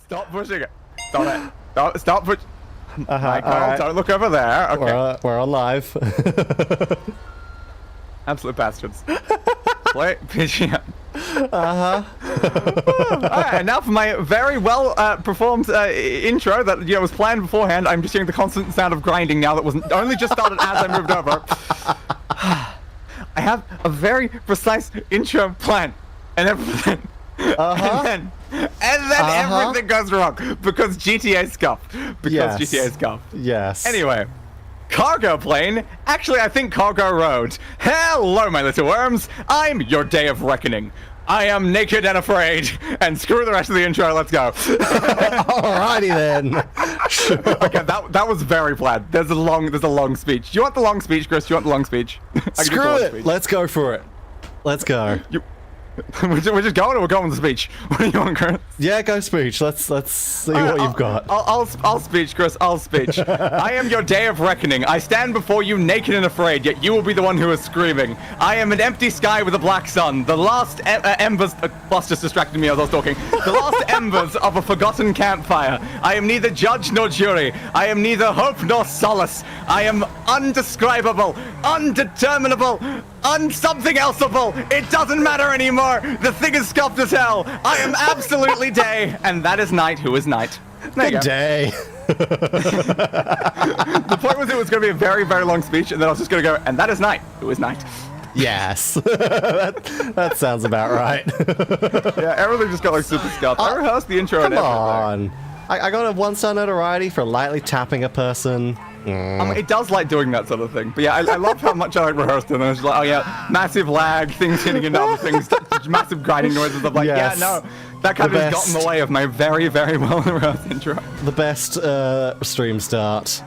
Stop pushing it. Stop it. Stop push. Michael, right. don't look over there. Okay. We're on live. Absolute bastards. Wait, pitching up. Uh-huh. Alright, and now for my very well performed intro that was planned beforehand. I'm just hearing the constant sound of grinding now that was only just started as I moved over. I have a very precise intro plan and everything. And then everything goes wrong because GTA scuffed. Because GTA scuffed. Yes. Anyway. Cargo plane? Actually, I think cargo road. Hello, my little worms. I'm your day of reckoning. I am naked and afraid. And screw the rest of the intro. Let's go. Alrighty then. Sure. Okay, that was very planned. There's a long speech. Do you want the long speech, Chris? Do you want the long speech? Screw it. Speech. Let's go for it. Let's go. We're just going, or we're going with the speech? What do you want, Chris? Yeah, go speech. Let's see what you've got. I'll speech, Chris. I'll speech. I am your day of reckoning. I stand before you naked and afraid, yet you will be the one who is screaming. I am an empty sky with a black sun. The last embers. Boss just distracted me as I was talking. The last embers of a forgotten campfire. I am neither judge nor jury. I am neither hope nor solace. I am undescribable, undeterminable, something elseable. It doesn't matter anymore. The thing is scuffed as hell. I am absolutely day, and that is night who is night. There Good day. The point was it was going to be a very, very long speech, and then I was just going to go, and that is night who is night. Yes. that sounds about right. Yeah, everything just got like super scuffed. I rehearsed the intro and everything. Come on. I got a 1-star notoriety for lightly tapping a person. It does like doing that sort of thing. But yeah, I love how much I like rehearsed it. And I was like, oh yeah, massive lag, things hitting into other things, massive grinding noises. I'm like, yeah, no, that kind of just got in the way of my very, very well rehearsed intro. The best stream start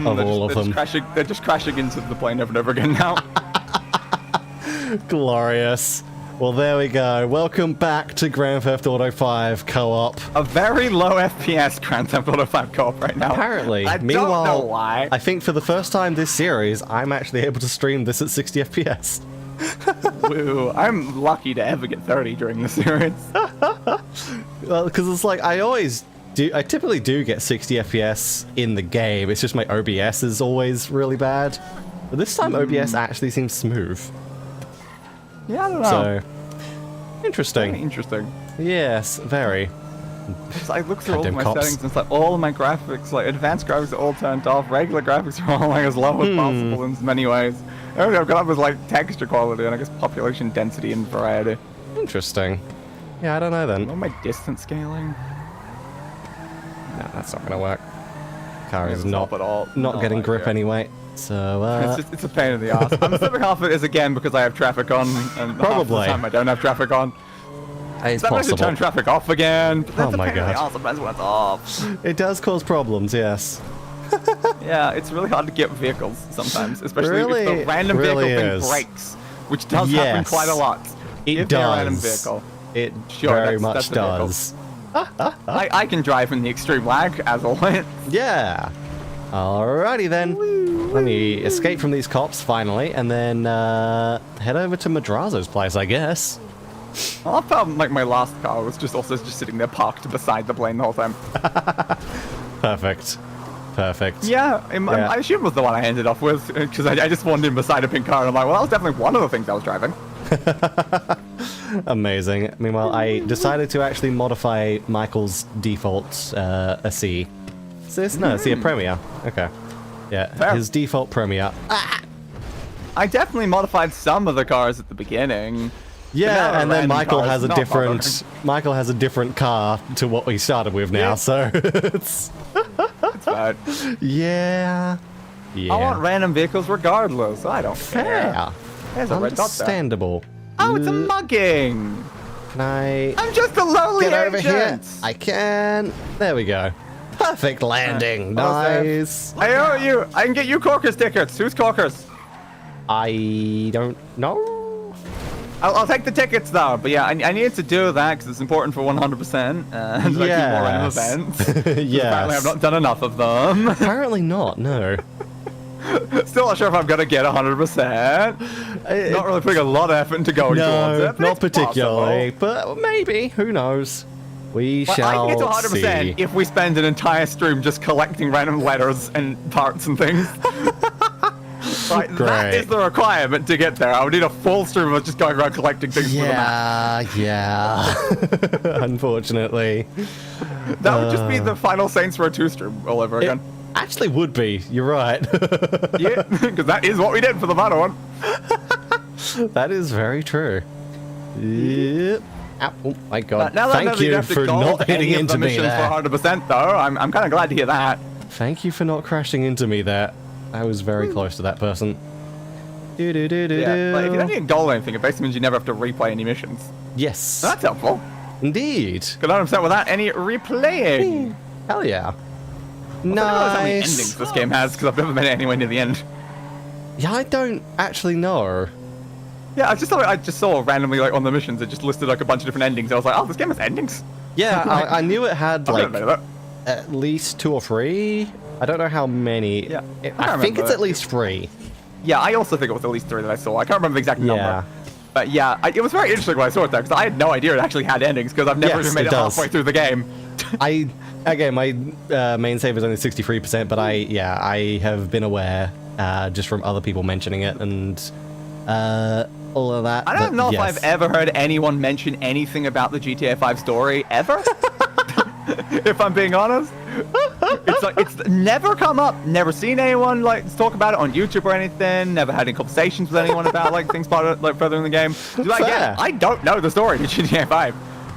of all of them. They're just crashing into the plane over and over again now. Glorious. Well, there we go. Welcome back to Grand Theft Auto 5 co-op. A very low FPS Grand Theft Auto 5 co-op right now. Apparently. Meanwhile, don't know why. I think for the first time this series, I'm actually able to stream this at 60 FPS. Woo. I'm lucky to ever get 30 during the series. Well, because it's like, I typically do get 60 FPS in the game. It's just my OBS is always really bad. But this time OBS actually seems smooth. Yeah, I don't know. So, interesting. Very interesting. Yes, very. I look through all of my settings and it's like all of my graphics, like advanced graphics are all turned off, regular graphics are all like as low as possible in many ways. Everything I've got up is like texture quality and I guess population density and variety. Interesting. Yeah, I don't know then. What my distance scaling? No, that's not gonna work. Car is not getting grip anyway. So, it's a pain in the ass. I'm assuming half of it is again because I have traffic on, and probably half of the time I don't have traffic on. It's possible. I should turn traffic off again. Oh my god! Sometimes when it's off. It does cause problems, yes. Yeah, it's really hard to get vehicles sometimes, especially if the random vehicle thing breaks, which does happen quite a lot. It does. A random vehicle. It very much does. I can drive in the extreme lag, as always. Yeah. Alrighty then. Let me escape from these cops finally, and then head over to Madrazo's place, I guess. I love how like my last car was just sitting there parked beside the plane the whole time. Perfect. Perfect. Yeah, I assume it was the one I ended up with because I just wanted in beside a pink car, and I'm like, well, that was definitely one of the things I was driving. Amazing. Meanwhile, I decided to actually modify Michael's default a C. No, it's a Premier. Okay. Yeah, fair. His default Premier. I definitely modified some of the cars at the beginning. Yeah, and then Michael has a different car to what we started with now, so it's bad. Yeah. I want random vehicles regardless. I don't care. There's a red dot there. Understandable. Oh, it's a mugging. Can I? I'm just a lowly get over agent. here. I can. There we go. Perfect landing. Nice. I owe you. I can get you Corkers tickets. Who's Corkers? I don't know. I'll take the tickets though. But yeah, I needed to do that because it's important for 100%. And like more random events. Yes. Apparently, I've not done enough of them. Apparently not. No. Still not sure if I'm gonna get 100%. Not really putting a lot of effort into going towards it. Not particularly, but maybe. Who knows? We But I can get to shall 100% see. if we spend an entire stream just collecting random letters and parts and things. Right, that Great. is the requirement to get there. I would need a full stream of just going around collecting things for the map. Yeah. Unfortunately. That would just be the final Saints Row 2 stream all over again. Actually would be. You're right. Yeah, because that is what we did for the Vano one. That is very true. Yep. Ow, oh my god. Now that I know Thank that you you have to for gold not hitting any of into the me missions there. for 100% though. I'm kind of glad to hear that. Thank you for not crashing into me there. I was very close to that person. Do do do do Yeah, like, if you don't do. need gold or anything, it basically means you never have to replay any missions. Yes. So that's helpful. Indeed. Because 100% without any replaying. Hell yeah. I don't know how many Nice. endings this game has because I've never made it anywhere near the end. Yeah, I don't actually know. Yeah, I just saw randomly like on the missions it just listed like a bunch of different endings. I was like, oh, this game has endings. Yeah, I knew it had I like didn't know that. at least 2 or 3. I don't know how many. Yeah, I think it's remember. at least 3. Yeah, I also think it was at least 3 that I saw. I can't remember the exact number. Yeah. But yeah, it was very interesting when I saw it though, because I had no idea it actually had endings, because I've never Yes, even made it it does. halfway through the game. Again, my main save is only 63%, but I have been aware just from other people mentioning it and all of that. I don't but know if yes. I've ever heard anyone mention anything about the GTA 5 story, ever. If I'm being honest. It's like, it's never come up, never seen anyone like talk about it on YouTube or anything, never had any conversations with anyone about like things about it, like further in the game. Like, yeah, Fair. I don't know the story to GTA 5.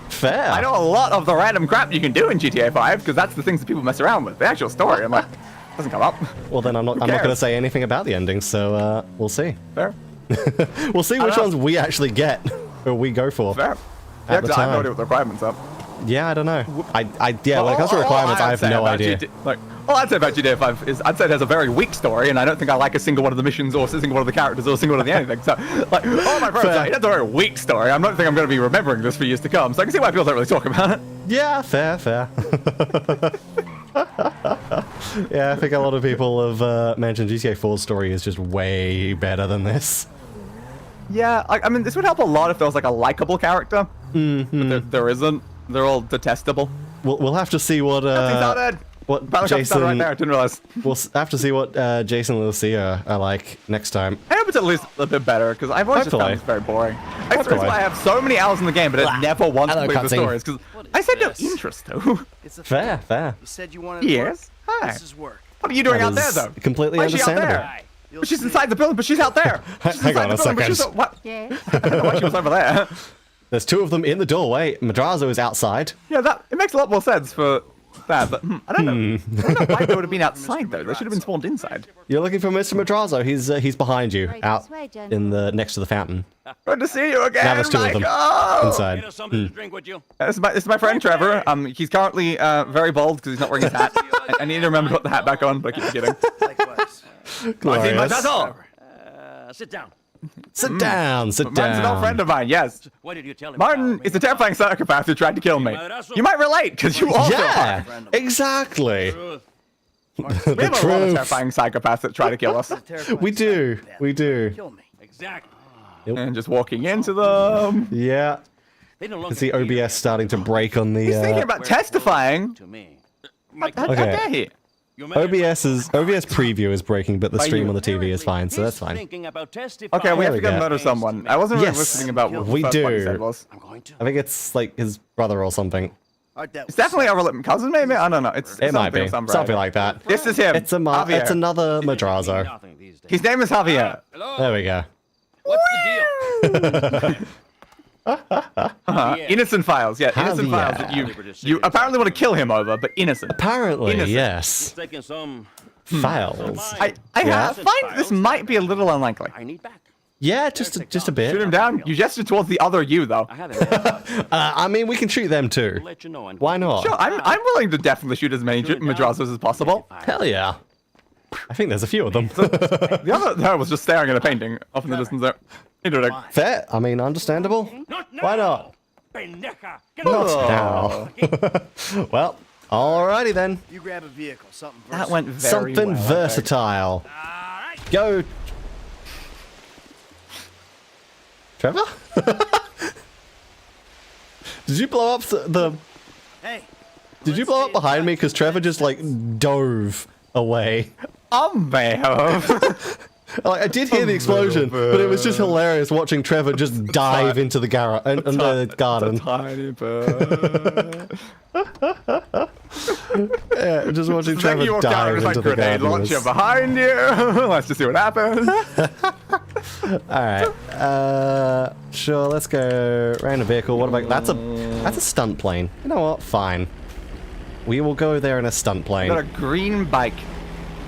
Fair. I know a lot of the random crap you can do in GTA 5 because that's the things that people mess around with. The actual story, I'm like, doesn't come up. Well, then I'm not Who going to cares? say anything about the endings, so we'll see. Fair, We'll see which know. ones we actually get or we go for. fair. At Yeah, the 'cause I have no time. idea what the requirements are. Yeah, I don't know. Yeah, when it comes to requirements, I have no idea. All I'd say about GTA 5 is I'd say it has a very weak story, and I don't think I like a single one of the missions or a single one of the characters or a single one of the anything. So, like, all my friends Fair. say it has a very weak story. I don't think I'm going to be remembering this for years to come, so I can see why people don't really talk about it. Yeah, fair. Yeah, I think a lot of people have mentioned GTA 4's story is just way better than this. Yeah, I mean, this would help a lot if there was like a likable character. But there isn't. They're all detestable. We'll have to see what what Jason right Jason. there. I didn't realize. We'll have to see what Jason and Lucia are like next time. I hope it's at least a bit better because I've always just Hopefully. found this very boring. That's Hopefully. why I have so many hours in the game, but it never once Hello, played the cutscene. stories because I said no interest though. It's a Fair. You said you wanted Yes. work. Hi. This is work. What are you doing That out there is though? completely Why is she out understandable. there? But she's inside the building, but she's out there. She's Hang inside on the a building, but she's second. what? Yes. I don't know why she was over there. There's 2 of them in the doorway. Madrazo is outside. Yeah, it makes a lot more sense for that, but I don't know. I don't know why they would have been outside though. They should have been spawned inside. You're looking for Mr. Madrazo. He's behind you, Right out this way, Jen. in the next to the fountain. Good to see you again, Now there's 2 of them Michael! inside. Get us something to drink with you. This is my friend Trevor. He's currently very bald because he's not wearing his hat. I need to remember to put the hat back on, but I keep forgetting. Likewise. Glorious. That's all. Sit down. Sit down. Sit Martin's an old friend down. of mine, yes. What did you tell him? Martin is the terrifying psychopath who tried to kill me. You might relate, because you also Yeah, are. exactly. Truth. We have a lot of truth. terrifying psychopaths that try to kill us. We do. We do. Kill me. Exactly. And just walking into them. Yeah. They no You longer can see OBS starting to break on He's thinking the about testifying. to me. How Okay. dare he? You made it OBS preview is breaking, but the By stream you. on the TV is fine, so that's fine. Thinking about testifying. Okay, we There have we to go go. murder someone. I wasn't really Yes, listening about what we the first one he do. said was. I'm going to. I think it's like his brother or something. Alright, that It's was definitely a related cousin, maybe? I don't know. It's It might be something something like that. This is him. It's Javier. it's another Madrazo. Nothing these days. His name is Javier. Hello. There we go. What's the deal? Innocent files, yeah. Innocent Javier. files that you apparently want to kill him over, but innocent. Apparently, Innocent. yes. Taking some. Files. I Yeah. find this might be a little unlikely. I need back. Yeah, just a Shoot bit. him down. You gestured towards the other you, though. I haven't. I mean, we can shoot them too. Let you know. And Why not? Sure, I'm willing to definitely shoot as many Madrasos as possible. Hell yeah. I think there's a few of them. The other there was just staring at a painting off in the distance there. Interesting. Fair. I mean, understandable. Not now. Why not? Pendeja. Get Not Oh. now. Well, alrighty then. You grab a vehicle, something That versatile. went very Something well, I think. versatile. Go. Trevor? Did you blow up the Hey. Did you blow up behind me? Because Trevor just like dove away. I may have. Like, I did hear the explosion, but it was just hilarious watching Trevor just dive into the under the garden. Tiny bird. Yeah, just watching Like Trevor you walk out, dive there's like into the grenade garden. launcher was- behind you. Let's just see what happens. Alright, sure, let's go random vehicle. What about, that's a stunt plane. You know what, fine. We will go there in a stunt Got a plane. green bike.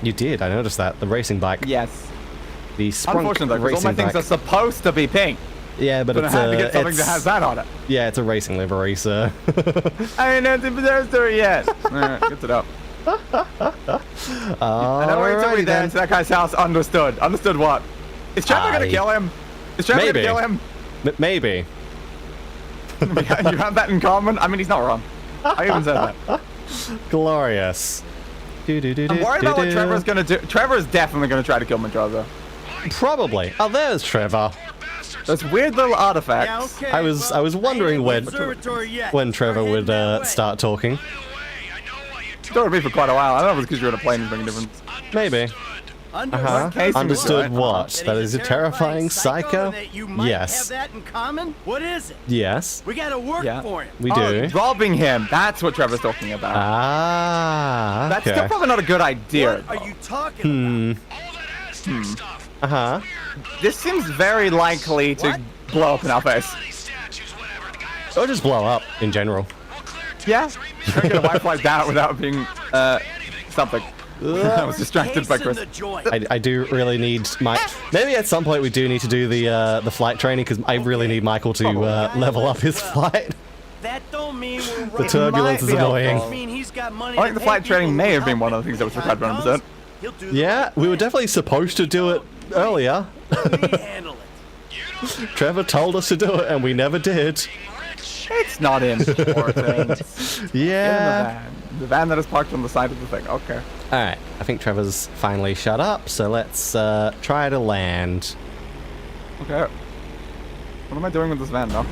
You did, I noticed that, the racing bike. Yes. The Sprunk Unfortunately, because all my racing things bike. are supposed to be pink. Yeah, but But I it's, had to get something it's, that has that on it. yeah, it's a racing livery, so. I ain't at the possessed story yet. Alright, good to know. I know where he took me there to that guy's house. Understood. Understood what? Is Trevor gonna kill him? Is Trevor Maybe. gonna kill him? Maybe. You have that in common? I mean, he's not wrong. I even said that. Glorious. I'm worried about what Trevor's gonna do. Trevor's definitely gonna try to kill Mendoza. Probably. Oh, there's Trevor. Those weird little artifacts. Yeah, okay. I was wondering when Trevor would start talking. Stored me for quite a while. I don't know if it's because you're in a plane and making a difference. Maybe. Underworld. Casey was Understood right. what? That That he's is a terrifying psycho? that you might Yes. have that in common? What is it? Yes. We gotta work Yeah. for him. We Oh, do. robbing him. That's what Trevor's talking about. Ah. That's still Okay. probably not a good idea. What are you talking Uh-huh. This seems very likely to What? blow up in our face. Or just blow up in general. Yeah. You're gonna wipe like that without being something. I was distracted by Chris. I do really need my. Maybe at some point we do need to do the flight training because I really need Michael to level up his flight. That don't mean we're The turbulence is be helpful. annoying. mean he's got money I think to the pay flight training people may who have been help one of him. the things that was When required time 100%. comes, he'll do the Yeah, we were definitely supposed to do it earlier. work. We handle it. Trevor told us to do it and we never did. It's not important. Get Yeah. in the van that is parked on the side of the thing. Okay. Alright, I think Trevor's finally shut up, so let's try to land. Okay. What am I doing with this van now?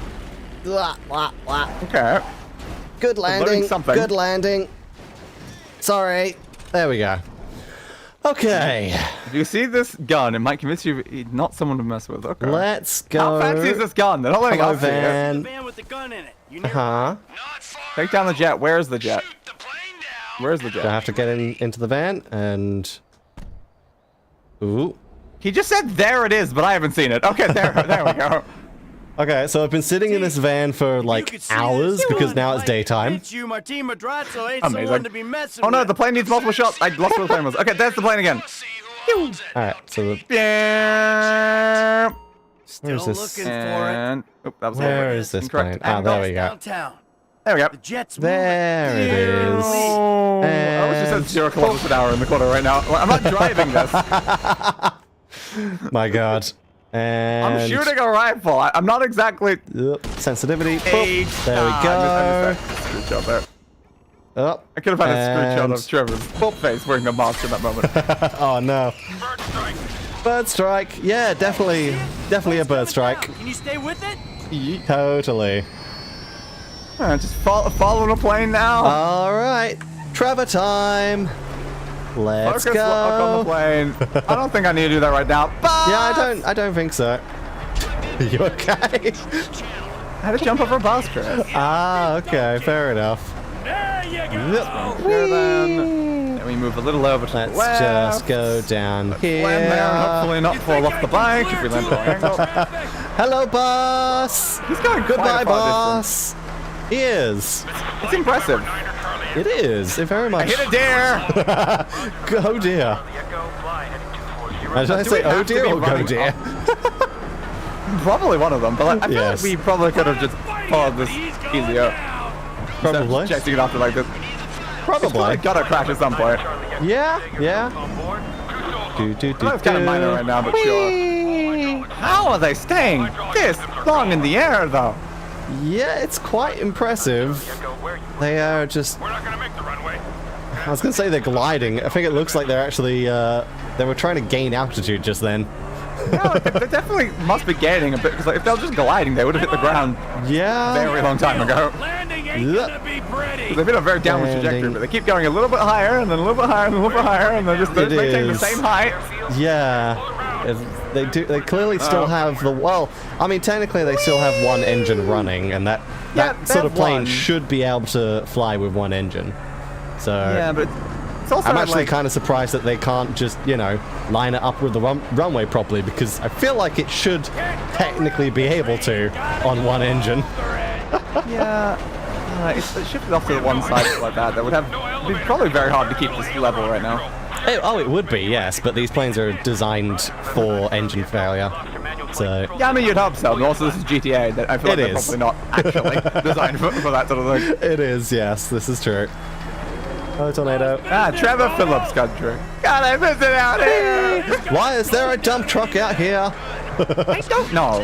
Okay. Good landing, something. good landing. Sorry. There we go. Okay, If you see this gun, it might convince you he's not someone to mess with. Okay. let's go. How fancy is this gun? They're not letting Hello, us see it. The van. van with the gun in it. You near Huh? Take down the jet. Where's the jet? Where's the Do I jet? have to get into the van and... Ooh. He just said there it is, but I haven't seen it. Okay, there we go. Okay, so I've been sitting in this van for You like could see hours this because one, now it's like, daytime. It's you, Martin Madrazo ain't Amazing. someone to be messing Oh no, with. the plane needs multiple shots. I lost where the plane was. Okay, there's the plane again. Alright, so the, Yeah. Still Where's this? looking for it. And oh, that was where over. is this Incorrect. plane? Ah, there we go. Downtown. There we go. The jet's There it moving. is. Oh, I wish it said And- 0 kilometers an hour in the corner right now. I'm not driving this. My god. And... I'm shooting a rifle. I'm not exactly. Yep, sensitivity. Hey, Boop. There we I go. missed that screenshot there. Oh, I could have had a screenshot and- of Trevor's face wearing a mask in that moment. oh no. Bird strike. Yeah, definitely a bird strike. Can you stay with it? Totally. Just following a plane now. Alright. Trevor time. Let's Focus lock on the go. plane. I don't think I need to do that right now. But Yeah, I don't think so. You okay? I had to jump over a bus, Chris. Ah, okay, fair enough. There you go. Yep. Here then we move a little over to Let's the left. just go down Land there and here. hopefully not fall off the bike if we land at an angle. Hello, boss. He's got a good Goodbye, boss. He is. It's impressive. It is. It very I much. hit a deer. Oh dear. Did I Do say we have oh to dear be or go running dear? Probably one of them, but I feel Yes. like we probably could have just followed this easier. Probably. Chasing it after like this. Probably. Gotta crash at some point. Yeah, yeah. Do, do, do, That's kind of minor right now, but sure. How are they staying this long in the air, though? Yeah, it's quite impressive. They are just... We're not gonna make the runway. I was going to say they're gliding. I think it looks like they're actually... they were trying to gain altitude just then. No, they definitely must be gaining a bit, because like, if they were just gliding, they would have hit the ground Yeah. very long time ago. Landing Ain't gonna be pretty. They've been a very downward Landing. trajectory, but they keep going a little bit higher, and then a little bit higher, and a little bit higher, and they're just It maintaining the is. same height. Yeah. They do. They clearly still have the. Well, I mean, technically they still have one engine running, and that Yeah, they sort of have plane one. should be able to fly with one engine. So Yeah, but it's also I'm actually like, kind of surprised that they can't just, line it up with the runway properly, because I feel like it should technically be able to on one engine. yeah, it's shifted off to the one side like that. That would have it'd be probably very hard to keep this level right now. Oh, it would be, yes, but these planes are designed for engine failure. So Yeah, I mean you'd hope so. And also, this is GTA. That I feel like It they're is. probably not actually designed for that sort of thing. it is, yes, this is true. Oh, tornado. Ah, Trevor Phillips country. God, I miss it out here. Why is there a dump truck out here? I don't know.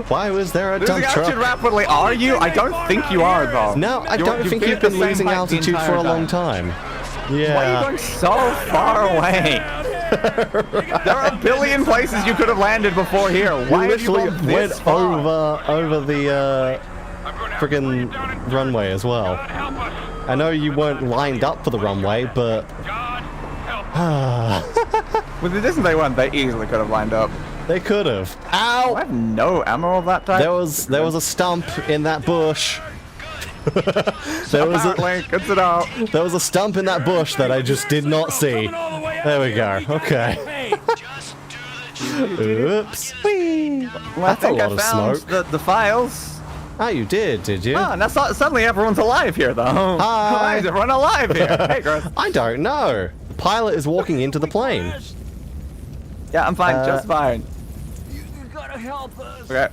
Why was there a Losing dump altitude truck? rapidly, are you? I don't think you are, though. No, I don't think you've been losing altitude for a long time. Why are you Yeah. going so far away? There are a billion places you could have landed before here. You Why have you literally gone went this far? over the friggin' runway as well. I know you weren't lined up for the runway, but With the distance they went, they easily could have lined up. they could have. I Ow! have no ammo of that type. There was a stump in that bush. there was Apparently, good to know. a stump in that bush that I just did not see. There we go. Okay. Oops. Whee. Well, I That's a think lot I of found smoke. the files. Oh, you did you? Ah, now suddenly everyone's alive here, though. Hi. Why is everyone alive here? Hey, Chris. I don't know. The pilot is walking into the plane. Yeah, I'm fine, just fine. You gotta help us. Okay.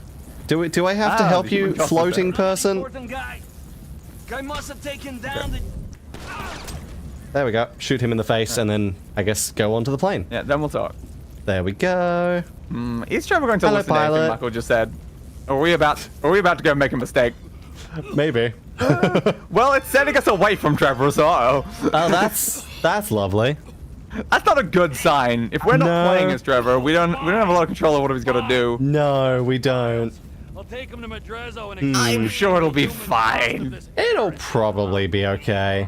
Do I have to Ah, help the human you, cost floating effect. person? Important guy. Guy must have taken down the. There we go. Shoot him in the face, and then I guess go onto the plane. Yeah, then we'll talk. There we go. Is Trevor going to Hello, listen to anything pilot. Michael just said? Are we about to go make a mistake? Maybe. Well, it's sending us away from Trevor, so Oh, that's lovely. that's not a good sign. If we're not No. playing as Trevor, we don't have a lot of control of what he's gonna do. No, we don't. I'll take him to Madrazo and. Hmm. I'm sure it'll be fine. It'll probably be okay.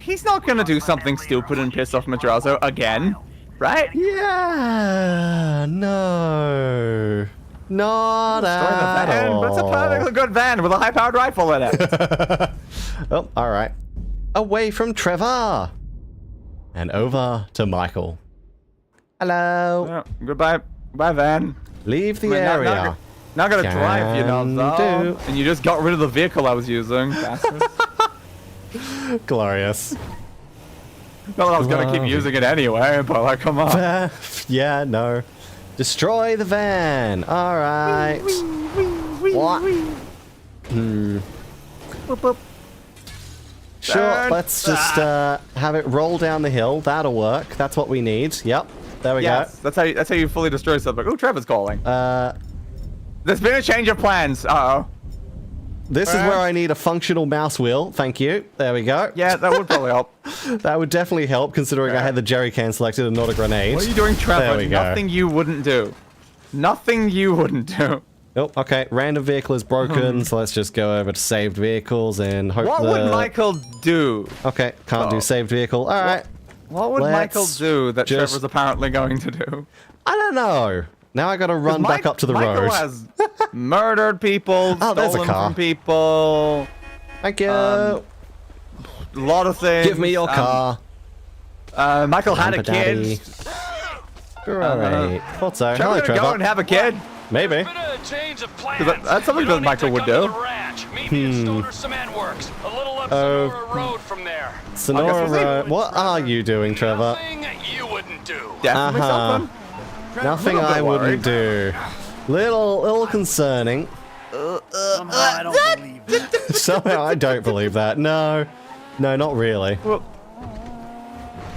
He's not gonna do something stupid and piss off Madrazo again, right? Yeah, no. Not Destroy the at van, all. but it's a perfectly good van with a high-powered rifle in it. Oh, alright. Away from Trevor. And over to Michael. Hello. Yeah, goodbye, van. Leave the I mean, area. Not gonna drive, you know, Can though. do. And you just got rid of the vehicle I was using, bastards. Glorious. Not that I was gonna keep Wow. using it anyway, but like, come on. Yeah, no. Destroy the van. Alright. What? Sure, Turn. let's just have it roll down the hill. That'll work. That's what we need. Yep. There we Yes, that's how you fully destroy something. Oh, Trevor's calling. go. There's been a change of plans. Uh-oh. This is where I need a functional mouse wheel. Thank you. There we go. Yeah, that would probably help. That would definitely help, considering I had the jerry can selected and not a grenade. What are you doing, Trevor? There we go. Nothing you wouldn't do. Nothing you wouldn't do. Oh, okay. Random vehicle is broken, so let's just go over to saved vehicles and hope What the... would Michael do? Okay, can't Oh. do saved vehicle. All right. What would Michael Let's do that just- Trevor's apparently going to do? I don't know. Now I gotta run back up to the Michael road. has murdered people, Oh, there's a stolen car. from people, Thank you. a lot of things. Give me your car. Michael had a Pamper Daddy. kid. Great. Thought so. Trevor's Hello, gonna Trevor. go and have a kid. Maybe. Change of plans. 'Cause that's something You don't that Michael need would to come do. to the ranch. Meet me at Stoner Cement Works, a little up Oh. Sonora Road from there. Sonora we'll see. Road. What are you doing, Trevor? Nothing you wouldn't do. Definitely Uh-huh. something. Nothing little bit I wouldn't do. Little concerning. Somehow I don't believe that. Somehow I don't believe that. No. No, not really. Well,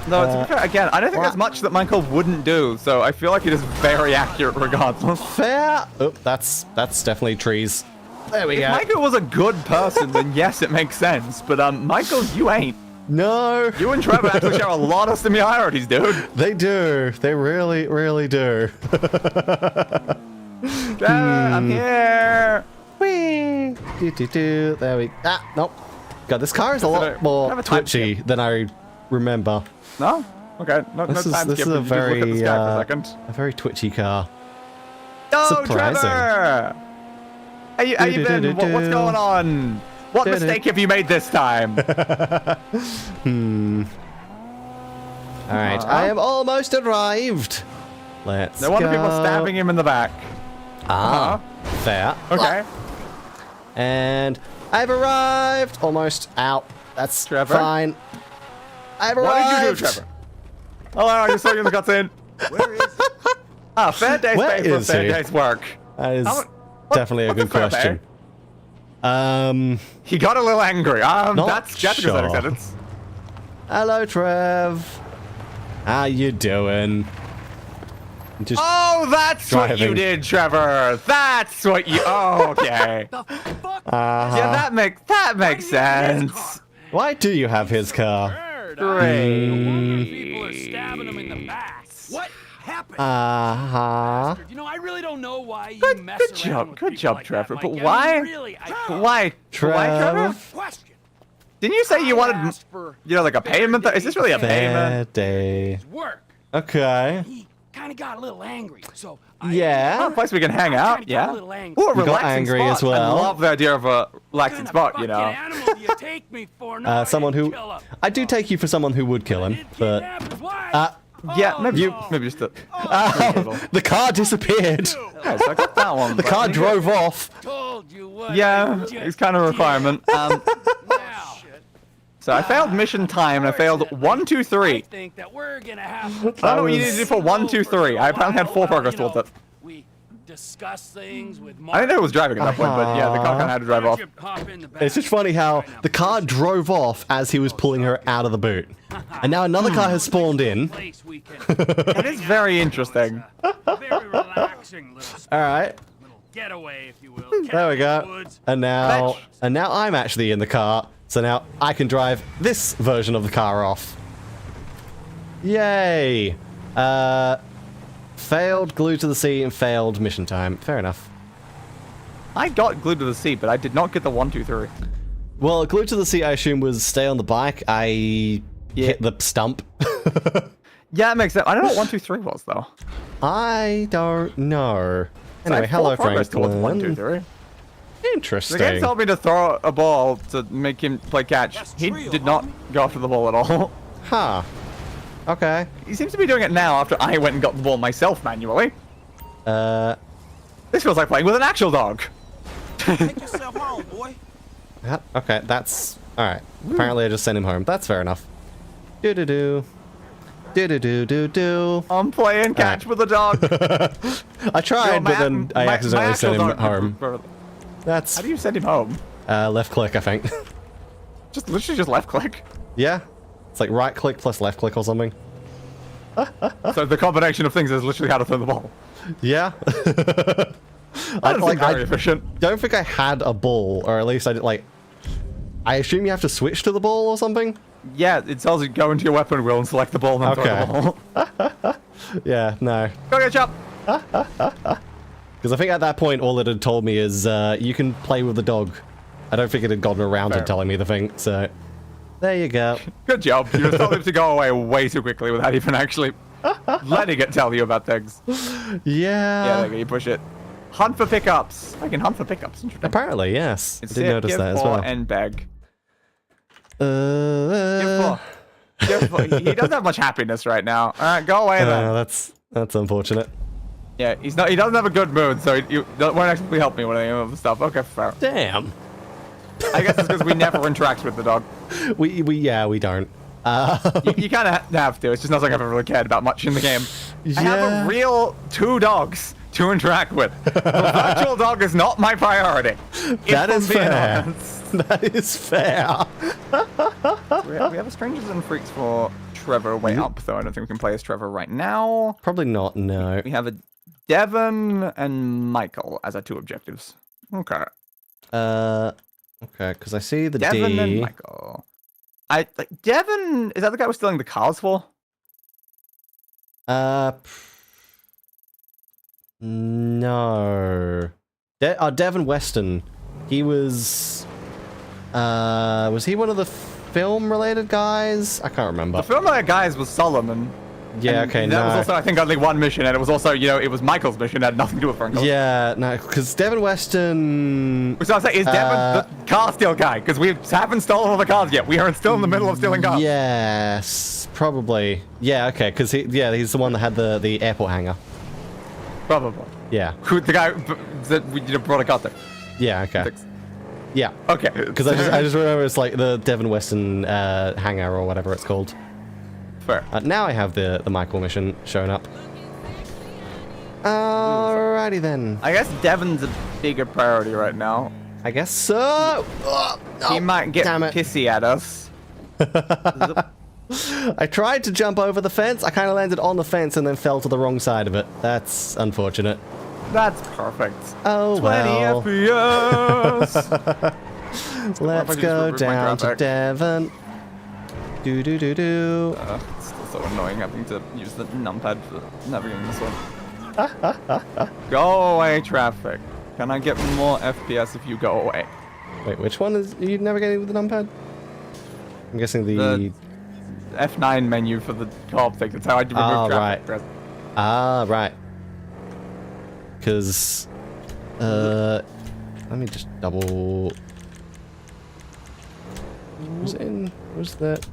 no, to be fair, again, I don't think there's much that Michael wouldn't do, so I feel like it is very accurate regardless. Fair. Oh, that's definitely trees. There we If go. Michael was a good person, then yes, it makes sense. But Michael, you ain't. No. You and Trevor actually share a lot of similarities, dude. They do. They really do. Trevor, I'm here. Whee! Do. There we. Ah, nope. God, this car is a lot more twitchy than I remember. No? Okay. No This time is skip. a You just look at the sky for a very second. a very twitchy car. Oh, surprising. Trevor! How you been? What's going on? What mistake have you made this time? All right, I am almost arrived. Let's No wonder go. people are stabbing him in the back. Fair. Okay. And I've arrived. Almost out. That's Trevor? fine. I've arrived. What did you do, Trevor? Hello, I just saw you in the cutscene. Where is it? Ah, fair day's Where pay for a is fair he? day's work. That is What- definitely a what's good fair question. pay? He got a little angry. Not That's sure. Jessica's sentence. Hello, Trev. How you doing? Just Oh, that's what you driving. did, Trevor. That's what you. Oh, okay. Yeah, that makes sense. why do you have his car? Great. People are stabbing him in the back. What happened? You know, I really don't know why you mess Good around job, with good people job, like Trevor. that, But Mike. I why? mean, really, Why, Trevor? Question. Didn't you say you wanted, asked for like a payment? Is this really a payment? Fair day. work. Okay. He kind of got a little angry, so Yeah. Oh, a place we can hang I out. kinda got Yeah. a little angry. Ooh, a You got relaxing angry spot. as well. I love the idea of a relaxing What spot. kind You of know. fucking animal do you take me for? No, I Someone didn't who kill him. I do take you for someone who would kill him, Didn't but kidnap his wife. Yeah, Oh, maybe no. maybe just a. the car disappeared. Yeah, so I got that one. The car drove off. Told you what. Yeah, I just it's kind of a requirement. Now, So I failed mission time and I failed 1, 2, I 3. think that we're gonna have. I don't know what you need to do for 1, 2, 3. I apparently had 4 progress towards it. We discuss things with. I didn't know it was driving at that point, but yeah, the car kind of had to drive off. It's just funny how the car drove off as he was pulling her out of the boot. And now another car has spawned in. It is very interesting. Very relaxing little All right. getaway, if you will. There we go. Woods. And now Fetch. I'm actually in the car. So now I can drive this version of the car off. Yay. Failed glued to the seat and failed mission time. Fair enough. I got glued to the seat, but I did not get the 1, 2, 3. Well, glued to the seat I assume was stay on the bike. I hit the stump. Yeah, it makes sense. I don't know what 1, 2, 3 was though. I don't know. So I Anyway, had hello, 4 progress towards 1, 2, Franklin. 3. Interesting. The game told me to throw a ball to make him play catch. He did not go after the ball at all. Huh. Okay. He seems to be doing it now after I went and got the ball myself manually. This feels like playing with an actual dog. Take yourself home, boy. Yeah, okay, that's... Alright. Apparently I just sent him home. That's fair enough. Do-do-do. Do-do-do-do-do. I'm playing catch with a dog. I tried, but then I my accidentally sent actual him dog- home. That's How do you send him home? left click, I think. Just literally just left click. Yeah. It's like right click plus left click or something. So the combination of things is literally how to throw the ball. Yeah. That doesn't seem very efficient. don't think I had a ball, or at least I did, like... I assume you have to switch to the ball or something? Yeah, it tells you go into your weapon wheel and select the ball and then throw the ball. Yeah, no. Go get chop. Because I think at that point all it had told me is you can play with the dog. I don't think it had gotten around to Fair. telling me the thing, so... There you go. Good job. You just told him to go away way too quickly without even actually letting it tell you about things. Yeah, there you go. You push it. Hunt for pickups. I can hunt for pickups. Interesting. Apparently, yes. I It's did notice give that as for, well. and beg. Give for. He doesn't have much happiness right now. All right, go away then. That's unfortunate. Yeah, he's not. He doesn't have a good mood, so you won't actually help me with any of the stuff. Okay, fair. Damn. I guess it's because we never interact with the dog. We don't. You kind of have to. It's just not something I've ever really cared about much in the game. I have Yeah. a real 2 dogs to interact with. The virtual dog is not my priority. That is if I'm being fair. honest. That is fair. We have a Strangers and Freaks for Trevor way up, though. I don't think we can play as Trevor right now. Probably not, no. We have a Devon and Michael as our 2 objectives. Okay. Okay, because I see the Devon D. and Michael. Devon, is that the guy we're stealing the cars for? No. Devin Weston. He was he one of the film-related guys? I can't remember. The film guys was Solomon. Yeah, and okay, that no. was also, I think, only one mission, and it was also, you know, it was Michael's mission. It had nothing to do with Franco. Yeah, no, because Devin Weston... So I was like, is Devin the car steal guy? Because we haven't stolen all the cars yet. We are still in the middle of stealing cars. Yes, probably. Yeah, okay, because he's the one that had the airport hangar. Probably. Yeah. Who, the guy that we brought a car there. Yeah, okay. Yeah. Okay. Because I just remember it's like the Devin Weston hangar or whatever it's called. Fair. Now I have the Michael mission showing up. Alrighty then. I guess Devin's a bigger priority right now. I guess so. He might get damn it. pissy at us. I tried to jump over the fence. I kind of landed on the fence and then fell to the wrong side of it. That's unfortunate. That's perfect. Oh 20 well. FPS. Let's go down to Devon. Do. It's still so annoying having to use the numpad for navigating this one. Go away, traffic. Can I get more FPS if you go away? Wait, which one is you navigating with the numpad? I'm guessing the F9 menu for the co-op thing. That's how I remove traffic. Right. Ah, right. Because, let me just double. Was it in? Was that?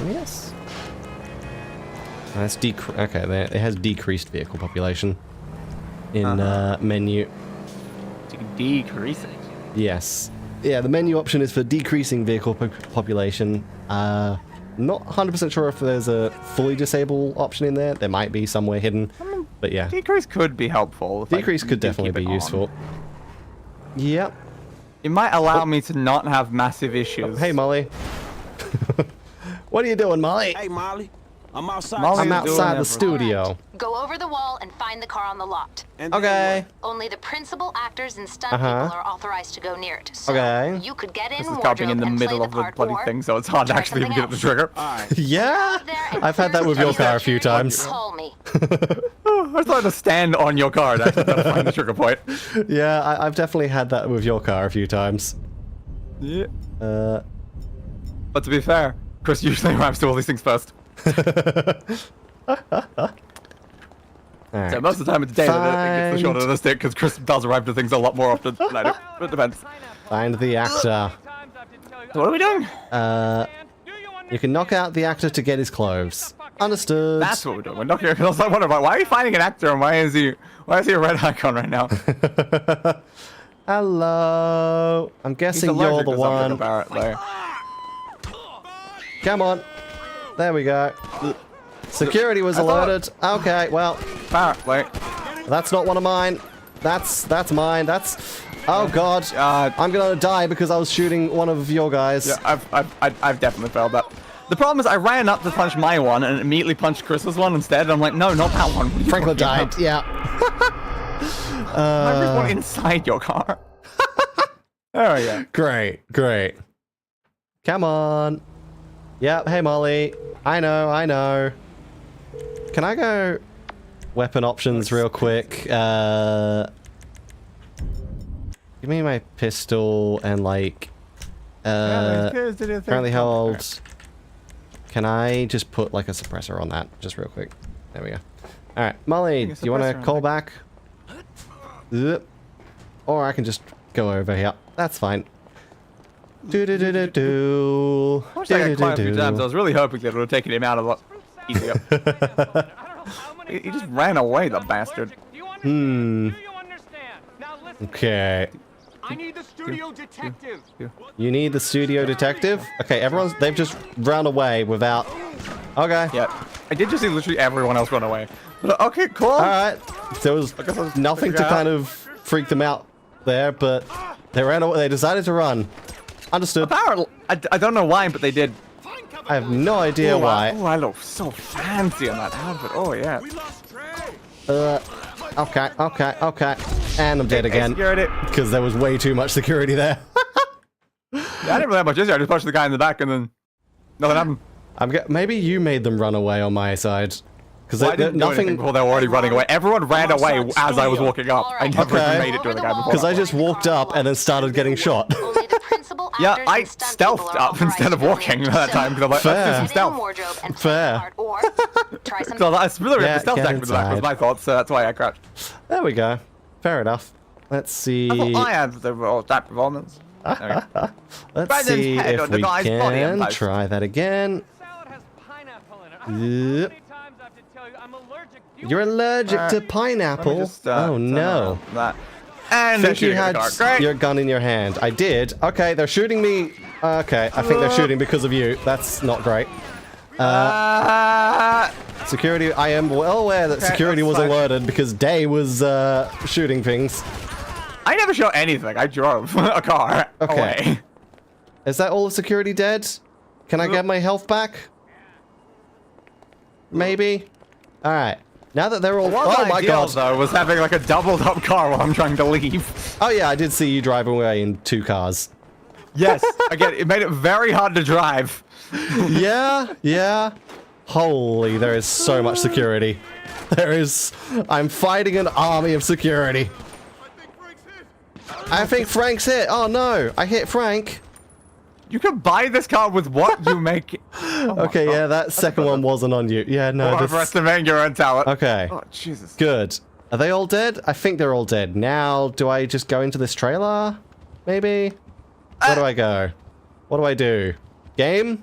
Yes. That's okay. It has decreased vehicle population in menu. So you can decrease it. Yes. Yeah, the menu option is for decreasing vehicle population. Not 100% sure if there's a fully disable option in there. There might be somewhere hidden, but yeah. Decrease could be helpful. Decrease could definitely be useful. Yep. It might allow me to not have massive issues. Hey, Molly. What are you doing, Molly? Hey, Molly. I'm outside. I'm outside the studio. Go over the wall and find the car on the lot. Okay. Only the principal actors and stunt people are authorized to go near it. So Okay. you could get in This is copying in the middle of the bloody thing, so it's hard to actually even get the trigger. Yeah? I've had that with your car a few times. Call me. I was trying to stand on your car to actually try to find the trigger point. Yeah, I've definitely had that with your car a few times. Yeah. But to be fair, Chris usually arrives to all these things first. Right. So most of the time it's David that gets the short of the stick, because Chris does arrive to things a lot more often than I do. But it depends. Find the actor. So what are we doing? You can knock out the actor to get his clothes. Understood. That's what we're doing. We're knocking. I was like, wondering, why are you finding an actor and why is he a red icon right now? Hello. I'm guessing you're the one. Apparently. Come on. There we go. Security was alerted. Okay, well, Apparently. that's not one of mine. That's mine. That's. Oh God. I'm gonna die because I was shooting one of your guys. Yeah, I've definitely failed that. The problem is I ran up to punch my one and immediately punched Chris's one instead. I'm like, no, not that one. Franklin died. Yeah. I one inside your car. There we go. Great. Come on. Yep. Hey, Molly. I know. Can I go weapon options real quick? Give me my pistol and like. Apparently held. Can I just put like a suppressor on that, just real quick? There we go. All right, Molly, do you want to call back? Or I can just go over here. That's fine. I wish I got quite a few times. I was really hoping that it would have taken him out a lot easier. He just ran away, the bastard. Okay. I need the studio detective. You need the studio detective? Okay, they've just run away without... Okay. Yeah. I did just see literally everyone else run away. But, okay, cool. Alright. There was nothing to kind of freak them out there, but they ran away. They decided to run. Understood. Apparently, I don't know why, but they did. I have no idea why. Oh, I look so fancy on that outfit. Oh, yeah. Okay. And I'm dead again. Because there was way too much security there. Yeah, I didn't really have much issue. I just punched the guy in the back and then nothing happened. Maybe you made them run away on my side. Because I didn't do anything before they were already running away. Everyone ran away as I was walking up. I never even made it to the guy before. Because I just walked up and then started getting shot. Only the principal Yeah, actors I and stunt people stealthed are up authorized instead of to go walking in. that time because I'm like, let's do some Stay in stealth. wardrobe and play Fair. the part, or try some. So that's really Yeah, the stealth get tactic with the back was inside. my thoughts, so that's why I crouched. There we go. Fair enough. Let's see. I thought I had that performance. There we go. Let's Right in his see head if on the we guy's body can empire. try that again. Salad has pineapple in it. Yep. How many times I have to tell you I'm allergic? You're allergic to Let me pineapple. just, Oh turn no. around that. And Think you shooting at had the car. Great. your gun in your hand. I did. Okay, they're shooting me. Okay, I think they're shooting because of you. That's not great. Security, I am well aware that Okay, security that's was fine. alerted because Day was shooting things. I never shot anything. I drove a car Okay. away. Is that all of security dead? Can I get my health back? Maybe? Alright. Now that they're all... What Oh my god! though, was having like a doubled up car while I'm trying to leave. Oh yeah, I did see you driving away in 2 cars. Yes. Again, it made it very hard to drive. Yeah, yeah. Holy, there is so much security. There is... I'm fighting an army of security. I think Frank's hit. Oh no, I hit Frank. You can buy this car with what you make. Oh my Okay, God. yeah, that second one wasn't on you. Yeah, no, this... Overestimating your own talent. Okay, Oh, Jesus. good. Are they all dead? I think they're all dead. Now, do I just go into this trailer? Maybe? Where do I go? What do I do? Game?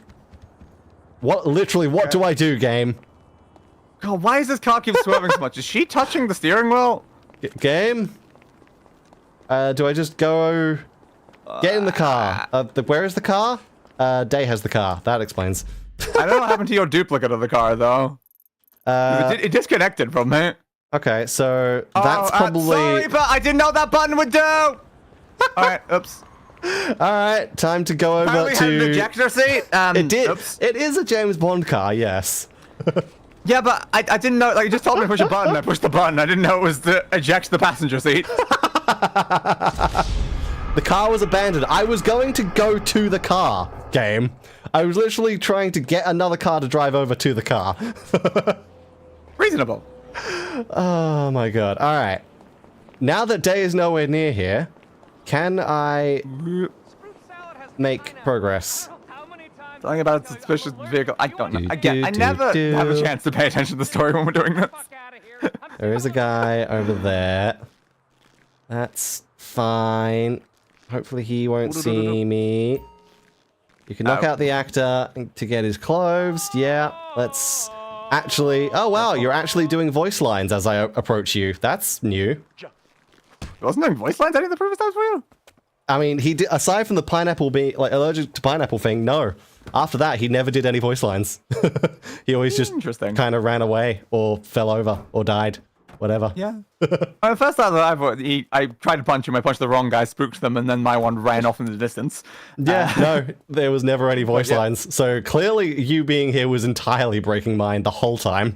What? Literally, what do I do, game? God, why does this car keep swerving so much? Is she touching the steering wheel? Game? Do I just go... Get in the car. Where is the car? Day has the car. That explains. I don't know what happened to your duplicate of the car, though. It disconnected from it. Okay, so that's probably... Sorry, but I didn't know what that button would do! Alright, oops. Alright, time to go over Apparently had an to... ejector seat. It did. Oops. It is a James Bond car, yes. Yeah, but I didn't know, like, you just told me to push a button, I pushed the button, I didn't know it was to eject the passenger seat. The car was abandoned. I was going to go to the car, game. I was literally trying to get another car to drive over to the car. Reasonable. Oh my god. Alright. Now that Day is nowhere near here, can I make progress? Something about a suspicious vehicle, I don't know. Again, I never have a chance to pay attention to the story when we're doing this. There is a guy over there. That's fine. Hopefully he won't see me. You can knock out the actor to get his clothes. Yeah, let's actually... Oh wow, you're actually doing voice lines as I approach you. That's new. Wasn't there voice lines any of the previous times for you? I mean, he did, aside from the pineapple being like allergic to pineapple thing, no. After that, he never did any voice lines. He always just Interesting. kind of ran away or fell over or died. Whatever. Yeah. The first time that I tried to punch him, I punched the wrong guy, spooked them, and then my one ran off into the distance. Yeah, no, there was never any voice yeah. lines. So clearly you being here was entirely breaking mine the whole time.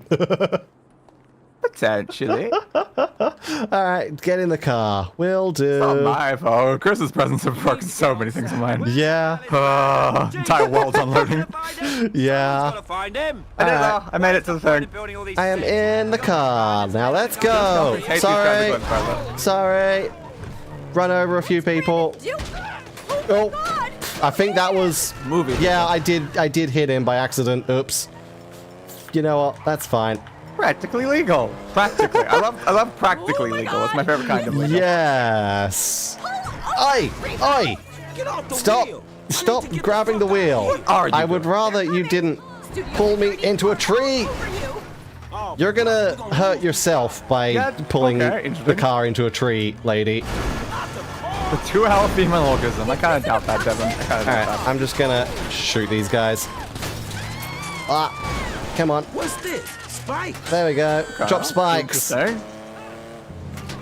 Potentially. Alright, get in the car. Will do. Not my fault. Chris's presence have broken so many things in mine. Yeah, Entire world's unloading. yeah. Find him. I did though. I made it to the thing. Building all these I am in the car. Now let's go. Hate these Sorry. guys going further. Sorry. Run over a few people. Oh, I think that was... Movie. Yeah, I did hit him by accident. Oops. You know what? That's fine. Practically legal. Practically. I love practically legal. It's my favorite kind of legal. Yes. Oi! Oi! Stop grabbing the wheel. are you I would doing? rather you didn't pull me into a tree. You're gonna hurt yourself by Yeah, pulling okay, the interesting. car into a tree, lady. The 2-hour female orgasm. I kind of doubt that, Devin. I kind of doubt Alright, that. I'm just gonna shoot these guys. Ah, come on. What's this? Spike? There we go. Drop spikes. Interesting.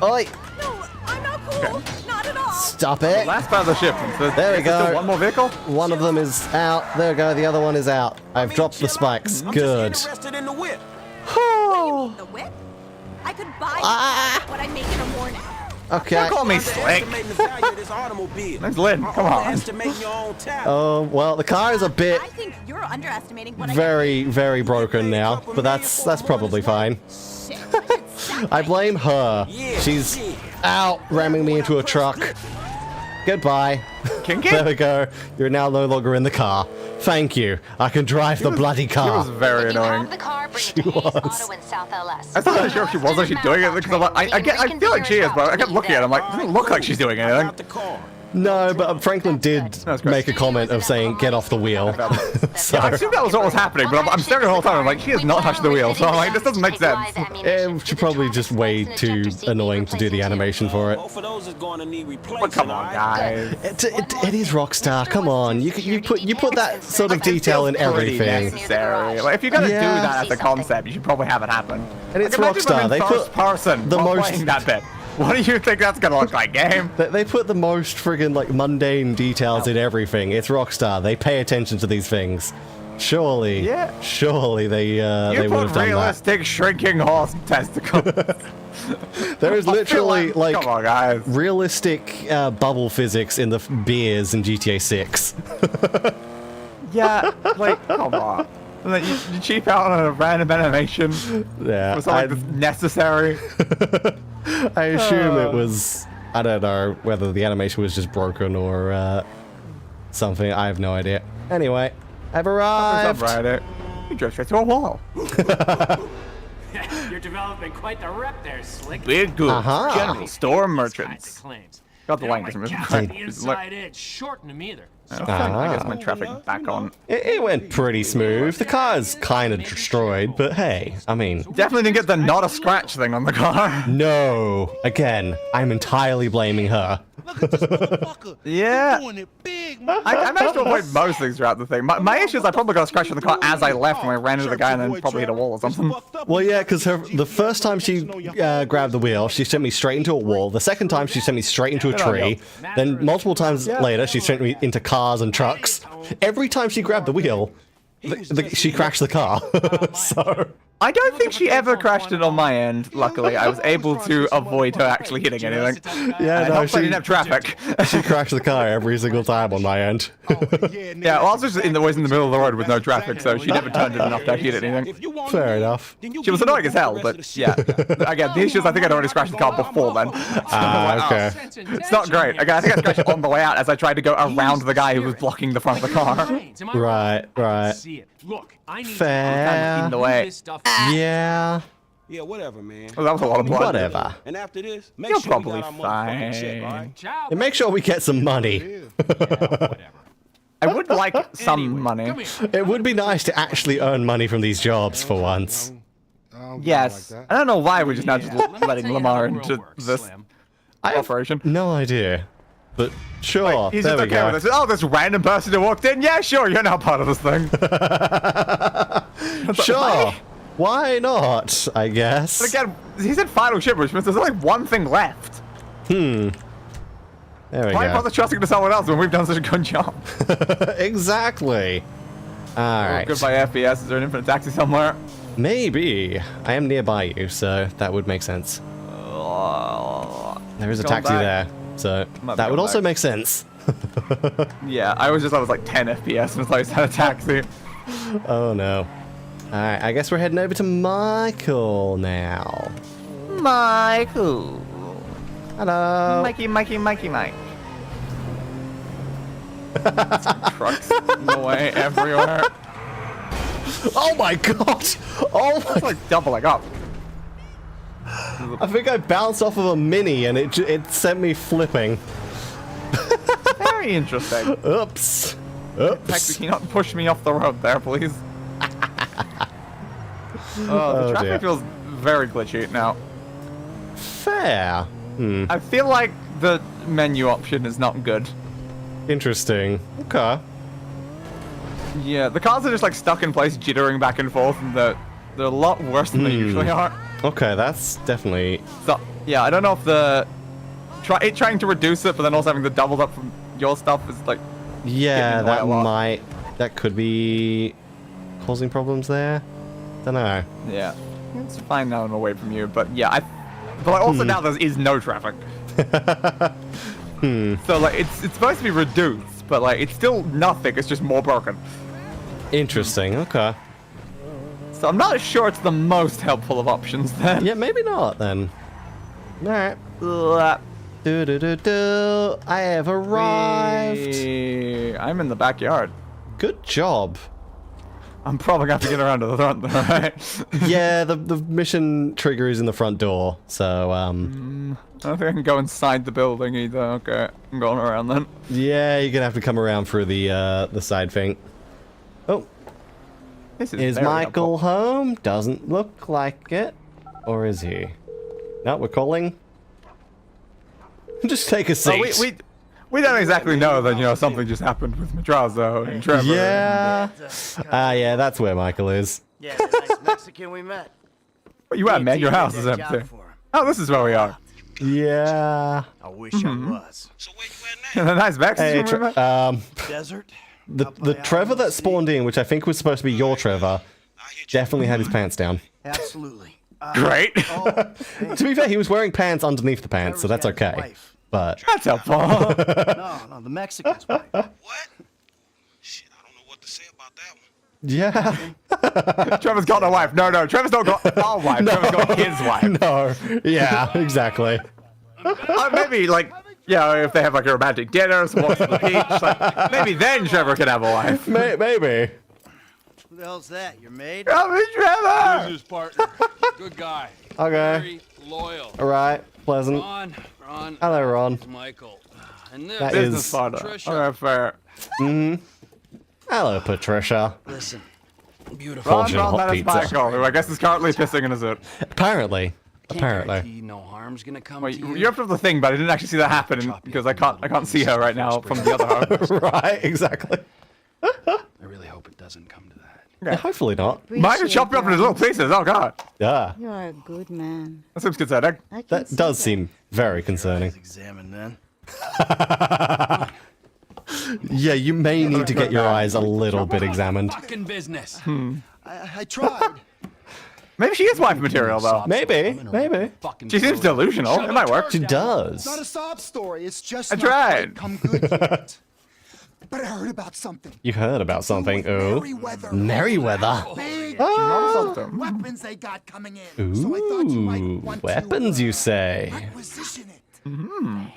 Oi! No, I'm not cool. Not at all. Stop it. Last part of the ship. So There we is there go. still one more vehicle? One of them is out. There we go. The other one is out. I've dropped the spikes. Good. Interested in the whip. The whip? I could buy Ah. what I make in a morning. Okay. Don't call me slick. Name's Lynn. Come on. Oh, well, the car is a bit I think you're underestimating what very, very broken now, but that's probably fine. Shit. I blame her. She's out ramming me into a truck. Goodbye. Kinky? There we go. You're now no longer in the car. Thank you. I can drive the bloody She was car. very If you annoying. have the car, bring She it to Hayes was. Auto in South LS. I thought sure if she was actually doing it because I'm like, I feel like she is, but I kept looking at it. I'm like, doesn't look like she's doing anything. No, but Franklin did That's great. make a comment of saying, get off the wheel. So, I assumed that was what was happening, but I'm staring the whole time. I'm like, she has not touched the wheel, so I'm like, this doesn't make sense. she's probably just way too annoying to do the animation for it. But come on, guys. It is Rockstar. Come on, you put that sort of detail in Feels pretty everything. necessary. Like, if you're gonna do Yeah. that as a concept, you should probably have it happen. And it's Like, imagine Rockstar. them They in put first person the while most- playing that bit. What do you think that's gonna look like, game? They put the most friggin' like mundane details in everything. It's Rockstar. They pay attention to these things. Surely, Yeah. surely they would You have put done that. realistic shrinking horse testicles. There is I feel literally like come on, guys. realistic bubble physics in the beers in GTA 6. Yeah, like, come on. And then you cheap out on a random animation Yeah, for something that's necessary. I assume it was. I don't know whether the animation was just broken or something. I have no idea. Anyway, I've arrived. Right, you drove straight to a wall. You're developing quite the rep there, Slick. Big goods, Uh-huh. general store Guys merchants. that claims. Got the They don't language. like I'm cats just- on the inside edge shorten them either. I guess my traffic back on. It went pretty smooth. The car is kind of destroyed, but hey, I mean, Definitely didn't get the not a scratch thing on the car. no. Again, I'm entirely blaming her. Look at this motherfucker. Yeah. Doing it big, I managed to avoid most things throughout the thing. My issue is I probably got a scratch on the car as I left when I ran into the guy and then probably hit a wall or something. Well, yeah, because the first time she grabbed the wheel, she sent me straight into a wall. The second time, she sent me straight into a tree. Then multiple times later, she sent me into cars and trucks. Every time she grabbed the wheel, she crashed the car. So I don't think she ever crashed it on my end. Luckily, I was able to avoid her actually hitting anything. yeah, And no, hopefully I she didn't have traffic. she crashed the car every single time on my end. Yeah, well, I was just always in the middle of the road with no traffic, so she never turned it enough to actually hit anything. Fair enough. She was annoying as hell, but yeah. Again, the issue is I think I'd already scratched the car before then. Okay. It's not great. Again, I think I scratched it on the way out as I tried to go around the guy who was blocking the front of the car. Right. See it. Look, I need Fair. In the way. this stuff. Yeah. Yeah, whatever, man. Well, that was a lot of blood. Whatever. And after this, make You're sure we probably got our motherfucking check, all fine. right? Ciao. And make sure we get some money. Whatever. I would like some money. Come here. It would be nice to actually earn money from these jobs for once. Yes. I don't know why we're just now just Let me letting tell you Lamar how the into world works, this Slim. operation. No idea. But sure, He's there just we okay go. with this. Oh, this random person who walked in. Yeah, sure, you're now part of this thing. Sure. Why not, I guess. But again, he said final ship, which means there's only one thing left. There we Why go. bother trusting to someone else when we've done such a good job? Exactly. Alright. Goodbye FPS. Is there an infinite taxi somewhere? Maybe. I am nearby you, so that would make sense. There is a Going taxi back. there, so Might be that would going also back. make sense. Yeah, I was like 10 FPS and it's like had a taxi. Oh no. Alright, I guess we're heading over to Michael now. Michael. Hello. Mikey. Trucks in the way everywhere. Oh my god! Oh my! It's like doubling up. I think I bounced off of a mini and it sent me flipping. Very interesting. Oops. Taxi, Oops. can you not push me off the road there, please? Oh, the traffic dear. feels very glitchy now. Fair. I feel like the menu option is not good. Interesting. Okay. Yeah, the cars are just like stuck in place, jittering back and forth, and they're a lot worse than they usually are. Okay, that's definitely... So, yeah, I don't know if the trying to reduce it, but then also having the doubled up from your stuff is like Yeah, in the way that a lot. that could be causing problems there. Don't know. yeah. It's fine now and away from you, but yeah, but also now there is no traffic. So like it's supposed to be reduced, but like it's still nothing. It's just more broken. Interesting. Okay. So I'm not sure it's the most helpful of options then. Yeah, maybe not then. All right. Blah. Do do do do. I have arrived. I'm in the backyard. Good job. I'm probably gonna have to get around to the front, though, right? Yeah, the mission trigger is in the front door, so I don't think I can go inside the building either. Okay, I'm going around then. yeah, you're gonna have to come around through the side thing. Oh, This is very Michael helpful. home? Doesn't look like it, or is he? No, we're calling. Just take a seat. We don't exactly know that, you know, something just happened with Madrazo and Trevor. Yeah. Yeah, that's where Michael is. Yeah, the nice Mexican we met. Where you at, man? Your house is empty. Oh, this is where we are. Yeah. I wish I was. So where you at now? The nice Mexican Hey, we met? Desert? the Trevor that spawned in, which I think was supposed to be your Trevor, definitely had his pants down. Absolutely. Great. To be fair, he was wearing pants underneath the pants, so that's okay. But That's helpful. No, the Mexican's wife. What? Shit, I don't know what to say about that one. yeah. Trevor's got a wife. No, Trevor's not got our wife. Trevor's got his wife. No. Yeah, exactly. Maybe, like, yeah, if they have, like, a romantic dinner, some walks to the beach, like, maybe then Trevor can have a wife. Maybe. Who the hell's that? Your maid? Come in, Trevor! Business partner. Good guy. Okay. Very loyal. All right. Pleasant. Ron. Hello, Ron. Michael. And this That Business is- partner. Trisha. Okay, fair. Hello, Patricia. Listen, Beautiful. Ron, Fortune hot that is pizza. Michael, who I guess is currently pissing in his suit. Apparently. Guarantee Apparently. no harm's gonna come Wait, to you. you're up to the thing, but I didn't actually see that happen because I can't see her right now from the other home. Right, exactly. I really hope it doesn't come to that. Yeah, hopefully not. Michael chopped me up into little pieces. Oh god, Yeah. You are a good man. that seems concerning. I can That see does that. seem very concerning. examine then. Yeah, you may need to get your eyes a little bit examined. Fucking business. I tried. Maybe she is wife material though. Maybe. Fucking She seems delusional. It might work. She does. Not a sob story. It's just I not tried. quite come good yet. But I heard about something. You heard about something. Ooh. Merryweather. Merryweather. Big Something. weapons they got coming in. So I thought you might Ooh. want Weapons, to, you say? requisition it.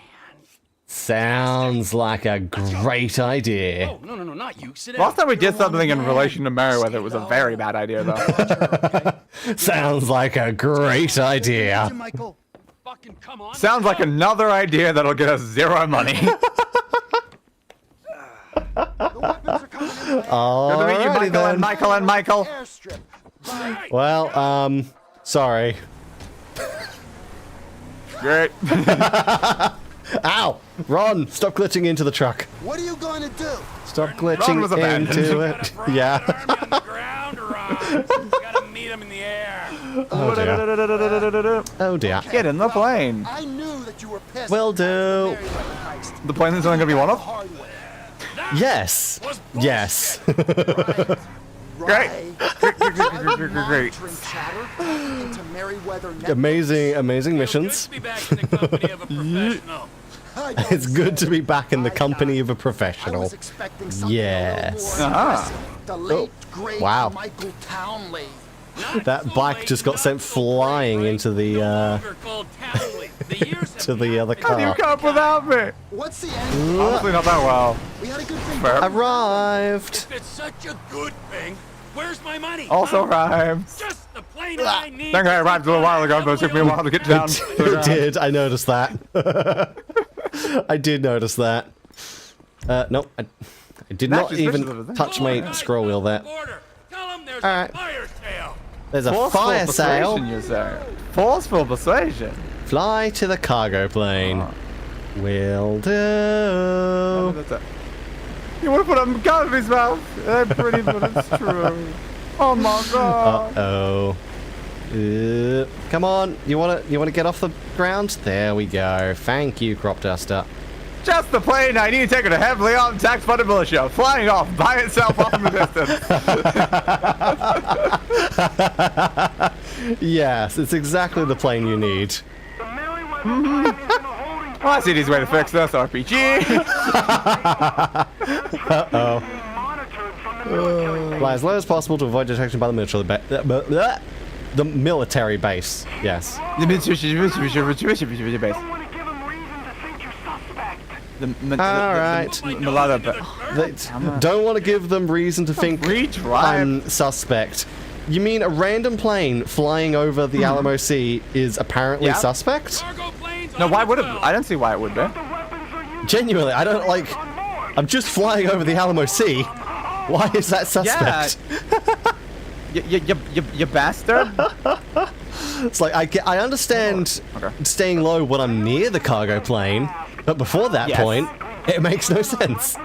Sounds like a great idea. Oh, no, not you. Sit down. Last time we did something in relation to Merryweather, it was a very bad idea though. Sounds like a great idea. Michael. Fucking come on. Sounds like another idea that'll get us zero money. The weapons are coming in. Good to meet you, Alrighty Michael and then. Michael and Michael. Airstrip. Right. Well, sorry. Great. Ow! Ron, stop glitching into the truck. What are you going to do? Stop Ron glitching was abandoned. into it. Yeah. Army on the ground, Ron. Gotta meet him in the air. Oh dear. Oh dear. Get in the plane. I knew that you were pissed. Will do. Merryweather heist. The plane that's only gonna be one of? Hard way. Yes. Yes. Great. Great. Drink chatter into Merryweather Netflix. Amazing missions. Good to be back in the company of a professional. I don't It's good say. to be back in the I company of a I professional. was expecting something Yes. a little more Ah. impressive. The late, great wow. Michael Townley. That bike just got sent flying into the to the other How do you car. cope without me? What's the end? Honestly, not that well. We had a good thing. Fair. Arrived. If it's such a good thing, where's my money? Also Huh? rhymes. Just the plane I need. Think I arrived a little while ago, but it took me a while to get down. to the It ground. did. I noticed that. I did notice that. Nope. I did not Actually, even especially the- touch my scroll wheel there. Border. Tell him there's Alright. a fire sale. There's a Forceful fire persuasion, sale. you say. Forceful persuasion. Fly to the cargo plane. Will do. That's it. You want to put a gun in his mouth? They're pretty, but it's true. Oh my god. Uh-oh. Come on. You wanna get off the ground? There we go. Thank you, Crop Duster. Just the plane I need to take it a heavily armed tax-funded militia, flying off by itself off in the distance. Yes, it's exactly the plane you need. The Merryweather plane is in a holding Well, I see these way to fix this, RPG. Uh-oh. Fly as low as possible to avoid detection by the military the military base. Yes. The base. Alright. Don't want to give them reason to think I'm suspect. You mean a random plane flying over the Alamo Sea is apparently suspect? No, why would it? I don't see why it would be. Genuinely, I don't like... I'm just flying over the Alamo Sea. Why is that suspect? You bastard. It's like, I understand staying low when I'm near the cargo plane, but before that point, it makes no sense.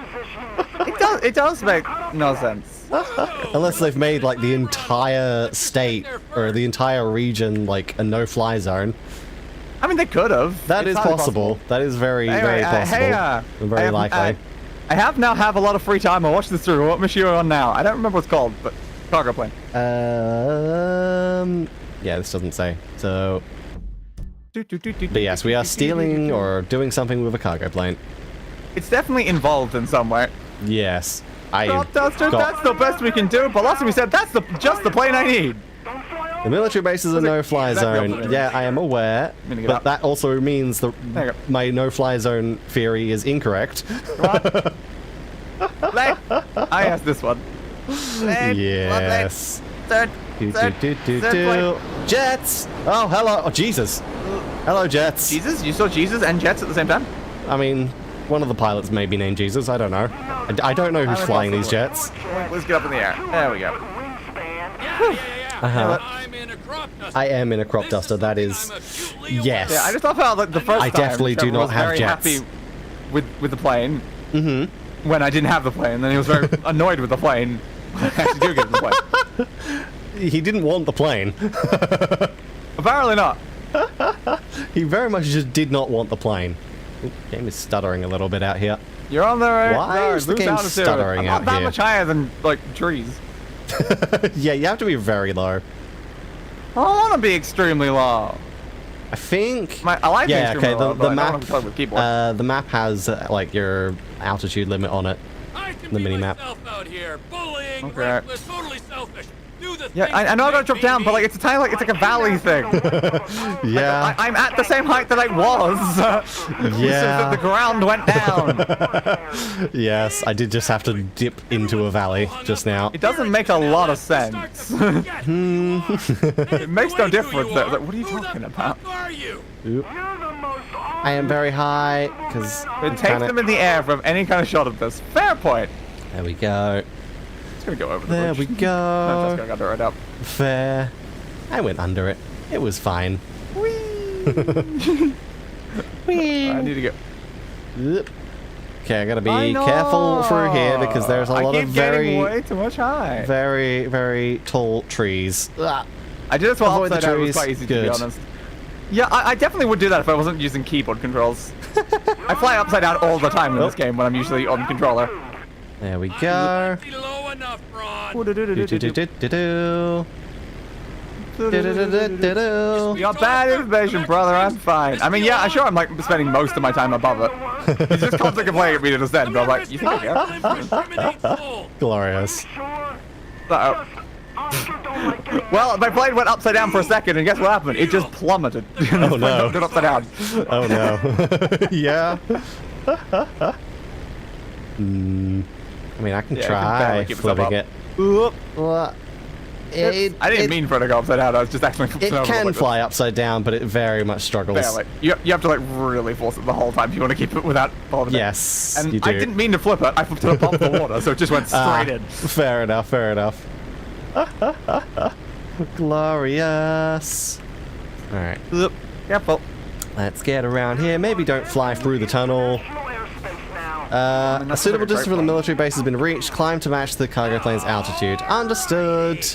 It does make no sense. Unless they've made, like, the entire state, or the entire region, like, a no-fly zone. I mean, they could have. That is possible. That is very, very possible. Very likely. I now have a lot of free time. I'll watch this through. What mission are you on now? I don't remember what it's called, but cargo plane. Yeah, this doesn't say. So... But yes, we are stealing or doing something with a cargo plane. It's definitely involved in some way. Yes. That's the best we can do, but last time we said that's just the plane I need. The military base is a no-fly zone. Yeah, I am aware, but that also means that my no-fly zone theory is incorrect. I asked this one. Yes. Jets! Oh, hello. Oh, Jesus. Hello, Jets. Jesus? You saw Jesus and Jets at the same time? I mean, one of the pilots may be named Jesus. I don't know. I don't know who's flying these jets. Let's get up in the air. There we go. I'm in a crop duster. I am in a crop duster. That is... Yes. Yeah, I just love how like, the first time definitely do not was have very jets. happy with the plane. When I didn't have the plane. Then he was very annoyed with the plane. I actually do get the plane. He didn't want the plane. Apparently not. He very much just did not want the plane. Ooh, game is stuttering a little bit out here. You're on the right. Why is the game stuttering out I'm not that here? much higher than like trees. Yeah, you have to be very low. I don't want to be extremely low. I think. I like being extremely low, the but map. I don't want to talk with keyboard. The map has like your altitude limit on it. The mini map. Out here, bullying, Okay. reckless, totally selfish. Do the Yeah, I know I gotta drop down, but like it's a tiny, like it's like a valley thing. Yeah. I'm at the same height that I was. Yeah. So the ground went down. Yes, I did just have to dip into a valley just now. It doesn't make a lot of sense. It makes no difference. Though. Like, what are you talking about? Oop. I am very high because It takes them in the air from any kind of shot of this. Fair point. There we go. It's gonna go over the There bridge. we go. No, just gonna go right up. Fair. I went under it. It was fine. Whee! I need to go. Oop. Okay, I gotta be careful through here because there's a lot of very, way too much high. very, very tall trees. I did this while Avoid the upside down. It was trees. quite easy Good. to be honest. Yeah, I definitely would do that if I wasn't using keyboard controls. I fly upside down all the time in this game when I'm usually on controller. There we go. Low enough, Ron. Do-do-do-do-do-do. Do-do-do-do-do-do. You got bad information, brother. I'm fine. I mean, yeah, sure. I'm like spending most of my time above it. He's just constantly complaining at me to descend. But I'm like, you think I care? Glorious. Well, my plane went upside down for a second, and guess what happened? It just plummeted. Oh no! It upside down. Oh no! Yeah. I mean, I can Yeah, try it can barely flipping keep it. itself I didn't mean for it to go upside down. I was just actually. It can fly upside down, but it very much struggles. Barely. You have to like really force it the whole time if you want to keep it without falling. Yes, and you do. I didn't mean to flip it. I flipped it above the water, so it just went straight in. Fair enough. Fair enough. Glorious. All right. Careful. Let's get around here. Maybe don't fly through the tunnel. A suitable distance from the military base has been reached. Climb to match the cargo plane's altitude. Understood.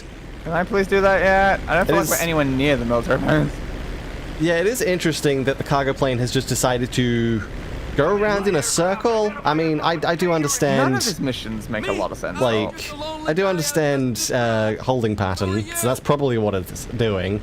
Can I please do that yet? I don't feel like we're anywhere near the military base. Yeah, it is interesting that the cargo plane has just decided to go around in a circle. I mean, I do understand. None of these missions make a lot of sense. Like, I do understand holding pattern, so that's probably what it's doing.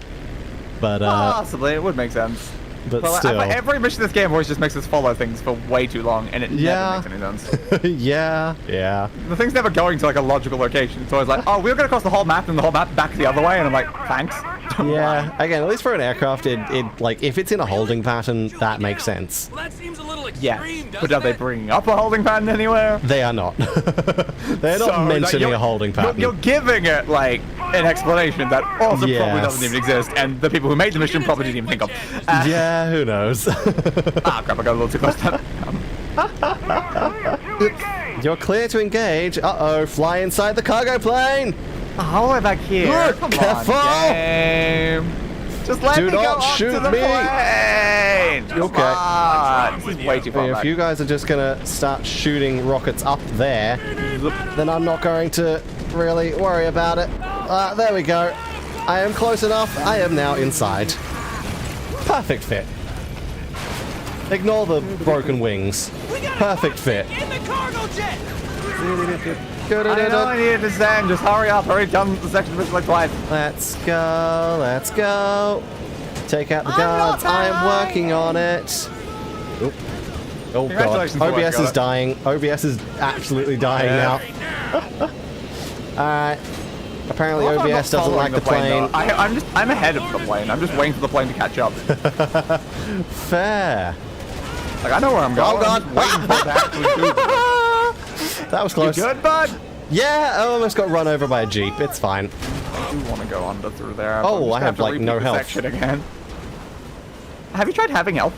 But possibly it would make sense. but Well, still. every mission in this game always just makes us follow things for way too long, and it Yeah. never makes any sense. yeah. The thing's never going to like a logical location. It's always like, oh, we're gonna cross the whole map and the whole map back the other way, and I'm like, thanks. Yeah, again, at least for an aircraft, it like, if it's in a holding pattern, that makes sense. Well, that seems a little Yeah, extreme, but doesn't are they it? bringing up a holding pattern anywhere? They are not. They're So, not like, mentioning you're- a holding pattern. You're giving it, like, an explanation that also probably Yes. doesn't even exist, and the people who made the mission probably didn't even think of. Yeah, who knows? Ah, crap, I got a little too close to that. You're clear to engage. Uh-oh, fly inside the cargo plane! How am I back here? Look, Come careful! on, game. Just let Do me go not up shoot to the me. plane! Come Okay. on. This is way too far If back. you guys are just gonna start shooting rockets up there, then I'm not going to really worry about it. There we go. I am close enough. I am now inside. Perfect fit. Ignore the broken wings. Perfect fit. In the cargo jet! I know I need to descend. Just hurry up. Hurry, done the section mission like twice. Let's go. Let's go. Take out the guards. I am working on it. Oop. Oh god. Congratulations for OBS working is on it. dying. OBS is absolutely dying now. Alright. Apparently I'm not OBS doesn't following like the plane. though. I'm ahead of the plane. I'm just waiting for the plane to catch up. Fair. Like I know where I'm going. Oh, God. I'm just waiting for it to actually do. That was You close. good, bud? Yeah, I almost got run over by a jeep. It's fine. I do want to go under through there. Oh, I'm just I gonna have, to like, repeat no the health. section again. Have you tried having health?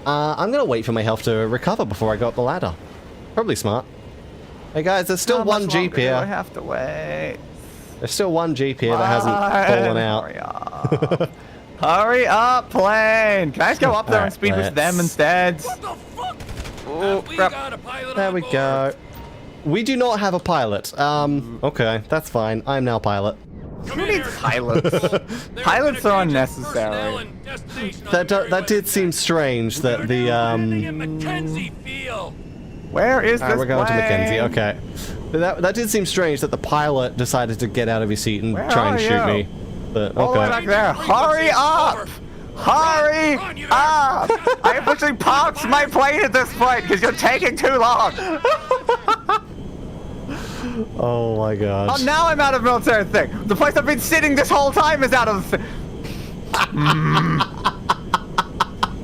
I'm gonna wait for my health to recover before I go up the ladder. Probably smart. Hey guys, there's still How one much jeep longer do I here. have to wait. There's still one jeep here that hasn't fallen out. Hurry up. Hurry up, plane! Can I just go up there and Alright, speed with them let's- instead? What the fuck? Oh, We crap. got a pilot There on we board. go. We do not have a pilot. Okay, that's fine. I'm now pilot. Come Who in needs here. pilots? There's Pilots been a are change of personnel unnecessary. and destination on That the very that did west seem side. strange that the Landing at Mackenzie Field. Where is this Alright, we're going to Mackenzie. plane? Okay. But that did seem strange that the pilot decided to get out of his seat and Where try and are shoot you? me. But All the way okay. back there. Hurry up! Hurry up! I have literally parked my plane at this point because you're taking too long. Oh my Oh, gosh. now I'm out of military thing. The place I've been sitting this whole time is out of the thing.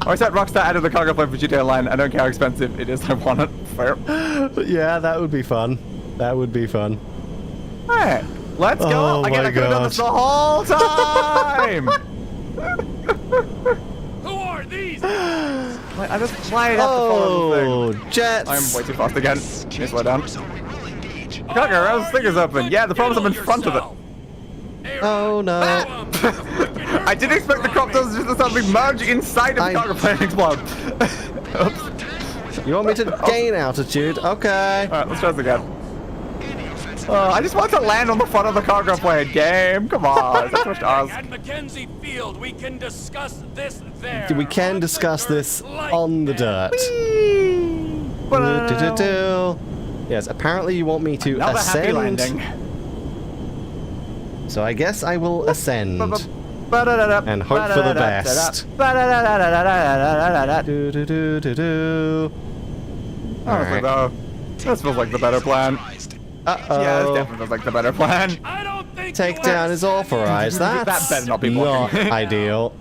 I said Rockstar added the cargo plane for GTA Online. I don't care how expensive it is. I want it. Fair. Yeah, that would be fun. That would be fun. Hey, let's go. Oh Again, my I could have done this gosh. the whole time. Who are these? Wait, I just why I have to follow the Oh, thing. jets. I'm way too fast again. Can you slow down? So we will engage. Cargo, those thing's open. Yeah, the problem's I'm in front of it. Oh no. I didn't expect the crop dusters to suddenly merge inside of the cargo plane and explode. Oops. You want me to gain altitude? Okay. Alright, let's try this again. I just want to land on the front of the cargo plane. Game, come on. That's much to ask. At Mackenzie Field, we can discuss this there. We can discuss this on the dirt. Do-do-do-do. Yes, apparently you want me to Another happy ascend. landing. So I guess I will ascend. And And hope for the best. Do-do-do-do-do. Honestly, though, this feels like the better plan. Uh-oh. Yeah, this definitely feels like the better plan. I don't think Takedown is authorized. That That's better not be not blocking. ideal.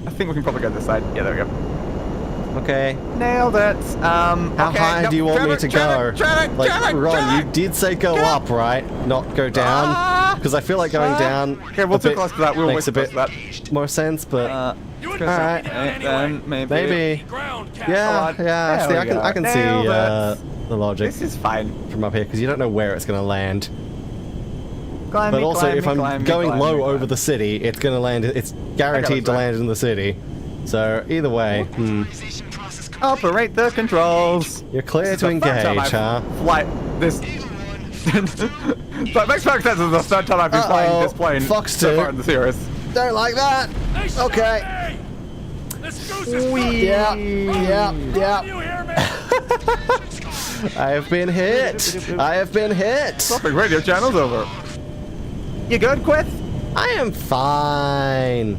I think we can probably go this side. Yeah, there we go. Okay. Nailed it. How Okay, high no, do you want me to go? Like, Ron, you Trevor! did say go up, right? Not go down? Ah! Because I feel like going down Okay, we'll a too bit close to that. We'll makes way a too bit close to that. more sense, but alright. Then maybe. Maybe. ground cap. Yeah, yeah. There See, we I can go. see Nailed it. the logic This is fine. from up here because you don't know where it's going to land. Climb But me, also, climb if me, I'm climb me, going climb low me, over climb. the city, it's going to land. It's guaranteed to say. land in the city. So either way, Operate the controls. you're clear This to is the third time engage, huh? I've Flight this. But it makes perfect sense. It's the third time I've been flying this plane Fox so 2. far in the series. Don't like that. They shot Okay. me! This goose is fucking- Yeah, yeah, You yeah. hear me? I have been hit. I have been hit. Swapping radio channels over. You good, Quith? I am fine.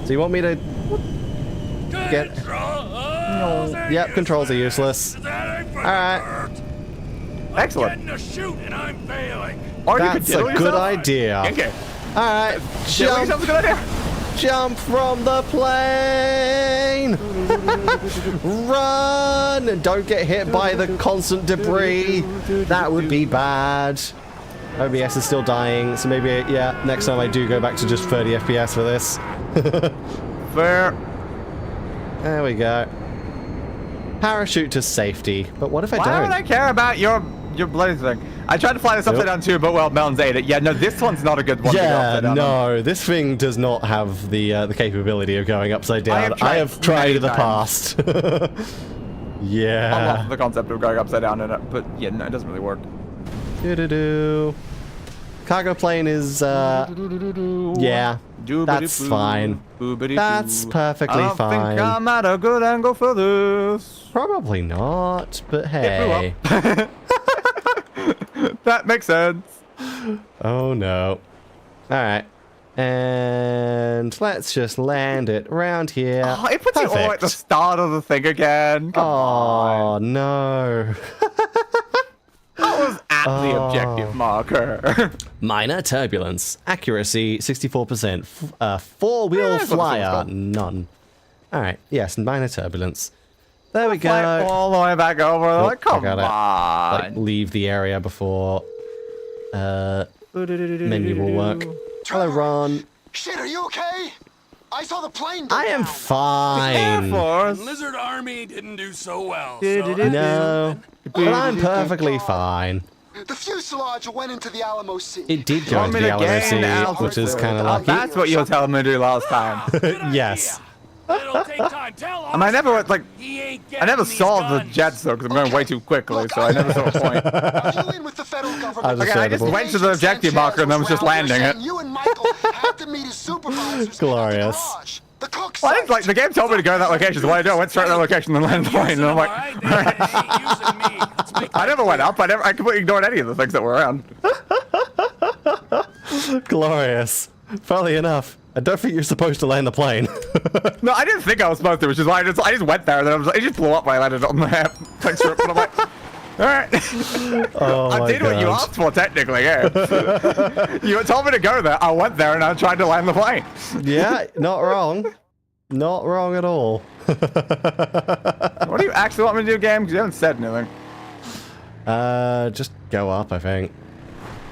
So you want me to Get. Yep, controls are useless. Alright. Excellent. Getting a shoot and I'm failing. Or you could That's a diddle good yourself. idea. Okay. Alright, Diddle jump, yourself's a good idea. jump from the plane! Run! And don't get hit by the constant debris. That would be bad. OBS is still dying, so maybe, yeah, next time I do go back to just 30 FPS for this. Fair. There we go. Parachute to safety. But what if I Why don't? would I care about your bloody thing? I tried to fly this upside down too, but well, Melons ate it. Yeah, no, this one's not a good one to go Yeah, upside down on. no, this thing does not have the capability of going upside down. I have tried in the past. I Yeah. love the concept of going upside down in it, but yeah, no, it doesn't really work. Do-do-do. Cargo plane is, yeah, that's fine. That's perfectly I don't fine. think I'm at a good angle for this. Probably not, but hey. That makes sense. Oh no. Alright. And let's just land it around here. Oh, it puts you all at the start of the thing again. Come on. Oh no. That was at the objective marker. Minor turbulence. Accuracy 64%. Four-wheel Yeah, that's what flyer. it's called. None. Alright, yes, minor turbulence. There we Fly go. all the way back over. Like, come I gotta, on. like, leave the area before menu will work. Hello, Ron. Shit, are you okay? I saw the plane go I am down. fine. Force. Lizard Army didn't do so well. No, but I'm perfectly fine. The fuselage went into the Alamo Sea. It did go Want into me the to Alamo gain Sea, altitude? which is kind of Oh, lucky. that's what you were telling me to do last time. Yes. It'll take time. Tell I mean, I never like. he ain't I never getting saw these the guns. jets though, because I'm going way too quickly, so I never saw a point. Are you in with the federal government? Understandable. Okay, I just went to the objective marker and then was just landing it. You and Michael had to meet his supervisors. Glorious. At the garage. The cook Well, I didn't, like, the game told me to go to that location, so what I do, I went straight to that location and landed the plane, and I'm like, I never went up. I completely ignored any of the things that were around. Glorious. Funnily enough, I don't think you're supposed to land the plane. No, I didn't think I was supposed to, which is why I just went there, and then it just blew up when I landed on the plane strip, and I'm like, alright. Oh I my did what you God. asked for, technically, yeah. You told me to go there, I went there, and I tried to land the plane. Yeah, not wrong. Not wrong at all. What do you actually want me to do, game? Because you haven't said anything. Just go up, I think.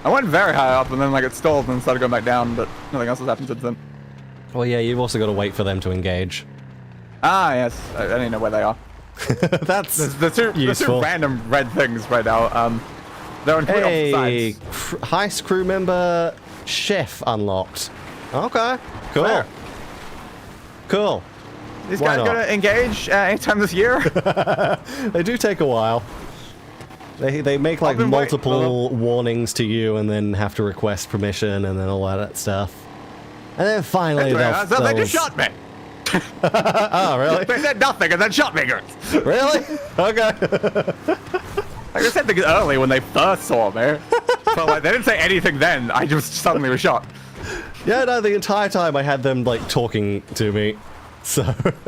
I went very high up, and then like it stalled, and then started going back down, but nothing else has happened since then. Well, yeah, you've also got to wait for them to engage. Ah, yes. I don't even know where they are. That's The two random red things right now. They're on complete Hey, opposite sides. heist crew member chef unlocked. Okay, cool. Fair. Cool. These Why guys not? gonna engage anytime this year? They do take a while. They make like been waiting multiple warnings to you and then have to request permission and then all that stuff. And then finally Anyway, so they just shot me. Oh, really? They said nothing and then shot me, girls. Really? Okay. Like I said things early when they first saw me. But like they didn't say anything then. I just suddenly was shot. Yeah, no, the entire time I had them like talking to me. So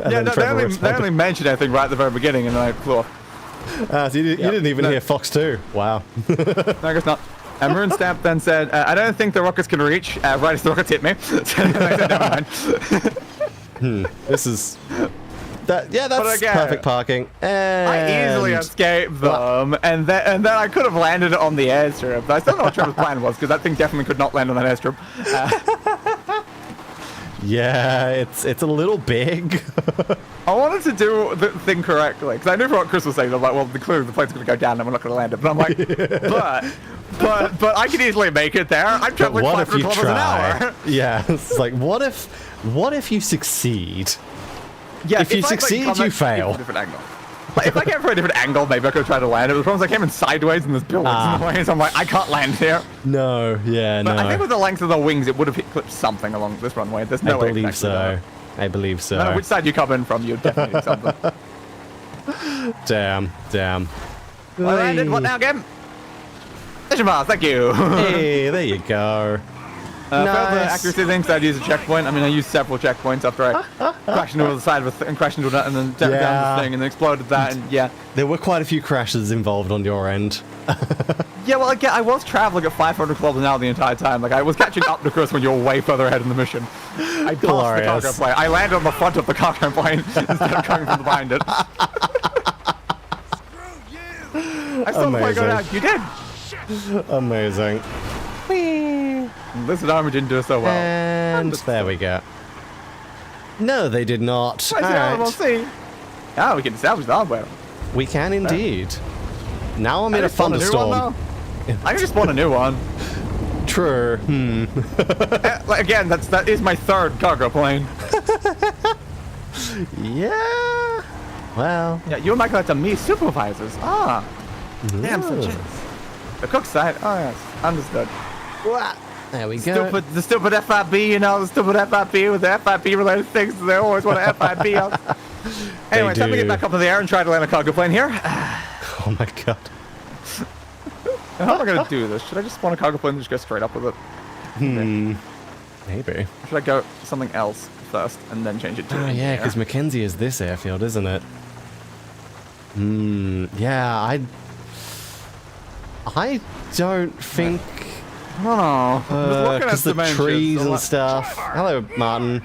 Yeah, no, they only mentioned anything right at the very beginning, and then I flew off. So you didn't even hear Fox 2. Wow. No, I guess not. And Maroon Stamp then said, I don't think the rockets can reach right as the rockets hit me. So I said, never mind. This is... That, yeah, that's again, perfect parking. And... I easily escaped them, and then I could have landed it on the airstrip. But I still don't know what Trevor's plan was, because that thing definitely could not land on that airstrip. Yeah, it's a little big. I wanted to do the thing correctly, because I knew what Chris was saying. I'm like, well, clearly the plane's going to go down and we're not going to land it. But I'm like, but I could easily make it there. I'm traveling 500 kilometers an hour. Yeah, it's like, what if you succeed? Yeah, If you succeed, you fail. Different angle. Like, if I came from a different angle, maybe I could try to land it. But the problem is I came in sideways and there's buildings in the way, so I'm like, I can't land here. No, yeah, But no. I think with the length of the wings, it would have clipped something along this runway. There's no way. I believe so. I believe so. No matter which side you come in from, you definitely do something. Damn. Well, landed. What now, game? Mission pass. Thank you. Hey, there you go. For the Nice. accuracy thing, so I'd use a checkpoint. I mean, I used several checkpoints after I crashed into the side of and crashed into that, and then down the thing, and then exploded that, and yeah. There were quite a few crashes involved on your end. Yeah, well, again, I was traveling at 500 kilometers an hour the entire time. Like, I was catching up to Chris when you were way further ahead in the mission. I passed the cargo plane. I landed on the front of the cargo plane instead of coming from behind it. I saw the plane go down. You did. Amazing. Lizard armor didn't do so well. And there we go. No, they did not. We'll Alright. see. Now we can salvage the hardware. We can indeed. Now I'm in a thunderstorm. I can just spawn a new one. True. Like, again, that is my third cargo plane. Yeah. Well. Yeah, you and Michael are me supervisors. Ah. Damn, some chicks. The cook's side. Oh yes, understood. There we go. The stupid FIB, you know, the stupid FIB with the FIB related things. They always want to FIB us. Anyway, time to get back up in the air and try to land a cargo plane here. Oh my god. How am I going to do this? Should I just spawn a cargo plane and just go straight up with it? Maybe. Or should I go something else first and then change it to Oh yeah, because Mackenzie is this airfield, isn't it? Yeah, I don't think... Oh, because the trees and stuff. Hello, Martin.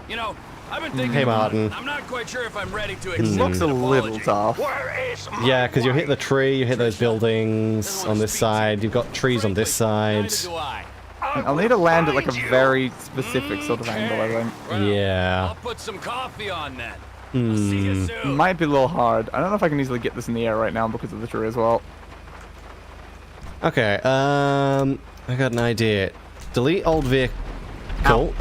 You know, I've been thinking Hey, about it. Martin. I'm not quite sure if I'm ready to It accept looks a an little apology. tough. Yeah, because you hit the tree, you hit those buildings on this side, you've got trees on this side. Neither do I. I'll need to land at like a very specific sort of angle, I think. Well, Yeah. I'll put some coffee on then. I'll see you It soon. might be a little hard. I don't know if I can easily get this in the air right now because of the tree as well. Okay, I got an idea. Delete old vehicle.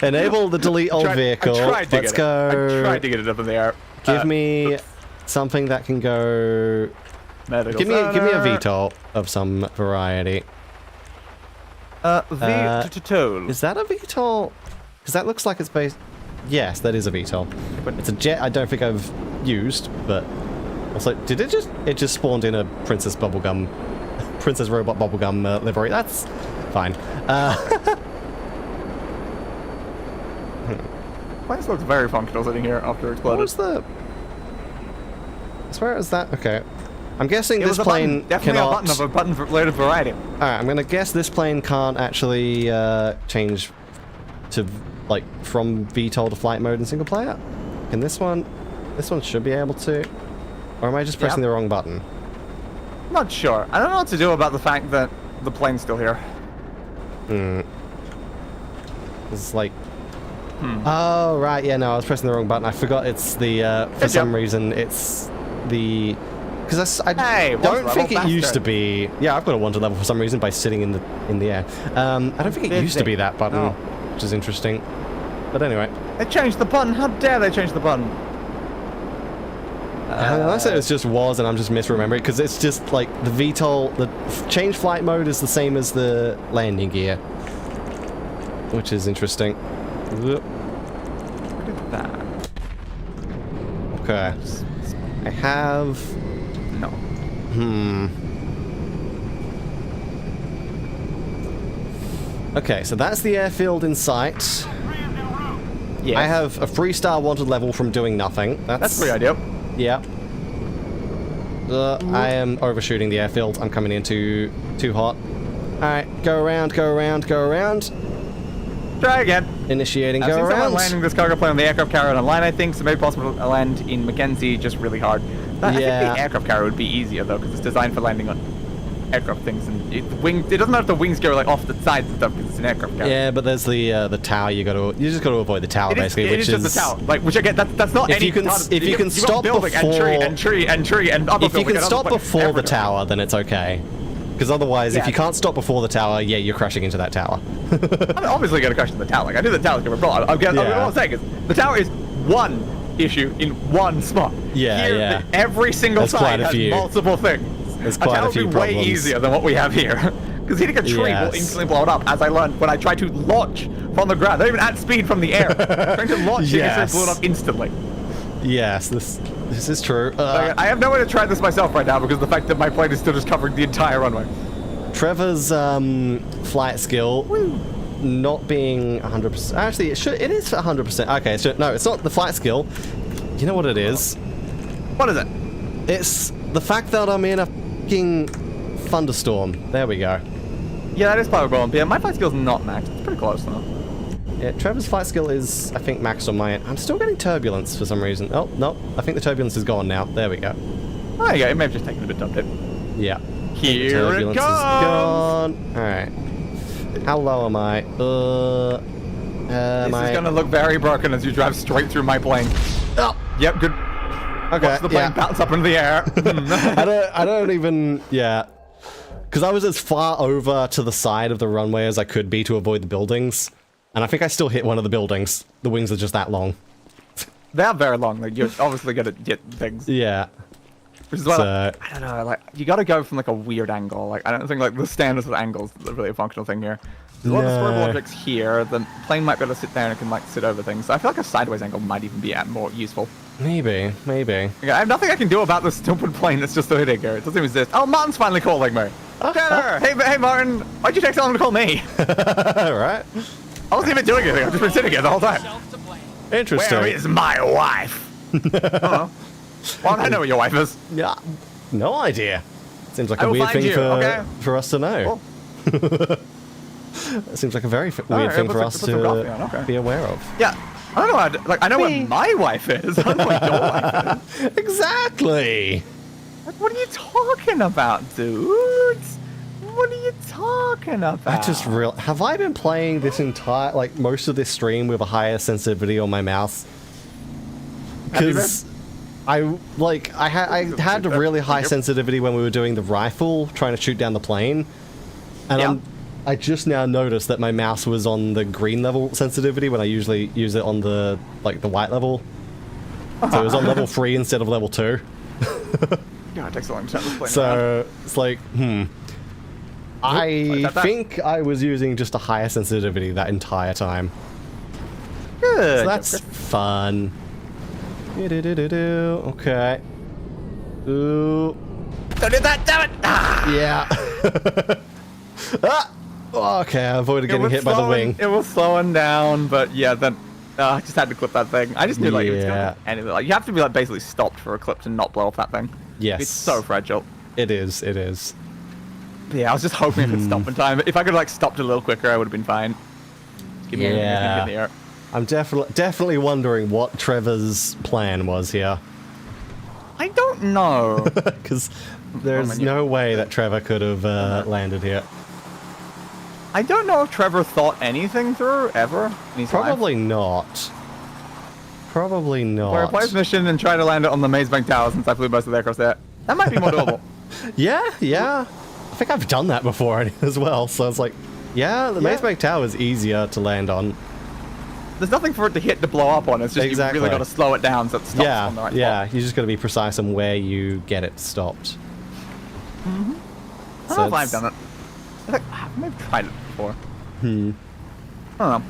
Enable the delete old vehicle. Let's go. I tried to get it up in the air. Give me something that can go. Medical Give me a center. VTOL of some variety. VTOL. Is that a VTOL? Because that looks like it's based. Yes, that is a VTOL. It's a jet I don't think I've used, but also, did it just? It just spawned in a Princess Bubblegum, Princess Robot Bubblegum livery. That's fine. Place looks very functional sitting here after it exploded. What was the? I swear it was that. Okay. I'm guessing It this was a plane button. Definitely cannot. a button of a button for related variety. Alright, I'm gonna guess this plane can't actually change to like from VTOL to flight mode in single player. Can this one? This one should be able to. Or am I just pressing the wrong button? Not sure. I don't know what to do about the fact that the plane's still here. It's like. Oh right, yeah, no, I was pressing the wrong button. I forgot it's the. For some reason, it's the. Because I don't think it used to be. Yeah, I've got a wanted level for some reason by sitting in the air. I don't think it used to be that button, which is interesting. But anyway. They changed the button. How dare they change the button? Unless it just was and I'm just misremembering, because it's just like the VTOL, the change flight mode is the same as the landing gear, which is interesting. Look at that. Okay. I have. No. Okay, so that's the airfield in sight. Yes. I have a 3-star wanted level from doing nothing. That's pretty ideal. Yeah. I am overshooting the airfield. I'm coming in too hot. Alright, go around, go around, go around. Try again. Initiating, I've go seen someone around. landing this cargo plane on the aircraft carrier online, I think, so maybe possible to land in Mackenzie just really hard. I think the aircraft carrier would be easier though, because it's designed for landing on aircraft things, and it doesn't have the wings go like off the sides and stuff because it's an aircraft carrier. Yeah, but there's the tower. You just got to avoid the tower basically, It is just the tower. Like, which again, that's not if any. you can you've got stop building before and tree and tree and other if you building can and stop other before the everything. tower, then it's okay. Because otherwise, if you can't stop before the tower, yeah, you're crashing into that tower. I'm obviously going to crash into the tower. Like, I knew the tower's going to be a problem. What I'm saying is, the tower is one issue in one spot. Yeah, here, yeah. Every single There's quite side a has few. multiple things. There's quite a few would be way problems. easier than what we have here. Because hitting a tree will Yes. instantly blow it up, as I learned when I tried to launch from the ground. Not even at speed from the air. Trying to launch it Yes. blew it up instantly. Yes, this is true. Like, I have no way to try this myself right now because of the fact that my plane is still just covering the entire runway. Trevor's flight skill not being 100%. Actually, it is 100%. Okay, so no, it's not the flight skill. You know what it is? What is it? It's the fact that I'm in a fucking thunderstorm. There we go. Yeah, that is part of the problem. Yeah, my flight skill's not maxed. It's pretty close though. Yeah, Trevor's flight skill is, I think, maxed on my end. I'm still getting turbulence for some reason. Oh, no, I think the turbulence is gone now. There we go. Oh, there you go. It may have just taken a bit to update. Yeah. Here Turbulence it is comes! gone. Alright. How low am I? This is gonna look very broken as you drive straight through my plane. Oh! Yep, good. Okay, Watch the plane bounce up into the air. I don't even, yeah. Because I was as far over to the side of the runway as I could be to avoid the buildings. And I think I still hit one of the buildings. The wings are just that long. They are very long. Like, you're obviously gonna get things. Yeah. Which is why, like, I don't know, like, you gotta go from, like, a weird angle. Like, I don't think, like, the standards of angles is really a functional thing here. There's a lot of destroyable objects here. The plane might be able to sit there and it can, like, sit over things. So I feel like a sideways angle might even be more useful. Maybe. Okay, I have nothing I can do about this stupid plane that's just sitting here. It doesn't even exist. Oh, Martin's finally calling me. Tanner! Hey, Martin! Why'd you take so long to call me? Right. I wasn't even doing anything. I've just been sitting here the whole time. Interesting. Where is my wife? Well, I know where your wife is. Yeah. No idea. Seems like I a will weird find thing you, for us to know. Cool. That seems like a very weird thing for us to be aware of. Yeah. I don't know. Like, I know where my wife is. I don't know where your wife is. Exactly. Like, what are you talking about, dudes? What are you talking about? Have I been playing this entire, like, most of this stream with a higher sensitivity on my mouse? Because I had a really high sensitivity when we were doing the rifle, trying to shoot down the plane. And I just now noticed that my mouse was on the green level sensitivity when I usually use it on the, like, the white level. So it was on level 3 instead of level 2. God, it takes a long time to play. So it's like, I think I was using just a higher sensitivity that entire time. Good. So that's fun. Okay. Ooh. Don't do that, damn it! Ah! Yeah. Ah! Okay, I avoided getting hit by the wing. It was slowing down, but yeah, then I just had to clip that thing. I just knew like it's gonna anything. Like you have to be like basically stopped for a clip to not blow off that thing. Yes. It's so fragile. It is. It is. But yeah, I was just hoping it could stop in time. If I could like stopped a little quicker, I would have been fine. Just give me anything I can get in the air. I'm definitely wondering what Trevor's plan was here. I don't know. Because there's no way that Trevor could have landed here. I don't know if Trevor thought anything through, ever, in his Probably life. not. Probably not. Or play this mission and try to land it on the Maze Bank Tower since I flew most of the aircraft there. That might be more doable. Yeah. I think I've done that before as well, so it's like, the Maze Bank Tower is easier to land on. There's nothing for it to hit to blow up on. It's just you really got to slow it down so it stops on the right spot. You just got to be precise on where you get it stopped. I don't know if I've done it. I think I may have tried it before. I don't know.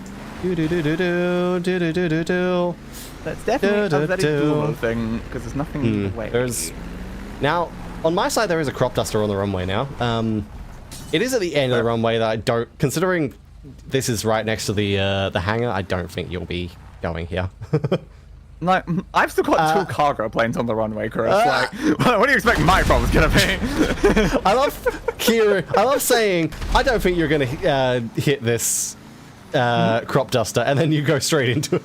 That's definitely a very doable thing because there's nothing in the way. Now, on my side, there is a crop duster on the runway now. It is at the end of the runway that I don't, considering this is right next to the hangar, I don't think you'll be going here. Like, I've still got 2 cargo planes on the runway, Chris. Like, what do you expect my problem's gonna be? I love saying, I don't think you're gonna hit this crop duster, and then you go straight into it.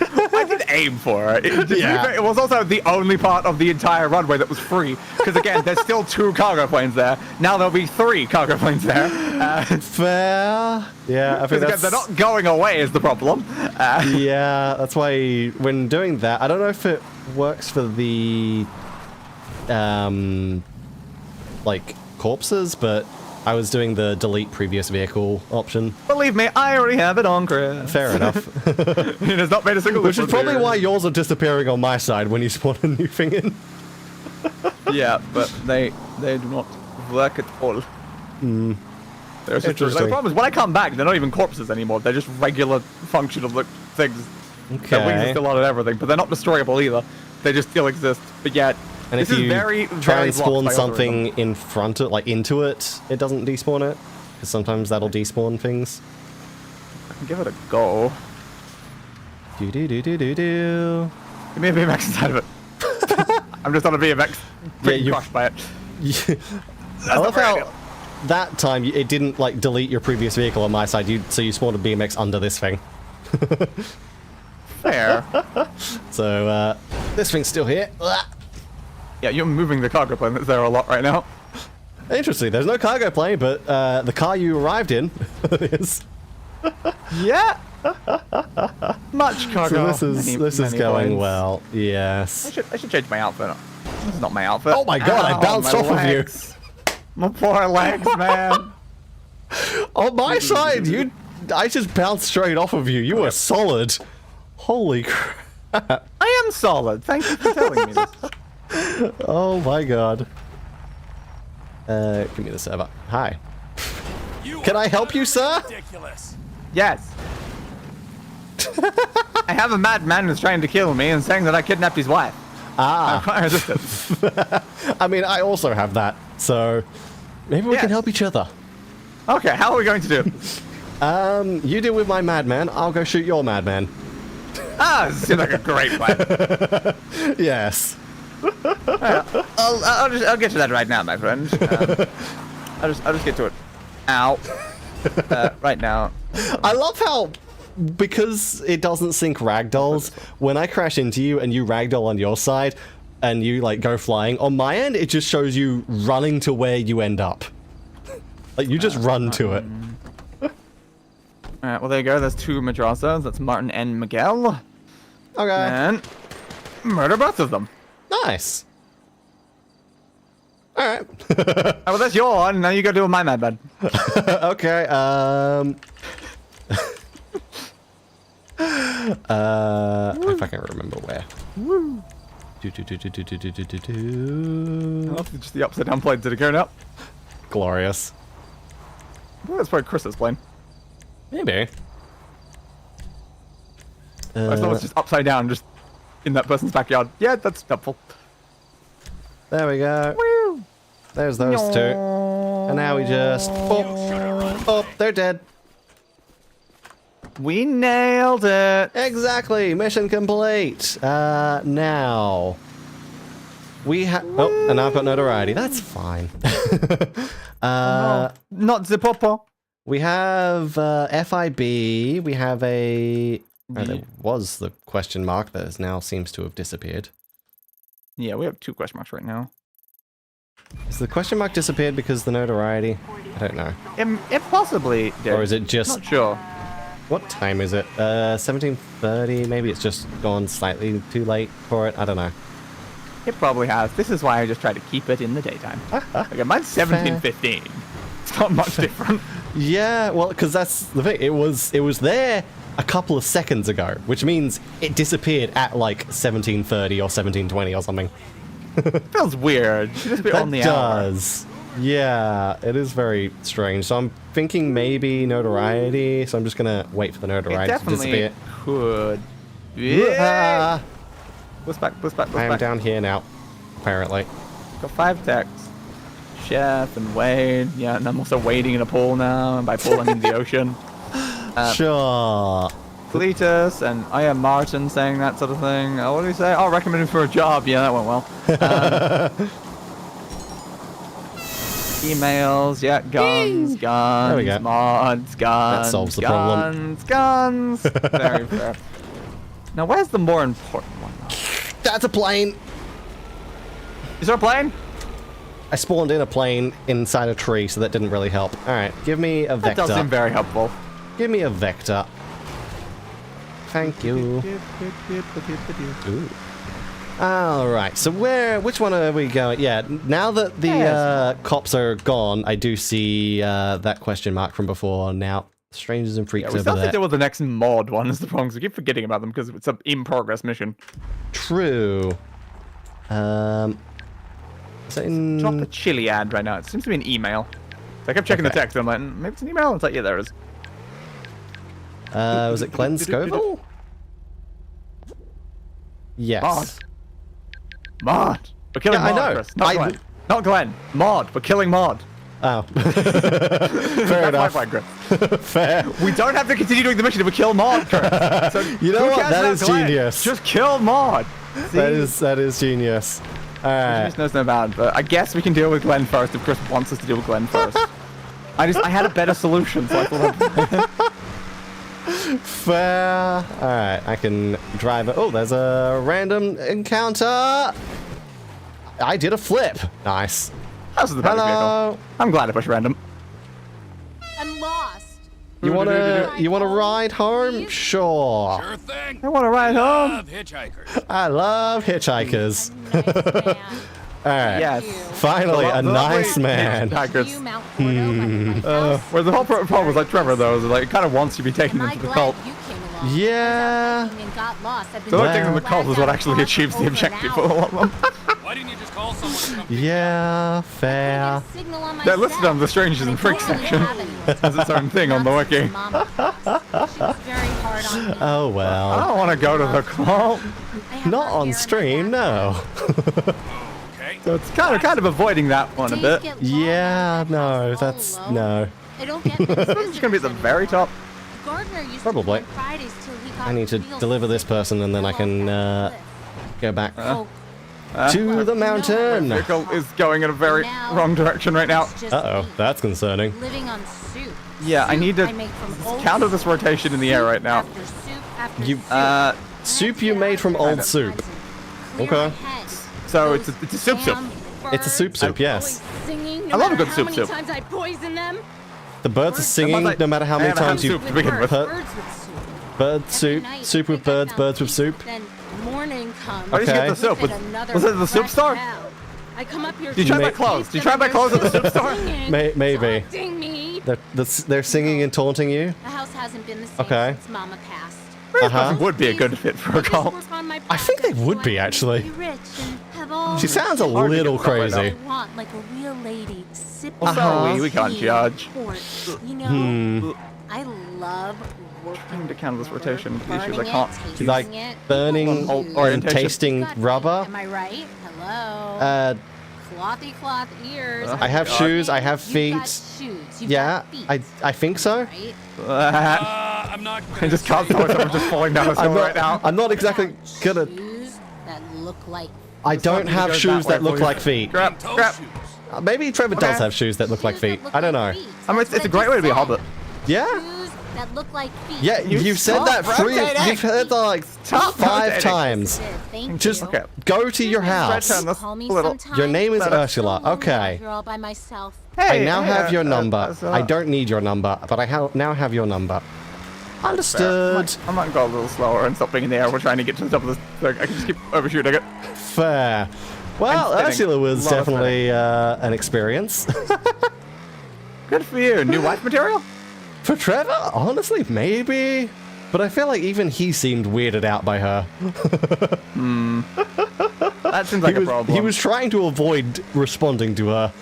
I did aim for it. It was also the only part of the entire runway that was free. Because again, there's still 2 cargo planes there. Now there'll be 3 cargo planes there. Fair. Yeah, I think again, they're not going away is the problem. Yeah, that's why when doing that, I don't know if it works for the like corpses, but I was doing the delete previous vehicle option. Believe me, I already have it on, Chris. Fair enough. It has not made a single Which is probably why yours are disappearing on my side when you spawn a new thing in. Yeah, but they do not work at all. There's just, the problem is when I come back, they're not even corpses anymore. They're just regular functional things. Okay. Their wings are still on and everything, but they're not destroyable either. They just still exist. But yet, And This if is you very, try very and spawn blocked by something in front of, like into it, it doesn't despawn it. Because sometimes that'll despawn things. I can give it a go. Do do do do do do. Give me a BMX inside of it. I'm just on a BMX, pretty you- crushed by it. I love very how ideal. that time it didn't like delete your previous vehicle on my side. So you spawned a BMX under this thing. Fair. So this thing's still here. Yeah, you're moving the cargo plane that's there a lot right now. Interesting. There's no cargo plane, but the car you arrived in is. Yeah. Much cargo. So this is going well. Yes. I should change my outfit. This is not my outfit. Oh my god! I bounced my off legs. My poor legs, man. On my side, I just bounced straight off of you. You were solid. Holy crap! I am solid. Thank you for telling me this. Oh my god. Give me the server. Hi. Can I help you, sir? Ridiculous. Yes. I have a madman who's trying to kill me and saying that I kidnapped his wife. Ah. I can't resist it. I mean, I also have that, so maybe we can help each other. Okay, how are we going to do? You deal with my madman. I'll go shoot your madman. Ah, this seems like a great plan. Yes. I'll get to that right now, my friend. I'll just get to it. Ow. Right now. I love how, because it doesn't sync ragdolls, when I crash into you and you ragdoll on your side, and you like go flying, on my end it just shows you running to where you end up. Like you just run to it. Alright, well there you go. There's two Madrasas. That's Martin and Miguel. Okay. And murder both of them. Nice. Alright. Oh, well, that's your one. Now you go do my madman. Okay, if I can remember where. Woo. Do. Oh, just the upside down plane. Did it go up? Glorious. Well, that's probably Chris's plane. Maybe. I thought it was just upside down, just in that person's backyard. Yeah, that's helpful. There we go. Woo. There's those two. And now we just... Oh, they're dead. We nailed it. Exactly. Mission complete. Now... We have... Oh, and I've got notoriety. That's fine. Not the popo. We have FIB. We have a... Oh, there was the question mark that now seems to have disappeared. Yeah, we have two question marks right now. Is the question mark disappeared because the notoriety? I don't know. It possibly did. Or is it just... Not sure. What time is it? 17:30? Maybe it's just gone slightly too late for it. I don't know. It probably has. This is why I just try to keep it in the daytime. Okay, mine's 17:15. It's not much different. Yeah, well, because that's the thing. It was there a couple of seconds ago, which means it disappeared at like 17:30 or 17:20 or something. Feels weird. Should just be on the hour. does. Yeah, it is very strange. So I'm thinking maybe notoriety. So I'm just gonna wait for the It notoriety to definitely disappear. could. Yeah. Push back. I am down here now, apparently. Got 5 texts. Chef and Wade. Yeah, and I'm also wading in a pool now, and by pool I mean the ocean. Sure. Cletus and I am Martin saying that sort of thing. What do we say? Oh, recommended for a job. Yeah, that went well. Emails. Yeah, guns, There we go. mods, guns. That solves the problem. Guns. Very fair. Now, where's the more important one? That's a plane. Is there a plane? I spawned in a plane inside a tree, so that didn't really help. All right, give me a That vector. does seem very helpful. Give me a vector. Thank you. Ooh. All right, so which one are we going? Yeah, now that the cops are gone, I do see that question mark from before now. Strangers and freaks Yeah, we over still have there. to deal with the next mod one is the problem, 'cause we keep forgetting about them because it's an in-progress mission. True. Is that in... Drop a chili ad right now. It seems to be an email. So I kept checking the Okay. text, and I'm like, maybe it's an email? It's like, yeah, there it is. was it Glenn Scoville? Yes. Mod. We're killing Yeah, I Maud, know. Chris. Not Glenn. Not Glenn. Maud. We're killing Maud. Oh. Fair That's enough. my plan, Chris. Fair. We don't have to continue doing the mission if we kill Maud, Chris. So You know who what? cares That about is Glenn? genius. Just kill Maud. That is genius. Alright. Genius knows no bound, but I guess we can deal with Glenn first if Chris wants us to deal with Glenn first. I had a better solution, so I thought Fair. Alright, I can drive it. Oh, there's a random encounter. I did a flip. Nice. that was the better Hello. vehicle. I'm glad I pushed random. I'm lost. You wanna ride home? Sure. Sure thing. I want to ride home. Love hitchhikers. I love hitchhikers. Nice man. Alright. Yes. Finally, a nice man. Hitchhikers. You Mount Porto by my house. Where the whole problem was like Trevor though, is like it kind of wants you to be taken Am I into the glad cult. you came along? Yeah. I was out hiking and got lost. I've been So Well- like taking them to the cult is what actually achieves the objective for a lot of them. Why didn't you just call someone to come pick Yeah, fair. They're listed on the strangers and freaks section as its own thing on the wiki. Oh I well. don't want to go to the cult. Not on stream, no. Okay. So it's kind of avoiding that one a bit. Yeah, no, that's no. I don't get many It's gonna be at the very top. Gardner used Probably. to come on Fridays till he got I need to real deliver this sick. person and then I can go back Oh, to the mountain. Vehicle is going in a very wrong direction right now. it's just Uh-oh, me, that's concerning. living on soup. Yeah, I Soup need to I make from old counter this rotation in the air right now. After soup after You- soup. Soup you made from old soup. Okay. So it's a soup soup. It's a soup, yes. I love a good soup soup. Times I poison them. The birds are singing no matter how many They have times you soup to begin with. put bird soup, soup with birds, birds with soup. Then morning comes. Why did you get the Okay. soup? Was it the soup store? I come up here. Did you try my clothes? Did you try my clothes at the soup store? Maybe. Taunting me. They're singing and taunting you? The house hasn't been the same Okay. since Mama passed. Uh-huh. Would be a good fit for a cult. I think they would be, actually. She sounds a little crazy. I want like a real lady. Sip Well, so are we can't tea, judge. port. You know, I love working. Trying to counter this with rotation water, for the issues I burning can't. it, You tasting like it. burning Or and orientation. tasting Gut rubber? Am I right? Hello. Clothy cloth ears. I have shoes, I have You've got feet. shoes. You've Yeah, got feet, I think so. right? I'm not I just can't tell myself I'm just falling down this hill right now. I'm not exactly gonna. Shoes that look like. I don't me to have go shoes that that way look for you. like feet. Crap, toe crap. shoes. Maybe Trevor does Okay. have shoes that look like shoes feet. that look I don't know. like feet. I mean, That's it's a what great way to be a just hobbit. Yeah. said. Shoes that look like feet. Yeah, you've said stop that rotating. you've heard that like Stop 5 rotating. times. Thank Just you. Okay. go to your house. Turn this Call me little. sometime. Your name is Better. Ursula. So lonely Okay. out here all by myself. I Hey, now have your number. so- I don't need your number, but I now have your number. Understood. I might go a little slower and stop being in the air. We're trying to get to the top of this thing. I can just keep overshooting it. Fair. Well, I'm spinning. Ursula was Lot of definitely an experience. Good for you. New wife material? For Trevor, honestly, maybe. But I feel like even he seemed weirded out by her. That seems like a problem. He was trying to avoid responding to her.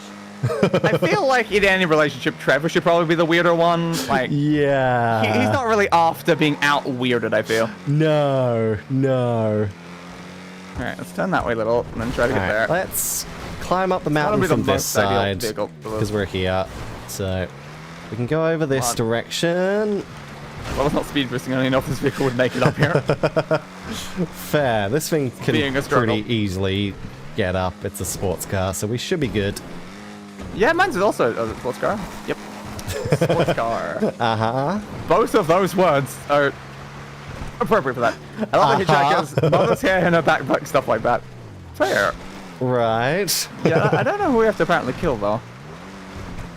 I feel like in any relationship, Trevor should probably be the weirder one. Like, Yeah. he's not really after being out weirded, I feel. No, no. Alright, let's turn that way a little and then try to get Alright, there. let's climb up the That'll mountain be the from this most ideal side vehicle for because this. we're here. So we can go over this Come on. direction. Well, it's not speed boosting. I don't even know if this vehicle would make it up here. Fair. This thing Being can a struggle. pretty easily get up. It's a sports car, so we should be good. Yeah, mine's also a sports car. Yep. Sports car. Uh-huh. Both of those words are appropriate for that. I love the hitchhikers, mother's hair in her backpack, stuff like that. Fair. Right. Yeah, I don't know who we have to apparently kill, though.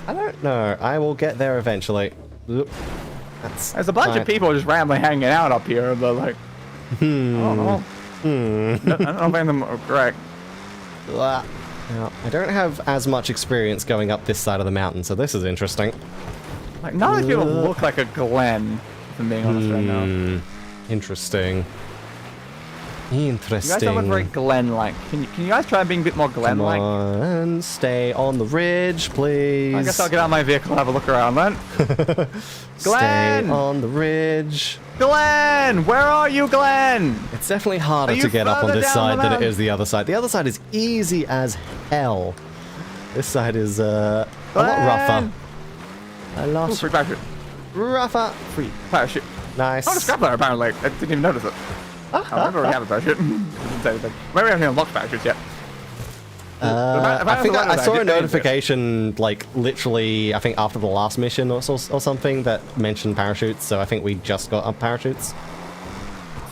I don't know. I will get there eventually. Oop. That's There's a bunch of fine. people just randomly hanging out up here, but like, I don't know. I don't know if any of them are correct. Blah. Now, I don't have as much experience going up this side of the mountain, so this is interesting. Like, none of these people look like a Glen, if I'm being honest right now. Interesting. Interesting. You guys sound very Glenn-like. Can you guys try being a bit more Come Glenn-like? on, stay on the ridge, please. I guess I'll get out of my vehicle and have a look around then. Glenn! Stay on the ridge. Glenn! Where are you, Glenn? It's definitely harder Are you to get up on further this down side the than it mountain? is the other side. The other side is easy as hell. This side is a lot rougher. A Ooh, lot free parachute. rougher. Free parachute. Nice. Oh, the scrap layer, apparently. I didn't even notice it. Oh, I already have a parachute. Didn't say anything. Maybe I haven't unlocked parachutes yet. I think I saw a notification, like, literally, I think after the last mission or something that mentioned parachutes, so I think we just got up parachutes.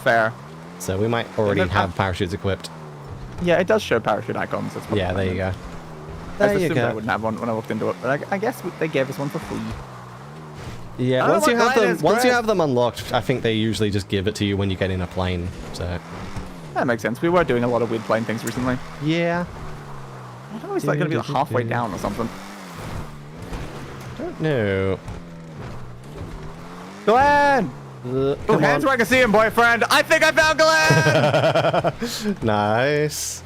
Fair. So we might already have parachutes equipped. Yeah, it does show parachute icons. That's Yeah, there you go. I There you assumed I go. wouldn't have one when I looked into it, but I guess they gave us one for free. Yeah, I don't once know you what have Glenn them, is, once you Greg. have them unlocked, I think they usually just give it to you when you get in a plane. So That makes sense. We were doing a lot of weird plane things recently. yeah, I don't know, it's like going to be like halfway down or something. don't know. Glenn! Come Hands on. where I can see him, boyfriend. I think I found Glenn! Nice.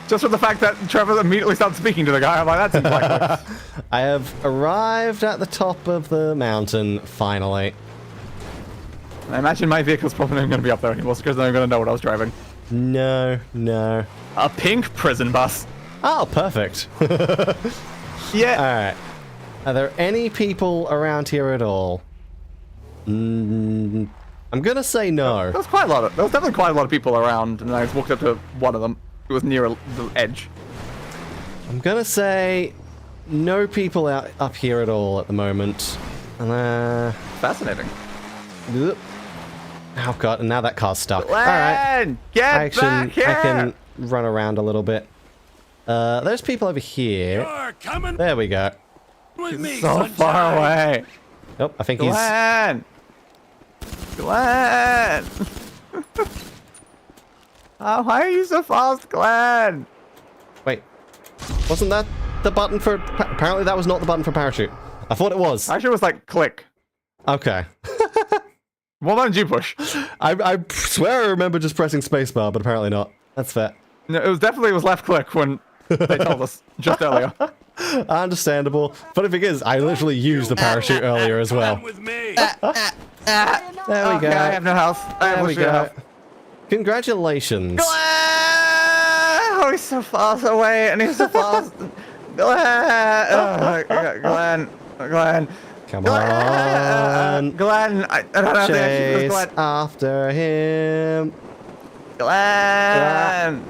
Just for the fact that Trevor immediately started speaking to the guy, I'm like, that seems like I have arrived at the top of the mountain finally. I imagine my vehicle's probably not going to be up there anymore because they're going to know what I was driving. No, no. A pink prison bus. Oh, perfect. Yeah. Alright. Are there any people around here at all? I'm gonna say no. There was definitely quite a lot of people around, and I just walked up to one of them who was near the edge. I'm gonna say no people up here at all at the moment. Fascinating. Oh god, and now that car's stuck. Glenn, Alright. get back here! I can run around a little bit. There's people over here. You're coming There we go. with me, So sunshine. far away. Oh, I think Glenn! Glenn! Oh, why are you so fast, Glenn? Wait. Wasn't that the button for... Apparently that was not the button for parachute. I thought it was. Actually, it was like click. Okay. What button did you push? I swear I remember just pressing spacebar, but apparently not. That's fair. No, it was left click when they told us just earlier. Understandable. Funny thing is, I literally used the parachute earlier as well. Come with me. There we Okay, go. I have no health. There we go. Congratulations. Glenn! Oh, he's so far away, and he's so fast. Glenn! Oh, Glenn! Glenn! Come on. Glenn! I don't know if they actually Chase Glenn. after him. Glenn!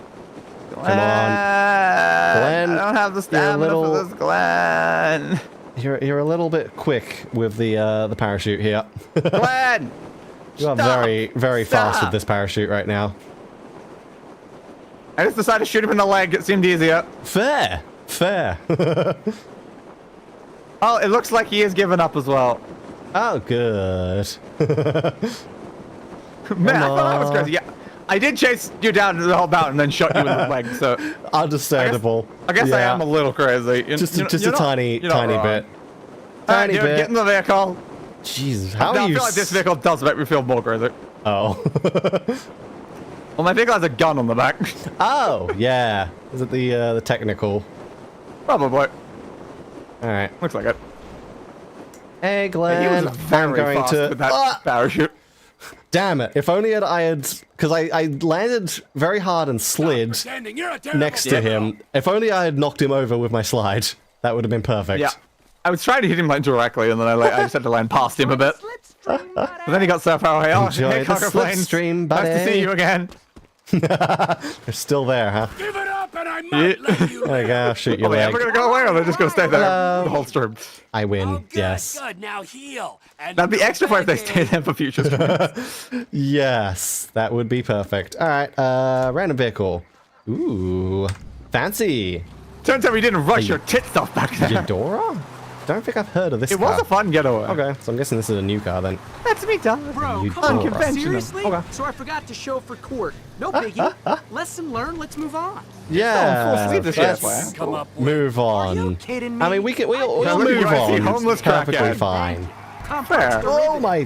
Come on. Glenn, I don't have the stamina little- for this, Glenn. You're a little bit quick with the parachute here. Glenn! You are Stop! very fast Stop! with this parachute right now. I just decided to shoot him in the leg. It seemed easier. Fair. Fair. Oh, it looks like he has given up as well. Oh, good. Man, I thought that was crazy. Yeah, I did chase you down the whole mountain and then shot you in the leg. So Understandable. I guess I Yeah. am a little crazy. Just a You're not- tiny you're not wrong. bit. Alright, Tiny dude, bit. get in the vehicle. Jesus, how Now, are I you? feel like this vehicle does make me feel more crazy. Oh. Well, my vehicle has a gun on the back. Oh, yeah. Is it the technical? Probably. All right. Looks like it. Hey, He Glenn. was very I'm going fast to. with that parachute. Damn it! If only I had, because I landed very hard and slid Pretending you're a terrible next to him. If only I had knocked him over with my slide, that would have been perfect. Yeah. I was trying to hit him like directly, and then I just had to land past him a bit. But then he got so far away. Oh, Enjoy hey, the Cocker Plains. slipstream, Nice to see buddy. you again. You're still there, huh? Give it up and I might let you There you go. I'll shoot your Are they leg. ever gonna go away, or are they just gonna stay there Hello. the whole stream? I win. Oh, good, Yes. good. Now heal. And That'd be go extra fun if they back stay in. there for future streams. Yes, that would be perfect. All right. Random vehicle. Ooh, fancy. Turns out we didn't rush your tit stuff back there. Eudora? Don't think I've heard of this It was car. a fun getaway. Okay, so I'm guessing this is a new car then. That's me, done. Bro, You come on. don't. Unconventional. Seriously? Okay. So I forgot to show for court. No biggie. Lesson learned. Let's move on. Yeah, full sleeve this shit, let's man. Come up with move Are you on. kidding me? I mean, we'll Now look at move you, I see on. homeless It's perfectly crackhead. fine. Fair. Oh my.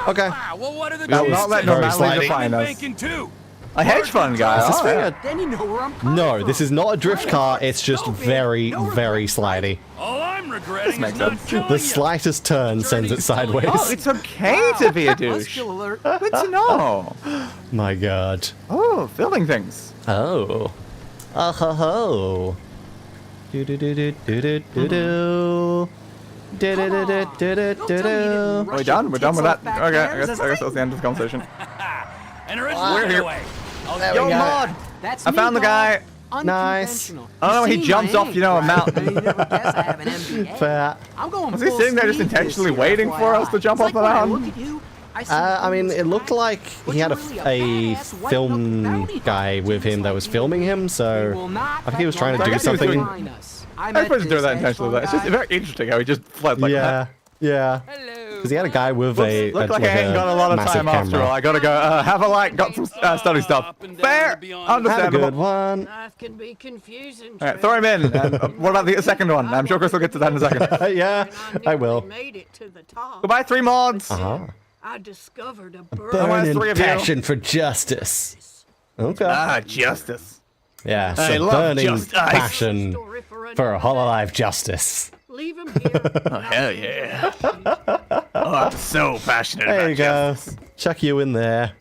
Okay. Wow, well, what are the That I'll was not let very normality sliding. define us. thinking too? A hedge fund guy. Is this Oh, thing yeah. a- Then you know where I'm coming No, from. this is not a drift car. It's just very, very slidey. All I'm regretting makes is not sense. killing The you. slightest turn sends it sideways. Oh, it's okay to be a douche. Buzzkill alert. Good to know. My god. Oh, filming things. Oh. Oh ho ho. Do do do do do do do do. Do do do do do do do do. Are we done? We're done with that. Okay, I guess that's the end of the conversation. And the rest We're of here. the way. Yo, Mod! That's I me, found the dog. guy. Nice. Unconventional. I don't know, he You see jumps my off, you know, a ink, mountain. right? You never guess I have an MBA. Fair. I'm going Was he full sitting there just speed intentionally this year, waiting for us to FYI. jump It's off the like when I mountain? look at you, I see I mean, the it looked sky, like but he had you're a, really a badass white-knuckled film bounty guy hunter, with him just that like was you. filming him, We so will not I think he was trying to I do guess he was something. doing- I I met suppose to do this that hedge intentionally. fund It's just guy. very interesting how he just fled like Yeah, yeah. Hello. Because he had a guy with a Look like I ain't got a lot of time after all. I gotta go. Have a light. Got some study stuff. Up and down Fair. and beyond. Have a good Understandable. one. Life can be confusing. All right, throw him in. And what about the second one? I'm sure Chris will get to that in a second. Yeah, I will. Made it to the top. Goodbye, 3 mods. Uh-huh. I discovered a want Burning 3 of you. passion for justice. Okay. Ah, justice. Yeah, I so love burning just ice. passion for Hololive justice. Leave him here. Oh, hell yeah. Oh, I'm so passionate There about you go. justice. Chuck you in there.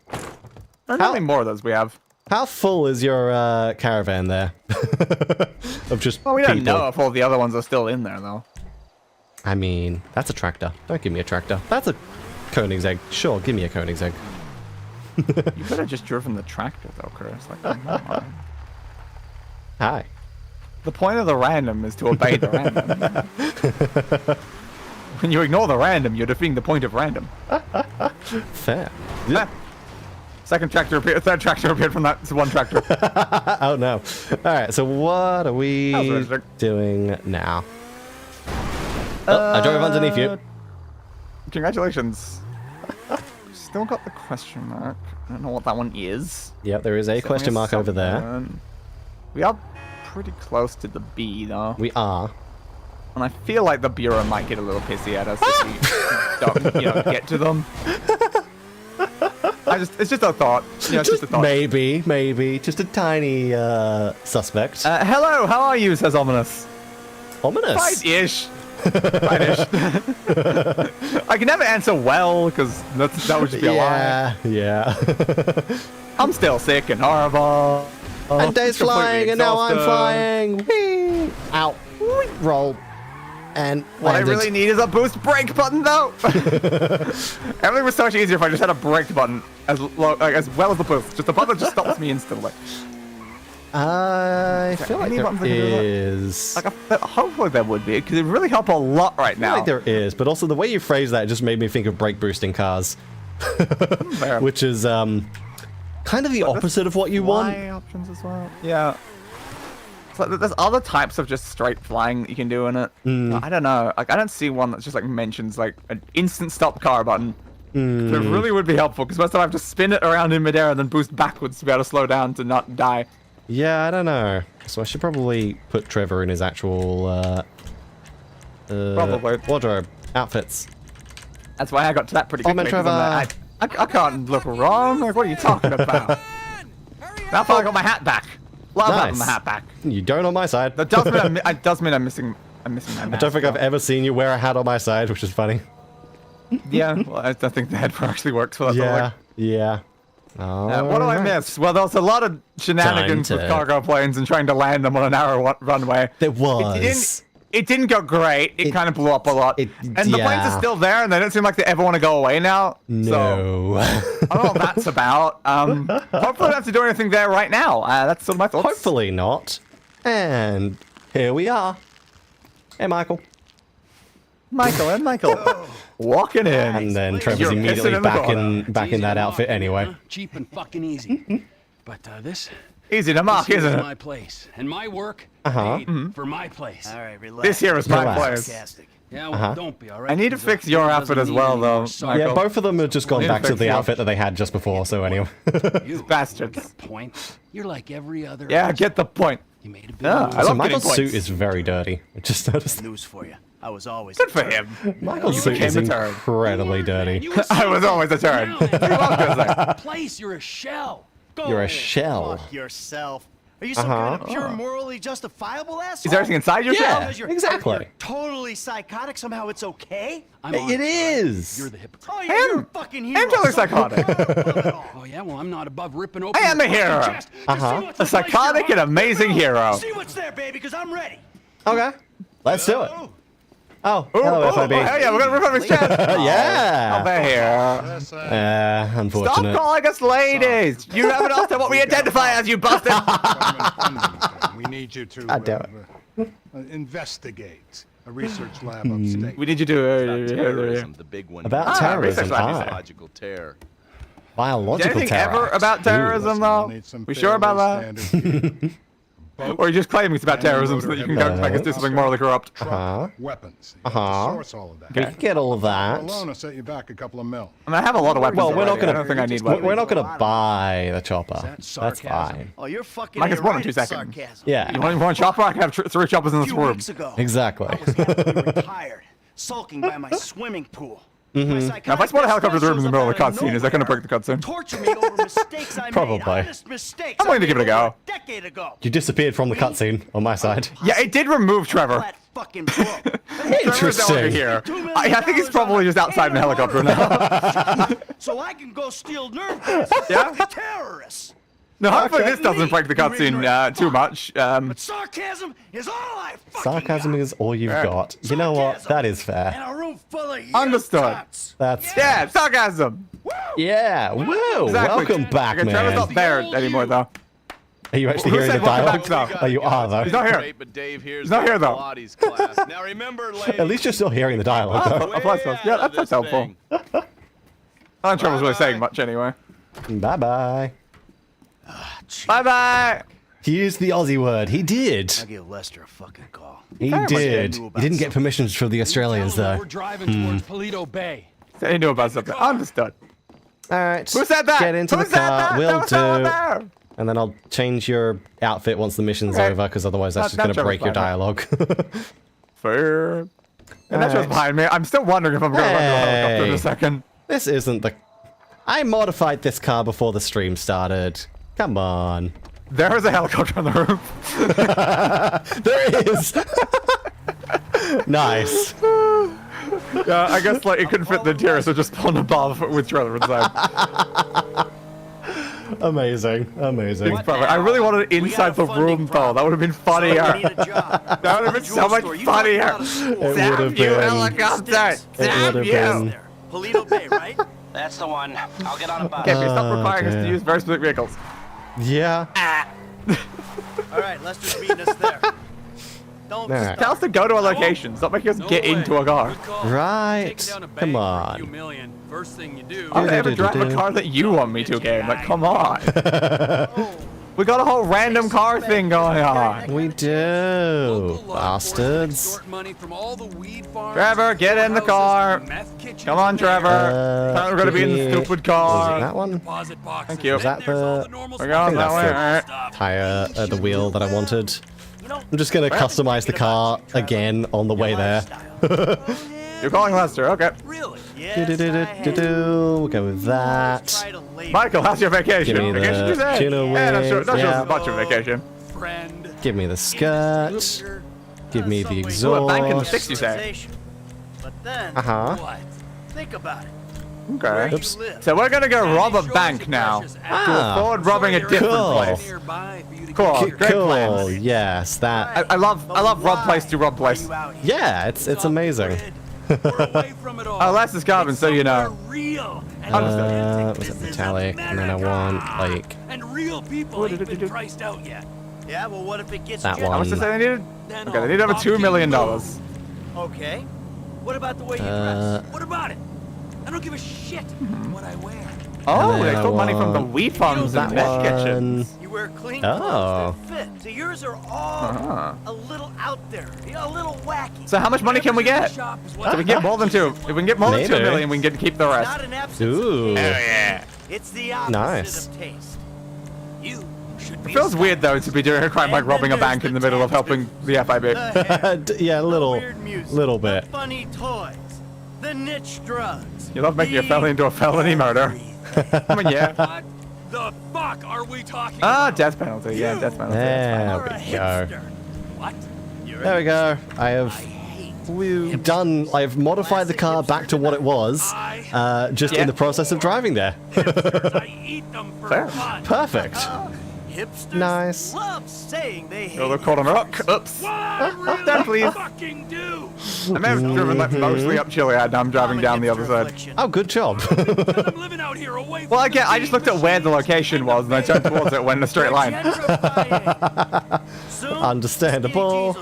How many more of those we have? How full is your caravan there? Of just Well, we don't people. know if all the other ones are still in there, though. I mean, that's a tractor. Don't give me a tractor. That's a Koenigsegg. Sure, give me a Koenigsegg. You could have just driven the tractor, though, Chris. Like, come on. Hi. The point of the random is to obey the random. When you ignore the random, you're defeating the point of random. Fair. Ah. Second tractor appeared, third tractor appeared from that one tractor. Oh no. Alright, so what are we That was interesting. doing now? Oh, I drove underneath you. Congratulations. Still got the question mark. I don't know what that one is. Yep, there is a question mark over there. We are pretty close to the B, though. We are. And I feel like the Bureau might get a little pissy at us if we don't, get to them. It's just a thought. You know, it's just a thought. Maybe. Just a tiny suspect. Hello, how are you, says Ominous. Ominous. Fine-ish. Fine-ish. I can never answer well, because that would just be a lie. Yeah. I'm still sick and horrible. And Dave's Completely flying, and now I'm exhausted. flying. Whee! Out. Whee! Roll. And What landed. I really need is a boost brake button, though. Everything was so much easier if I just had a brake button as well as the boost. Just the button that just stops me instantly. I feel like any there buttons that can do that? is. Like, hopefully there would be, because it would really help a lot right I feel now. like there is, but also the way you phrase that just made me think of brake boosting cars, Fair. which is kind of the opposite of what you want. Fly options as well. Yeah. So there's other types of just straight flying that you can do in it. I don't know. Like, I don't see one that just like mentions like an instant stop car button. It really would be helpful, because most of the time I have to spin it around in midair and then boost backwards to be able to slow down to not die. Yeah, I don't know. So I should probably put Trevor in his actual Probably. wardrobe outfits. That's why I got to that pretty Oh, man, quickly. 'Cause I'm Trevor. like, I can't look wrong. Like, what are you talking about? Now I got my hat back. Love having my Nice. hat back. You don't on my side. That does mean I'm missing my mask. I don't think I've ever seen you wear a hat on my side, which is funny. Yeah, well, I don't think the headwear actually works for that. sort of Yeah, like- yeah. Oh, what do I miss? Well, there was a lot of shenanigans Time with to- cargo planes and trying to land them on a narrow runway. There was. It didn't go great. It kind of blew up a lot. And the planes are still there, and they don't seem like they ever want to go away now. So, No. I don't know what that's about. Hopefully I don't have to do anything there right now. That's sort of my thoughts. Hopefully not. And here we are. Hey, Michael. Michael. Walking in. And then Trevor's You're immediately pissing in the back corner. in back in that outfit anyway. Huh? Cheap and fucking easy. But this Easy to mark, this isn't is it? my place, and my work Uh-huh. paid for my place. All right, relax. This here is my Relax. place. Sarcastic. Yeah, well, don't be all right. I need to fix your outfit as well, though, Michael. Yeah, both of them have just gone Need to back to fix the your- outfit that they had just before, so anyway. You Bastards. get the point. You're like every other. Yeah, I get the point. You made a big Yeah, move. I So love Michael's getting suit points. is very dirty. I just noticed. News for you. I was always Good for him. Michael's You suit became is a turd. incredibly dirty. You were I was always a turd. Now, place, you're a shell. You're a shell. Fuck yourself. Are you some kind of pure morally justifiable asshole? Is everything inside your shell? Yeah, Because exactly. you're totally psychotic, somehow it's okay? It is. You're the hypocrite. Oh, yeah, you're a fucking hero. I'm totally psychotic. Oh yeah, well I'm not above ripping open. I am a your fucking hero. chest to see what's A in place psychotic your and heart. amazing hero. See what's there, baby, because I'm ready. Okay, let's do it. Oh, Ooh, hello, ooh, FIB. hell yeah, we're gonna rip up his chest. Yeah. Over here. Unfortunate. Stop calling us ladies! You haven't asked what we identify as, you bastard! We need you to God damn investigate a research lab upstate. We need you to... Terrorism, the big one. About terrorism, research lab, you say. Biological terror. Biological Anything terror. ever about terrorism, though? We sure about that? Or you just claiming it's about terrorism so that you can go back and do something morally corrupt? Weapons. Uh-huh. Source all of that. We can get all of that. Alone will set you back a couple of mil. I mean, I have a lot of weapons Well, we're not already. gonna. I don't think I need weapons. We're not gonna buy the chopper. that That's sarcasm? fine. Oh, you're fucking Mike, it's more than right, 2 it's seconds. sarcasm. Yeah. You want one chopper? I can have 3 choppers in A this few room. weeks ago, Exactly. I was happily retired, sulking by my swimming pool. Now, if I spawn a helicopter in the room in the middle of the cutscene, is that gonna break the cutscene? Torture me over mistakes I Probably. made. Honest mistakes. I'm willing to give it a go. A decade ago. You disappeared from the cutscene on my side. Yeah, it did remove Trevor. That fucking book. Trevor's no longer Interesting. here. I think he's probably just outside in a helicopter now. So I can go steal nerve gas Yeah? from terrorists. No, hopefully this doesn't break the cutscene too much. But sarcasm is all I fucking Sarcasm got. is all you've Yeah. got. You know what? That is And fair. a room full of Understood. cunts. That's Yeah, sarcasm. yeah. Woo! Exactly. Welcome back, Okay, Trevor's man. not there anymore, though. Are you actually Who hearing the said welcome back, dialogue? though? Oh, you are though. He's not here. Great, but Dave here's He's not here, though. Pilates class. Now remember, ladies, At least you're still hearing the dialogue. Oh, Though. applause, applause. Yeah, that's helpful. I don't think Trevor's really saying much anyway. Bye bye. Bye bye. He used the Aussie word. He did. I'll give Lester a fucking call. He much did. knew He about didn't get permissions from the Australians Tell them though. We're driving towards Paleto Bay. He knew about something. Understood. All right. Who said that? Get into Who the said car. that? Will There was no one do. there. And then I'll change your outfit once the mission's Okay. over, because otherwise that's just Not going to Trevor's break your fine. dialogue. Fair. And that's just Alright. behind me. I'm still wondering if I'm going to run to a helicopter in Hey. a second. This isn't the... I modified this car before the stream started. Come on. There is a helicopter on the roof. There is! Nice. Yeah, I guess like it couldn't fit the interior, so just spawned above with trailer inside. Amazing. Amazing. It's perfect. I really wanted it inside the room though. That would have been funnier. I need a job. That would have been so much funnier. It would Damn have you, been... helicopter! It would Damn have you! been... Paleto Bay, right? That's the one. I'll get on a bus. Okay, please stop requiring us to dear. use very specific vehicles. Yeah. All right, Lester's meeting us there. Don't Alright. stop. Tell us to go to a location. Stop making us No get way. into a car. Good call. Right. Taking down a bank Come for a few on. million. First thing you do. I'm gonna ever drive a car that you want me to, game. Like, come on. We got a whole random car thing going on. We do. Local law enforcement Bastards. extort money from all the weed farms, Trevor, get in the whorehouses, car. meth kitchens Come on, in there, Trevor. We're gonna be in the give me- stupid Was it car. that one? deposit boxes. Thank you. Then Is that there's all the- normal We're going stuff. that way, alright. Stuff. Tire, the wheel that I wanted. You know, I'm just gonna customize the car again on the way there. You're calling Lester, okay. Really? yes, We'll go with that. Try to label. Michael, how's your vacation? Give me the Vacation, you say? tuna Yeah, not sure. wings, Not sure yeah. it's much of a vacation. Friend. Give me the skirt. Give me the Ooh, a bank in the exhaust. six, you say? But then, Uh-huh. What? think about it. Okay. Where you Oops. live. So we're gonna go rob a Shows bank your now. precious To Ah. afford robbing a Sorry, different Cool. place. nearby for you to Cool. get your- Great Cool. plans. Yes, that. I love rob place to rob Why place. you out here? Yeah, it's amazing. We're away from it all. Oh, Les is Garvin, so you know. Real and Was authentic. it This is metallic? And then I want America. like And real people ain't been priced out yet. Yeah, well, what if it gets That jet- How much did they say they needed? Then Okay, I'll they need over fucking $2 million. move. Okay. What about the way you dress? What about it? I don't give a shit what I wear. Oh, And they then I stole money from the want wee farms that and meth one. kitchens. You wear clean Oh. clothes that fit. So yours are all Uh-huh. a little out there, you know, a little wacky. So how much money can we get? Shop is So what we can get more than two. If we can get more than 2 Maybe. million, we can keep the rest. Not an absence Ooh. of taste. yeah. It's the opposite Nice. of taste. you should be. It feels weird though to be doing a crime like robbing a bank in the middle of helping the FIB. The hair, Yeah, a the little, weird music, little the bit. funny toys, the niche drugs. You love making a felony into a felony murder. I mean, yeah. What? the fuck are we talking Ah, about? death penalty. Yeah, death penalty. There That's we go. What? There we go. I have I've modified the car back to what it was, just in the process of driving there. I eat them for Fair. fun. Perfect. Hipsters Nice. love saying they hate Oh, they're caught on a rock. Oops. What I really There, please. fucking do. I may have driven like mostly up Chiliad, now I'm driving down the other side. Oh, good job. I'm living out here away from Well, the I just looked at where the location was and I turned towards it, went in a straight line. Understandable.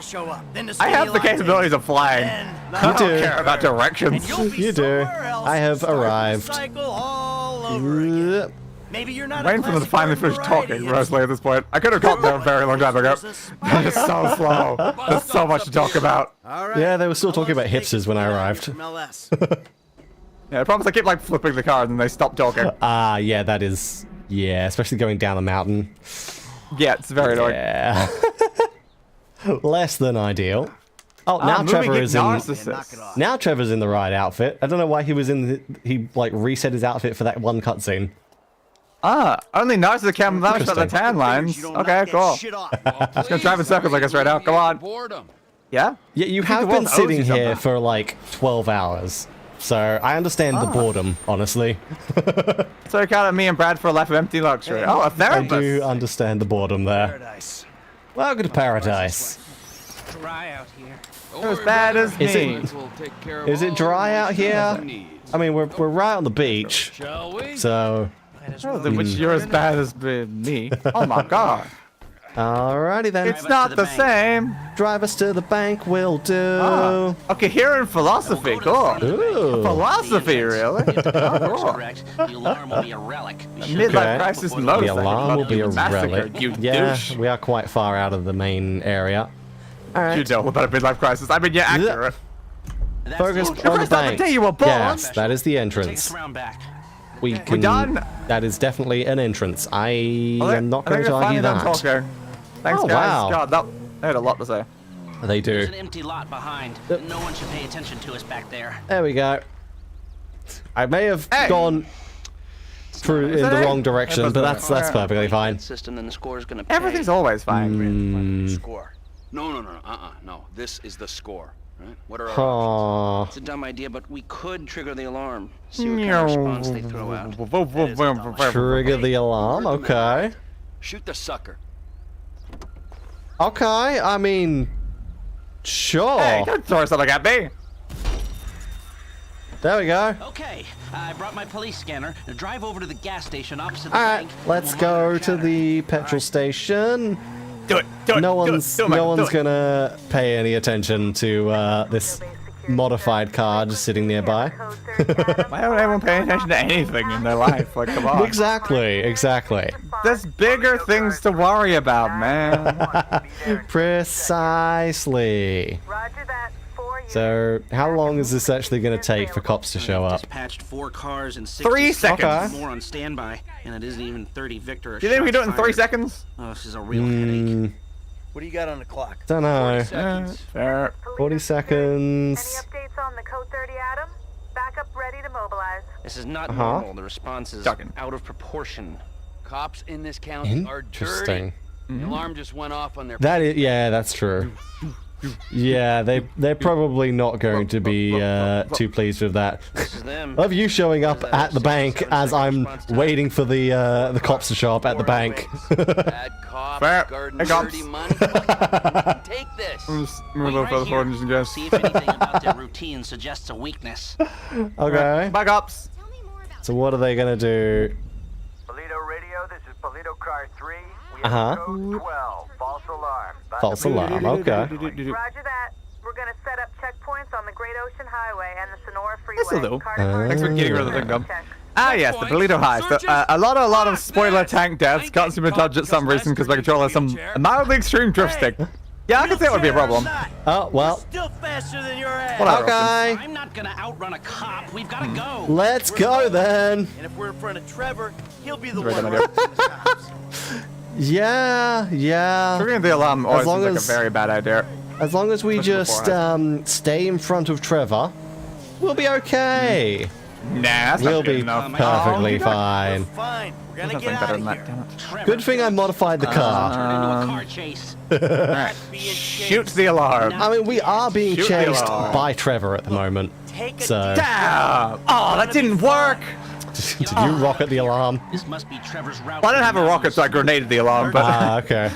I have the capabilities of flying. I don't do. care about directions. You do. I have arrived. Yep. Maybe you're not Waiting for them to finally finish talking, Rosalie, at this point. I could have got there a very long time ago. They're just so slow. There's so much to talk about. Yeah, they were still talking about hipsters when I arrived. Yeah, I promise I keep like flipping the car and then they stop talking. Ah, yeah, that is... Yeah, especially going down a mountain. Yeah, it's very annoying. Yeah. Less than ideal. Oh, now Trevor is in... narcissist. Now Trevor's in the right outfit. I don't know why he was in the... He, like, reset his outfit for that one cutscene. Ah, only narcissist can that much about the Interesting. tan lines. Okay, cool. Just gonna drive in circles like us right now. Come on. Boredom. Yeah? Yeah, you the have world been owes sitting you here something. for, like, 12 hours. So, I understand the boredom, honestly. So kind of me and Bradford left with empty luxury. Oh, a I therapist. do understand the boredom there. Paradise. Welcome to paradise. Dry out here. As bad as Is me. Is it dry out here? I mean, we're right on the beach. Shall we? So, Which you're as bad as me. Oh my god. alrighty then. It's not the same. Drive us to the bank, will do. Ah, okay, here in philosophy, cool. Ooh. Philosophy, really? Oh, cool. Correct. The alarm will be a relic. We should Midlife Okay. crisis The mode. The alarm will be a Massacre, relic. you Yeah, douche. we are quite far out of the main area. You Alright. know about a midlife crisis. I mean, you're accurate. That's Focus the on the Christ, on the bank. day you were born. Yes, that is the Take entrance. us around back. We can. done? That is definitely an entrance. I am not I going think to they're argue finally done that. talking. Thanks, Oh, guys. wow. God, they had a lot to say. They There's do. an empty lot behind. No one should pay attention to us back there. There we go. I may have Hey. gone through in that the it? wrong direction, but that's perfectly fine. System, then the score is gonna pay. Everything's always fine. Score. No. No. This is the score. Right? What are our options? Aww. It's a dumb idea, but we could trigger the alarm. See what kind of response they throw out. Trigger the alarm. Okay. Shoot the sucker. Okay. I mean, sure. Hey, don't throw something at me. There we go. Okay, I brought my police scanner. Now drive over to the gas station opposite the All right. bank. Let's We'll monitor go to chatter. the petrol station. Do it. Do it. No do it, one's do it, no Michael, do one's it. gonna pay any attention to this modified car just sitting nearby. Why don't everyone pay attention to anything in their life? Like, come on. Exactly. There's bigger things to worry about, man. Precisely. Roger that. So, how long is this actually going to take for cops to show up? Dispatched 4 cars and 60 3 seconds seconds. more on standby, and it isn't even 30 Victor. Do you think we can do it in 3 fired. seconds? Oh, this is a real headache. What do you got on the clock? Don't know. Fair. 40 seconds. updates on the Code 30 Adam? Backup ready to mobilize. This is not Uh-huh. normal. The response is Talking. out of proportion. Cops in this county are dirty. Interesting. The alarm just went off on their. That is, yeah, that's true. Yeah, they're probably not going to be too pleased with that. This is them. Love you showing up at the bank as I'm waiting for the cops to show up at the bank. Bad cops, Fair. guarding Hey, cops. dirty money. Take this. Just move a Wait little right further here. forward and just We'll guess. see if anything about their routine suggests a weakness. Okay. Back ups. So what are they gonna do? Polito Radio, this is Polito Car 3. We Uh-huh. have code 12, false alarm. False alarm. Okay. Roger that. We're gonna set up checkpoints on the Great Ocean Highway and the Sonora Freeway. This'll do. Carter Thanks for getting rid of the thing, Dom. check. Ah, yes, the Polito heist. A lot of spoiler tank deaths, consummate dodge at some reason because my controller has some mildly extreme drifting. Yeah, I can see it would be a problem. Oh well. Still faster than your ass. Whatever. Okay. I'm not gonna outrun a cop. We've gotta go. Let's go then. And if we're in front of Trevor, he'll be the Great one idea. running the cops. Yeah. Triggering the alarm always long seems like as- a very bad idea. As long as we Especially just beforehand. stay in front of Trevor, we'll be okay. Nah, that's We'll not good be enough. perfectly Oh, fine. Fine. We're gonna Something get better out than of that, here. damn it. Good thing I modified the car. Turn into a car chase. Alright, shoot the alarm. I mean, we are being Shoot the chased alarm. by Trevor at the moment. Take a So, Damn! Oh, that didn't work! did you rocket the alarm? This must be Trevor's route. Well, I didn't have a rocket, so I grenaded the alarm, but Ah, okay.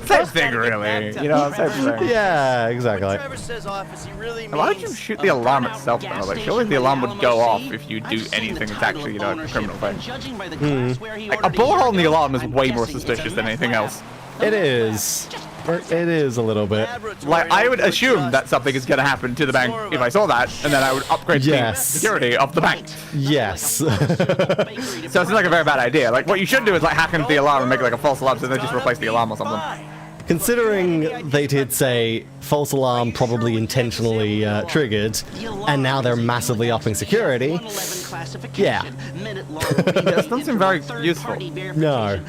same thing, really. You know, same thing. Yeah, When exactly. Trevor says office, he really means. Why would you shoot the alarm itself, though? Like, surely the alarm would go off if you do anything that's actually, you know, a criminal thing. Like, a bullet hole in the alarm is way more suspicious than anything else. It is. It is a little bit. Like, I would assume that something is going to happen to the bank if I saw that, and then I would upgrade the security of the bank. Yes. So it seems like a very bad idea. Like, what you should do is, like, hack into the alarm and make it like a false alarm, so then just replace the alarm or something. Considering they did say false alarm probably intentionally triggered, and now they're massively upping security. Yeah. It doesn't seem very useful. No.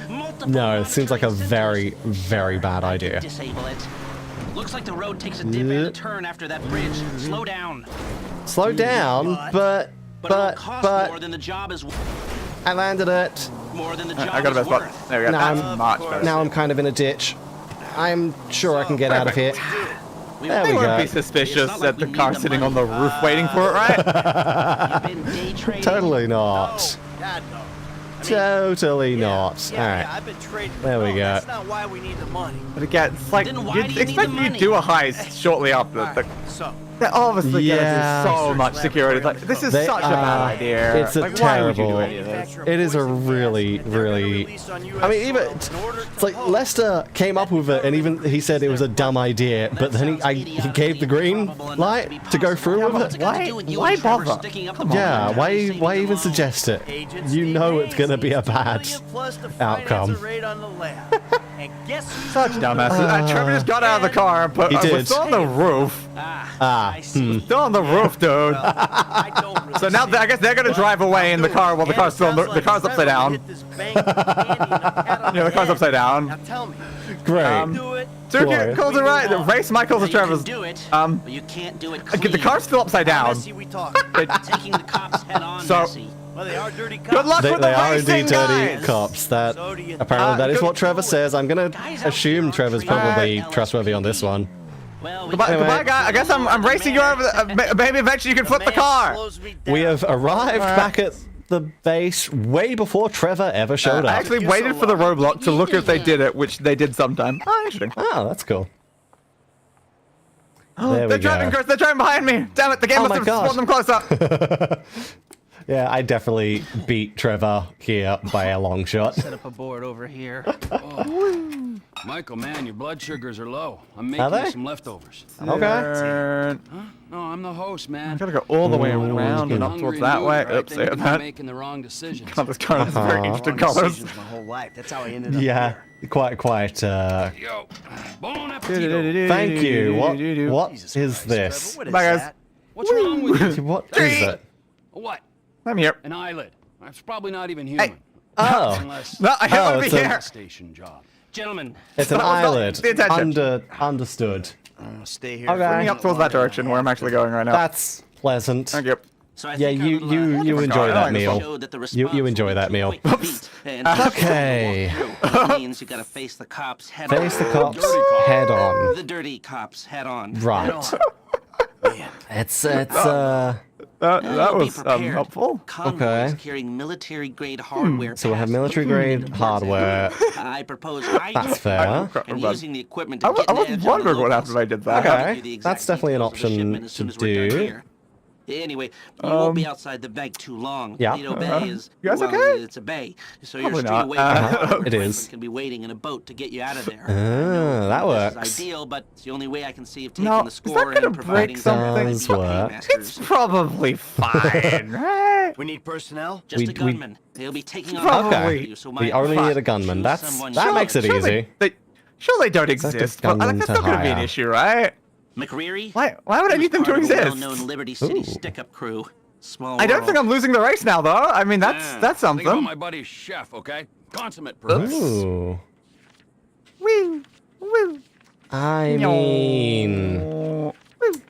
No, it seems like a very, very bad idea. Disable it. Looks like the road takes a dip and a turn after that bridge. Slow down. Slow down, but it'll cost more than the job is I landed it. more than the job I got a is best worth. spot. There we go. Now That's much better. Now I'm kind of in a ditch. I'm sure I can get out of here. There They we wouldn't go. be suspicious that the car's sitting on the roof waiting for it, right? You've been day trading. Totally not. God, no. Totally not. Yeah, Alright. I've been trading. There we No, go. That's not why we need the money. But again, it's like, Then why you'd do you need expect the me to money? do a heist shortly after. Alright, so They're obviously Yeah. gonna do so much security. Like, this is They such a bad are- idea. it's a like, why would you do terrible- any of this? It is a really, really. I mean, even it's like Lester came up with it, and even he said it was a dumb idea. But then he gave the green light to go through with it. Why bother? Yeah, why even suggest it? You know it's gonna be a bad outcome. And guess who's Such dumbasses. Trevor just got out of the car, but He we're did. still on the roof. I see. Still on the roof, dude. I don't really So now see I guess they're gonna drive away in the car while the car's still the car's upside down. Yeah, the car's upside down. Now tell me. Great. Do it. Dude, Why? calls it right. The race Michael's and Trevor's. Do it, Um, but you can't do it the car's still upside down. Messy we talk. taking the cops head on, So- Messi. Well, they are dirty cops. Good luck They with the are racing, indeed dirty guys. cops. That So do you. apparently that is good- what Trevor says. I'm gonna assume Trevor's probably trustworthy on this one. Well, we Goodbye, Anyway. goodbye, guy. I guess I'm racing you over. Maybe eventually you can flip the car. We have arrived back at the base way before Trevor ever showed I up. actually waited for the roadblock to look if they did it, which they did sometime. Oh, interesting. Oh, that's cool. There we They're driving, go. Chris. They're driving behind me. Damn it! The game Oh must my have gosh. spawned them closer. Yeah, I definitely beat Trevor here by a long shot. set up a board over here. Michael, man, your blood sugars are low. I'm Are making they? you some leftovers. Okay. Turn. No, I'm the host, man. I gotta go all the way Ooh, around and up Hungry towards and that moved, way. right? Oops, Then say you're that. making the wrong decisions. God, this car has very interesting colors. My whole life. That's how I ended up Yeah, here. quite. Yo, bon appetito. Thank you. What Jesus is Christ, this? Trevor, what is Bye, guys. that? What's wrong with you? What is it? What? I'm here. An eyelid. That's probably not even human. Oh, Unless No, I don't want to it's be a- here. station job. Gentlemen, it's an That was not eyelid. the intention. Understood. Stay here. Okay. Bring me up towards that direction where I'm actually going right now. That's pleasant. Thank you. so I Yeah, think our you little, you enjoy I that like this meal. showed that the You response enjoy will be that too meal. quick to beat, and Okay. that means you gotta face the cops head Face on. the cops head on. The dirty cops head on. Right. It's That Be was prepared. helpful. Convoys Okay. carrying military-grade hardware. So we'll have past military grade hardware. I propose I That's fair. and glad. using the equipment I to get an was edge on the wondering what locals. happened if I did that. I'll Okay, give you the exact that's definitely an details of the option shipment as soon to as we're done do. here. Anyway, you won't be outside the bank too long. Yeah. Toledo Bay is, You guys well, okay? it's a bay, so Probably you're straight not. away from the harbor. It is. Can be waiting in a boat to get you out of there. Ah, that This works. is ideal, but it's the only way I can see of taking No, the is score that gonna and providing break something? Does work. It's probably fine, right? We need personnel. Just We- a gunman. He'll be taking on Probably. you, so We my only advice, need a gunman. choose That someone makes it easy. Sure they don't That's a exist, but like, gunman that's to not going to be an hire. issue, right? McReary? Why would I need them to Part of the exist? well-known Liberty City Ooh. stick-up crew. Small I don't think world. I'm losing the race now, though. I mean, that's Think about something. my buddy Chef, okay? Consummate person. Ooh. Woo, woo. I mean,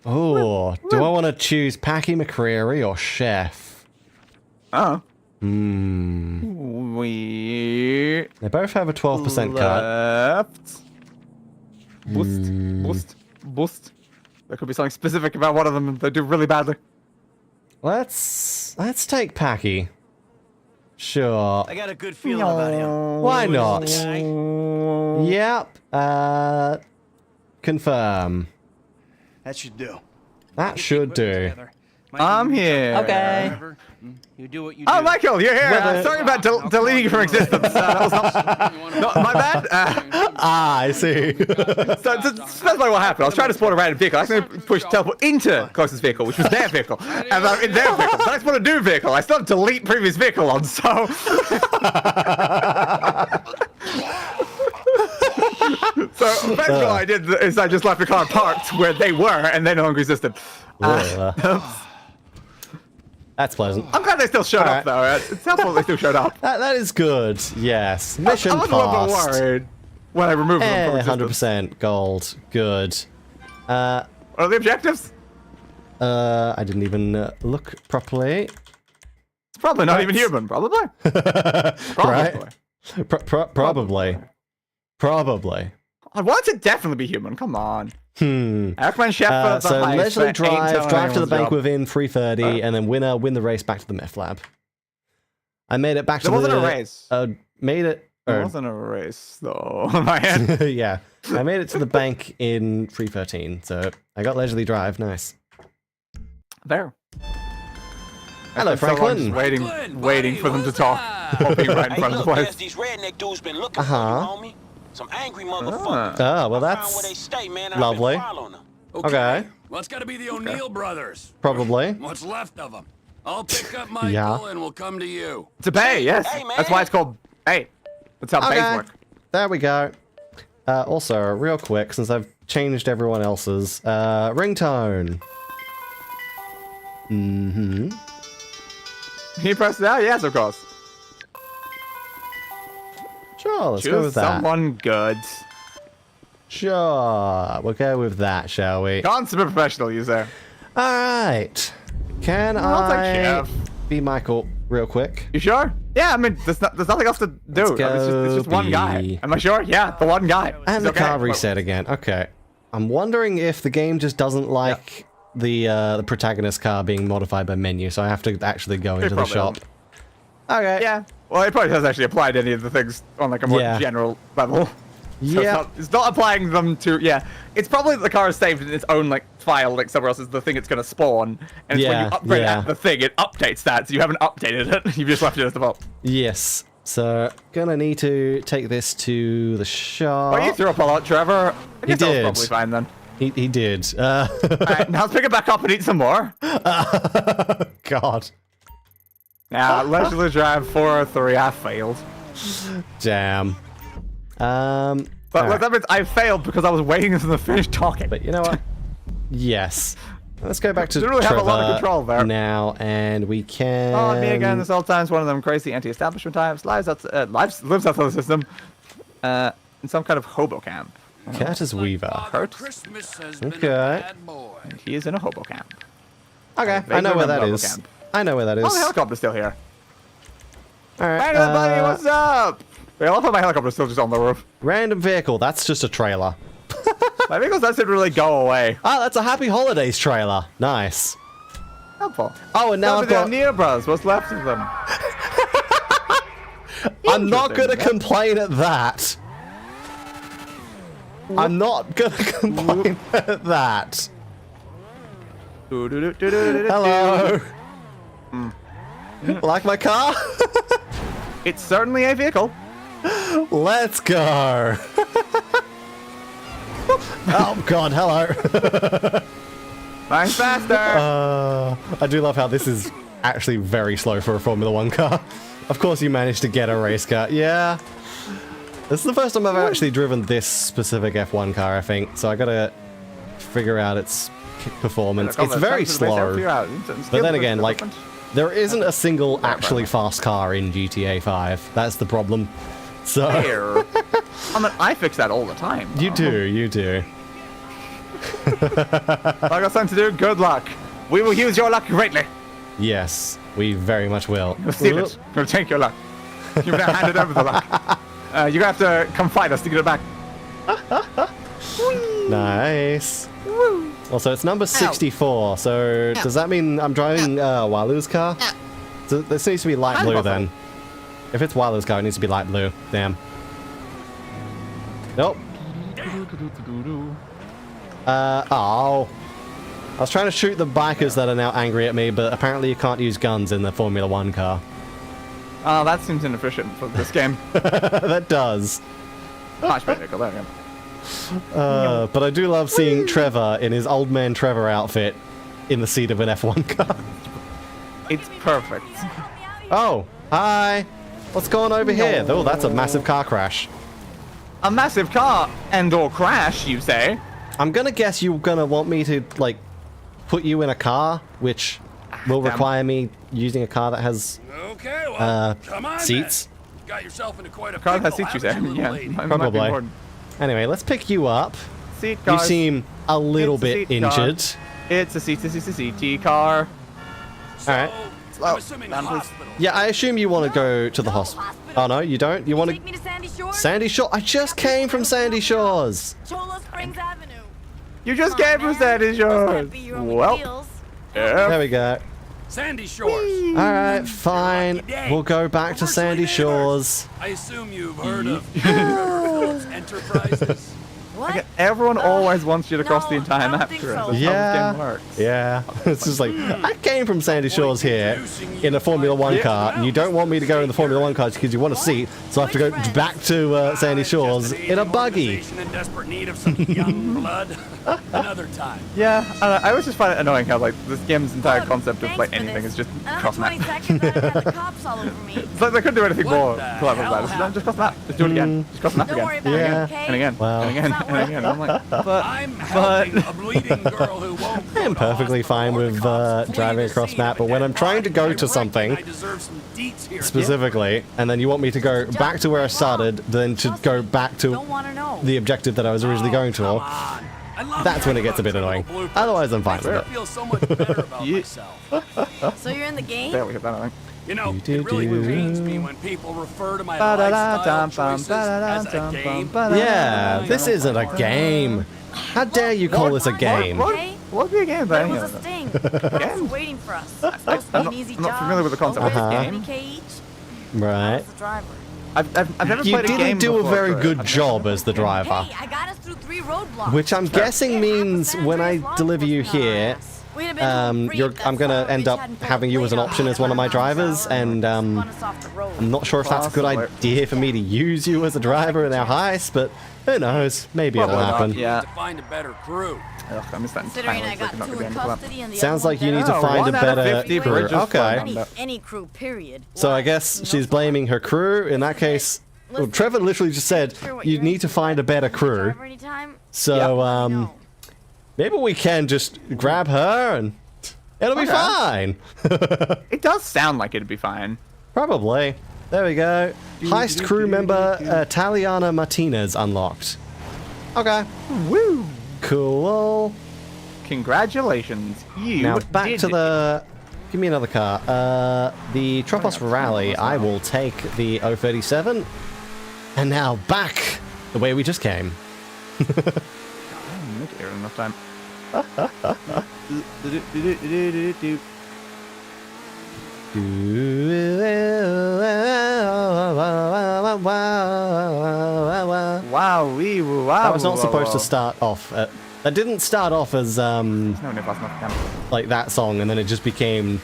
oh, Do I want to choose Packy McCreary or Chef? Oh. They both have a 12% cut. Left. Boost. There could be something specific about one of them. They do really badly. Let's take Packy. Sure. I got a good feeling about him. Why not? Yep. Confirm. That should do. That should do. I'm here. Okay. You do what you do. Oh, Michael, you're here. Sorry about deleting you from existence. That was not my bad. I see. So that's like what happened. I was trying to spawn a random vehicle. I accidentally pushed teleport into closest vehicle, which was their vehicle. And I'm in their vehicle. Then I spawned a new vehicle. I still have to delete previous vehicle on, so... So basically what I did is I just left the car parked where they were, and they no longer existed. That's pleasant. I'm glad they still showed up, though. It's helpful they still showed up. That is good. Yes. Mission I was a little bit passed. worried when I removed them from existence. 100% gold. Good. What are the objectives? I didn't even look properly. It's probably not even human. Probably. Right? Probably. Probably. I want it to definitely be human. Come on. Ackman Chef for the so heist, leisurely that ain't drive telling to the anyone's bank job. within 3:30, and then win the race back to the meth lab. I made it back to There the... wasn't a race. Made it... There wasn't a race, though. On my end. Yeah. I made it to the bank in 3:13, so I got leisurely drive. Nice. There. Hello, So long Franklin. just waiting for them to talk. Or being right in front of the place. These redneck dudes been looking for you, homie. Some angry motherfuckers. Oh, well, Where that's they stay, man. I've lovely. been following them. Okay. Well, it's got to be the O'Neill brothers. Probably. What's left of them? I'll pick up Michael Yeah. and we'll come to you. It's a bay, yes. Hey, man. That's why it's called bay. That's how bays work. There we go. Also, real quick, since I've changed everyone else's, ringtone. Can you press that? Yes, of course. Sure, let's go Choose with that. someone good. Sure, we'll go with that, shall we? Consummate professional user. Alright. Can I'll take I Chef. be Michael real quick? You sure? Yeah, I mean, there's nothing else to do. Let's I mean, it's just go one guy. be- Am I sure? Yeah, the one guy. And It's the car okay. reset again. Okay. I'm wondering if the game just doesn't like the protagonist car being modified by menu, so I have to actually go into the probably shop. doesn't. Okay. Yeah. Well, it probably doesn't actually apply to any of the things on like a more Yeah. general level. So Yeah. it's not applying them to, yeah. It's probably the car is saved in its own like file, like somewhere else is the thing it's going to spawn. And it's when you Yeah, upgrade yeah. the thing, it updates that, so you haven't updated it. You've just left it as default. Yes. So, gonna need to take this to the shop. Well, you threw up a lot, Trevor. I guess that did. was probably fine then. He did. Alright, now let's pick it back up and eat some more. God. Now, leisurely drive 403, I failed. Damn. But alright. that means I failed because I was waiting for them to finish talking. But you know what? Yes. Let's go back to Didn't really have a lot of Trevor control there. now, and we can... Oh, me again. This old time's one of them crazy anti-establishment types. Lives outside the system. In some kind of hobo camp. Curtis Weaver. Kurt? Christmas has been a Okay. bad boy. He is in a hobo camp. Okay, I vaguely know where that remember is. Camp. I know where that is. Oh, the helicopter's still here. Alright. Hey, buddy, what's up? Wait, I love how my helicopter's still just on the roof. Random vehicle. That's just a trailer. My vehicle doesn't really go away. Ah, that's a Happy Holidays trailer. Nice. Helpful. Oh, and now I've the got... O'Neill brothers. What's left of them? I'm not gonna Interesting. complain at that. I'm not gonna complain at that. Hello. Like my car? It's certainly a vehicle. Let's go. Oh God, hello. Mine's faster. I do love how this is actually very slow for a Formula 1 car. Of course you managed to get a race car. Yeah. This is the first time I've actually driven this specific F1 car, I think. So I gotta figure out its performance. It's very slow. But then again, like, there isn't a single actually fast car in GTA 5. That's the problem. So... I mean, I fix that all the time. You do, you do. I got something to do. Good luck. We will use your luck greatly. Yes, we very much will. We'll steal it. We'll take your luck. You've now handed over the luck. You're gonna have to come fight us to get it back. Nice. Also, it's number 64, so does that mean I'm driving Walu's car? So this needs to be light blue then. If it's Walu's car, it needs to be light blue. Damn. Nope. Oh. I was trying to shoot the bikers that are now angry at me, but apparently you can't use guns in the Formula 1 car. Oh, that seems inefficient for this game. That does. Much better, there we go. But I do love seeing Trevor in his old man Trevor outfit in the seat of an F1 car. It's perfect. Oh, hi. What's going over here? Oh, that's a massive car crash. A massive car and/or crash, you say? I'm gonna guess you're gonna want me to, like, put you in a car, which will require me using a car that has Okay, well, come on seats. then. Got yourself into quite a Car that has pickle, seats, you say? haven't you, little Yeah, lady? might be Probably. important. Anyway, let's pick you up. Seat You cars. seem a little It's a bit seat car. injured. It's a CT car. So, Alright. I'm assuming the hospital. Yeah, I assume you want to go to the hospital. Oh no, you don't? You want Take me to Sandy Shores? Sandy Shore? I just came from Sandy Shores. Cholo Springs Avenue. You just Come on, came from man. Sandy Those Shores. can't be your only Well, deals. There we go. Sandy Shores. Alright, fine. lucky day. We'll go back to Virtually Sandy neighbors. Shores. I assume you've heard of Trevor Phillips Enterprises. What? Okay, everyone always wants you to cross the No, entire I don't map think through. so. That's how this Yeah. game works. Yeah. It's just like, I came from Sandy Shores here in a Formula 1 car, and you don't want me to go in the Formula 1 car because you want a seat, so I have to go back to Sandy Shores in a buggy. In desperate need of some young blood. Another time. Yeah, I always just find it annoying how like this game's entire Look, concept of thanks like for anything this. is just Another cross 20 map. seconds, I'd have the cops all over me. It's like they couldn't do anything What more the clever hell than that. Just cross the map. Just do it again. Just cross the map Don't again. worry about Yeah. it, okay? And again. Well. And again. It's not And again. I'm like, but I'm helping a bleeding girl who won't go I'm to perfectly hospital fine or the with cops flee driving the across scene map, of a but when dead I'm trying to body, go I to reckon something I deserve some deets here. specifically, and then you want me to go back to where I started, then to go back to Don't want to know. the objective that I was originally going to. Come on. I love That's when it hearing gets a bit about annoying. criminal bloopers. Otherwise, I'm fine Makes with me it. feel so much better about myself. So you're in the game? barely hit that, I think. You know, it really pains me when people refer to my lifestyle choices as a game. Yeah, this isn't a game. How dare you call this a game? Okay. What would be a game There about was any a of sting. Cops are waiting for us. It's supposed to be I'm an easy not job. familiar with the concept of this Low risk, game. 20K each. Right. How's the driver? I've never You played a game didn't do a before, very so good I've job as the driver. Hey, I got us through 3 roadblocks. Which I'm guessing Hey, means half a when I San Andreas deliver you law here, enforcement ass. We'd have been to a freak, I'm that's gonna why end we up hadn't pulled having you as an blade option on as one of my us. drivers, and Spun us off the road. I'm not sure if that's a good Possibly. idea for me to use you as a driver in our heist, but who knows? Maybe it'll Probably not, happen. yeah. To find a better crew. Ugh, I missed that Considering I entirely. got Freaking out 2 the in game for that. custody and the Sounds other like one you need dead. to find a 1 out of better 50 crew. bridges Okay. Any crew, period. So I Why? guess You know she's something? blaming her crew. In that case, well, Listen, Trevor literally just said sure what you you're need to into, find a but better can you crew. drive her anytime? So No. maybe we can just grab her and it'll be Okay. fine. It does sound like it'd be fine. Probably. There we go. Heist crew member Taliana Martinez unlocked. Okay. Woo! Cool. Congratulations, you Now back did to it. the. Give me another car. The Tropos Rally. I will take the 037. And now back the way we just came. Make it here in enough time. Wow, wee, wow. That was not supposed to start off. That didn't start off as No, no, fast enough. Damn it. like that song, and then it just became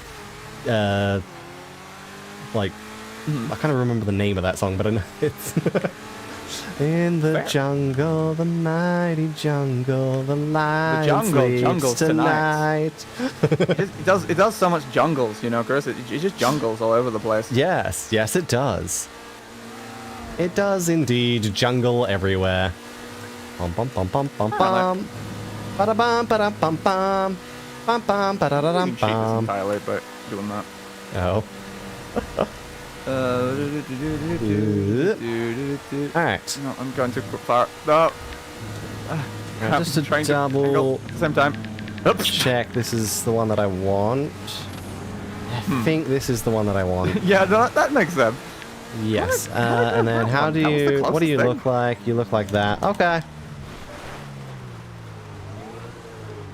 like I can't remember the name of that song, but I know it's in the Fair. jungle, the mighty jungle, the lion jungle's sleeps tonight. It does so much jungles, you know, Chris. It just jungles all over the place. Yes, yes, it does. It does indeed jungle everywhere. Bum bum bum bum bum bum. Ba da bum ba da bum bum. Bum bum ba da da You dum can cheat this bum. entirely, but doing that. Oh. Alright. No, I'm going too far. No. Just to Trying double angle at the same time. Oops. check, this is the one that I want. I think this is the one that I want. Yeah, that makes sense. Yes, and then how do you, what do you look like? You look like that. Okay.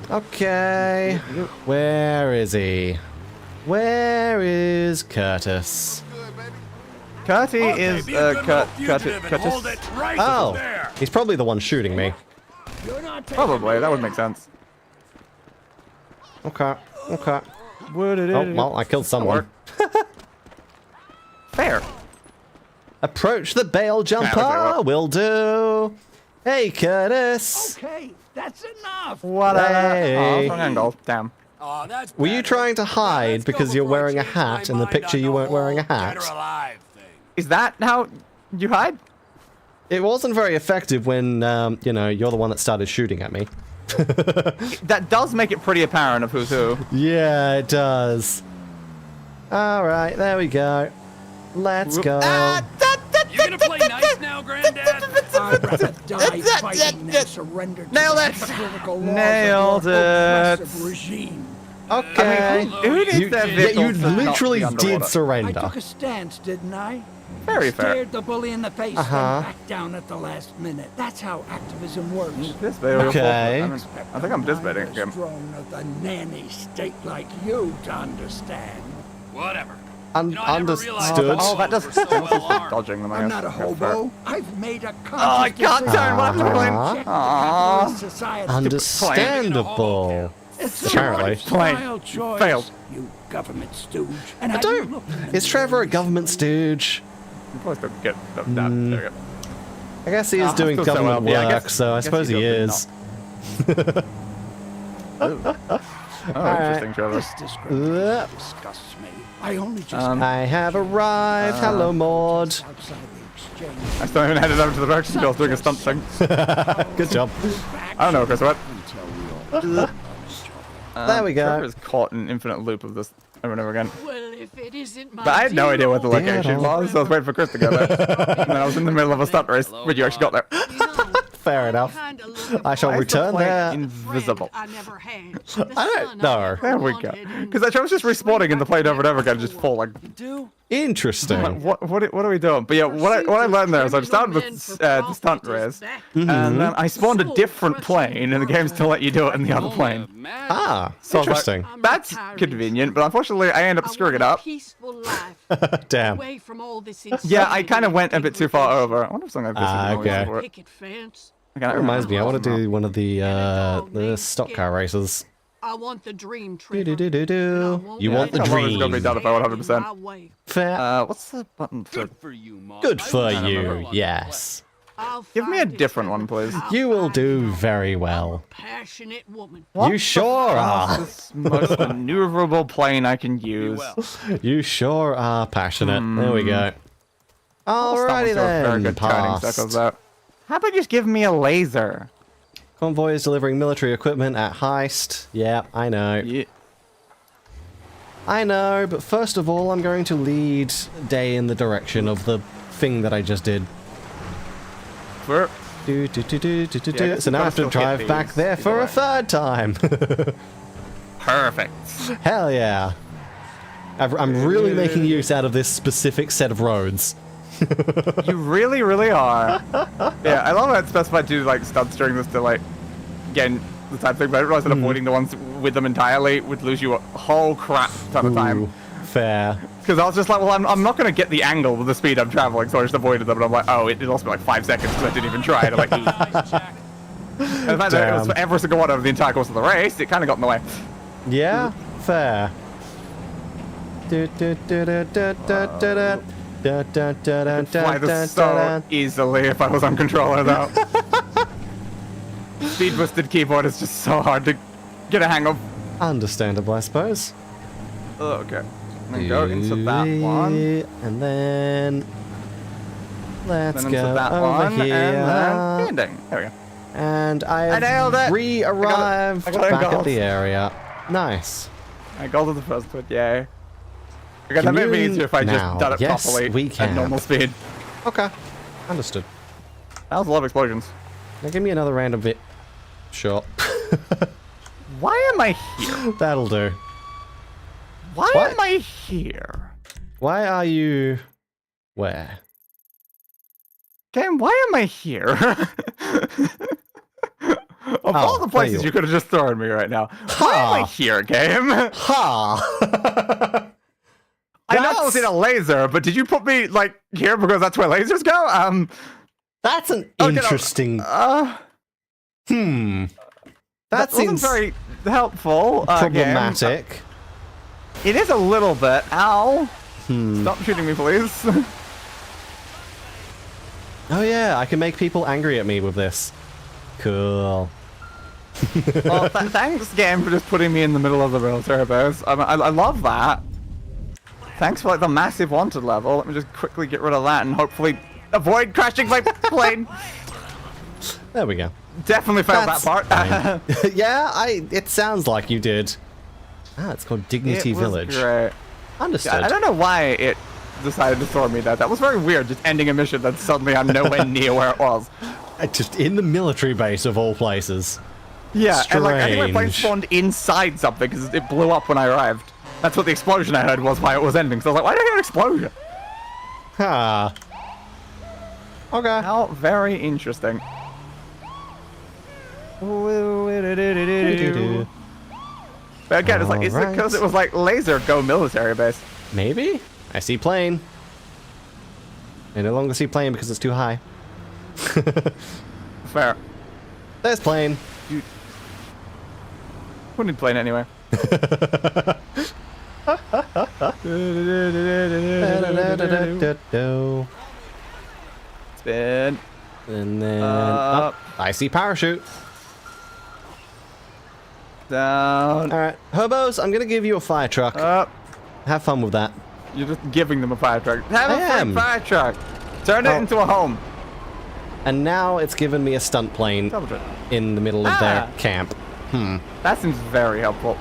Okay. Where is he? Where is Curtis? Curtis is be a good little fugitive and Curtis. hold it right Oh, there. he's probably the one shooting me. Probably, that would make sense. Okay, okay. Oh, well, I killed someone. Fair. Approach the bail jumper, well. will do. Hey, Curtis. Okay, that's enough. What Hey. Oh, wrong angle. Damn. Oh, that's Were you better. trying to Now, hide let's go because you're before I wearing a change my hat? In the mind picture, on you the weren't wearing a whole hat. dead or alive thing. Is that how you hide? It wasn't very effective when, you know, you're the one that started shooting at me. That does make it pretty apparent of who's who. Yeah, it does. All right, there we go. Let's go. You gonna play nice now, Granddad? I'd rather die fighting than surrender to Nailed the it. hypocritical laws Nailed of your it. oppressive regime. Okay. Who needs You, their yeah, vehicles you to not literally be did underwater? I surrender. took a stance, didn't I? Very fair. Stared the bully in the face Uh-huh. and backed down at the last minute. That's how activism works. This video Okay. I think I'm disbetting again. Strong of the nanny state like you to understand. Whatever. You know, I never realized Understood. Oh, that does. We're so well armed. Dodging them. I I'm guess. not a Okay, fair. hobo. I've made a Oh, conscious I can't decision turn. What happened to to the plane? reject the Aw. capitalist society. Understandable. It's Apparently. a lifestyle choice. Failed. You government stooge. And I have you don't. looked in the Is Trevor a mirror government stooge? You probably still get that. There we go. I guess he is Ah, doing still so government well. Yeah, I work, guess- so I guess suppose he he does, is. Oh, interesting, Trevor. This discrimination disgusts me. I only just I have arrived. Hello, Maud. outside the exchange. I still haven't headed over to the direction field doing a stunt thing. Good job. I don't know, Chris. What? There we go. Trevor's caught in an infinite loop of this over and over again. Well, if it isn't my But I had no idea what the location Dear was, so I was waiting for Chris to get there. And then I was in the middle of a stunt race when you actually got there. Fair enough. I shall Why is the return plane there. invisible? I never had. I don't know. There we go. Because I was just respawning in the plane over and over again, just falling. Interesting. Like, what are we doing? But yeah, what I learned there is I started with the stunt race, and then I spawned a different plane, and the game still let you do it in the other plane. Ah, So I was like, interesting. that's convenient, but unfortunately I end up screwing it up. Peaceful life. Damn. Away from all this Yeah, I kind of went a bit too far over. I wonder if something like this Ah, would be okay. for it. Picket fence. I can't That reminds me, I want to remember. do one of the stock car races. I want the dream, Do Trevor. do do do do. You Yeah, want the I think I'm always gonna be dream? done if I want 100%. My way. Fair. What's the button for? For you, Mom. Good for don't you. remember. Yes. I'll Give me a find it, different Trevor. one, please. I'll You will find do it. very I'm a well. passionate woman. You sure are. This most maneuverable plane I can use. You sure are passionate. There we go. Almost Alrighty very then. good turning circles Passed. out. How about just give me a laser? Convoy is delivering military equipment at heist. Yeah, I know. Yeah. I know, but first of all, I'm going to lead Day in the direction of the thing that I just did. For Do, do, do, do, do, do, Yeah, I do. guess So we've now I gotta have to still hit drive back these there either for a way. third time. perfect. Hell yeah. I'm really making use out of this specific set of roads. You really, really are. Yeah, I love how it's specified to like stunts during this to like, again, the type thing, but I realized that avoiding the ones with them entirely would lose you a whole crap ton of time. Ooh, fair. Because I was just like, well, I'm not going to get the angle with the speed I'm traveling, so I just avoided them, and I'm like, oh, it lost me like 5 seconds because I didn't even try to like, and the fact that it was for every single one over the entire course of the race, it kind of got in the way. Yeah, fair. Do, do, do, do, do, do, do, do. Da, da, da, da, Fly da, da, this so da. easily if I was on controller, though. Speed boosted keyboard is just so hard to get a hang of. Understandable, I suppose. Oh, okay. Then go into that one. And then let's Then go into that over one, here. and then landing. There we go. And I nailed it! have re-arrived I got it back at gold. the area. Nice. I got to the first one, yay. Okay, that made me Commune easier if I now. just done it Yes, properly we at can. normal speed. Okay. Understood. That was a lot of explosions. Now give me another random bit. Sure. Why am I here? That'll do. Why What? am I here? Why are you... Where? Game, why am I here? Of all the places you could have just thrown me right now. Why am I here, game? Ha! I know I was in a laser, but did you put me, like, here because that's where lasers go? That's an okay, interesting... that That wasn't seems very helpful. problematic. Game. It is a little bit. Ow. Stop shooting me, please. Oh yeah, I can make people angry at me with this. Cool. Well, thanks, game, for just putting me in the middle of the military base. I love that. Thanks for like the massive wanted level. Let me just quickly get rid of that and hopefully avoid crashing my plane. There we go. Definitely failed that part. Yeah, it sounds like you did. Ah, it's called Dignity Village. Great. Understood. I don't know why it decided to throw me that was very weird, just ending a mission that suddenly I'm nowhere near where it was. Just in the military base of all places. Yeah, Strange. and like I think my plane spawned inside something because it blew up when I arrived. That's what the explosion I heard was why it was ending. So I was like, why did I hear an explosion? Ha. Okay. How very interesting. But again, it's like, is it because it was like laser go military base? Maybe? I see plane. I no longer see plane because it's too high. Fair. There's plane. Who need plane anyway? Spin. And then up. I see parachute. Down. Alright, hobos, I'm gonna give you a fire truck. Up. Have fun with that. You're just giving them a fire truck. Have I a am. free fire truck. Turn it into a home. And now it's given me a stunt plane in the middle of their camp. That seems very helpful.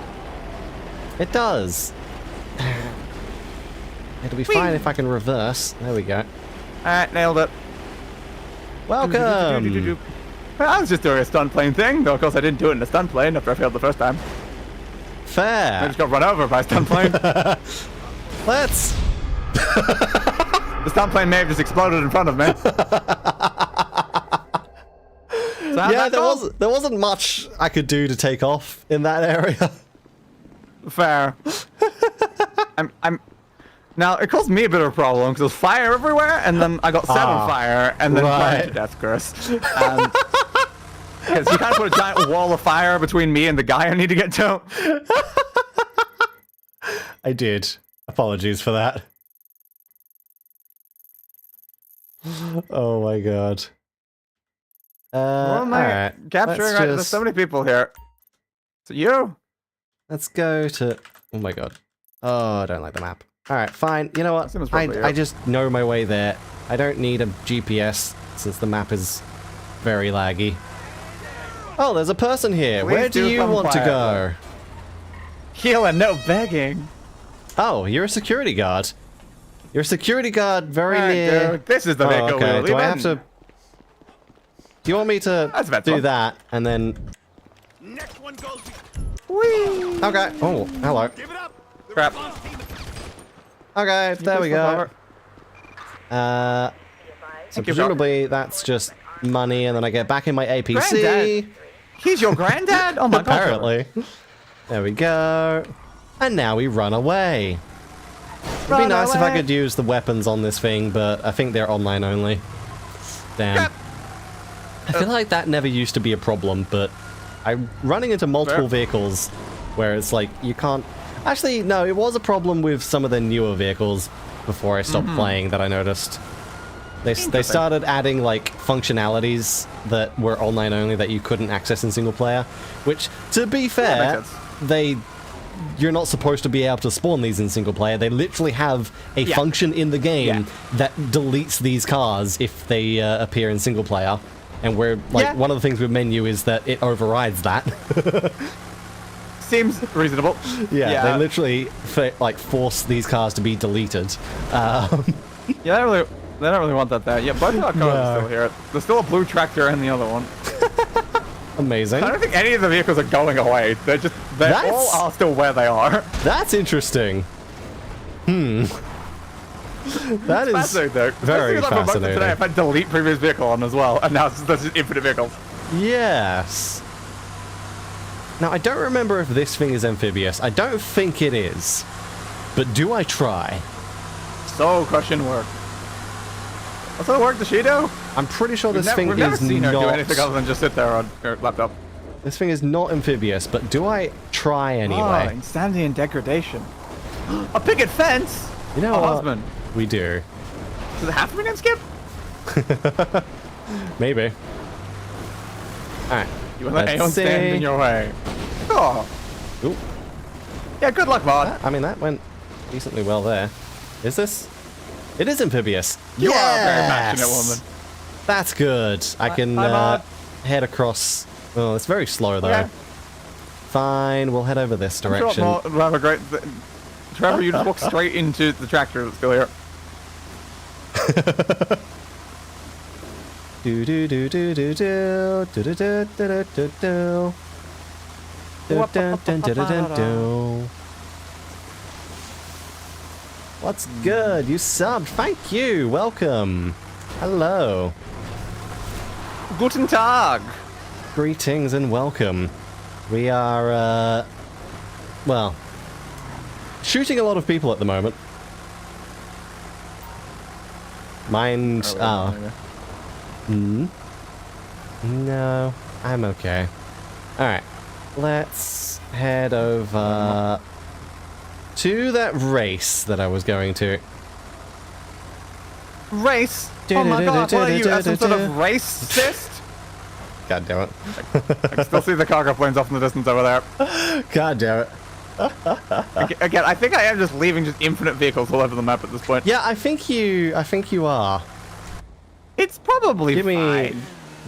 It does. It'll be fine if I can reverse. There we go. Alright, nailed it. Welcome. Well, I was just doing a stunt plane thing, though of course I didn't do it in a stunt plane after I failed the first time. I Fair. just got run over by a stunt plane. Let's. The stunt plane may have just exploded in front of me. Yeah, there wasn't much I could do to take off in that area. Fair. Now, it caused me a bit of a problem, because there was fire everywhere, and then I got set on fire, and then burned to death, Chris. Because you kind of put a giant wall of fire between me and the guy I need to get to. I did. Apologies for that. Oh my god. What am I alright. capturing? There's so many people here. Is it you? Let's go to... Oh my god. Oh, I don't like the map. Alright, fine. You know what? I just know my way there. I don't need a GPS since the map is very laggy. Oh, there's a person here. Please Where do you want to go? Heal and no begging. Oh, you're a security guard. You're a security guard very near... Dude, this is the vehicle we were Do I have leaving. to... Do you want me to do that and then... Next one goes. Whee! Okay. Oh, hello. Give it up. Crap. Okay, there we go. So you, presumably that's just money, and then I get back in my APC. Granddad. He's your granddad? Oh my god. Apparently. There we go. And now we run away. It'd be nice if I could use the weapons on this thing, but I think they're online only. Damn. I feel like that never used to be a problem, but I'm running into multiple vehicles where it's like, you can't... Actually, no, it was a problem with some of the newer vehicles before I stopped playing that I noticed. They started adding, like, functionalities that were online only that you couldn't access in single player, which, to be fair, you're not supposed to be able to spawn these in single player. They literally have a function in the game that deletes these cars if they appear in single player. And we're, like, one of the things with menu is that it overrides that. Seems reasonable. Yeah, they literally, like, force these cars to be deleted. Yeah, they don't really want that there. Yeah, both of our cars are still here. There's still a blue tractor and the other one. Amazing. I don't think any of the vehicles are going away. They all are still where they are. That's interesting. That is fascinating, though. very fascinating. Today, I've had delete previous vehicle on as well, and now there's just infinite vehicles. Yes. Now, I don't remember if this thing is amphibious. I don't think it is. But do I try? So, question work. What sort of work does she do? I'm pretty sure this thing we've never is seen her do not... anything other than just sit there on her laptop. This thing is not amphibious, but do I try Oh, anyway? insanity and degradation. A picket fence! You know a what? husband. We do. Does it have to be named Skip? Maybe. Alright. You won't let anyone stand in your way. Oh. Ooh. Yeah, good luck, Mod. I mean, that went decently well there. Is this? It is amphibious. You are a very passionate woman. That's good. I can head across. Oh, it's very slow, though. Okay. Fine, we'll head over this direction. Sure, we'll have a great... Trevor, you just walk straight into the tractor that's still here. Do do do do do do do do do do do do. What's good? You subbed. Thank you. Welcome. Hello. Guten Tag. Greetings and welcome. We are, well, shooting a lot of people at the moment. Mind... No, I'm okay. Alright, let's head over to that race that I was going to. Race? Oh my god, what are you, some sort of racist? God damn it. I can still see the cargo planes off in the distance over there. God damn it. Again, I think I am just leaving just infinite vehicles all over the map at this point. Yeah, I think you are. It's probably Give fine. me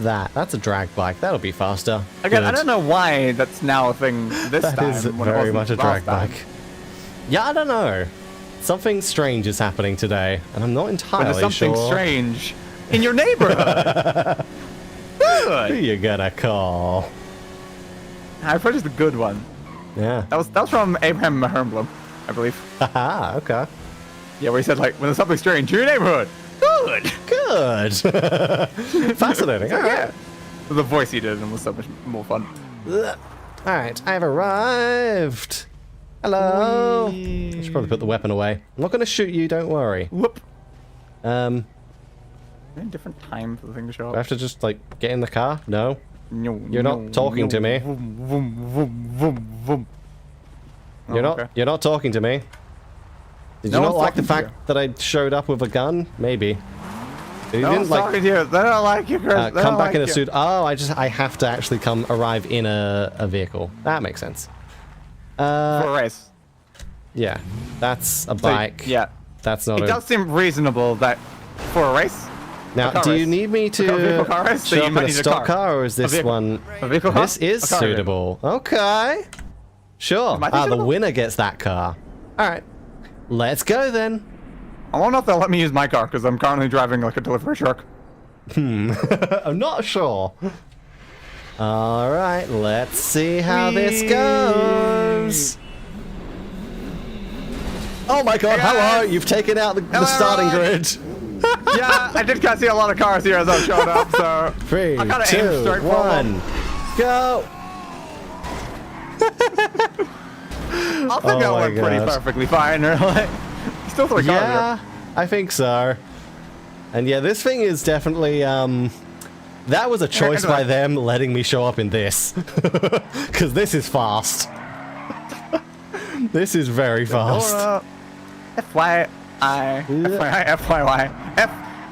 that. That's a drag bike. That'll be faster. Again, Good. I don't know why that's now a thing this That time. is when it very wasn't much a last drag time. bike. Yeah, I don't know. Something strange is happening today, and I'm not But entirely there's something sure. strange in your neighborhood. Who Good. you gonna call? I purchased a good one. Yeah. That was from Abraham Mahernblum, I believe. Haha, okay. Yeah, where he said like, when there's something strange in your neighborhood. Good. Good. Fascinating. All right. Yeah. The voice he did and was so much more fun. Alright, I've arrived. Hello. I should probably put the weapon away. I'm not going to shoot you, don't worry. Whoop. Um, A different time for the thing to show do I up. have to just, like, get in the car? No. You're You're not talking to me. Vroom, vroom, vroom, vroom, vroom. Oh, You're not talking to me. Did No you not one's like the talking to fact that I showed up with a gun? Maybe. You No didn't one's like talking to you. They don't like you, Chris. They come don't back like in a you. suit. Oh, I have to actually arrive in a vehicle. That makes sense. For a race. Yeah, that's a So, bike. yeah. That's not It a... does seem reasonable that for a race. Now, car do you race. need me A vehicle to car race? So show you up might in a need a stock car. car, or is this vehicle- one... A vehicle car? This is A car suitable. Okay. Sure. Might be The suitable. winner gets that car. Alright. Let's go then. I wonder if they'll let me use my car because I'm currently driving like a delivery truck. I'm not sure. Alright, let's see how this goes. Oh my god, Hey, guys. hello! You've taken out the Hello, starting everyone. grid. Yeah, I did kind of see a lot of cars here as I was showing up, so 3, I kinda 2, aimed straight for 1, go! I'll think that Oh my went pretty God. perfectly fine. Like, still 3 cars Yeah, here. I think so. And yeah, this thing is definitely, that was a choice by them letting me show up in this. Because this is fast. This is very fast. FYI,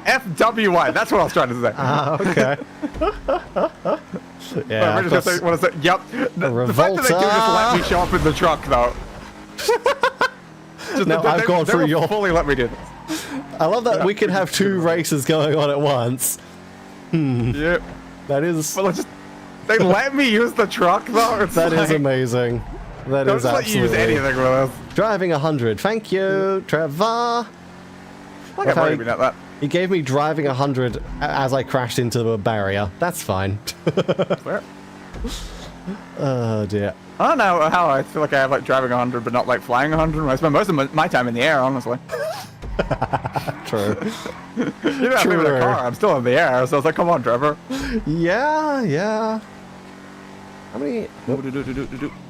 FWY. That's what I was trying to say. Okay. Yeah, I'm just gonna say, want to say, yep. The fact that they do just let me show up in the truck, though. Just, No, I've gone they through will your... fully let me do this. I love that we can have 2 races going on at once. Yep. That is... Well, they let me use the truck, though. It's That like, is amazing. That Don't is just let you use absolutely... anything with us. Driving 100. Thank you, Trevor. Like I'm raving at that. He gave me driving 100 as I crashed into a barrier. That's fine. Where? Oh dear. I don't know how I feel like I have like driving 100 but not like flying 100. I spend most of my time in the air, honestly. True. Even if I'm in a car, I'm still in the air, so I was like, come on, Trevor. Yeah. How many?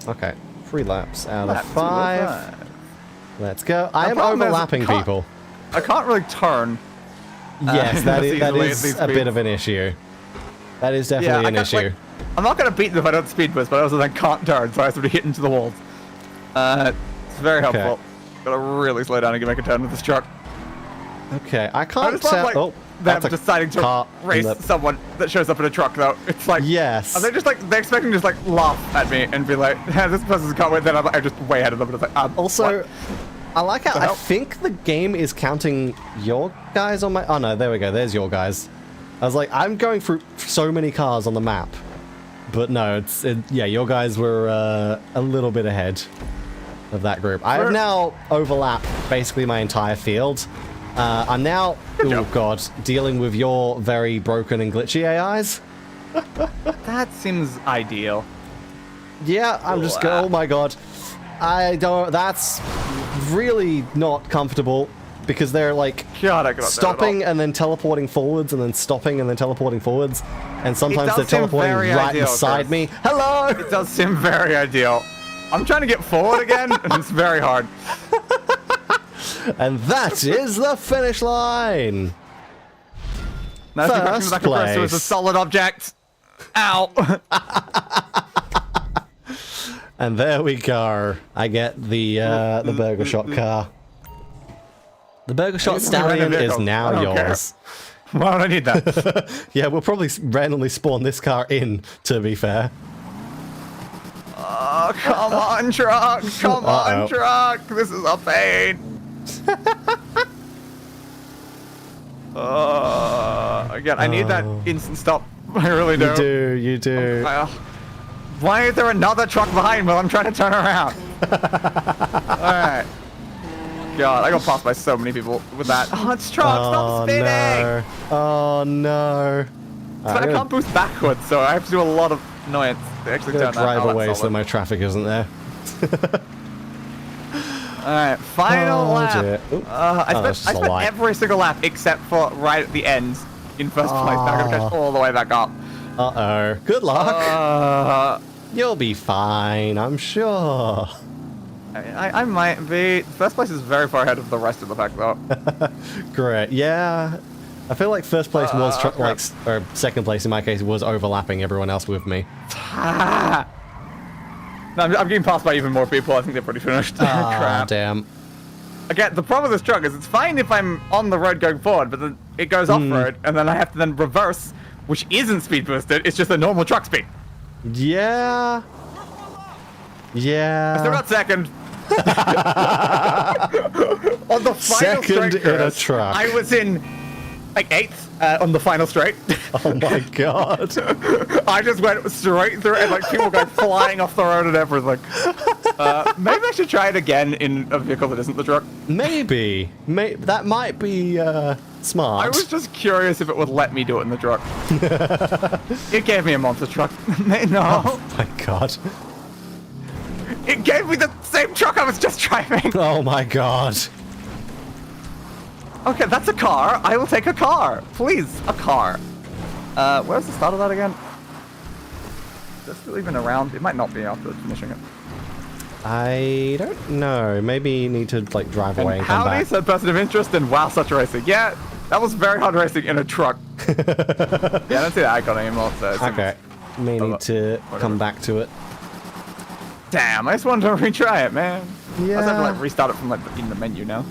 Okay, 3 laps out of 5. Let's go. I am overlapping people. I can't really turn. Yes, that is a bit of an issue. That is definitely an issue. Like, I'm not going to beat them if I don't speed boost, but I also then can't turn, so I sort of hit into the walls. It's very helpful. Gotta really slow down and make a turn with this truck. Okay, I can't tell. Like, oh, them deciding to race someone that shows up in a truck, though. It's like, yes. Are they just like, they're expecting to just like laugh at me and be like, yeah, this person's can't wait. Then I'm just way ahead of them. And it's like, also, what? I like how I think the game is counting your guys on my. Oh no, there we go. There's your guys. I was like, I'm going through so many cars on the map, but no, yeah, your guys were a little bit ahead of that group. I have now overlapped basically my entire field. I'm now, oh god, dealing with your very broken and glitchy AIs. That seems ideal. Yeah, I'm just going, oh my god. That's really not comfortable because they're like stopping and then teleporting forwards and then stopping and then teleporting forwards. And sometimes they're teleporting right beside me. Hello! It does seem very ideal. I'm trying to get forward again, and it's very hard. And that is the finish line. First place. Is a solid object. Ow. And there we go. I get the Burger Shot car. The Burger Shot Stallion is now yours. Why would I need that? Yeah, we'll probably randomly spawn this car in, to be fair. Oh, come on, truck. Come on, truck. This is a pain. Again, I need that instant stop. I really do. You do. Why is there another truck behind while I'm trying to turn around? Alright. God, I got passed by so many people with that. Oh, it's truck, stop spinning! No. Oh no. But I can't boost backwards, so I have to do a lot of annoyance to actually turn that. Drive away so my traffic isn't there. Alright, final lap. I spent every single lap except for right at the end in first place. Now I'm gonna catch all the way back up. Uh-oh. Good luck. You'll be fine, I'm sure. I might be. First place is very far ahead of the rest of the pack, though. Great. Yeah. I feel like first place was, or second place in my case, was overlapping everyone else with me. No, I'm getting passed by even more people. I think they're pretty finished. Crap. Damn. Again, the problem with this truck is it's fine if I'm on the road going forward, but then it goes off-road, and then I have to then reverse, which isn't speed boosted. It's just a normal truck speed. Yeah. Yeah. I still got second. On the final second straight, in a truck. I was in like 8th on the final straight. Oh my god. I just went straight through and like people go flying off the road and everything. Maybe I should try it again in a vehicle that isn't the truck. Maybe. That might be smart. I was just curious if it would let me do it in the truck. It gave me a monster truck. No. Oh my god. It gave me the same truck I was just driving. Oh my god. Okay, that's a car. I will take a car. Please, a car. Where's the start of that again? Is that still even around? It might not be after finishing it. I don't know. Maybe you need to like drive away and come back. Howdy, said person of interest in WoW such racing. Yeah, that was very hard racing in a truck. Yeah, I don't see the icon anymore. So okay, may need to come back to it. Damn, I just wanted to retry it, man. Yeah. I just have to like restart it from like in the menu now.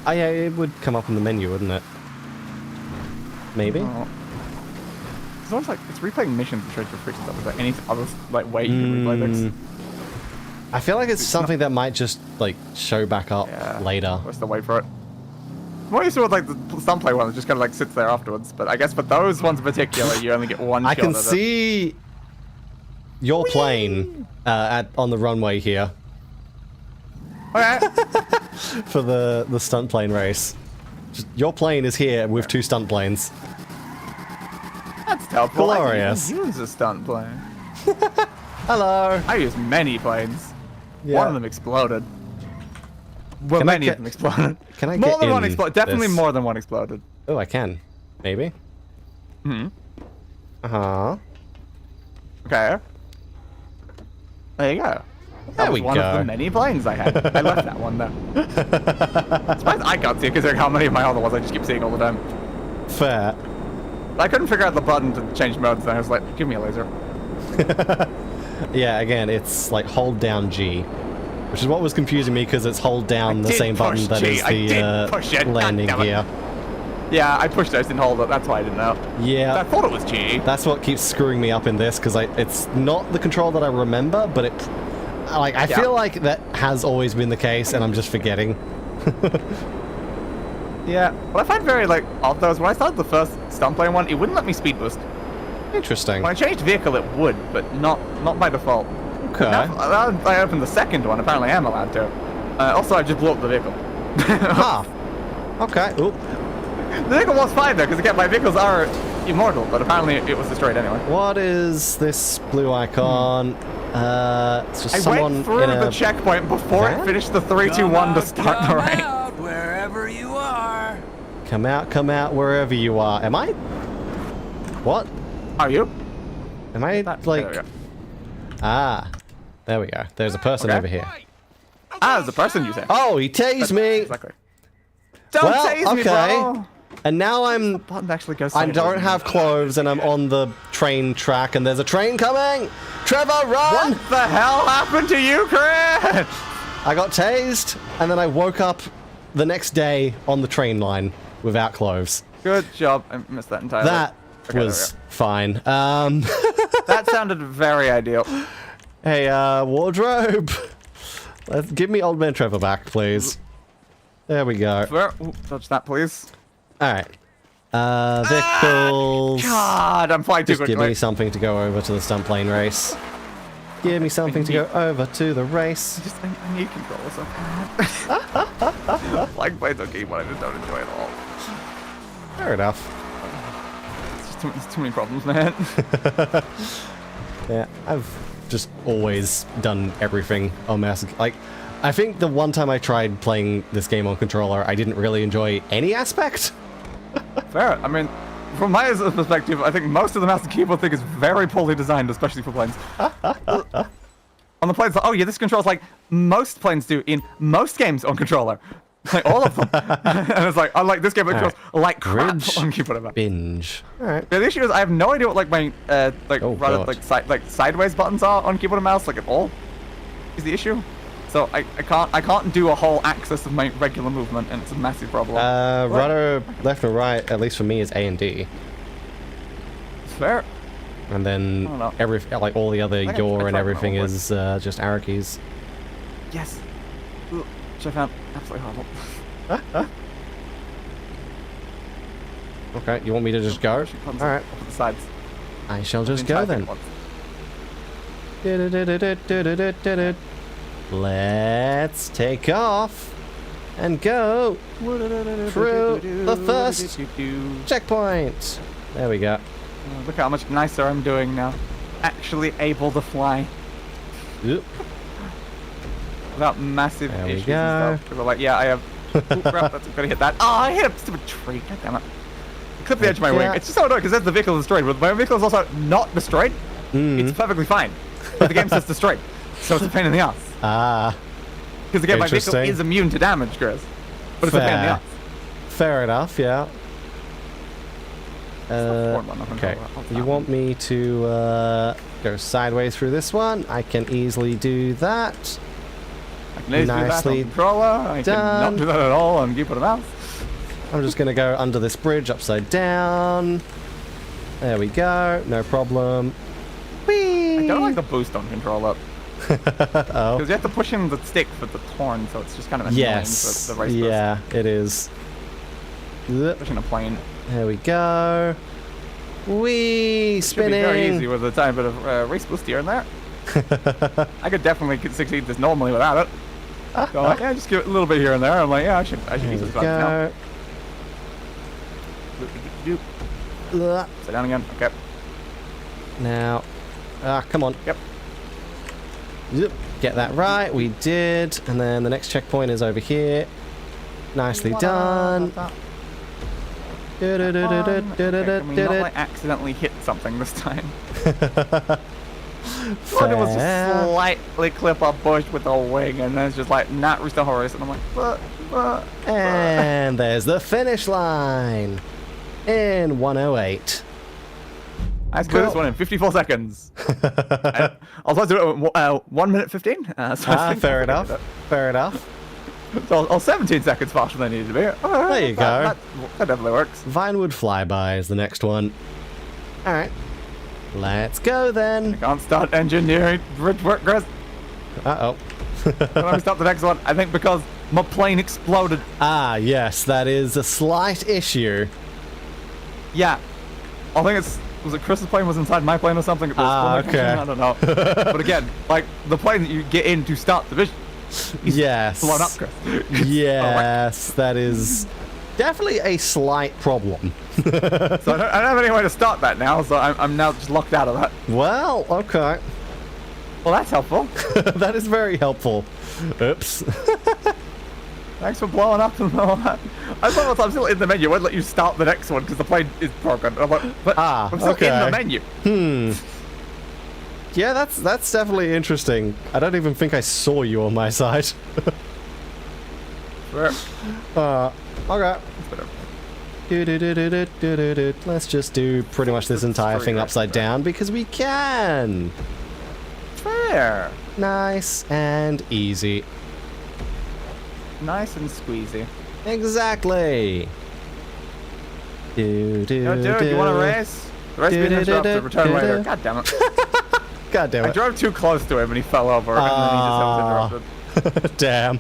Oh yeah, it would come up in the menu, wouldn't it? Maybe. Oh. It's almost like it's replaying missions and trade for free stuff. Is there any other like way you can replay this? I feel like it's something that might just like show back up later. What's the wait for it? More used to with like the Sunplay one that just kind of like sits there afterwards. But I guess for those ones in particular, you only get one. I can see your plane on the runway here. Okay. For the stunt plane race. Just, your plane is here with 2 stunt planes. That's helpful. Glorious. I use a stunt plane. Hello. I use many planes. Yeah. One of them exploded. Well, Can I many get- of them exploded. Can I more get than one in exploded. Definitely this? more than one exploded. Oh, I can. Maybe. Hmm. Uh-huh. Okay. There you go. That There was we one of go. the many planes I had. I left that one though. I'm surprised I can't see it considering how many of my other ones I just keep seeing all the time. Fair. I couldn't figure out the button to change modes, and I was like, give me a laser. Yeah, again, it's like hold down G. Which is what was confusing me because it's hold down the did same button push that G. is I did the push it. God landing damn it. gear. Yeah, I pushed it, I just didn't hold it, that's why I didn't know. I Yeah. thought it was G. That's what keeps screwing me up in this because it's not the control that I remember, but I Yeah. feel like that has always been the case and I'm just forgetting. Yeah, what I find very, like, odd though is when I started the first stunt plane one, it wouldn't let me speed boost. Interesting. When I changed vehicle, it would, but not by default. Okay. Now I opened the second one, apparently I am allowed to. Also, I just blew up the vehicle. Ah. Okay. Oop. The vehicle was fine though, because again, my vehicles are immortal, but apparently it was destroyed anyway. What is this blue icon? It's just I someone went through in the a checkpoint before van? it finished the 3, 2, 1 to start the race. Out wherever you are. Come out, wherever you are. Am I? What? Are you? Am I There we like? go. Ah, there we go. There's a person Okay. over here. Ah, there's a person you say. Oh, he tased me. Exactly. Don't Well, tase me, okay. bro. And now I'm. Button actually goes. I sideways. don't have clothes, and I'm on the train track, and there's a train coming. Trevor, run! What the hell happened to you, Chris? I got tased, and then I woke up the next day on the train line without clothes. Good job. I missed that entirely. That Okay, there was we fine. That sounded very ideal. Hey, wardrobe. Give me old man Trevor back, please. There we go. Ooh, touch that, please. Alright. Vehicles. God, I'm flying too Just give quickly. me something to go over to the stunt plane race. Give me something to go over to the race. I need control so bad. Flying planes on game, but I just don't enjoy it at all. Fair enough. There's too many problems, man. Yeah, I've just always done everything on mouse. Like, I think the one time I tried playing this game on controller, I didn't really enjoy any aspect. Fair. I mean, from my perspective, I think most of the mouse and keyboard thing is very poorly designed, especially for planes. On the planes, oh yeah, this controls like most planes do in most games on controller. Like all of them. And it's like, unlike this game, it controls like crap Bridge on keyboard. binge. Alright. The issue is I have no idea what like my Oh, rather God. like sideways buttons are on keyboard and mouse, like at all. Is the issue. So I can't do a whole axis of my regular movement, and it's a massive problem. Rudder left and right, at least for me, is A and D. Fair. And then I don't know. like all the other I yaw and tried everything my is just arrow keys. Yes. Which I found absolutely horrible. Okay, you want me to just go? Alright. Off to the sides. I shall just The go entire then. thing once. Let's take off and go through the first checkpoint. There we go. Look how much nicer I'm doing now. Actually able to fly Oop. without massive There we issues go. and stuff. Because I'm like, yeah, I have. Ooh, crap, that's gonna hit that. Oh, I hit a stupid tree. God damn it. I clipped the edge of my wing. Yeah. It's just so annoying because that's the vehicle is destroyed. But my vehicle is also not destroyed. It's perfectly fine. But the game says destroyed. So it's a pain in the ass. Ah, Because again, my vehicle Interesting. is immune to damage, Chris. But it's a pain in the fair. ass. Fair enough, yeah. forward one, nothing Okay, forward. you want me to go sideways through this one? I can easily do that. I can easily do that on Nicely controller. I done. cannot do that at all on keyboard and mouse. I'm just going to go under this bridge upside down. There we go, no problem. Whee! I don't like the boost on controller. Oh. Because you have to push in the stick for the torn, so it's just kind of annoying Yes, for the race boost. yeah, it is. There Pushing a plane. we go. Whee! Should be very easy Spinning! with a tiny bit of race boost here and there. I could definitely succeed this normally without it. So I'm like, yeah, just give it a little bit here and there. I'm like, yeah, I should There use we this button now. go. Sit down again. Okay. Now. Come on. Yep. Yep. Get that right. We did. And then the next checkpoint is over here. Nicely done. Can we not like accidentally hit something this time? Well, it was just slightly clip a bush with a wing, and then it's just like not reach the horizon. I'm like, And there's the finish line in 1:08. I scored this one in 54 seconds. I was supposed to do it in 1 minute 15. Fair enough. Fair enough. So 17 seconds faster than I needed to be. There you go. That definitely works. Vinewood Flyby is the next one. Alright. Let's go then. I can't start engineering bridge work, Chris. Uh-oh. Let me start the next one. I think because my plane exploded. Ah, yes. That is a slight issue. Yeah. I think was it Chris's plane was inside my plane or something? Okay. I don't know. But again, like, the plane that you get in to start the mission. Yes. Blown up, Chris. Yes, that is definitely a slight problem. So I don't have any way to start that now, so I'm now just locked out of that. Well, okay. Well, that's helpful. That is very helpful. Oops. Thanks for blowing up and all that. I thought I'm still in the menu. It won't let you start the next one because the plane is broken. I'm like, but I'm still in the menu. Yeah, that's definitely interesting. I don't even think I saw you on my side. Okay. Let's just do pretty much this entire thing upside down because we can. Fair. Nice and easy. Nice and squeezy. Exactly. Dude, you want to race? The race being interrupted. Return later. God damn it. God damn it. I drove too close to him and he fell over and then he just was interrupted. Damn.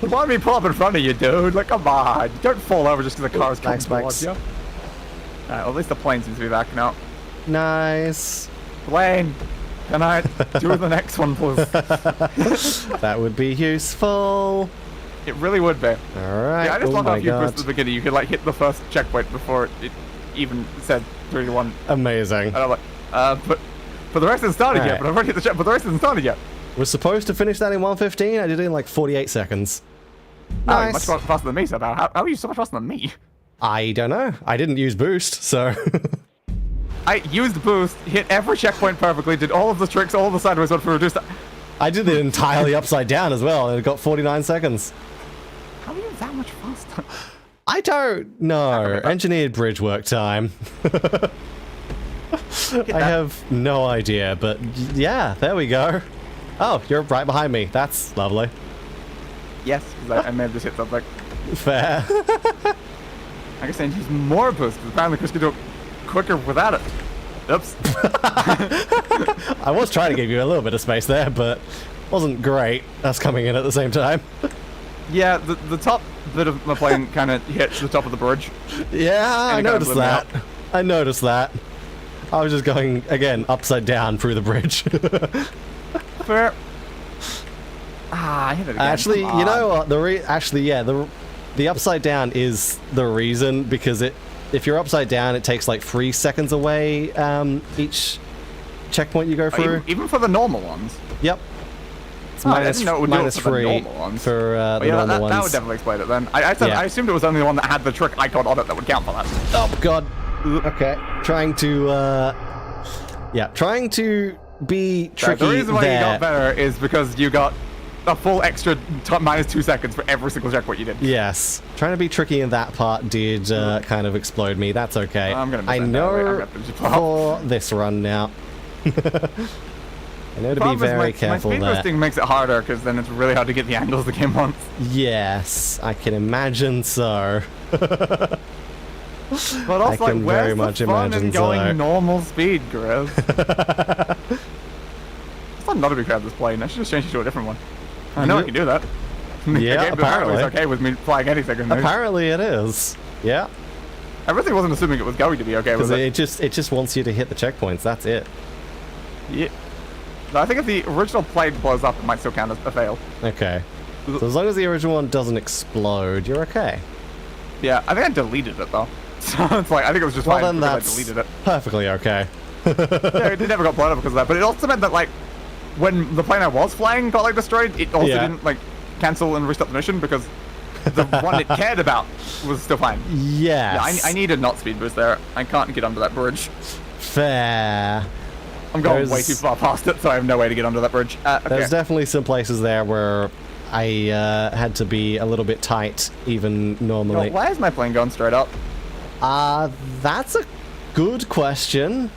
Why me pull up in front of you, dude? Like, come on. Don't fall over just because the car's coming towards you. Alright, well, at least the plane seems to be back now. Nice. Plane, can I do the next one, please? That would be useful. It really would be. Alright. Yeah, I just love how my if you God. press the beginning, you could like hit the first checkpoint before it even said 3 to 1. Amazing. And I'm like, but the race hasn't started yet, but I've already hit the check, but the race hasn't started yet. We're supposed to finish that in 1:15. I did it in like 48 seconds. Oh, Nice. much faster than me, somehow. How are you so much faster than me? I don't know. I didn't use boost, so. I used boost, hit every checkpoint perfectly, did all of the tricks, all of the sideways one for reduced. I did it entirely upside down as well, and it got 49 seconds. How are you that much faster? I don't know. Engineered bridge work time. I have no idea, but yeah, there we go. Oh, you're right behind me. That's lovely. Yes, because I may have just hit something. Fair. I guess I need to use more boost, because apparently Chris could do it quicker without it. Oops. I was trying to give you a little bit of space there, but wasn't great. Us coming in at the same time. Yeah, the top bit of my plane kind of hit the top of the bridge. Yeah, I noticed that. out. I noticed that. I was just going, again, upside down through the bridge. Fair. Ah, I hit it again. Actually, you know what? The upside down is the reason, because if you're upside down, it takes like 3 seconds away each checkpoint you go through. Even for the normal ones? Yep. It's I didn't know it would do it for the 3 normal ones. for the normal ones. That would definitely explain it then. I assumed it was only the one that had the trick icon on it that would count for that. Oh god. Okay. Trying to be tricky The reason why there. you got better is because you got a full extra -2 seconds for every single checkpoint you did. Yes. Trying to be tricky in that part did kind of explode me. That's okay. I'm gonna miss I that know anyway. I'm gonna for this run now. I know to be very careful my speed there. boosting makes it harder because then it's really hard to get the angles the game wants. Yes, I can imagine so. But also, I can where's very the much fun imagine in going so. normal speed, Grizz? It's not a big fan of this plane. I should just change it to a different one. I know I can do that. Yeah, apparently. It's okay with me flying anything in there. Apparently it is. Yeah. I really wasn't assuming it was going to be okay with Because it just wants you to hit the checkpoints. That's it. Yeah. No, I think if the original plane blows up, it might still count as a fail. Okay. So as long as the original one doesn't explode, you're okay. Yeah, I think I deleted it though. So it's like, I think it was just fine Well, then because I that's deleted it. perfectly okay. Yeah, it never got blown up because of that. But it also meant that, like, when the plane I was flying got, like, destroyed, it also didn't, like, cancel and restart the mission because the one it cared about was still fine. Yes. Yeah, I need a not speed boost there. I can't get under that bridge. Fair. I'm going way too far past it, so I have no way to get under that bridge. Okay. There's definitely some places there where I had to be a little bit tight, even normally. Why is my plane going straight up? That's a good question.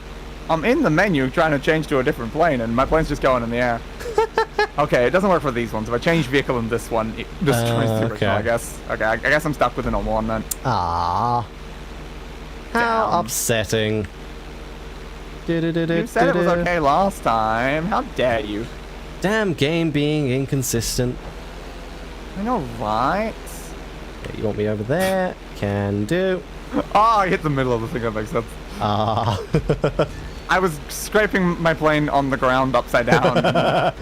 I'm in the menu trying to change to a different plane, and my plane's just going in the air. Okay, it doesn't work for these ones. If I change vehicle in this one, it destroys the original, I guess. Okay, I guess I'm stuck with the normal one then. Ah. How upsetting. You said it was okay last time. How dare you? Damn game being inconsistent. I know, right? Okay, you want me over there? Can do. Oh, I hit the middle of the thing. That makes sense. Ah. I was scraping my plane on the ground upside down.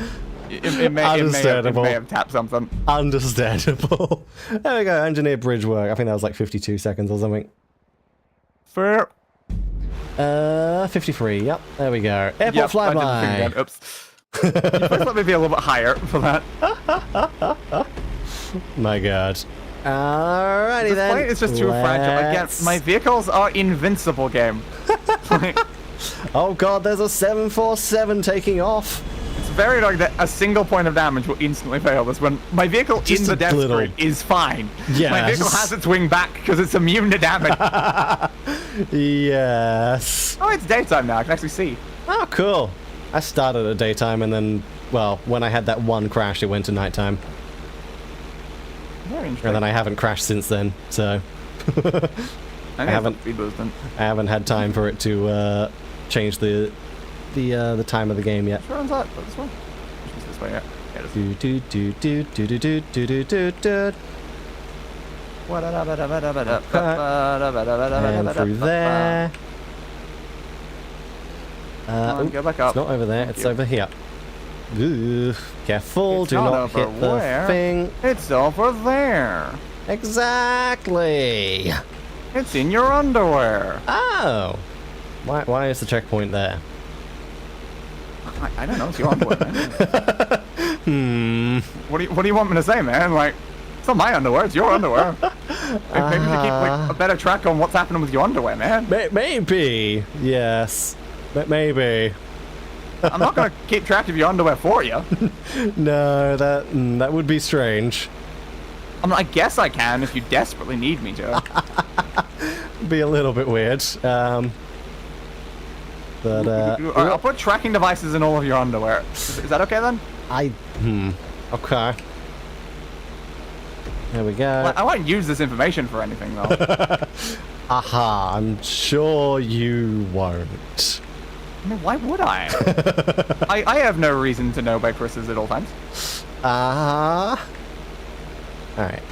It may have tapped something. Understandable. There we go. Engineer bridge work. I think that was like 52 seconds or something. Fair. 53. Yep. There we go. Airport flyby. Oops. First, let me be a little bit higher for that. My God. Alrighty then. This plane is just too fragile. Again, my vehicles are invincible, game. Oh God, there's a 747 taking off. It's very annoying that a single point of damage will instantly fail this when my vehicle Just in the a death little. grid is fine. Yes. My vehicle has its wing back because it's immune to damage. Yes. Oh, it's daytime now. I can actually see. Oh, cool. I started at daytime and then, well, when I had that one crash, it went to nighttime. Very interesting. And then I haven't crashed since then, so I haven't had time for it to change the time of the game yet. Which one's that? This one? It's this way, yeah. Yeah, it is. Do do do do do do do do do do. And through there. Go back up. It's not over there, it's over here. Ooh, careful, It's do not hit the where? thing. It's over there. Exactly. It's in your underwear. Oh. Why is the checkpoint there? I don't know, it's your underwear, man. Hmm. What do you want me to say, man? Like, it's not my underwear, it's your underwear. Maybe to keep like a better track on what's happening with your underwear, man. Maybe. Yes. Maybe. I'm not gonna keep track of your underwear for you. No, that would be strange. I guess I can if you desperately need me to. Be a little bit weird. But Alright, I'll put tracking devices in all of your underwear. Is that okay then? Okay. There we go. I won't use this information for anything though. Aha, I'm sure you won't. I mean, why would I? I have no reason to know by Chris's at all times. Alright,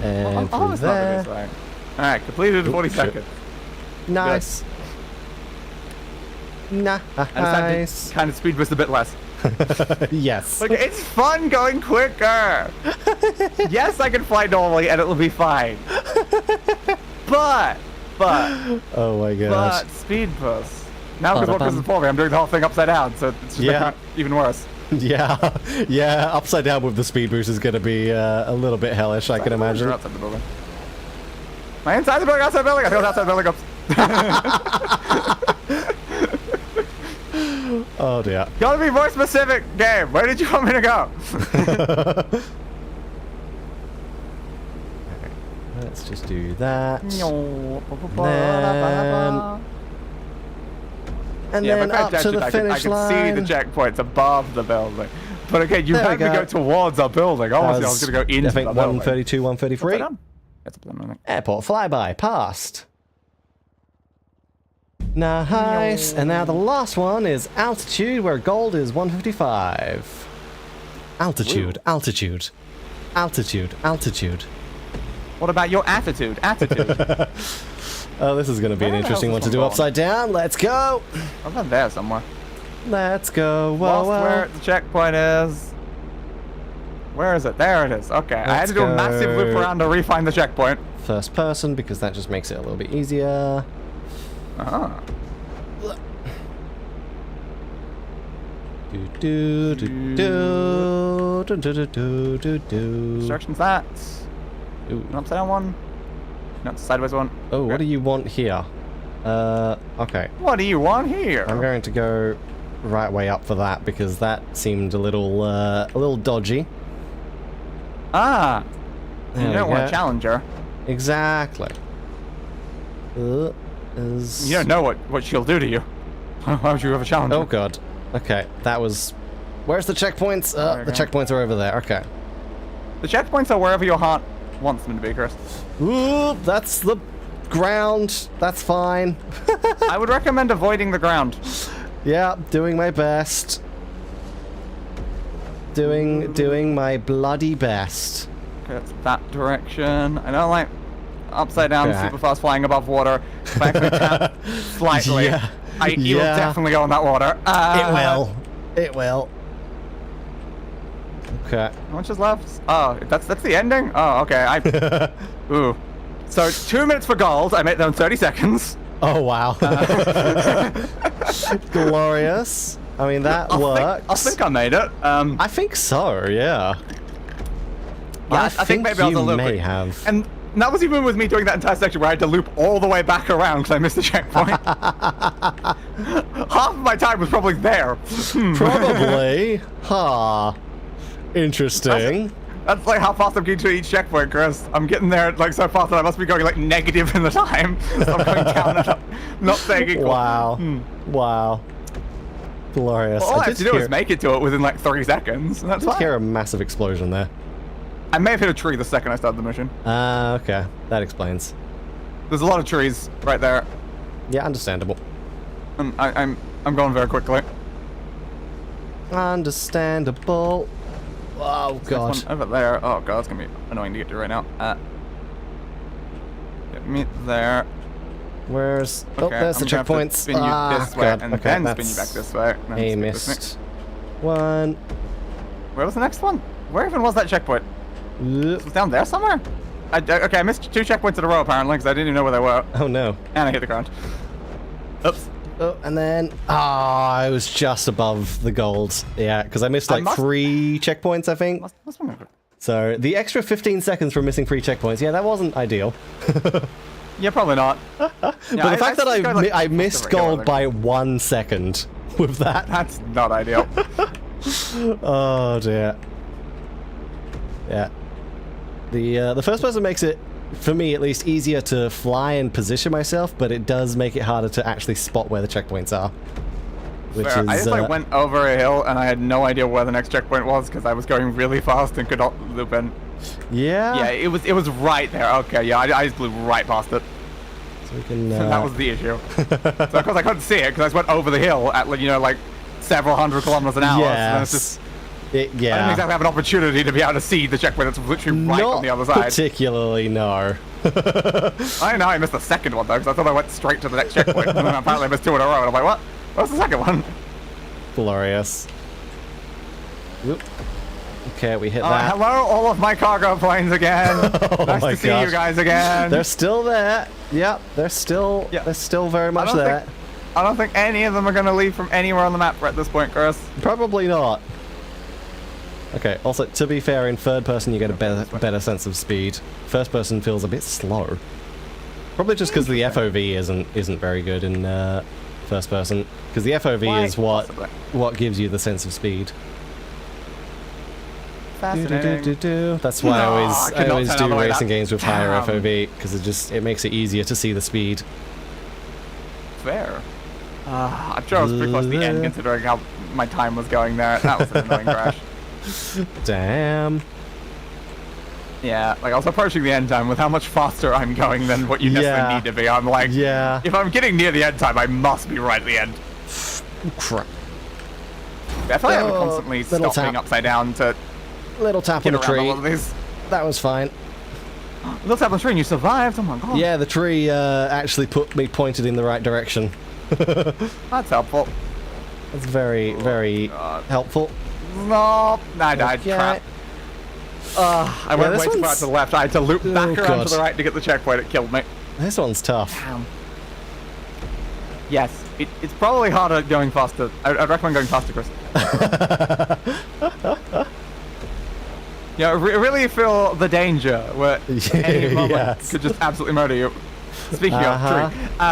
and through there. Alright, completed in 40 seconds. Nice. I decided to kind of speed boost a bit less. Yes. Like, it's fun going quicker. Yes, I can fly normally and it will be fine. But. Oh my gosh. But speed boost. Now because what Chris is for me, I'm doing the whole thing upside down, so it's just making it even worse. Yeah, upside down with the speed boost is going to be a little bit hellish, I can imagine. Outside the building. My inside the building, outside the building, I feel outside the building. Oh dear. Gotta be more specific, game. Where did you want me to go? Let's just do that. And then up to the finish line. I can see the checkpoints above the building. But okay, you had me go towards our building. Obviously, I was going to go into the building. 132, 133. Airport flyby passed. Nice. And now the last one is altitude, where gold is 155. Altitude, altitude, altitude, altitude. What about your attitude? Attitude. Oh, this is going to be an interesting one to do upside down. Let's go. I'm not there somewhere. Let's go. Whoa, Lost where the checkpoint is. Where is it? There it is. Okay, I had to do a massive loop around to refine the checkpoint. First person, because that just makes it a little bit easier. Do, do, do, do, do, do, do, do. Instructions that. Ooh. An upside down one. Not sideways one. Oh, what do you want here? Okay. What do you want here? I'm going to go right way up for that because that seemed a little dodgy. Ah. There You don't we want go. a challenger. Exactly. You don't know what she'll do to you. Why would you have a challenger? Oh god. Okay, that was... Where's the checkpoints? The checkpoints are over there. Okay. The checkpoints are wherever your heart wants them to be, Chris. Ooh, that's the ground. That's fine. I would recommend avoiding the ground. Yeah, doing my best. Doing my bloody best. Okay, it's that direction. I don't like upside down, Okay. super fast flying above water. If I actually tap slightly, Yeah. you will Yeah. definitely go in that water. It will. It will. Okay. How much is left? Oh, that's the ending? Oh, okay. Ooh. So 2 minutes for gold. I made that in 30 seconds. Oh wow. Glorious. I mean that works. I think I made it. I think so, yeah. I think maybe I was a you little may bit. have. And that was even with me doing that entire section where I had to loop all the way back around because I missed the checkpoint. Half of my time was probably there. Probably. Huh. Interesting. That's like how fast I'm getting to each checkpoint, Chris. I'm getting there like so fast that I must be going like negative in the time. So I'm going down and up, not staying equal. Wow. Wow. Glorious. All I have did to do hear, is make it to it within like 30 seconds, and that's I did fine. hear a massive explosion there. I may have hit a tree the second I started the mission. Okay. That explains. There's a lot of trees right there. Yeah, understandable. I'm going very quickly. Understandable. Oh Next god. one over there. Oh god, it's gonna be annoying to get to right now. Get me there. Where's... Okay, oh, there's the I'm gonna have to checkpoints. spin you this way, God. and Okay, then that's spin you back this way. and then a spin this missed way. one. Where was the next one? Where even was that checkpoint? It was down there somewhere? Okay, I missed 2 checkpoints in a row apparently because I didn't even know where they were. Oh no. And I hit the ground. Oops. Oh, and then... I was just above the gold. Yeah, because I missed like 3 checkpoints, I think. Must be good. So, the extra 15 seconds from missing 3 checkpoints, yeah, that wasn't ideal. Yeah, probably not. But the fact that I missed gold by 1 second with that... That's not ideal. Oh dear. Yeah. The first person makes it, for me at least, easier to fly and position myself, but it does make it harder to actually spot where the checkpoints are. Which Fair. is, I just like went over a hill and I had no idea where the next checkpoint was because I was going really fast and could not loop in. Yeah? Yeah, it was right there. Okay, yeah, I just blew right past it. So we can... That was the issue. So of course I couldn't see it because I just went over the hill at like several hundred kilometers an hour. Yes. So then it's just, yeah. I didn't exactly have an opportunity to be able to see the checkpoint that's literally right Not on the other side. particularly, no. I know I missed the second one though because I thought I went straight to the next checkpoint and then apparently I missed 2 in a row and I'm like, what? What's the second one? Glorious. Whoop. Okay, we hit that. Hello, all of my cargo planes again. Nice my to see gosh. you guys again. They're still there. Yep, they're still very much there. I don't think any of them are going to leave from anywhere on the map at this point, Chris. Probably not. Okay, also, to be fair, in third person you get a better sense of speed. First person feels a bit slow. Probably just because the FOV isn't very good in first person. Because the FOV is what gives you the sense of speed. Fascinating. That's why I always do way racing that. games with higher Damn. FOV, because it makes it easier to see the speed. Fair. I'm sure I was pretty close to the end considering how my time was going there. That was an annoying crash. Damn. Yeah, like I was approaching the end time with how much faster I'm going than what you necessarily need to be. I'm like, yeah. If I'm getting near the end time, I must be right at the end. Crap. I feel like I'm constantly stopping upside down to little tap get on the around tree. all of these. That was fine. Little tap on the tree and you survived. Oh my god. Yeah, the tree actually put me pointed in the right direction. That's helpful. That's very, very helpful. No, I died. Okay. Crap. I went way too far to the left. I had to loop back around to the right to get the checkpoint. It killed me. This one's tough. Damn. Yes, it's probably harder going faster. I'd recommend going faster, Chris. Yeah, really feel the danger where any moment could just absolutely murder you. Speaking of tree.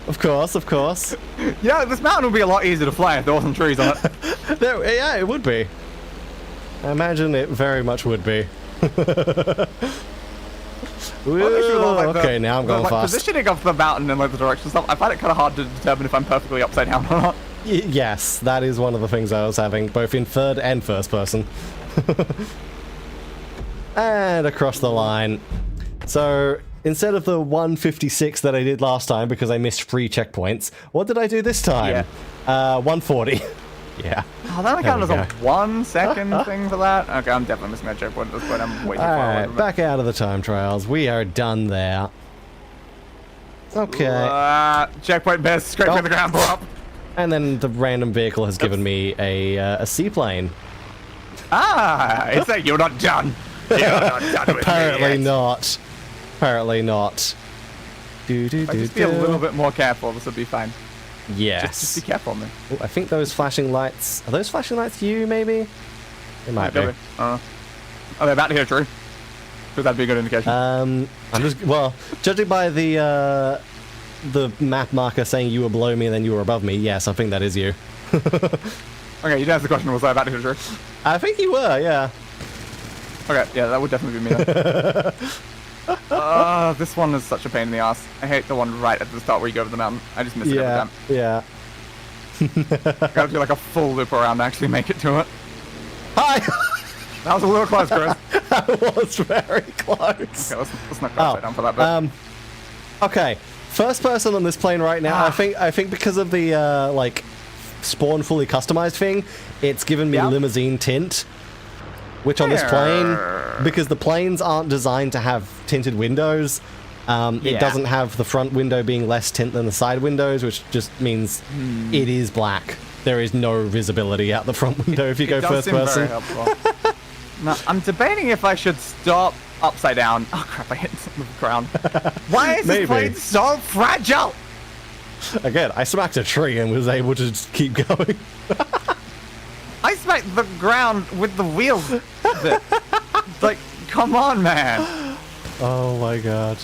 Of course. Yeah, this mountain would be a lot easier to fly if there wasn't trees on it. Yeah, it would be. I imagine it very much would be. Okay, now I'm going fast. Positioning of the mountain and like the direction stuff, I find it kind of hard to determine if I'm perfectly upside down or not. Yes, that is one of the things I was having, both in third and first person. And across the line. So, instead of the 156 that I did last time because I missed 3 checkpoints, what did I do this time? 140. Yeah. Oh, that only counted as a 1 second thing for that? Okay, I'm definitely missing that checkpoint at this point. I'm way too far away from it. Back out of the time trials. We are done there. Okay. Checkpoint missed. Straight to the ground, blow up. And then the random vehicle has given me a seaplane. It's like you're not done. You're not done with Apparently me not. Apparently not. If I just be a little bit more careful, this will be fine. Yes. Just be careful, man. Ooh, I think those flashing lights... Are those flashing lights you, maybe? They might be. Are they about to hit a tree? Because that'd be a good indication. I'm just... Well, judging by the map marker saying you were below me and then you were above me, yes, I think that is you. Okay, you didn't answer the question. Was I about to hit a tree? I think you were, yeah. Okay, yeah, that would definitely be me then. This one is such a pain in the ass. I hate the one right at the start where you go over the mountain. I just miss it every time. Yeah. I gotta do like a full loop around to actually make it to it. Hi! That was a little close, Chris. That was very close. Okay, let's not go upside down for that bit. Okay, first person on this plane right now. I think because of the like spawn fully customized thing, it's given me limousine tint. Which on this plane, because the planes aren't designed to have tinted windows, it doesn't have the front window being less tint than the side windows, which just means it is black. There is no visibility out the front window if you go first person. Very helpful. Now, I'm debating if I should stop upside down. Oh crap, I hit the ground. Why is this plane so fragile? Again, I smacked a tree and was able to just keep going. I smacked the ground with the wheels. Like, come on, man. Oh my god.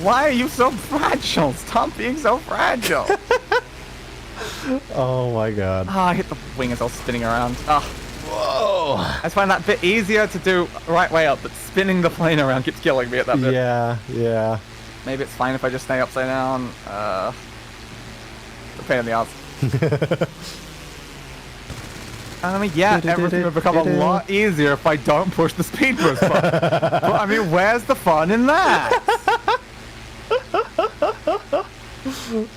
Why are you so fragile? Stop being so fragile. Oh my god. I hit the wing as I was spinning around. Whoa. I just find that bit easier to do right way up, but spinning the plane around keeps killing me at that bit. Yeah. Maybe it's fine if I just stay upside down. A pain in the ass. Everything would become a lot easier if I don't push the speed boost button. But I mean, where's the fun in that?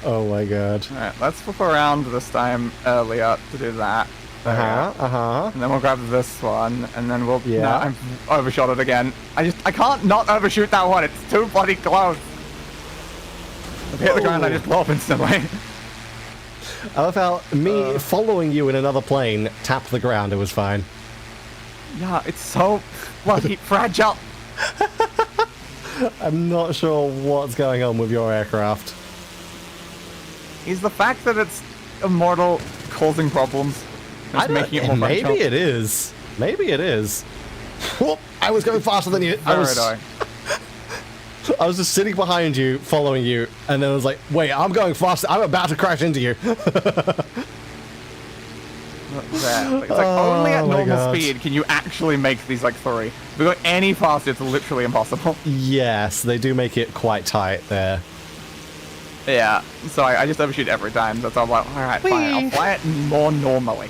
Oh my god. Alright, let's flip around this time earlier to do that. And then we'll grab this one, and then we'll... No, I've overshot it again. I can't not overshoot that one. It's too bloody close. If I hit the ground, I just blow up instantly. I love how me following you in another plane tapped the ground. It was fine. Yeah, it's so bloody fragile. I'm not sure what's going on with your aircraft. Is the fact that it's immortal causing problems? Making it more maybe fragile? it is. Maybe it is. Whoop, I was going faster than you. I was just sitting behind you, following you, and then I was like, wait, I'm going faster. I'm about to crash into you. It's like only at normal speed can you actually make these like 3. If we go any faster, it's literally impossible. Yes, they do make it quite tight there. Yeah, so I just overshoot every time. That's all I'm like, alright, fine, I'll fly it more normally.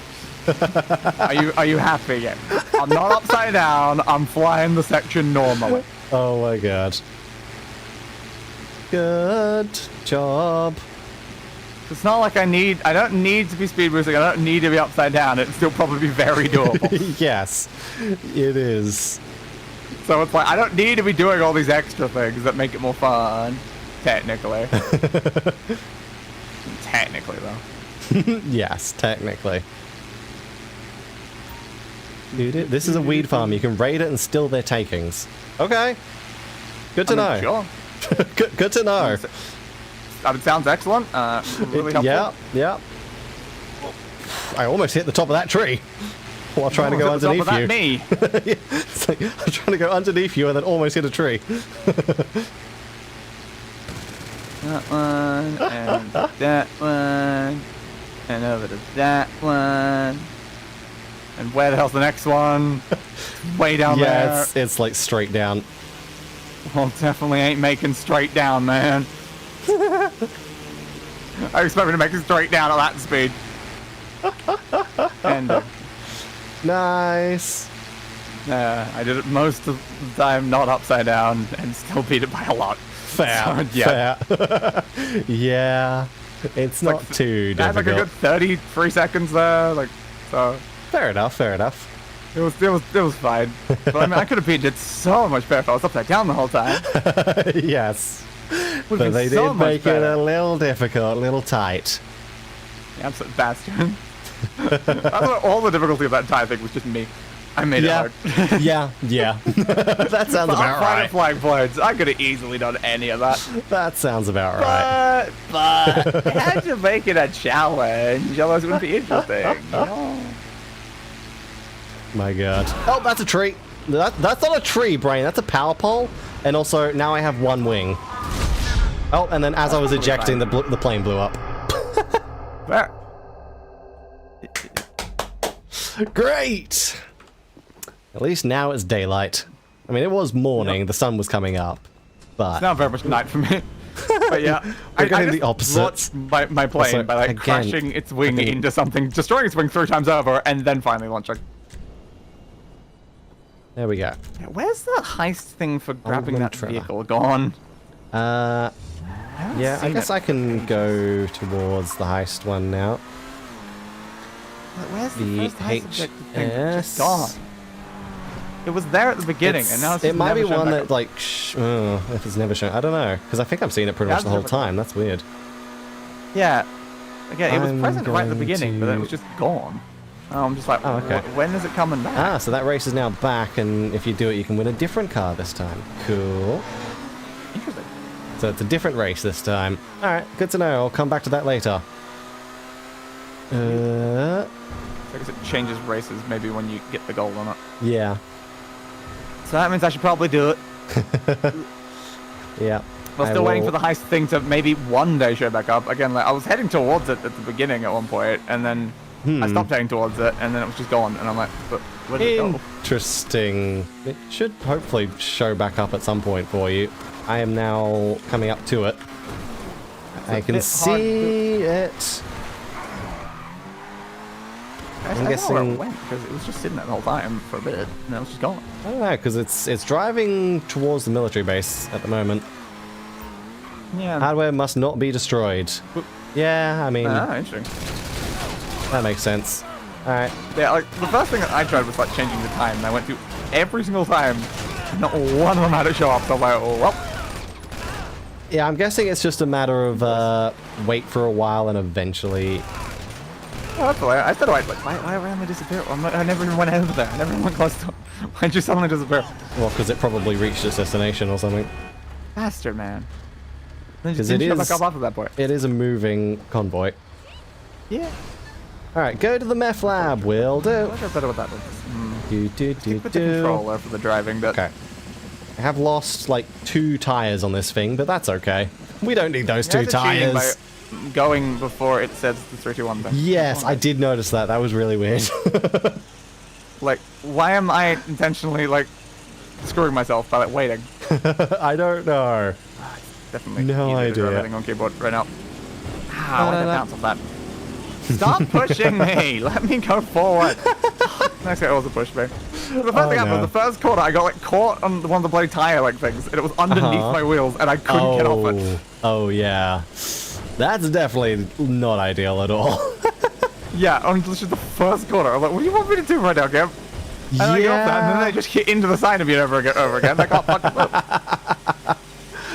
Are you happy yet? I'm not upside down, I'm flying the section normally. Oh my god. Good job. It's not like I don't need to be speed boosting, I don't need to be upside down, it'd still probably be very doable. Yes, it is. So it's like, I don't need to be doing all these extra things that make it more fun. Technically. Technically, though. Yes, technically. Dude, this is a weed farm. You can raid it and steal their takings. Okay. Good to know. Sure. Good to know. It sounds excellent. Really helpful. Yeah, yeah. I almost hit the top of that tree while trying to go underneath you. Me. It's like, I'm trying to go underneath you and then almost hit a tree. That one, and that one, and over to that one. And where the hell's the next one? Way down there. Yeah, it's like straight down. Well, definitely ain't making straight down, man. I expect me to make it straight down at that speed. And nice. I did it most of the time not upside down and still beat it by a lot. Fair. So, yeah. Fair. Yeah. It's not like, too difficult. I had like a good 33 seconds there. Like, so. Fair enough. Fair enough. It was fine. But I mean, I could have beaten it so much better if I was upside down the whole time. Yes. But they did make it a little difficult, a little tight. The absolute bastard. I thought all the difficulty of that entire thing was just me. I made it hard. Yeah. That sounds about right. Flying points. I could have easily done any of that. That sounds about right. But had to make it a challenge, otherwise it wouldn't be interesting. You know? My God. Oh, that's a tree. That's not a tree, Brain. That's a power pole. And also, now I have one wing. Oh, and then as I was ejecting, the plane blew up. There. Great! At least now it's daylight. I mean, it was morning. The sun was coming up. But It's not very much night for me. But yeah, We're going just the opposite. launched my plane Also, by like again, crashing its wing into something, destroying its wing 3 times over, and then finally launching. There we go. Yeah, where's the heist thing for grabbing that Trevor. vehicle gone? Yeah, I guess I can go towards the heist one now. Where's The first heist objective thing? It's HS. just gone. It was there at the beginning, and now it's it just might be never shown one back that up. like if it's never shown. I don't know because I think I've seen it pretty much the whole time. That's weird. Yeah. Again, it was I'm present right at the going beginning, but then it to- was just gone. I'm just like, Oh, okay. When is it coming back? Ah, so that race is now back, and if you do it, you can win a different car this time. Cool. Interesting. So it's a different race this time. All right, good to know. I'll come back to that later. I guess it changes races maybe when you get the gold on it. Yeah. So that means I should probably do it. Yeah. We're still waiting for the heist thing to maybe one day show back up. Again, like I was heading towards it at the beginning at one point, and then I stopped heading towards it, and then it was just gone. And I'm like, but where did it go? Interesting. It should hopefully show back up at some point for you. I am now coming up to it. I can see it. I'm guessing. I don't know where it went because it was just sitting there the whole time for a bit, and then it was just gone. I don't know because it's driving towards the military base at the moment. Yeah. Hardware must not be destroyed. Yeah, I mean Interesting. that makes sense. All right. Yeah, like the first thing that I tried was like changing the time, and I went through every single time. Not one of them had it show up, so I'm like, oh well. Yeah, I'm guessing it's just a matter of wait for a while and eventually. Oh, that's the way. I said, like, why randomly disappear? I never even went over there. I never even went close to it. Why'd you suddenly disappear? Well, because it probably reached its destination or something. Bastard, man. Because it is. Back up after that point. It is a moving convoy. Yeah. All right, go to the meth lab. Will do. I got better with that. Stick with the controller for the driving bit. Okay. I have lost like 2 tires on this thing, but that's okay. We don't need those 2 tires. Going before it says the 3, 2, 1 thing. Yes, I did notice that. That was really weird. Like, why am I intentionally like screwing myself by like waiting? I don't know. Definitely. No easier to do idea. everything on keyboard right now. Ah, I like to bounce off that. Stop pushing me! Let me go forward. Next guy also pushed me. The first thing happened was the first corner. I got like caught on one of the bloody tire like things, and it was underneath my wheels, and I couldn't get off it. Oh yeah, that's definitely not ideal at all. Yeah, on just the first corner. I'm like, what do you want me to do right now, Gab? And I get off that, and then they just hit into the side of me over again. I can't fucking move.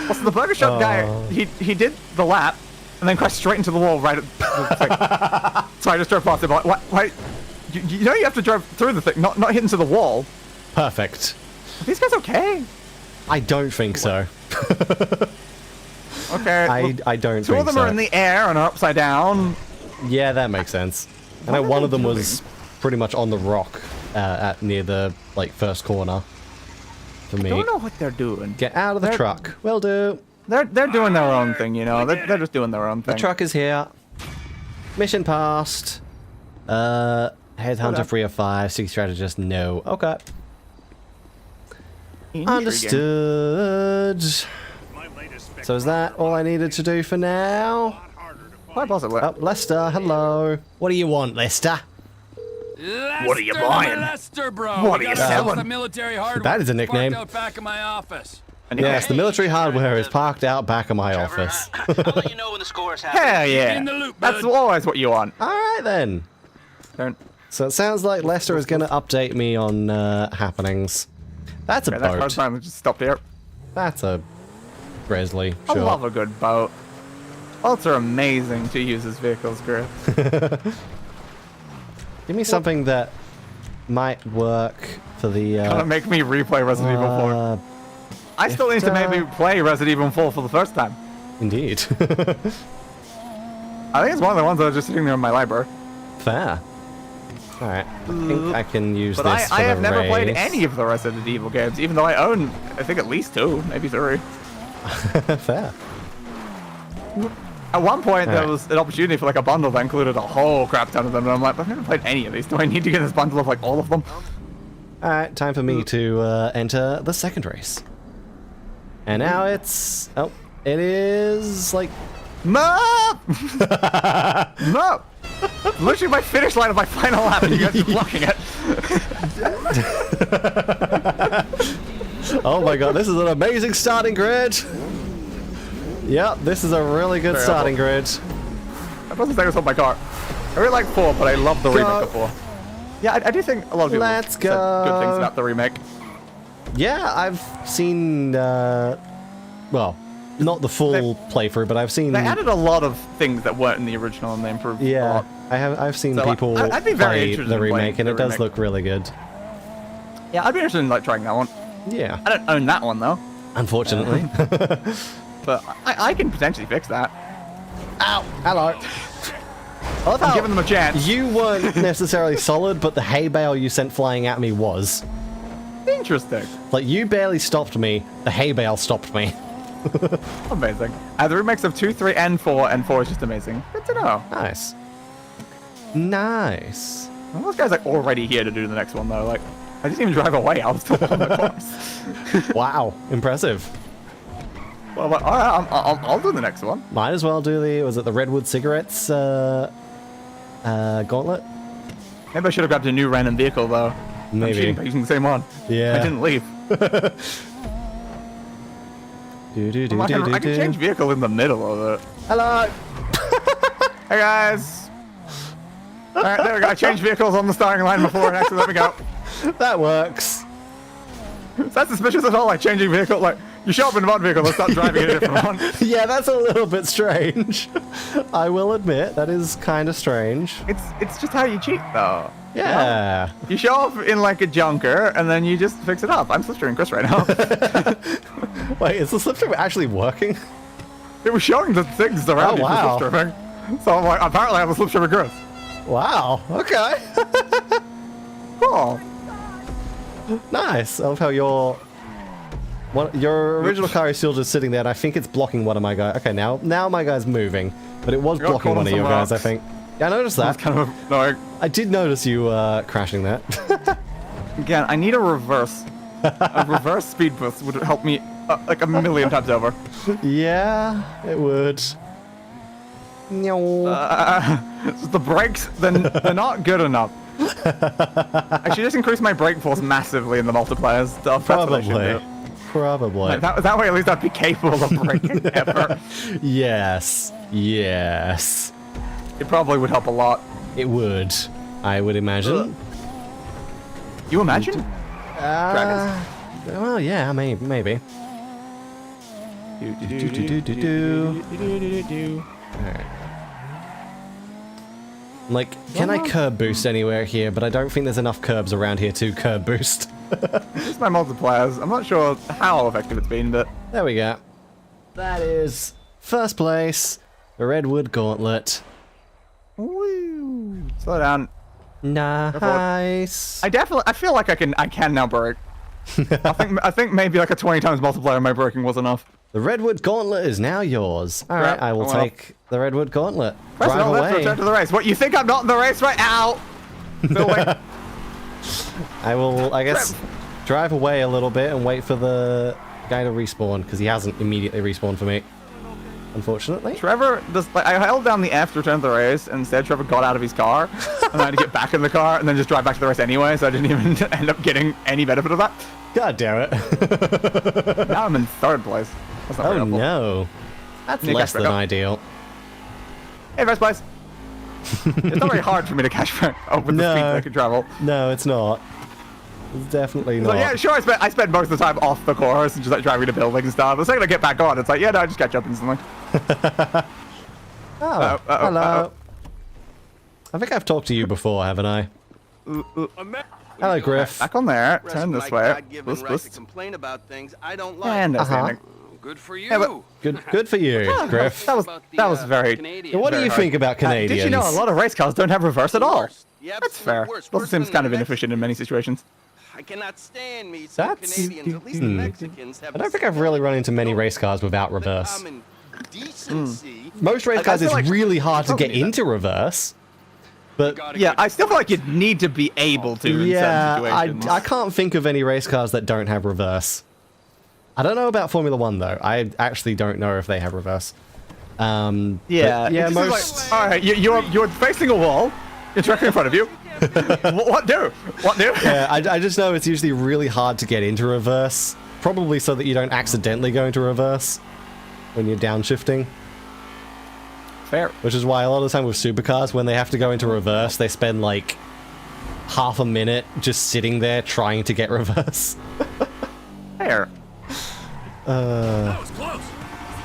Also, the burger shop guy, he did the lap, and then crashed straight into the wall right at the thing. So I just drove past him. Like, why? You know you have to drive through the thing, not hit into the wall. Perfect. Are these guys okay? I don't think so. Okay. I don't Two think of them so. are in the air and are upside down. Yeah, that makes sense. I know one of them was pretty much on the rock near the first corner. For me. I don't know what they're doing. Get out of the truck. Will do. They're doing their own thing, you know. They're just doing their own thing. The truck is here. Mission passed. Headhunter 3 of 5. Secret strategist, no. Okay. Understood. So is that all I needed to do for now? Quite possibly. Oh, Lester, hello. What do you want, Lester? What are you buying? Lester, bro. What are you selling? The military hardware That is a nickname. parked out back in my office. Yes, the military hardware is parked out back of my Trevor, office. I'll let you know when the score is happening. Hell yeah. In the loop, That's bud. always what you want. Alright then. Don't. So it sounds like Lester is going to update me on happenings. That's a Okay, that boat. car's finally just stopped here. That's a grizzly. I Sure. love a good boat. Boats are amazing to use as vehicles, Chris. Give me something that might work for the. Gonna make me replay Resident Evil 4. I still need to maybe play Resident Evil 4 for the first time. Indeed. I think it's one of the ones that are just sitting there in my library. Fair. Alright, I think I can use But this for I have the never played race. any of the Resident Evil games, even though I own, I think, at least 2, maybe 3. Fair. At one point, there Alright. was an opportunity for like a bundle that included a whole crap ton of them, and I'm like, I've never played any of these. Do I need to get this bundle of like all of them? Alright, time for me to enter the second race. And now it's... Oh, it is like... No! No! Literally my finish line of my final lap, and you guys are blocking it. Oh my god, this is an amazing starting grid! Yep, this is a really good Very starting grid. I wasn't saying this on my car. I really like 4, but I love the remake of 4. Yeah, I do think a lot of people Let's said good things go. about the remake. Yeah, I've seen... well, not the full playthrough, but I've seen... They added a lot of things that weren't in the original, and they improved a Yeah, lot. I've seen So, people I'd be very play interested the in playing remake, and the it does remake. look really good. Yeah, I'd be interested in like trying that one. Yeah, I don't own that one though, unfortunately. but I can potentially fix that. Ow! Hello. I love I'm how giving them a chance. you weren't necessarily solid, but the hay bale you sent flying at me was. Interesting. Like, you barely stopped me, the hay bale stopped me. Amazing. The remakes of 2, 3, and 4 is just amazing. Good to know. Nice. Nice. Well, those guys are already here to do the next one though. Like, I didn't even drive away. I was still on the course. Wow, impressive. Well, all right, I'll do the next one. Might as well do the, was it the Redwood Cigarettes gauntlet? Maybe I should have grabbed a new random vehicle though. I'm Maybe. cheating by using the same one. Yeah. I didn't leave. I can change vehicle in the middle of it. Hello. Hey guys. All right, there we go. I changed vehicles on the starting line before and actually let me go. That works. Is that suspicious at all? Like changing vehicle? Like you show up in one vehicle and start driving in a different one. Yeah, that's a little bit strange. I will admit, that is kind of strange. It's just how you cheat though. Yeah. You show up in like a junker and then you just fix it up. I'm slipstreaming Chris right now. Wait, is the slipstream actually working? It was showing the things around you wow. for slipstreaming. So I'm like, apparently I'm a slipstreaming Chris. Wow, okay. Cool. Nice. I love how your original car is still just sitting there, and I think it's blocking one of my guys. Okay, now my guy's moving, but it was got blocking caught one on of your some guys, I rocks. think. Yeah, I noticed that. That's kind of annoying. I did notice you crashing that. Again, I need a reverse. A reverse speed boost would help me like a million times over. Yeah, it would. The brakes, they're not good enough. I should just increase my brake force massively in the multipliers stuff. That's what I should do. Probably. Like, that way at least I'd be capable of braking ever. Yes. Yes. It probably would help a lot. It would. I would imagine. You imagine? Well, yeah, maybe. Alright. Like, can I curb boost anywhere here? But I don't think there's enough curbs around here to curb boost. It's my multipliers. I'm not sure how effective it's been, but There we go. That is First place, the Redwood Gauntlet. Woo. Slow down. Nice. I feel like I can now brake. I think maybe like a 20 times multiplier of my braking was enough. The Redwood Gauntlet is now yours. All right, I will take the Redwood Gauntlet. Press Drive it on left to away. return to the race. What, you think I'm not in the race right now? I will, I guess, drive away a little bit and wait for the guy to respawn, because he hasn't immediately respawned for me, unfortunately. Trevor, I held down the F to return to the race, and instead Trevor got out of his car, and I had to get back in the car, and then just drive back to the race anyway, so I didn't even end up getting any benefit of that. God damn it. Now I'm in third place. That's not very Oh helpful. no. That's Need to less catch back than up. ideal. Hey, first place. It's not very hard for me to catch back up with the speed that I can travel. No, it's not. It's definitely not. So yeah, sure, I spent most of the time off the course and just like driving to buildings and stuff. The second I get back on, it's like, yeah, no, I just catch up instantly. Hello. I think I've talked to you before, haven't I? Hello, Griff. Back on there. Turn this way. God-given right to complain about things I don't like. And that's standing. Good for you. Yeah, but Good for you, Griff. that was very. What do you think about Canadians? Did you know a lot of race cars don't have reverse at all? Yeah, That's fair. worse. Also seems Worse kind than of inefficient in many situations. I cannot stand me some That's- Canadians. At least the Mexicans have I don't think I've really run into many race cars without reverse. common decency. Most race I cars feel is like- really hard to Totally get that. into reverse. But Yeah, I still feel like you'd need to be able to in yeah, certain situations. I can't think of any race cars that don't have reverse. I don't know about Formula 1 though. I actually don't know if they have reverse. Yeah, but yeah, it's just most. like, all right, you're facing a wall. It's directly in front of you. What do? What do? Yeah, I just know it's usually really hard to get into reverse. Probably so that you don't accidentally go into reverse when you're downshifting. Fair. Which is why a lot of the time with supercars, when they have to go into reverse, they spend like half a minute just sitting there trying to get reverse. Fair. That was close.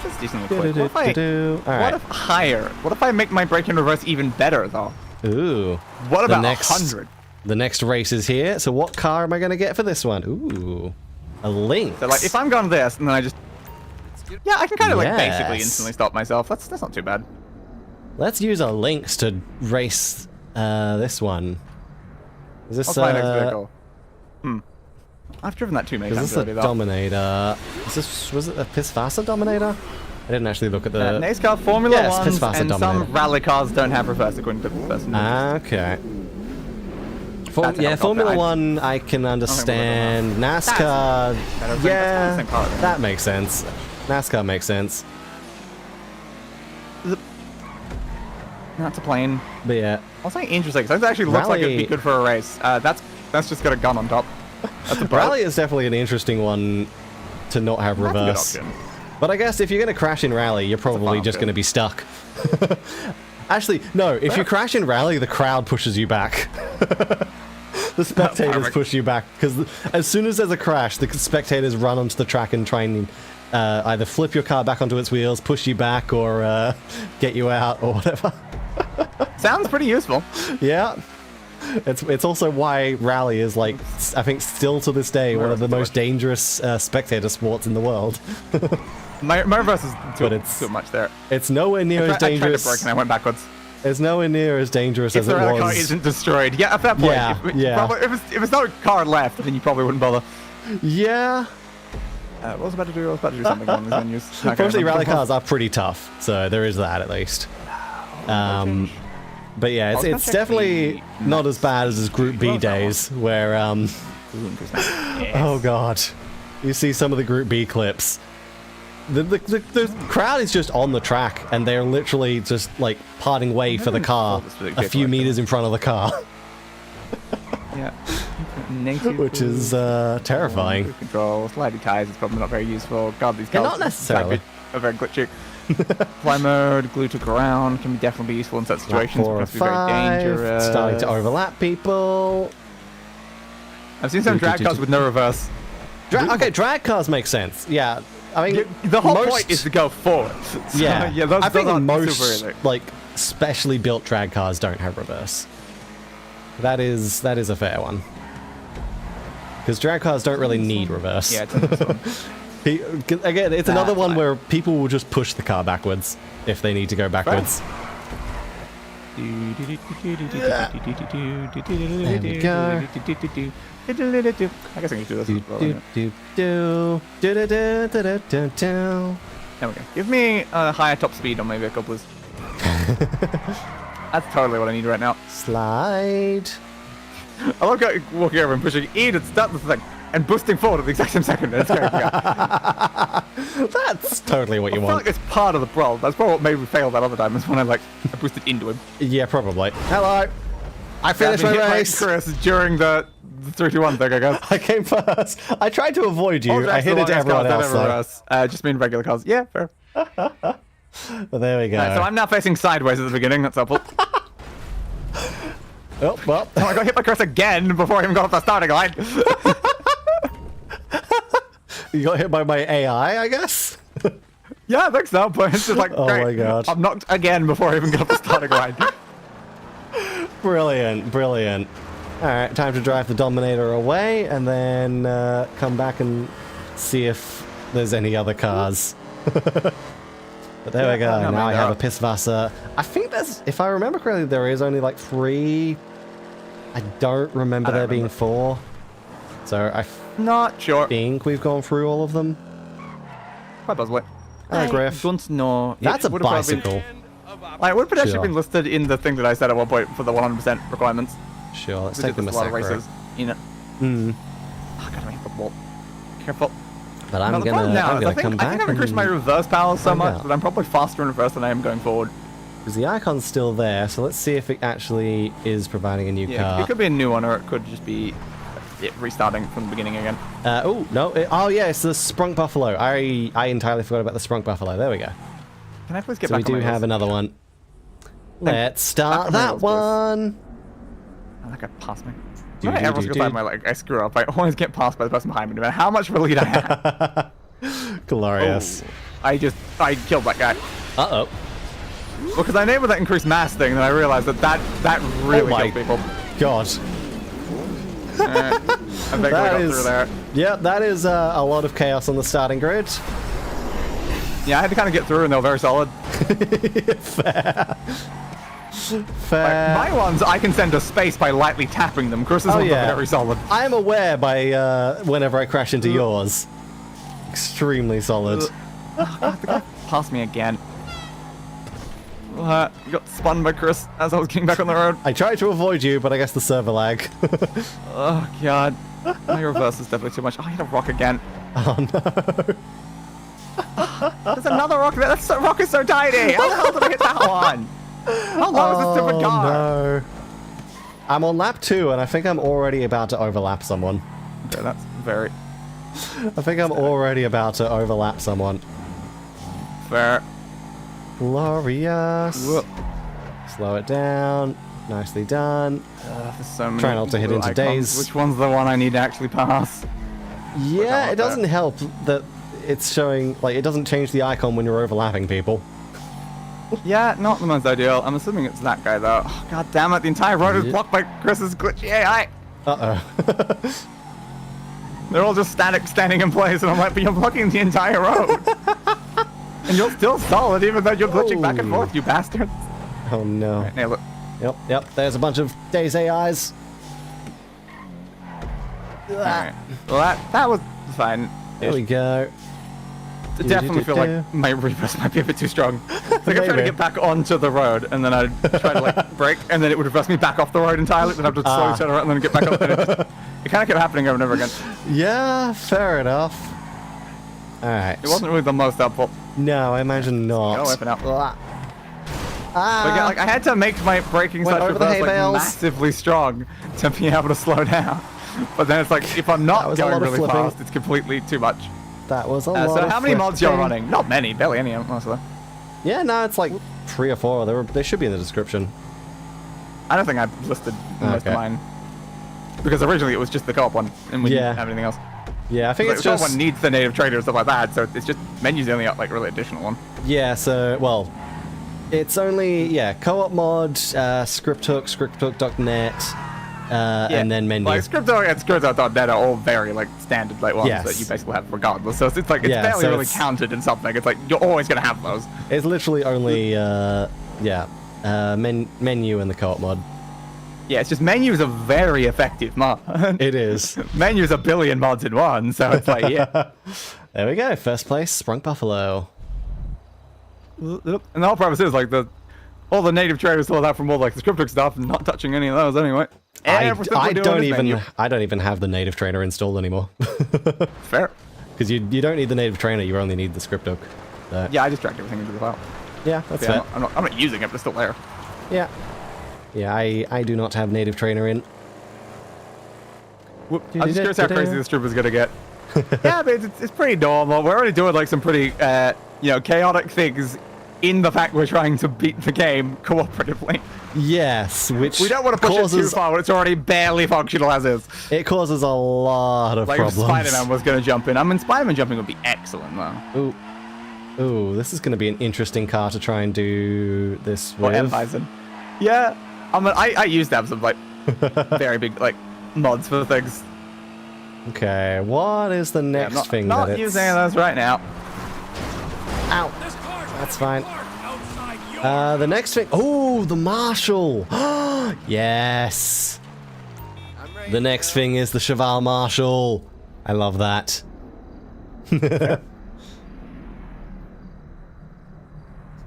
Just decently quick. What if higher? What if I make my brake in reverse even better though? Ooh. What about The next- 100? The next race is here. So what car am I going to get for this one? Ooh. A Lynx. So like, if I'm going this and then I just, yeah, I can kind of like basically Yes. instantly stop myself. That's not too bad. Let's use a Lynx to race this one. Is this What's my next vehicle? I've driven that too many Is times this a already though. Dominator? Was it a Pisfasa Dominator? I didn't actually look at the... NASCAR, Formula Yes, 1s, Pisfasa and Dominator. some rally cars don't have reverse according to the person. Okay. That's a Yeah, helicopter. Formula 1 I can understand. NASCAR, That's yeah, the same car, then. that makes sense. NASCAR makes sense. That's a plane. But yeah, I'll say interesting, because that actually looks like it'd be Rally- good for a race. That's just got a gun on top. That's a boat. Rally is definitely an interesting one to not have That's a good reverse. option. But I guess if you're going to crash in Rally, you're probably fun just option. going to be stuck. Actually, no, if you crash in Rally, the crowd pushes you back. The spectators Perfect. push you back, because as soon as there's a crash, the spectators run onto the track and try and either flip your car back onto its wheels, push you back, or get you out, or whatever. Sounds pretty useful. Yeah. It's also why Rally is, like, I think still to this day, one of the most dangerous spectator sports in the world. My reverse is But it's- too much there. It's nowhere near as I tried to dangerous. brake and I went backwards. It's nowhere near as dangerous If as the it rally car was. isn't destroyed, yeah, at that point, Yeah, if, yeah. Probably, if it's not a car left, then you probably wouldn't bother. Yeah. What was I about to do? I was about to do something on these menus. Okay, Unfortunately, I'm- rally cars are pretty tough, so there is that at least. But yeah, was gonna it's check definitely the not as bad as Group B days, where Ooh, interesting. Yes. oh god, you see some of the Group B clips. The crowd is just on the track, and they're literally just like parting way for the car, a few meters in front of the car, Yeah. Native which is terrifying. cruise control, slidey tires is probably not very useful. God, these Yeah, cars not necessarily. are very glitchy. Fly mode, glue to ground can be definitely be useful in such Lap situations 4 or because it can be very 5, dangerous. starting to overlap people. I've seen some drag cars with no reverse. Okay, drag cars make sense. Yeah, I mean The whole most- point is to go forward. So, Yeah, those, I think those aren't most super easy. like specially built drag cars don't have reverse. That is a fair one. Because drag cars don't really need reverse. Yeah, it's a nice one. Again, it's another one where people will just push the car backwards if they need to go backwards. There we go. I guess I can do this as well. There we go. Give me a higher top speed on my vehicle, please. That's totally what I need right now. Slide. I love walking over and pushing E to start the thing and boosting forward at the exact same second. That's That's totally what you want. I feel like it's part of the problem. That's probably what made me fail that other time, is when I boosted into him. Yeah, probably. Hello. I finished my race. Chris during the 3-2-1 thing, I guess. I came first. I tried to avoid you. I hit it to everyone else. Just mean regular cars. Yeah, fair. Well, there we go. So I'm now facing sideways at the beginning. That's helpful. Oh, well. I got hit by Chris again before I even got off the starting line. You got hit by my AI, I guess? Yeah, I think so, but it's just like, oh great. My God. I'm knocked again before I even got off the starting line. Brilliant, brilliant. Alright, time to drive the Dominator away and then come back and see if there's any other cars. But there we go, now I have a Pisswasser. I think there's, if I remember correctly, there is only like 3. I don't remember there being 4. So Not sure. think we've gone through all of them. Quite possibly. Hi, Griff. Don't know. That's a bicycle. It would have actually been listed in the thing that I said at one point for the 100% requirements. Sure, let's We take did them a this a lot of sec, races. You know. Oh, God, I hate football. Careful. But I'm the problem gonna is come back. I think I've increased my reverse power so much out. that I'm probably faster in reverse than I am going forward. Because the icon's still there, so let's see if it actually is providing a new car. It could be a new one, or it could just be it restarting from the beginning again. Oh, no. Oh, yeah, it's the Sprunk Buffalo. I entirely forgot about the Sprunk Buffalo. There we go. Can I please get So back we on do my have wheels? another one. Let's start Back on my that wheels, please. one. Oh, that guy passed me. Every single time I screw up, I always get passed by the person behind me, no matter how much of a lead I have. Glorious. Oh, I killed that guy. Uh-oh. Because I enabled that increased mass thing, and I realized that really kills people. God. I think we got through there. Yeah, that is a lot of chaos on the starting grid. Yeah, I had to kind of get through, and they were very solid. Fair. Fair. My ones, I can send a space by lightly tapping them. Chris's ones are very solid. I am aware by whenever I crash into yours. Extremely solid. The guy passed me again. You got spun by Chris as I was getting back on the road. I tried to avoid you, but I guess the server lag. Oh, God. My reverse is definitely too much. Oh, I hit a rock again. Oh, no. There's another rock there. That rock is so tiny. How the hell did I hit that one? How long is this stupid car? No. I'm on lap 2, and I think I'm already about to overlap someone. Okay, that's very I think I'm already about to overlap someone. fair. Glorious. Whoop. Slow it down. Nicely done. There's so many Try not to hit little into icons. days. Which one's the one I need to actually pass? Yeah, like it doesn't help that it's showing, like, it doesn't change the icon when you're overlapping people. Yeah, not the most ideal. I'm assuming it's that guy, though. Oh, God damn it, the entire road is blocked by Chris's glitchy AI. Uh-oh. They're all just standing in place, and I'm like, but you're blocking the entire road. And you're still solid, even though you're glitching back and forth, you bastard. Oh, no. Right, nail it. Yep, there's a bunch of Days AIs. Alright. Well, that was fine. There we go. I definitely feel like my reverse might be a bit too strong. Like I'm trying to get back onto the road, and then I'd try to like brake, and then it would reverse me back off the road entirely. Then I'd have to slowly turn around and then get back up. And it kind of kept happening over and over again. Yeah, fair enough. Alright. It wasn't really the most helpful. No, I imagine not. Go whipping out. Ah. But again, like I had to make my braking Went slash over the reverse hay like bales. massively strong to be able to slow down. But then it's like if I'm That not was a going lot of really flipping. fast, it's completely too much. That was a lot So of how many mods you're flipping. running? Not many, barely any most of them. Yeah, no, it's like 3 or 4. They should be in the description. I don't think I've listed most of mine. Because originally it was just the co-op one, and we didn't have anything else. Yeah, I think Like, it's the co-op just... one needs the native trader and stuff like that, so it's just menus the only like really additional one. Yeah, so, well, it's only, co-op mod, script hook, scripthook.net, and then menu. Like Scripto and Scripto.net are all very like standard like ones Yes. that you basically have regardless. So it's like it's Yeah, barely so really it's- counted in something. It's like you're always gonna have those. It's literally only, menu and the co-op mod. Yeah, it's just menu is a very effective mod. It is. Menu is a billion mods in one, so it's like yeah. There we go. First place, Sprunk Buffalo. And the whole premise is like all the native traders saw that from all like the Scriptic stuff and not touching any of those anyway. I Everything we're doing don't is even menu. I don't even have the native trainer installed anymore. Fair. Because you don't need the native trainer, you only need the script hook. Yeah, I just dragged everything into the file. Yeah, that's Yeah, fair. I'm not using it, but it's still there. Yeah. Yeah, I do not have native trainer in. I'm just curious how crazy this trip is gonna get. Yeah, but it's pretty normal. We're already doing like some pretty chaotic things in the fact we're trying to beat the game cooperatively. Yes, which We don't want to push it too far when it's already barely functional as is. It causes a lot of Like if problems. Spider-Man was gonna jump in. I mean, Spider-Man jumping would be excellent though. Ooh, this is going to be an interesting car to try and do this Or with. M Bison. Yeah, I mean, I used to have some like very big like mods for things. Okay, what is the next not, thing not that it's... using any of those right now. Ow. That's fine. The next thing... Oh, the Marshal! Yes! The next thing is the Cheval Marshal. I love that.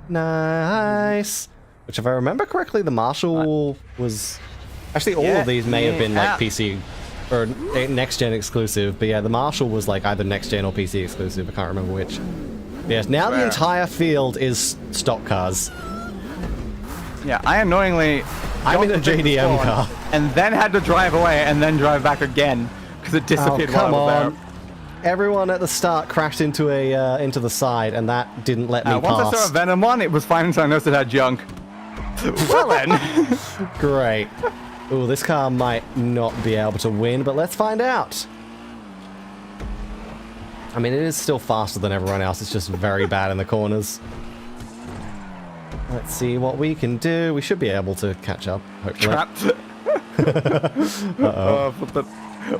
Nice. Which, if I remember correctly, the Marshal was... Actually, all of these may have been like PC or next-gen exclusive, but yeah, the Marshal was like either next-gen or PC exclusive. I can't remember which. But yes, now the entire field is stock cars. Yeah, I annoyingly... I'm in a got the thing JDM spawn car. And then had to drive away and then drive back again because it disappeared come while I was on. Everyone at the start crashed into the side, and that didn't let me there. Once I pass. saw a Venom one, it was fine until I noticed it had junk. Well then. Great. Ooh, this car might not be able to win, but let's find out. I mean, it is still faster than everyone else. It's just very bad in the corners. Let's see what we can do. We should be able to catch up, hopefully. Trapped.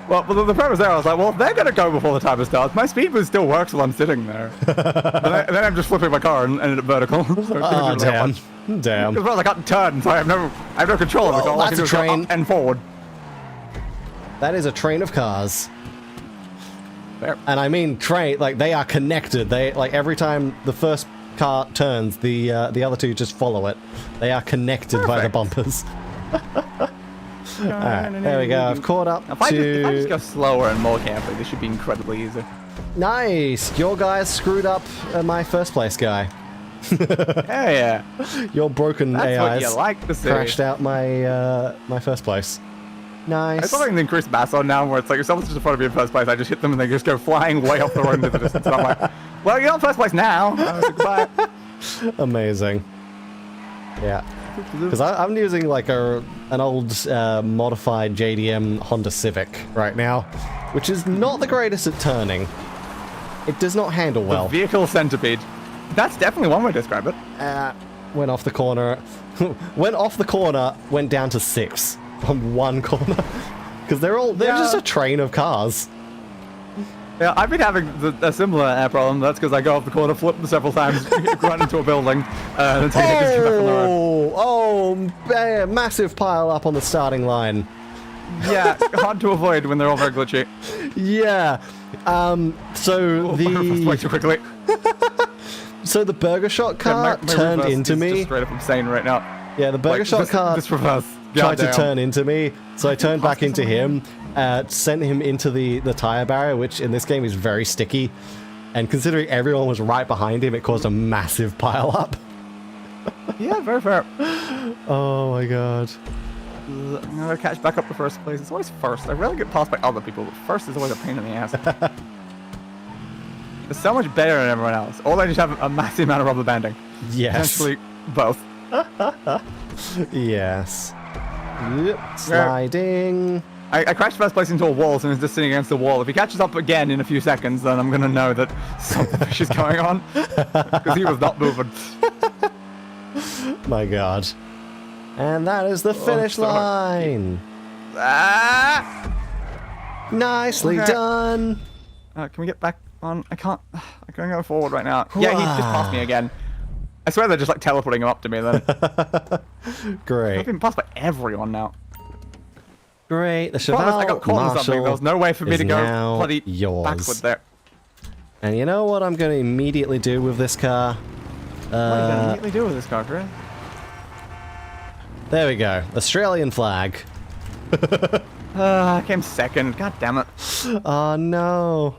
Well, the premise there, I was like, well, if they're going to go before the timer starts, my speed boost still works while I'm sitting there. and then I'm just flipping my car and ended up vertical. So Oh, damn. Damn. Because I can't turn, so I have no control of the car. All I that's can do a is go train. up and forward. That is a train of cars. Fair. And I mean train, like they are connected. They like every time the first car turns, the other two just follow it. They are connected by the bumpers. Alright, there we go. I've caught up If I just to... go slower and more carefully, this should be incredibly easy. Nice! Your guys screwed up my first place guy. Yeah. Your broken That's what AIs you like to see. crashed out my my first place. Nice. It's something the increased mass on now where it's like if someone's just in front of me in first place, I just hit them and they just go flying way off the road into the distance. And I'm like, well, you're in first place now. Goodbye. Amazing. Yeah. Because I'm using like an old modified JDM Honda Civic right now, which is not the greatest at turning. It does not handle well. Vehicle centipede. That's definitely one way to describe it. Went off the corner. Went down to 6 on one corner. Because they're just a train of cars. Yeah, I've been having a similar problem. That's because I go off the corner, flip several times, run into a building, and take a distance from the road. Massive pile up on the starting line. Yeah, hard to avoid when they're all very glitchy. Yeah. So Way too quickly. So the Burger Shot car turned into me. Just straight up insane right now. Yeah, the Burger Shot car This reverse. tried to turn into me, so I turned back into him, sent him into the tire barrier, which in this game is very sticky. And considering everyone was right behind him, it caused a massive pile up. Yeah, very fair. Oh my god. I'm gonna catch back up to first place. It's always first. I rarely get passed by other people, but first is always a pain in the ass. It's so much better than everyone else. Or they just have a massive amount of rubber banding. Yes. Essentially, both. Yes. Yep. Sliding. I crashed first place into a wall, so he's just sitting against the wall. If he catches up again in a few seconds, then I'm gonna know that something fish is going on. Because he was not moving. My god. And that is the finish line. Ah! Nicely Okay. done. Can we get back on? I can't go forward right now. Yeah, he just passed me again. I swear they're just like teleporting him up to me then. Great. I've been passed by everyone now. Great. The Problem is, I Cheval got caught in something. There was Marshal no way for me is to go now bloody yours. backward there. And you know what I'm going to immediately do with this car? What are you going to immediately do with this car, Chris? There we go. Australian flag. I came second. God damn it. Oh no.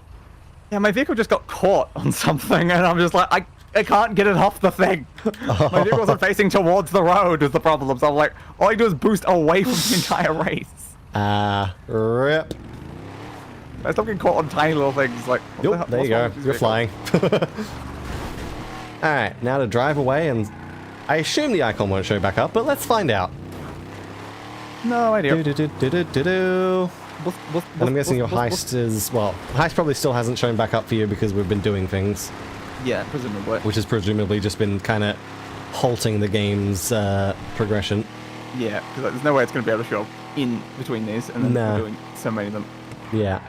Yeah, my vehicle just got caught on something, and I'm just like, I can't get it off the thing. My vehicle wasn't facing towards the road is the problem. So I'm like, all I do is boost away from the entire race. Rip. I stop getting caught on tiny little things. Like, Yep, there you go. You're flying. Alright, now to drive away, and I assume the icon won't show back up, but let's find out. No idea. And I'm guessing your heist is, well, heist probably still hasn't shown back up for you because we've been doing things. Yeah, presumably. Which has presumably just been kind of halting the game's progression. Yeah, because there's no way it's going to be able to show up in between these, and then No. we're doing so many of them. Yeah.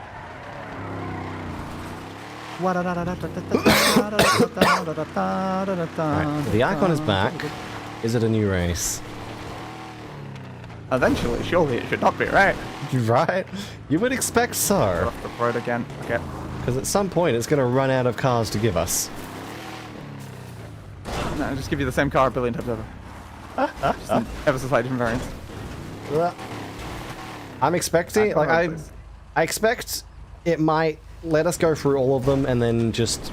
Right, the icon is back. Is it a new race? Eventually, surely it should not be, right? Right? You would expect so. Off the road again. Okay. Because at some point it's going to run out of cars to give us. No, I'll just give you the same car a billion times over. Just in ever so slightly different variants. I'm expecting, like, I expect it might let us go through all of them and then just,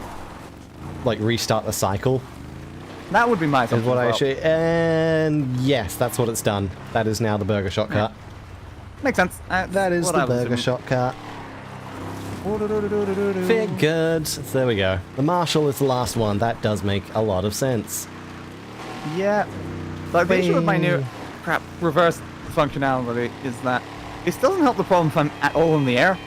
like, restart the cycle. That would be my Is assumption what I as well. should. And yes, that's what it's done. That is now the burger shot cart. Makes sense. That is what the I was burger assuming. shot cart. Figured. There we go. The Marshal is the last one. That does make a lot of sense. Yeah. Like, the issue with my new crap reverse functionality is that it still doesn't help the problem if I'm at all in the air.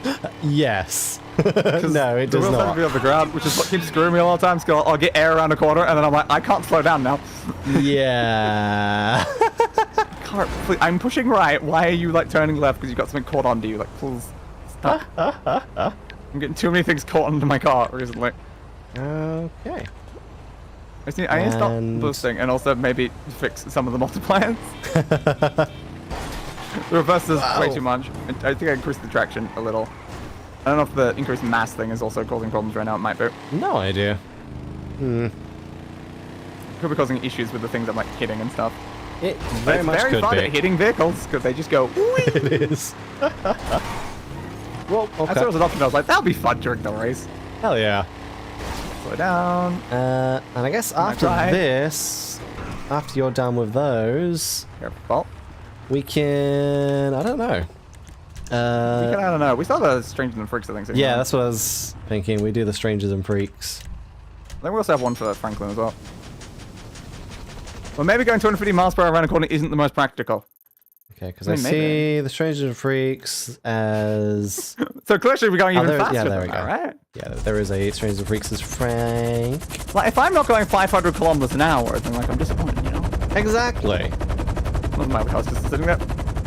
Yes. No, it The does wheels have to not. be on the ground, which is what keeps screwing me a lot of times. I'll get air around a corner, and then I'm like, I can't slow down now. Yeah. Car, please, I'm pushing right. Why are you like turning left? Because you got something caught onto you. Like, please stop. I'm getting too many things caught onto my car recently. Okay. I need to stop And- boosting, and also maybe fix some of the multipliers. The reverse is way too much. I think I increased the traction a little. I don't know if the increased mass thing is also causing problems right now. It might be. No idea. Could be causing issues with the things I'm like hitting and stuff. It But very it's much very could fun be. at hitting vehicles because they just go. It is. Well, I saw it was an option. I was like, that'll be fun during the race. Hell yeah. Slow down. And I guess after try? this, after you're done with those, Careful. we can... I don't know. I don't know. We still have a Stranger Than Freaks, I think. Yeah, that's what I was thinking. We do the Strangers and Freaks. I think we also have one for Franklin as well. Well, maybe going 250 miles per hour around a corner isn't the most practical. Okay, because I see the Strangers and Freaks as... So clearly we're going even faster yeah, there than we that, go. right? Yeah, there is a Strangers and Freaks as Frank. Like, if I'm not going 500 kilometers an hour, then like I'm disappointed, you know? Exactly. Doesn't matter, the car's just sitting there.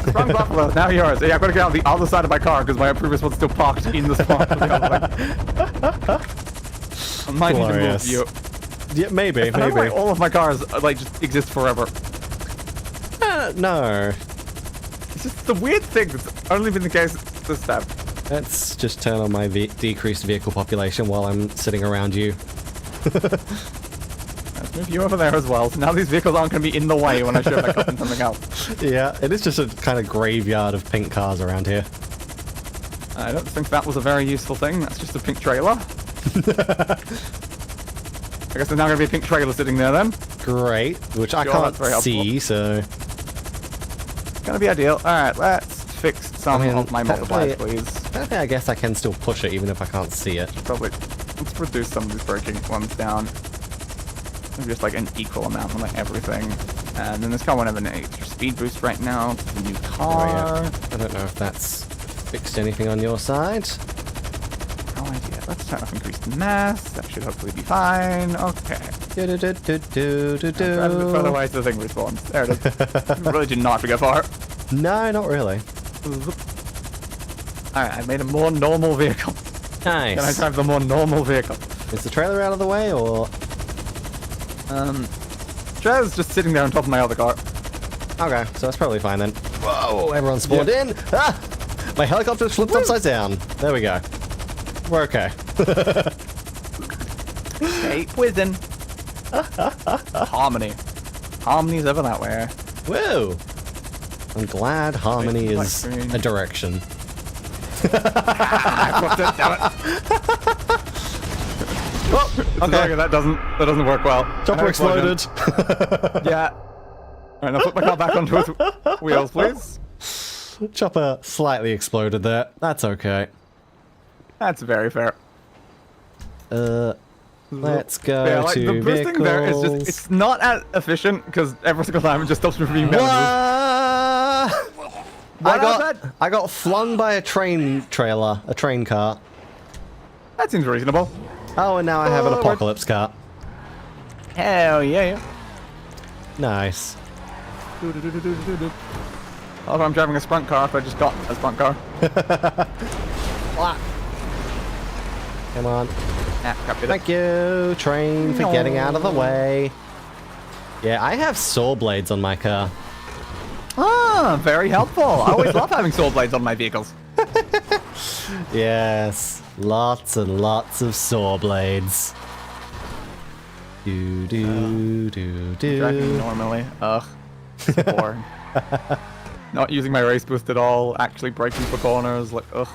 Sprung Buffalo, now yours. Yeah, I've got to get out the other side of my car because my previous one's still parked in the spot. For the other I might need to move Glorious. you. Yeah, maybe, I don't maybe. like all of my cars like just exist forever. No. It's just the weird thing that's only been the case this time. Let's just turn on my decreased vehicle population while I'm sitting around you. Let's move you over there as well. So now these vehicles aren't going to be in the way when I show back up in something else. Yeah, it is just a kind of graveyard of pink cars around here. I don't think that was a very useful thing. That's just a pink trailer. I guess there's now going to be a pink trailer sitting there then. Great, which I Sure, can't that's very helpful. see, so... It's going to be ideal. Alright, let's fix some of my multipliers, please. Technically, I guess I can still push it even if I can't see it. Probably. Let's reduce some of these braking ones down. Maybe just like an equal amount on like everything. And then this car won't have an extra speed boost right now. It's a new car. I don't know if that's fixed anything on your side. No idea. Let's turn off increased mass. That should hopefully be fine. Okay. Drive a bit further away so the thing respawns. There it is. You really did not have to go far. No, not really. Alright, I made a more normal vehicle. Nice. Can I drive the more normal vehicle? Is the trailer out of the way, or...? Trailer's just sitting there on top of my other car. Okay, so that's probably fine then. Whoa, everyone spawned in! Ah! My helicopter flipped upside down. There we go. We're okay. Hey, whizzing. Harmony. Harmony's over that way. Whoa! I'm glad harmony Wait, is a direction. Oh, okay, that doesn't work well. Chopper exploded. Yeah. Alright, now put my car back onto its wheels, please. Chopper slightly exploded there. That's okay. That's very fair. Let's go Yeah, like, to the boosting vehicles. there is just, it's not as efficient, because every single time it just stops me from being able to move. I got flung by a train trailer, a train car. That seems reasonable. Oh, and now I have an apocalypse car. Hell yeah. Nice. Although I'm driving a sprint car, if I just got a sprint car. Come on. Copy that. Thank you, train, for getting out of the way. Yeah, I have saw blades on my car. Ah, very helpful. I always love having saw blades on my vehicles. Yes, lots and lots of saw blades. Do do do Driving do. normally. Ugh. So boring. Not using my race boost at all, actually braking for corners, like, ugh.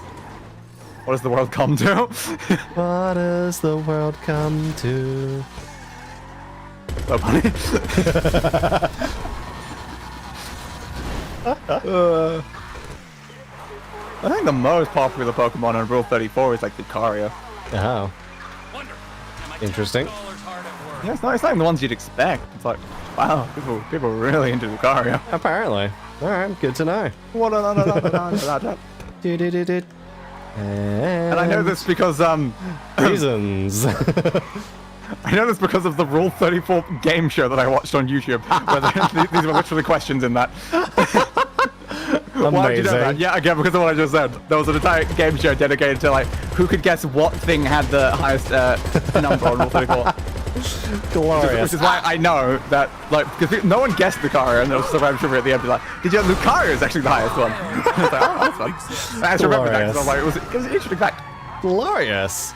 What does the world come to? What does the world come to? So funny. I think the most popular Pokemon on Rule 34 is like Lucario. Oh. Interesting. Yeah, it's not like the ones you'd expect. It's like, wow, people are really into Lucario. Apparently. Alright, good to know. Do do do do. And I know this because reasons. I know this because of the Rule 34 game show that I watched on YouTube, where these were literally questions in that. Why did you know that? Yeah, again, because of what I just said. There was an entire game show dedicated to, like, who could guess what thing had the highest number on Rule 34. Glorious. Which is why I know that, like, because no one guessed Lucario, and there was survivor trivia at the end, be like, did you know Lucario is actually the highest one? I was like, oh, that's fun. I just remember that, because I was like, it was an interesting fact. Glorious.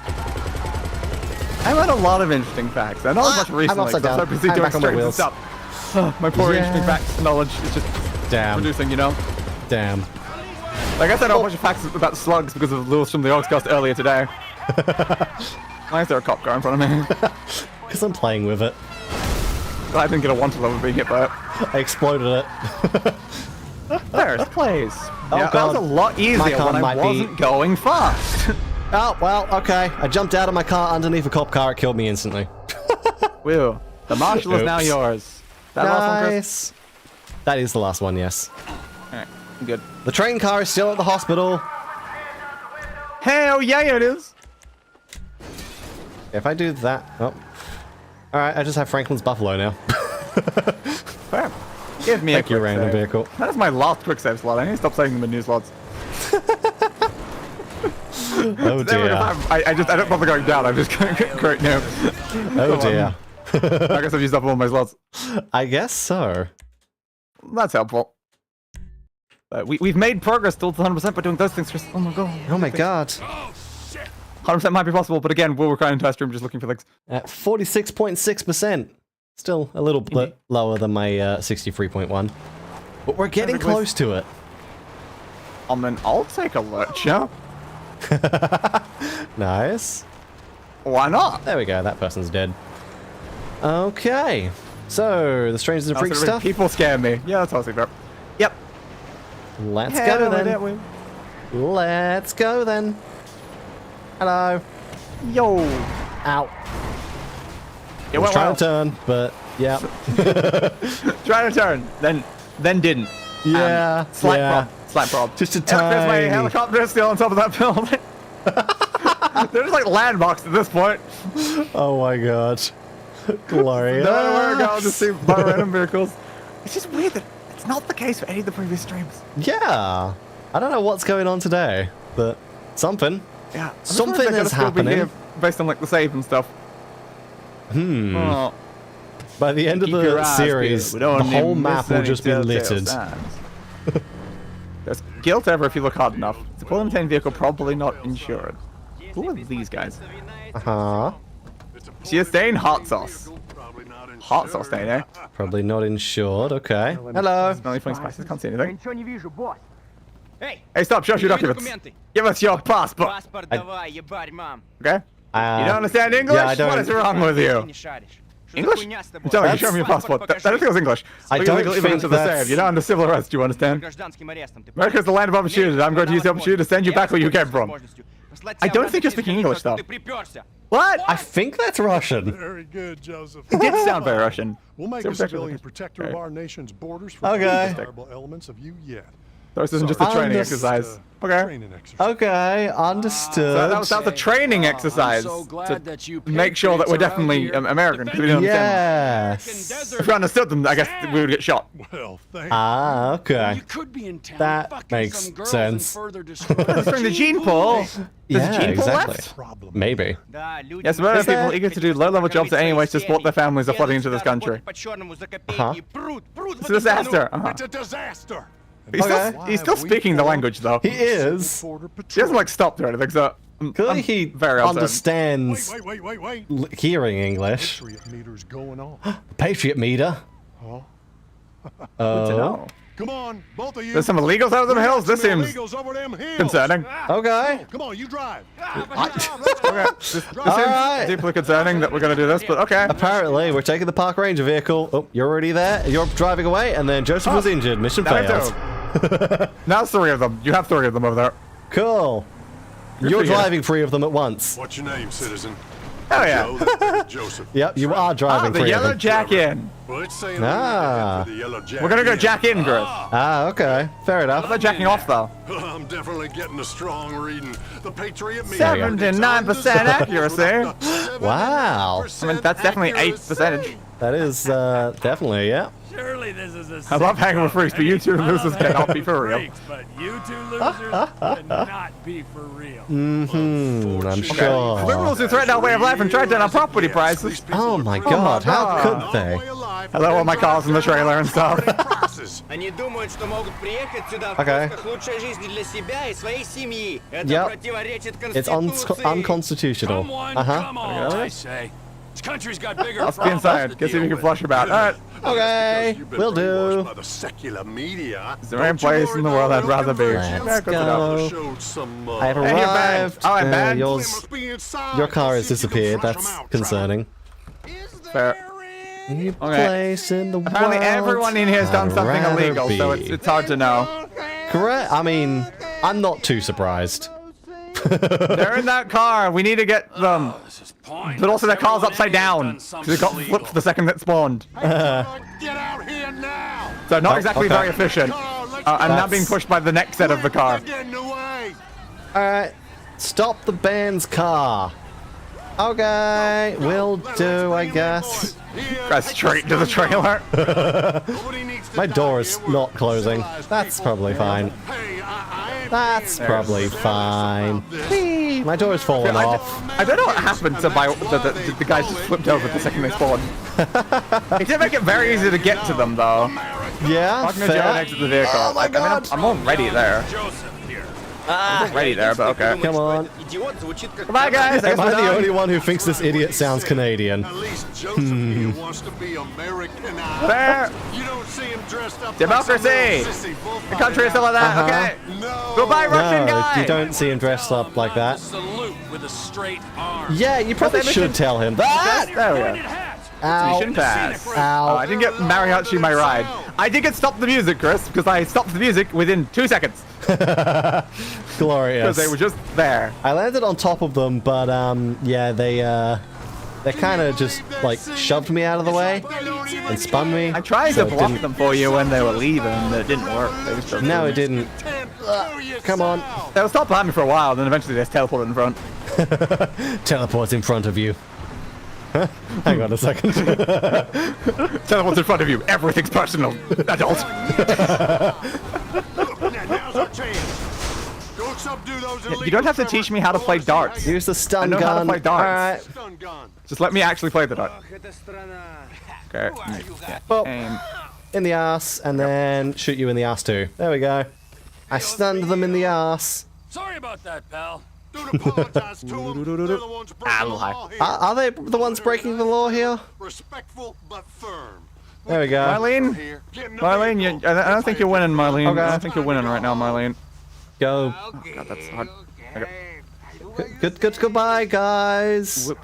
I've had a lot of interesting facts. I know as much recently, upside because I'm down. so busy I'm doing back on my straight wheels. stuff. My poor interesting facts knowledge is just reducing, you know? Damn. Like I said, a whole bunch of facts about slugs because of Lewis from the Oxcast earlier today. Why is there a cop car in front of me? Because I'm playing with it. I didn't get a one-to level being hit by it. I exploded it. There's plays. Oh, Yeah, that God. was a lot easier when I wasn't going fast. Oh, well, okay. I jumped out of my car underneath a cop car. It killed me instantly. Woo. The marshal is now Oops. yours. That last one, Chris? Nice. That is the last one, yes. Alright, good. The train car is still at the hospital. Hell yeah, it is. If I do that... Oh. Alright, I just have Franklin's Buffalo now. Fair. Give me Thank a you, quick random save. vehicle. That is my last quick save slot. I need to stop saving them in new slots. Oh dear. I don't bother going down. I'm just going great now. Oh dear. I guess I've used up all my slots. I guess so. That's helpful. We've made progress towards 100% by doing those things, Chris. Oh my god. Oh my god. 100% might be possible, but again, we'll record into our stream just looking for things. At 46.6%. Still a little bit lower than my 63.1. But we're getting close to it. Then I'll take a lurcher. Nice. Why not? There we go, that person's dead. Okay. So, the Strangers and Freaks stuff. People scare me. Yeah, that's awesome. Yep. Let's go then. Let's go then. Hello. Yo. Ow. It I was went trying well. to turn, but yeah. Trying to turn, then didn't. Yeah. Slight yeah. prob. Slight prob. Just a And there's my tiny. helicopter still on top of that building. They're just like landmarks at this point. Oh my god. Glorious. No matter where I go, I'll just see random vehicles. It's just weird that it's not the case for any of the previous streams. Yeah. I don't know what's going on today, but something. Yeah. Something is happening. Based on like the save and stuff. Oh. By the end of Keep your the eyes series, peeled. the We don't whole miss map will any just be telltale littered. signs. There's guilt ever if you look hard enough. The poorly maintained vehicle probably not insured. Who are these guys? Uh-huh. See a stain? Hot sauce. Hot sauce stain, eh? Probably not insured. Okay. Hello. Smelly flying spices. Can't see anything. Hey, Hey, stop! Show us your documents. Give us your passport. паспорт давай, ебарь, мам. Okay? You don't understand English? yeah, I don't. What is wrong with you? Не шаришь. Что за English? хуйня с I'm тобой? telling you, show me your passport. I don't think it was English. I Look at don't legal evidence think of the that's- save. You're not under civil arrest, you understand? Гражданским арестом. Ты America's the land of opportunity. I'm going to use the opportunity to send you back where you came from. I don't think you're speaking English, though. Ты приперся. What? I think that's Russian. Very good, Joseph. It did sound very Russian. We'll make a civilian protector of our nation's borders for Okay. desirable elements of you yet. So this isn't just a training Understood. exercise. Okay. Training exercise. Okay, understood. So that was a training exercise so glad to that you make sure that we're definitely American. 'Cause we didn't understand. Yes. If we understood them, I guess we would get shot. Well, thank Ah, okay. You could be in town That fucking makes some girls sense. and further destroy During the gene pool. There's Yeah, a gene pool exactly. left? problem. Maybe. Да, люди Yes, many Is there- people eager to do low-level jobs that anyways to support their families are flooding into this country. Uh-huh. It's a disaster. It's a disaster. He's still speaking the language, though. He is. He hasn't, like, stopped or anything, so... Clearly he very upset. understands Wait. hearing English. Patriot meters going on. Patriot meter. Oh. No. Come on, both of you. There's some illegals out of them hills? This seems illegals over them hills. concerning. Okay. Come on, you drive. Okay. This seems Alright. deeply concerning that we're going to do this, but okay. Apparently, we're taking the park ranger vehicle. Oh, you're already there. You're driving away, and then Joseph was injured. Mission Now I failed. do. Now it's 3 of them. You have 3 of them over there. Cool. Good You're for you. driving 3 of them at once. What's your name, citizen? Hell yeah. Joe, that's Joseph. Yep, you are Ah, driving the 3 of yellow them. jack in. Well, it's saying Ah. the yellow jack. We're going to go jack in, Chris. Ah, okay. Fair enough. They're jacking off, though. I'm definitely getting a strong reading. The Patriot meter. 79% accuracy. Wow. I mean, that's definitely 8%. That is definitely, yeah. Surely this is a I love hanging with freaks, but you two losers cannot be for real. freaks, but you two losers cannot be for real. Mm-hmm, I'm The sure. liberals who threaten our way of life and tried down our property prices. Oh my god, how God. could they? Hello, all my cars in the trailer and stuff. Они думают, что могут приехать сюда в Okay. поисках лучшей жизни для себя и своей семьи. Это Yep. противоречит It's Конституции. unconstitutional. Uh-huh. Come on, I say. This country's got bigger Let's be inside. Guess if you can flush about. Alright. Okay, will do. By the secular media. Is there any place in the world I'd rather be? Let's Yeah, good enough. go. I have Hey, you're banned. arrived. Oh, I'm banned. Your car has disappeared. That's concerning. Fair. Any Okay. place in the world. Apparently everyone in here has done I'd something rather illegal, so be. it's hard to know. Correct. I mean, I'm not too surprised. They're in that car. We need to get them. But also their car's upside down. Because it got flipped the second it spawned. Get out here now. So not Oh, exactly okay. very efficient. I'm now being pushed by the next set of the car. Get in the way. Alright, stop the band's car. Okay, will do, I guess. Go straight to the trailer. My door is not closing. That's probably fine. That's probably fine. Whee! My door is falling off. I don't know what happened to the guys just flipped over the second they spawned. It did make it very easy to get to them, though. Yeah, Talking to Joe fair. next to the vehicle. Oh my god! I'm already there. I'm already there, but okay. Come on. Goodbye, guys. Am I the only one who thinks this idiot sounds Canadian? At least Joseph here wants to be Americanized. Fair. You don't see him dressed up Democracy. like some little sissy bullfighter The country is still like that, Uh-huh. okay? No. Goodbye, Russian No, guy. you don't see him dressed up like that. Salute with a straight arm. Yeah, you probably But they should tell him that. There we go. Ow. Mission pass. Ow. I didn't get mariachi my ride. I did get stop the music, Chris, because I stopped the music within 2 seconds. Glorious. Because they were just there. I landed on top of them, but yeah, they kind of just like shoved me out of the way and spun me. I tried so to it block didn't- them for you when they were leaving, and it didn't work. They just No, it didn't. Come on. They were stopped behind me for a while, then eventually they just teleported in front. Teleports in front of you. Huh? Hang on a second. Teleports in front of you. Everything's personal. Adult. Now's our chance. Go subdue those You don't have to teach me how to play darts. Use the I stun know gun. how to play darts. Alright. Stun gun. Just let me actually play the dart. Okay. Well, Aim. in the ass, and then shoot you in the ass too. There we go. I stunned them in the ass. Sorry about that, pal. Don't apologize to them. They're the ones breaking the law here. Are they the ones breaking the law here? Respectful but firm. There we go. Marlene? Here, getting the Marlene, I don't think you're winning, Marlene. Okay. I don't think you're winning right now, Marlene. Go. Oh, God, that's hard. Okay. Goodbye, guys. Whoop.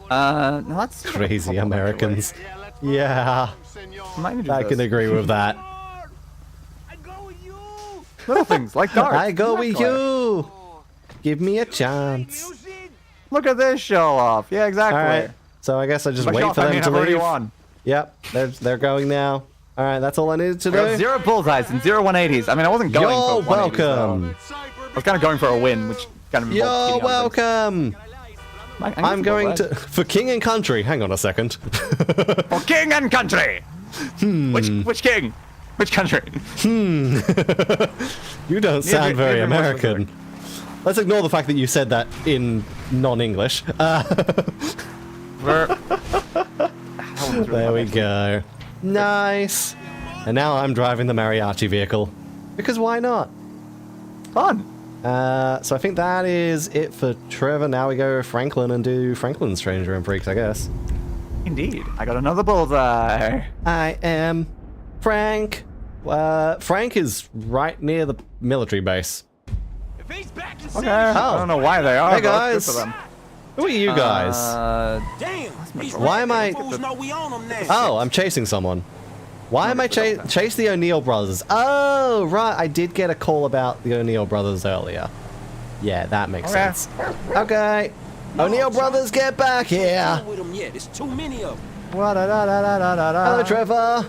No, that's Crazy Americans. Yeah, Might need to do I can this. agree with that. Little things like darts. I go with Exactly. you. Give me a chance. Look at this show off. Yeah, exactly. All right. So I guess I just By wait show off, for I them mean, to I've already leave. won. Yep, they're going now. All right, that's all I needed to I got do. 0 bullseyes and 0 180s. I mean, I wasn't going You're for 180s, welcome. so I was kind of going for a win, which kind of involved You're cheating on things. welcome. I'm going to for king and country. Hang on a second. For king and country. Which king? Which country? You don't sound very neither one was American. Let's ignore the fact that you said that in non-English. There we go. Nice. And now I'm driving the mariachi vehicle. Because why not? Fun. So I think that is it for Trevor. Now we go Franklin and do Franklin's Stranger and Freaks, I guess. Indeed. I got another bullseye. I am Frank. Frank is right near the military base. If he's back in Okay. San I don't know why they are. Hey, but guys. Good for them. Who are you guys? Damn. These Why am I... fools know we on them now. Oh, I'm chasing someone. Why am I chase the O'Neill brothers? Oh, right. I did get a call about the O'Neill brothers earlier. Yeah, that makes Okay. sense. Okay. O'Neill brothers, get back here. With them yet. There's too many of them. Hello, Trevor.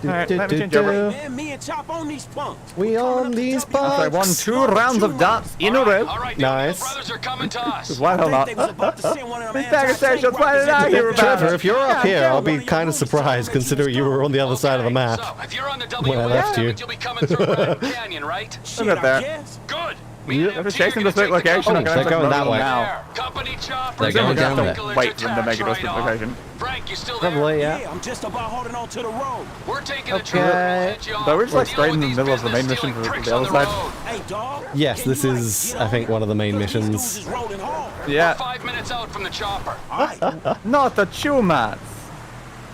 Alright, let me change over. Man, me and Chop on these punks. We on these So I won punks. 2 rounds of darts in a row. All right, Nice. the brothers are coming to us. Why the hell not? They was about to send one of them These bag stations, why did I hear about Trevor, it? if you're up here, I'll be kind of surprised considering you were on the other side of the map. So, if you're on the When I left you. you'll be coming through Red Canyon, right? Shit, Look at that. I guess. Good. If they're chasing the split location, Oh, I'm gonna they're have to going that promote way. now. Company chopper. They're going down there. Wait for them to make it to the split location. Frank, you still there? Probably, Yeah, yeah. I'm just about holding on to the road. We're taking Okay. a trip. We'll head you off. But we're just like Dealing straight in with the these middle of the main business mission for stealing the other pricks on side. road. Hey, dog. Yes, can this you, like, is, get I think, on? one of the main Because these missions. dudes is rolling hard. Yeah. 5 minutes out from the chopper. All right. Not the chew mats.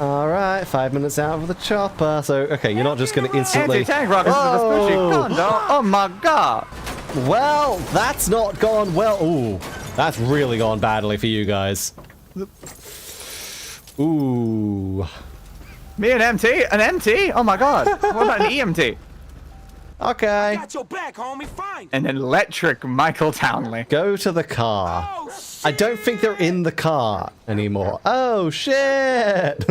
Alright, 5 minutes out of the chopper. So, okay, you're not just going to instantly... Anti-tank rockets to the special Oh! condo. Oh my god. Well, that's not gone well. Ooh, that's really gone badly for you guys. Ooh. Me and MT? An MT? Oh my god. What about an EMT? Okay. Got your back, homie. Fine. An electric Michael Townley. Go to the car. Oh, shit. I don't think they're in the car anymore. Oh, shit.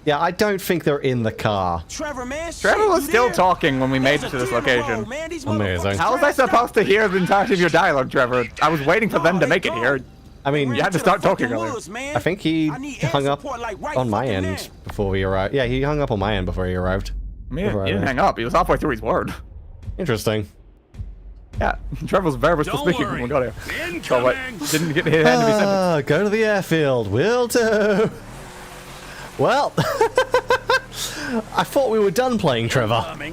Yeah, I don't think they're in the car. Trevor, man. Trevor shit, was you still there? talking when we made it There's to a this deer in the location. road, man. These Amazing. motherfuckers How was I stressed supposed out. to hear the entirety of your dialogue, Trevor? I was waiting for them to make it here. I mean, You had to start talking earlier. I think he I need air hung up support, like, right on my fucking end now. before he arrived. Yeah, he hung up on my end before he arrived. I mean, he didn't hang up. He was halfway through his word. Interesting. Yeah, Trevor was very much to speaking when we got here. So what? Didn't get his hand to be sent. Go to the airfield. Will do. Well, I thought we were done playing, Trevor. Man,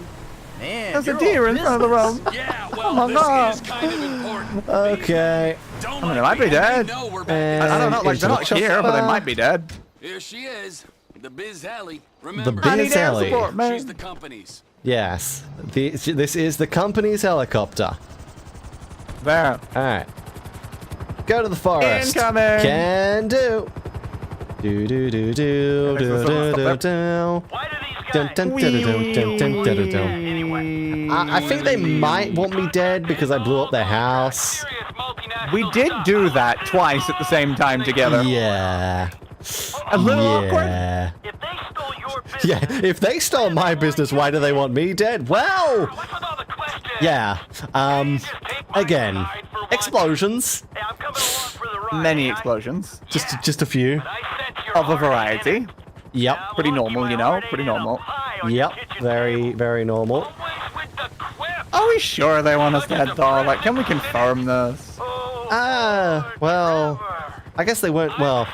There's a deer in front of the road. Yeah, Oh well, my God. this is kind of important. Okay. Don't I mean, they might be dead. No, we're back. And I don't know, like, into they're not the here, but they chopper. might be dead. Here she is, the Biz Alley. The Remember, I need Biz air Alley. support, man. she's the company's. Yes. This is the company's helicopter. There. Alright. Go to the forest. Incoming. Can do. Do do do do do do do do. Dun, dun, dun, dun, dun, dun, dun, dun, dun. I think they might want me dead because I blew up their house. We did do that twice at the same time together. Yeah. A little awkward. Yeah. Yeah, if they stole my business, why do they want me dead? Well, yeah. Again, explosions. Many explosions. Just a few. Of a variety. Yep. Pretty normal, you know? Pretty normal. Yep, very, very normal. Are we sure they want us dead, though? Like, can we confirm this? Well, I guess they weren't, well,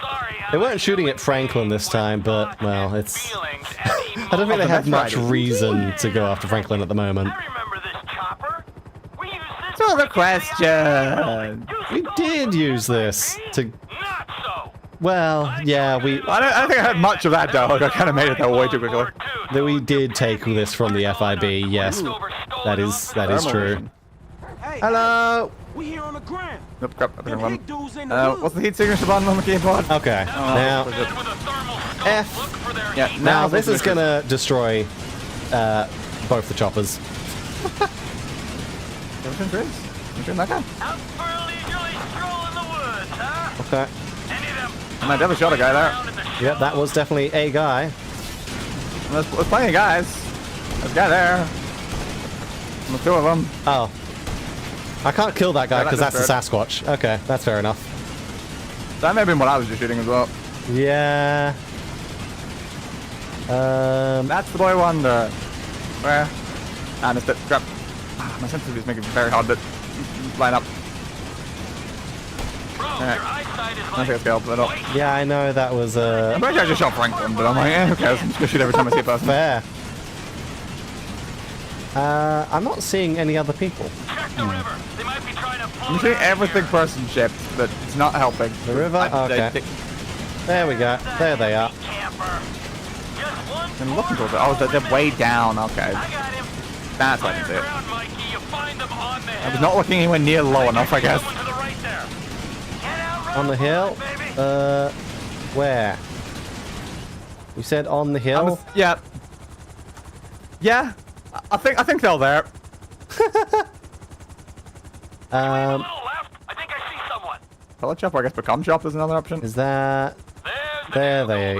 they weren't shooting at Franklin this time, but, well, it's... I don't think they have much reason to go after Franklin at the moment. So the question. We did use this to... Well, yeah, we... I don't think I had much of that, though. Like, I kind of made it that way too quickly. That we did take this from the FIB, yes. That is true. Hello! We here on the ground. Nope, crap. What's the heat signature button on the keyboard? Okay, now... F. Yeah, Now this is gonna destroy both the choppers. Everything's great. You doing that guy? Okay. I might definitely shot a guy there. Yep, that was definitely a guy. There's plenty of guys. There's a guy there. There's two of them. Oh. I can't kill that guy because that's a Sasquatch. Okay, that's fair enough. That may have been what I was just shooting as well. Yeah. That's the boy wonder. Where? I missed it. Crap. My sensitivity is making it very hard to line up. Alright. I think it's helped at all. Yeah, I know that was I'm pretty sure I just shot Franklin, but I'm like, eh, who cares? I'm just gonna shoot every time I see a person. Fair. I'm not seeing any other people. I'm seeing everything person shipped, but it's not helping. The river? Okay. There we go. There they are. I'm looking towards it. Oh, they're way down. Okay. That's why I didn't see it. I was not looking anywhere near low enough, I guess. On the hill? Where? You said on the hill? Yeah. Yeah. I think they're there. Pellet chop, or I guess become chop is another option. Is that... There they...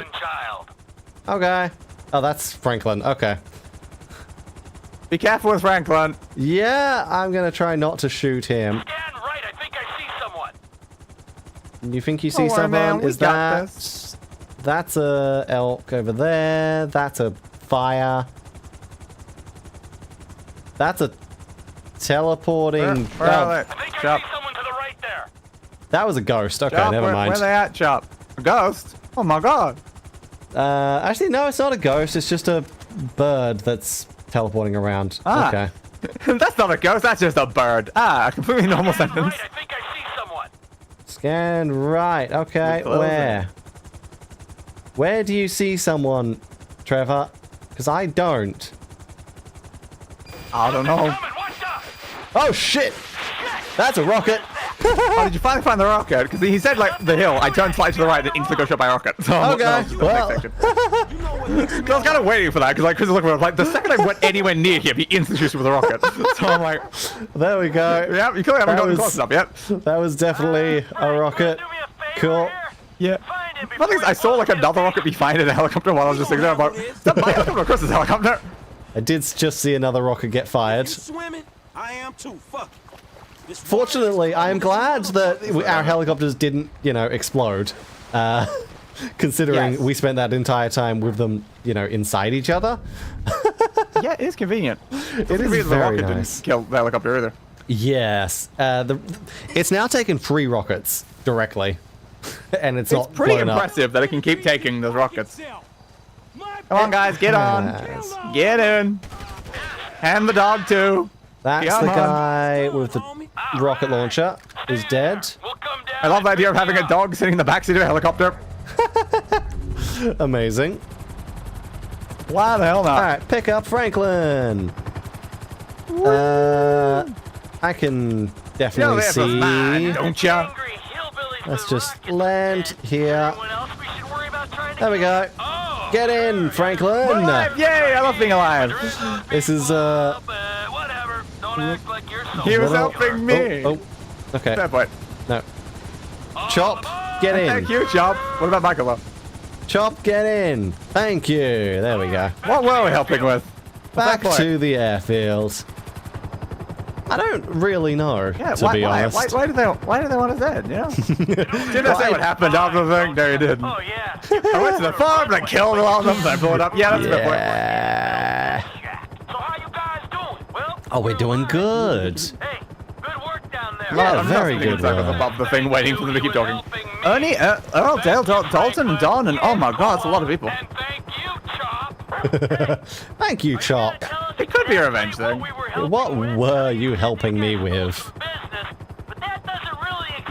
Okay. Oh, that's Franklin. Okay. Be careful with Franklin. Yeah, I'm gonna try not to shoot him. You think you see someone? Man, is that... That's a elk over there. That's a fire. That's a teleporting... Where are they? Chop. That was a ghost. Okay, Chop, never mind. Where they at, Chop? A ghost? Oh my god. Actually, no, it's not a ghost. It's just a bird that's teleporting around. Ah. Okay. That's not a ghost. That's just a bird. Ah, a completely normal sentence. Scan right. Okay, where? Where do you see someone, Trevor? Because I don't. I don't know. Oh shit! That's a rocket. Oh, did you finally find the rocket? Because he said like the hill. I turned slightly to the right and instantly got shot by a rocket. So okay. Well. I was kind of waiting for that because like Chris was looking at me, like the second I went anywhere near him, he instantly shoots with a rocket. So I'm like, there we go. Yeah, you clearly haven't gotten close enough yet. That was definitely a rocket. Cool. Yeah. The thing is, I saw like another rocket be fired in a helicopter while I was just sitting there. I'm like, is that my helicopter or Chris's helicopter? I did just see another rocket get fired. I am too. Fuck. Fortunately, I am glad that our helicopters didn't, you know, explode. Considering we spent that entire time with them, you know, inside each other. Yeah, it is convenient. It is very nice. Didn't kill the helicopter either. Yes. It's now taken 3 rockets directly. And it's not pretty blown impressive that it can keep taking those rockets. Come on, guys, get on. Get in. And the dog, too. That's the guy with the rocket launcher. Is dead. I love the idea of having a dog sitting in the backseat of a helicopter. Amazing. Why the hell not? Alright, pick up Franklin. I can definitely see. Man, don't ya? Let's just land here. There we go. Get in, Franklin. We're alive. Yay, I love being alive. This is He was helping me. Oh, okay. Fair point. No. Chop, get in. Thank you, Chop. What about Michael? Chop, get in. Thank you. There we go. What were we helping with? Back to the airfield. I don't really know, Yeah, to be honest. Why do they want us dead? You know? Did I say what happened after the thing? No, you didn't. Oh, yeah. I went to the farm and I killed all of them. And I blew it up. Yeah, that's a good point. Yeah. So how you guys doing? Well, Oh, we're doing good. hey, good work down there. Yeah, I'm very just good sitting work. above the thing, waiting for them to keep talking. Ernie, Earl, Dale, Dalton, and Don, and oh my God, it's a lot of people. And thank you, Chop. Thank you, Chop. It could be a revenge thing. What were you helping me with?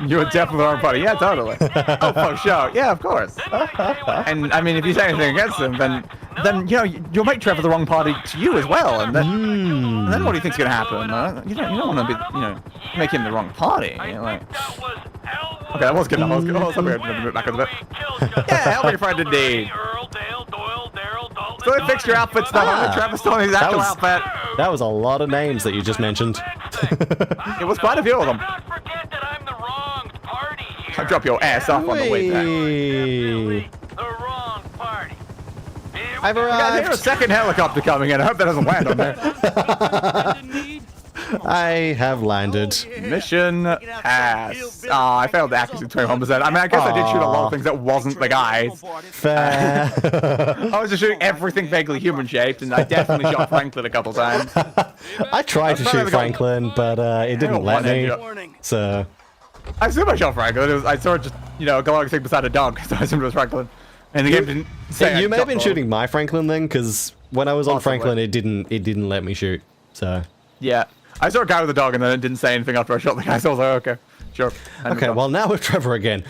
You were definitely the wrong party. Yeah, totally. Oh, for sure. Yeah, of course. And I mean, if you say anything against them, then you know you'll make Trevor the wrong party to you as well, and then what do you think's gonna happen? You don't want to be make him the wrong party. You know, like. Okay, that was good enough. I was hoping I'd move back a bit. Yeah, help me friend indeed. So they fixed your outfits now. Trevor stole his actual outfit. That was a lot of names that you just mentioned. It was quite a few of them. I'll drop your ass off on the way back. The wrong party. I've I hear a arrived. second helicopter coming in. I hope that doesn't land on there. I have landed. Mission pass. Oh, I failed the accuracy 21%. I mean, I guess I did shoot a lot of things that wasn't the guys. Fair. I was just shooting everything vaguely human-shaped, and I definitely shot Franklin a couple times. I tried to shoot Franklin, but it didn't let me. So. I assume I shot Franklin. I saw it just, going sitting beside a dog, so I assumed it was Franklin. And the game didn't say You may have been shooting my Franklin then, because when I was on Possibly. Franklin, it didn't let me shoot. So. Yeah. I saw a guy with a dog, and then it didn't say anything after I shot the guy, so I was like, okay, sure. Okay, well now we're Trevor again.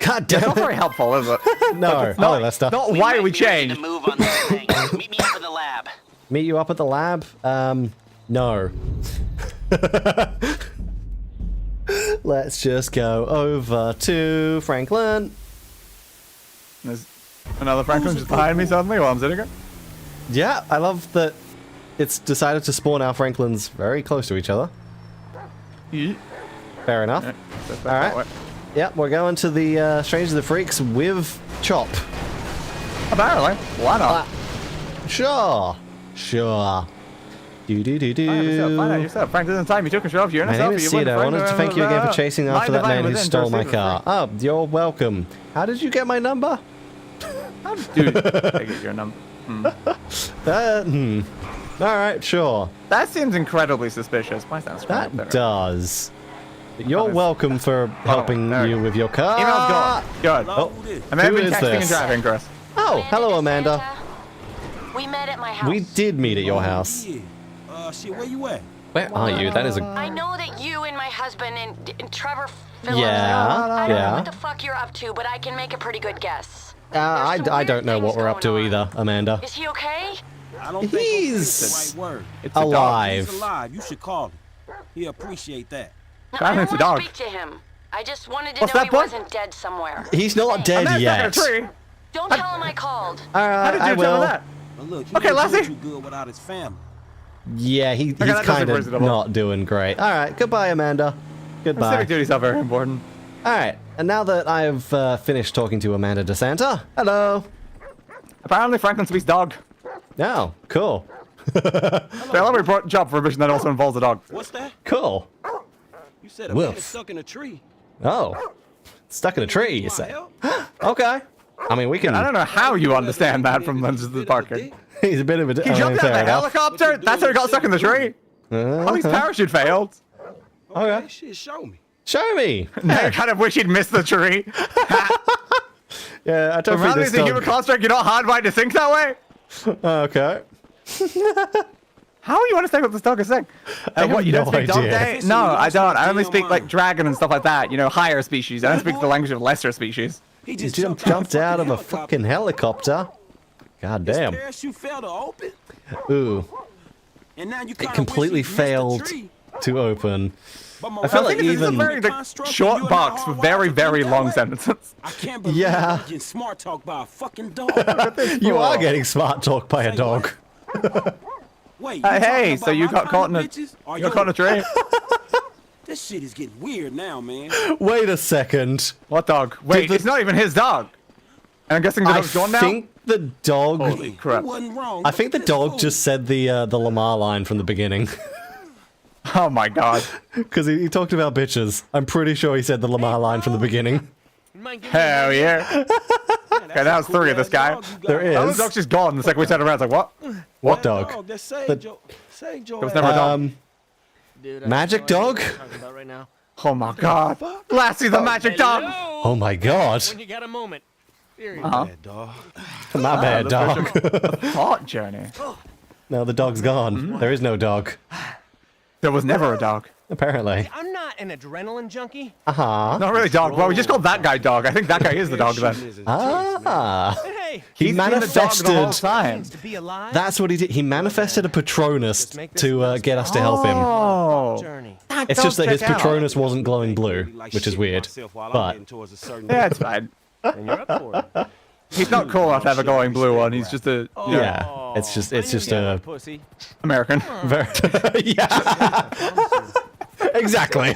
God It's damn not it. very helpful, is it? No, hello Lester. Not why we changed. Move on this thing. Meet me up at the lab. Meet you up at the lab? No. Let's just go over to Franklin. There's another Franklin just behind me suddenly while I'm sitting here. Yeah, I love that it's decided to spawn our Franklins very close to each other. Yeah. Fair enough. That's All right. that way. Yep, we're going to the Strange of the Freaks with Chop. Apparently. Why not? Sure. Sure. Find out yourself. Franklin, the time you took control of your My name is Cedar. I wanted to thank you again for chasing after that man who stole my car. Oh, you're welcome. How did you get my number? Dude, I get your number. Alright, sure. That seems incredibly suspicious. Why is that That does. But you're welcome for helping you with your car. Email's gone. Good. Oh, I may have who been is texting and this? driving, Chris. Oh, hello, Amanda. We met at my house. We did meet at your house. Shit, where you at? Where are you? That is a... I know that you and my husband and Trevor Phillips. Yeah, I don't know yeah. what the fuck you're up to, but I can make a pretty good guess. I There's don't know what we're up to going on. either, Amanda. Is he okay? I don't think He's the right word. It's a dog. alive. He's alive. You should call him. He'll appreciate that. No, Silence I don't the dog. want to speak to him. I just wanted to What's know that, he boy? wasn't dead somewhere. He's not I'm dead not yet. stuck in a tree. Don't tell him I called. How did you I tell me will. that? But look, he Okay, ain't Lassie. doing too good without his family. Yeah, he's that doesn't kind raise of it up. not doing great. All right, goodbye, Amanda. Goodbye. Civic duties are very important. All right, and now that I've finished talking to Amanda DeSanta, hello. Apparently, Franklin speaks dog. Oh, cool. They'll have a report job for a mission that also involves a dog. What's that? Cool. You said a Woof. man is stuck in a tree. Oh, stuck in a tree, you My say? help? Okay. I mean, we can. I don't know how you understand that from Lenses of the Parker. He's a bit of a. He jumped out of the helicopter? That's how he got stuck in the tree? Oh, his parachute failed. Okay. Shit, show me. Show me. I kind of wish he'd missed the tree. Yeah, I don't think Rather this than human dog. construct, you're not hardwired to think that way? Okay. How are you understand what this dog is saying? I What, have you don't no speak dog idea. day? No, I don't. I only speak like dragon and stuff like that. You know, higher species. I don't speak the language of lesser species. He He just jumped out of a fucking helicopter. God damn. His parachute failed to open, Ooh. and now you It kinda completely wish you missed the failed tree. to open. But my I feel wife like This is a even- very like, short box for very, very long sentences. I can't believe Yeah. I'm getting smart talked by a fucking dog. You are getting smart talked by a dog. Wait, you Hey, talking so about you my got caught in a kind of bitches? Or you got caught in a tree? This shit is getting weird now, man. Wait a second. What dog? Wait, the- it's not even his dog. And I'm guessing the I dog's gone now. think the dog. Holy crap! You wasn't wrong. I think the It's dog cool. just said the Lamar line from the beginning. Oh my god. Because he talked about bitches. I'm pretty sure he said the Lamar line from the beginning. Hell yeah. Okay, that was 3 of this guy. There Oh, the is. dog's just gone. The second we turned around, it's like, what? What dog? That's The- Sage There was never a dog. Dude, Magic dog? right now. Oh my god. Lassie the magic dog. Oh my god. When you got a moment. Uh-huh. My bad, dog. Thought journey. No, the dog's gone. There is no dog. There was never a dog. Apparently. I'm not an adrenaline junkie. Uh-huh. Not really dog. Well, we just called that guy dog. I think that guy is the dog then. Ah. Hey, He He's been the dog the whole manifested. time. to be alive. That's what he did. He manifested a Patronus to get us to help him. Oh. journey. It's just that his Patronus wasn't glowing blue, which is weird. But Yeah, it's fine. And you're up for it. He's not cool enough to have a glowing blue one. He's just a yeah, it's just a Pussy. American. very yeah. Exactly.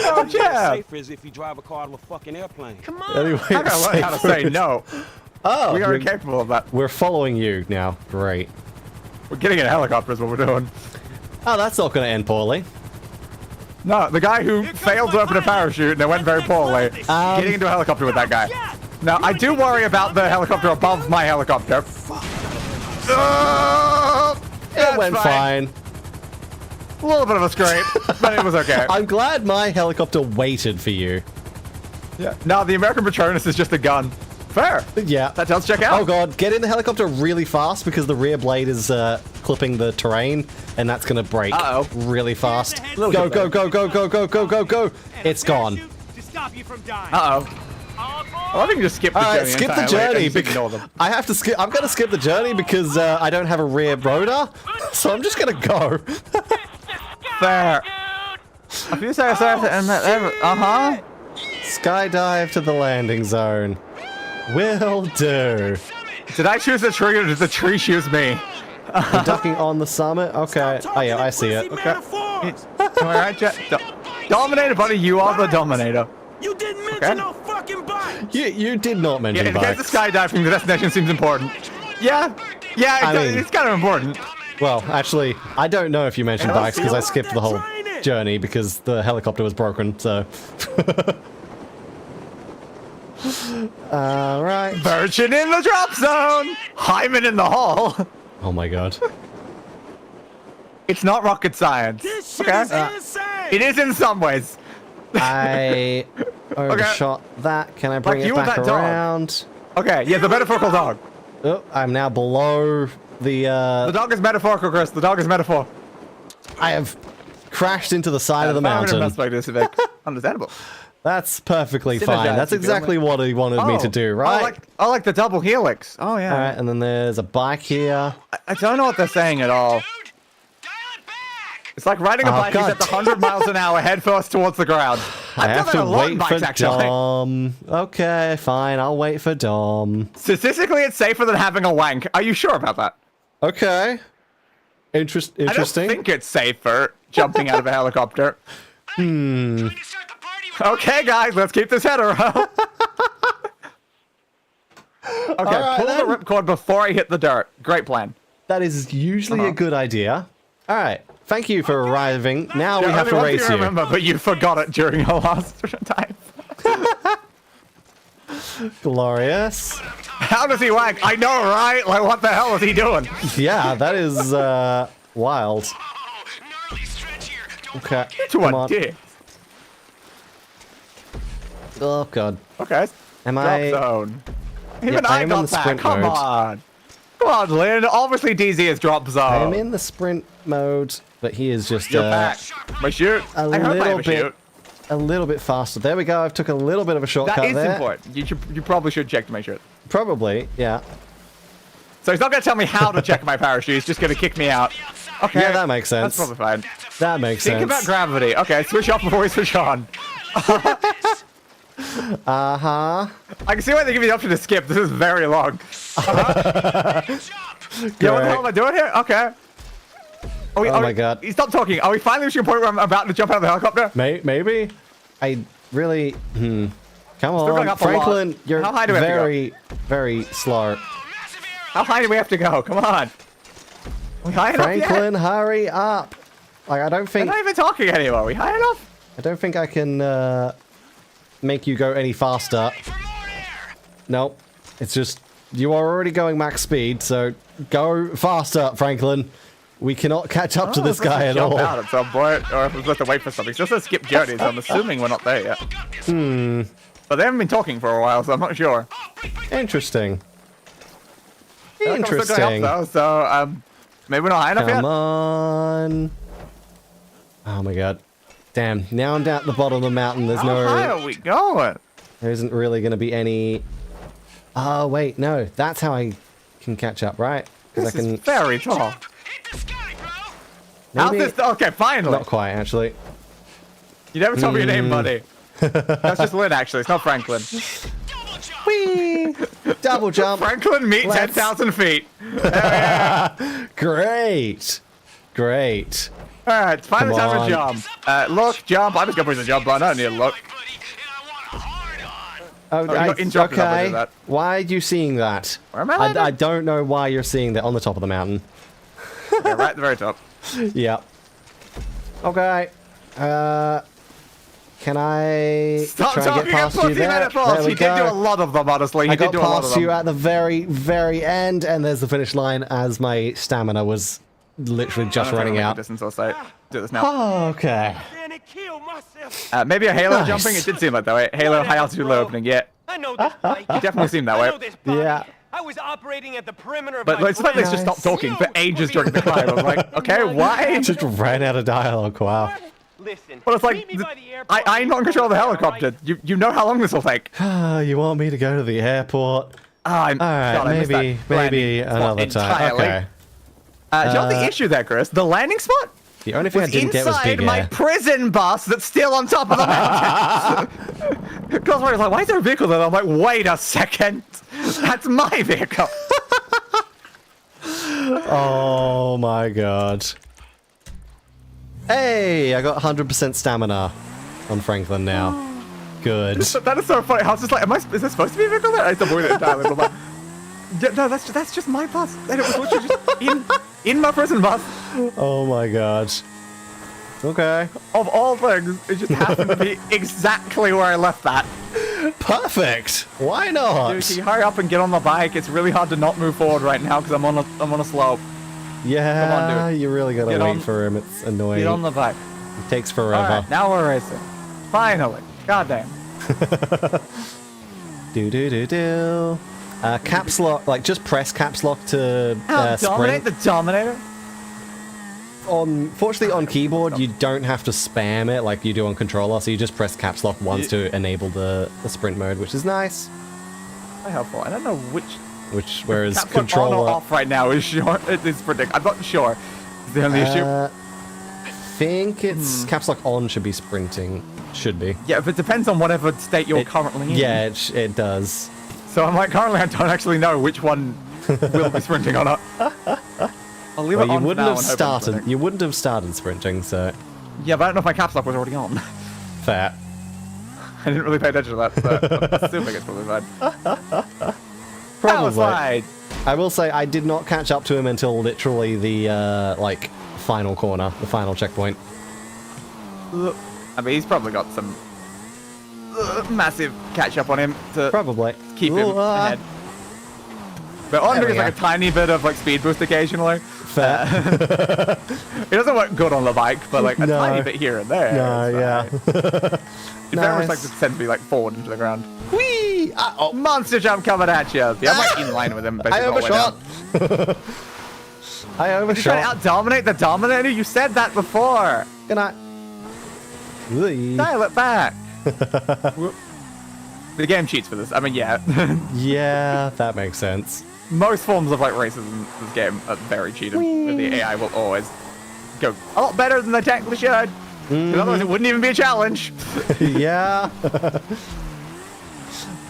Oh yeah. Safer is if you drive a car to a fucking airplane. Come on. Anyway, I gotta learn how to say no. Oh, We are we're, incapable of that. we're following you now. Great. We're getting in a helicopter is what we're doing. Oh, that's not going to end poorly. No, the guy who failed to open a parachute and it went very poorly. Getting into a helicopter with that guy. Now, I do worry about the helicopter above my helicopter. It went fine. A little bit of a scrape, but it was okay. I'm glad my helicopter waited for you. Yeah. No, the American Patronus is just a gun. Fair. Yeah. That does check out. Oh god, get in the helicopter really fast because the rear blade is clipping the terrain, and that's gonna break really fast. Go, go, go, go, go, go, go, go, go. It's gone. To stop you from dying. Uh-oh. Well, I think you just skip the Alright, journey. skip the entirely and journey. just ignore them. I have to skip. I'm gonna skip the journey because I don't have a rear rotor, so I'm just gonna go. Fair. A few seconds after, and uh-huh. Skydive to the landing zone. Will do. Did I choose the tree or did the tree choose me? You're ducking on the summit. Okay. Oh yeah, I see it. Okay. Alright, Dominator, buddy, you are the dominator. You didn't mention no fucking bike. You did not mention Yeah, in case bikes. the skydiving, the destination seems important. Yeah, I mean- it's kind of important. Well, actually, I don't know if you mentioned bikes because I skipped the whole journey because the helicopter was broken, so... Alright. Virgin in the drop zone! Hyman in the hall! Oh my god. It's not rocket science. This shit Okay? is insane. It is in some ways. I overshot that. Can I bring Like it you and back that dog. around? Okay, yeah, the metaphorical dog. Oh, I'm now below the... The dog is metaphorical, Chris. The dog is metaphor. I have crashed into the side of the mountain. Understandable. That's perfectly Synergize, fine. That's if you don't exactly what he wanted me to do, right? I like the double helix. Oh, yeah. Alright, and then there's a bike here. I don't know what they're saying at all. It's like riding a Oh, bike God. at 100 miles an hour head first towards the ground. I I've done have that to a lot wait in for bikes, actually. Dom. Okay, fine. I'll wait for Dom. Statistically, it's safer than having a wank. Are you sure about that? Okay. I Interesting. don't think it's safer jumping out of a helicopter. Okay, guys, let's keep this header up. Okay, Alright, pull the then. ripcord before I hit the dirt. Great plan. That is usually a good idea. Alright. Thank you for arriving. Now we Yeah, have to only one race thing I you. remember, but you forgot it during your last time. Glorious. How does he wank? I know, right? Like, what the hell is he doing? Yeah, that is wild. Okay. To Come a on. dick. Oh god. Okay. Am Drop I zone. Even Yeah, I I am in got the that. sprint Come mode. on. Come on, Lynn. Obviously, DZ is drop zone. I am in the sprint mode, but he is just You're back. My shoot. a I hope I have little bit faster. There we go. I've took a little bit of a shortcut That is there. important. You probably should check to make sure. Probably, yeah. So he's not going to tell me how to check my parachute. He's just going to kick me out. Okay. Yeah, that makes sense. That's probably fine. That makes Think sense. about gravity. Okay, switch off before we switch on. Uh-huh. I can see why they give you the option to skip. This is very long. Yeah, what the hell am I doing here? Okay. Oh my god. He stopped talking. Are we finally reaching a point where I'm about to jump out of the helicopter? Maybe? I really... Come going on, up a lot. Franklin, you're How high do we have to go? very, very slow. How high do we have to go? Come on. Are we high enough yet? Franklin, hurry up. Like, I don't We're think... not even talking anymore. Are we high enough? I don't think I can make you go any faster. Nope. It's just... You are already going max speed, so go faster, Franklin. We cannot catch up to this guy at all. Jump out at some point, or if we've got to wait for something. It's just a skip journey, so I'm assuming we're not there yet. But they haven't been talking for a while, so I'm not sure. Interesting. Interesting. So, maybe we're not high enough yet? Come on. Oh my god. Damn, now I'm down at the bottom of the mountain. There's How high are we going? There isn't really going to be any... Oh, wait, no. That's how I can catch up, right? This is very tall. Maybe... How's this? Okay, finally. Not quite, actually. You never told me your name, buddy. That's just Lynn, actually. It's not Franklin. Whee! Double jump. Franklin, meet 10,000 feet. Great. Great. Alright, it's finally time to jump. Look, jump. I'm just going to push the jump button. I don't need to look. Oh, okay. Why are you seeing that? Where am I? I don't know why you're seeing that on the top of the mountain. Yeah, right at the very top. Yep. Okay. Can I Stop try and talking get past you there? metaphors. There You did do a lot of them, honestly. I got past you at the very, very end, and there's the finish line as my stamina was literally just running out. Distance or sight. Do this now. Oh, okay. Maybe a Halo jumping? It did seem like that way. Halo high altitude low opening, yeah. I know this bike. It definitely seemed that way. Yeah. I was operating at the perimeter of But it's like they just stopped talking for ages during the climb. I'm like, okay, why? Just ran out of dialogue, wow. Listen, But it's like, I'm not in control of the helicopter. You know how long this will take. You want me to go to the airport? God, Alright, maybe another time. Okay. Do you know the issue there, Chris? The landing spot? The only thing I didn't get was big inside my air. prison bus that's still on top of the mountain. Because I was like, why is there a vehicle there? I'm like, wait a second. That's my vehicle. Oh my god. Hey, I got 100% stamina on Franklin now. Good. That is so funny. I was just like, is there supposed to be a vehicle there? I avoided it entirely. But I'm like, yeah, no, that's just my bus. And it was literally just in my prison bus. Oh my god. Okay. Of all things, it just happened to be exactly where I left that. Perfect. Why not? Dude, can you hurry up and get on the bike? It's really hard to not move forward right now because I'm on a slope. Yeah, come on, dude. You really gotta wait for him. It's annoying. Get on the bike. It takes forever. Alright, now we're racing. Finally. Goddamn. Do. Caps lock, like just press caps lock to dominate sprint. the Dominator? Fortunately on keyboard you don't have to spam it like you do on controller, so you just press caps lock once to enable the sprint mode, which is nice. Very helpful. I don't know whereas caps controller on or off right now is sure. It's predictable. I'm not sure. Is the only issue? I think it's caps lock on should be sprinting. Should be. Yeah, but it depends on whatever state you're currently in. Yeah, it does. So I'm like, currently I don't actually know which one will be sprinting or not. I'll leave it on you wouldn't now have and hope started. sprinting. You wouldn't have started sprinting, so. Yeah, but I don't know if my caps lock was already on. Fair. I didn't really pay attention to that, so I'm assuming it's probably fine. Probably. I will say I did not catch up to him until literally the like final corner, the final checkpoint. I mean, he's probably got some massive catch up on him to probably keep him ahead. But Andre is like a tiny bit of like speed boost occasionally. Fair. It doesn't work good on the bike, but like a tiny bit here and there. No, yeah. It very much like just tends to be like forward into the ground. Whee! Oh, monster jump coming at you. Yeah, I'm like in line with him. Basically I overshot. I overshot. You're trying to out-dominate the Dominator? You said that before. Can I? Dial it back. The game cheats for this. I mean, yeah. Yeah, that makes sense. Most forms of like races in this game are very cheated. The AI will always go a lot better than they technically should. Because otherwise it wouldn't even be a challenge. Yeah.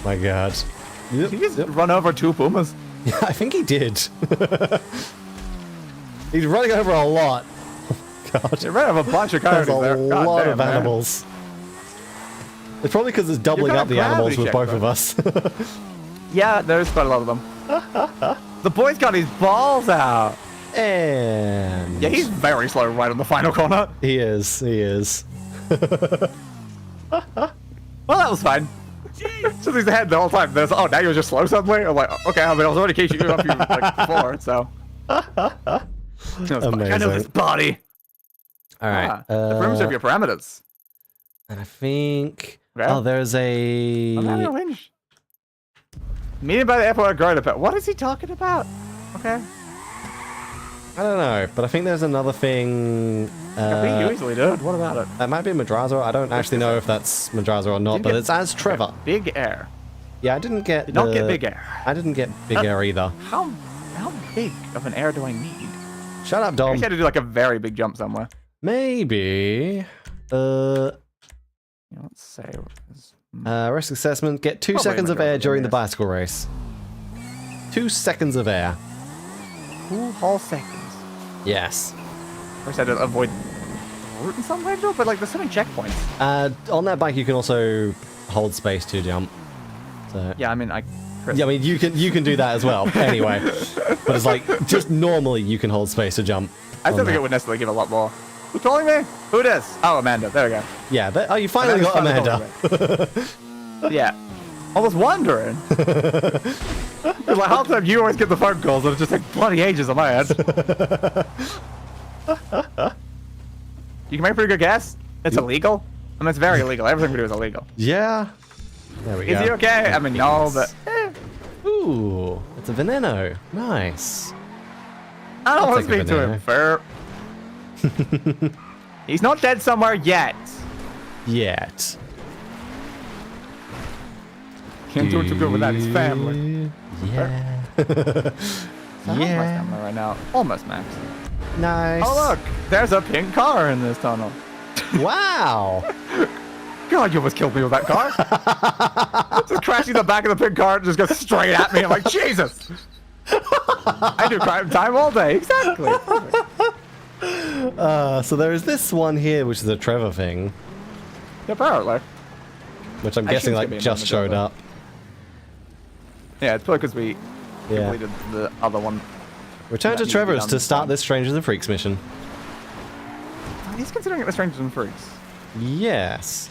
My god. Did he just run over 2 pumas? Yeah, I think he did. He's running over a lot. God. He ran over a bunch of coyotes there. There's a lot of animals. It's probably because it's doubling up the animals with both of us. Yeah, there's quite a lot of them. The boy's got his balls out. And... Yeah, he's very slow right on the final corner. He is. Well, that was fine. So he's ahead the whole time. There's, oh, now you're just slow suddenly? I'm like, okay, I mean, I was already catching you up you like before, so. Amazing. I know this body. All right. The rooms have your parameters. And I think... Okay. Oh, there's a... Meeting by the airport growing up. What is he talking about? Okay. I don't know, but I think there's another thing... I think you easily did. What about it? That might be Madrazo. I don't actually know if that's Madrazo or not, but it's as Trevor. Big air. Yeah, I didn't get Did not get big air. I didn't get big air either. How big of an air do I need? Shut up, I Dom. guess you had to do like a very big jump somewhere. Maybe... Let's say... risk assessment. Get 2 seconds of air during the bicycle race. 2 seconds of air. 2 whole seconds. Yes. First I had to avoid route in some way, but like there's so many checkpoints. On that bike you can also hold space to jump. So yeah, I mean yeah, I mean you can do that as well. Anyway, but it's like just normally you can hold space to jump. I still think it would necessarily give a lot more. Who's calling me? Who this? Oh, Amanda. There we go. Yeah, but, oh, you finally got Amanda. Yeah. I was wondering. It's like half the time you always get the phone calls and it's just like bloody ages on my end. You can make a pretty good guess. It's illegal. I mean, it's very illegal. Everything we do is illegal. Yeah. There we go. Is he okay? I mean, no, but... Ooh, it's a veneno. Nice. I don't want to speak to him. Fair. He's not dead somewhere yet. Can't do too good without his family. Yeah. So how's my stamina right now? Almost max. Nice. Oh look, there's a pink car in this tunnel. Wow. God, you almost killed me with that car. Just crashing the back of the pink car and just goes straight at me. I'm like, Jesus. I do crime time all day. Exactly. So there is this one here, which is a Trevor thing. Yeah, apparently. Which I'm guessing like just showed up. Yeah, it's probably because we completed the other one. Return to Trevor's to start this Strangers and Freaks mission. He's considering it the Strangers and Freaks. Yes.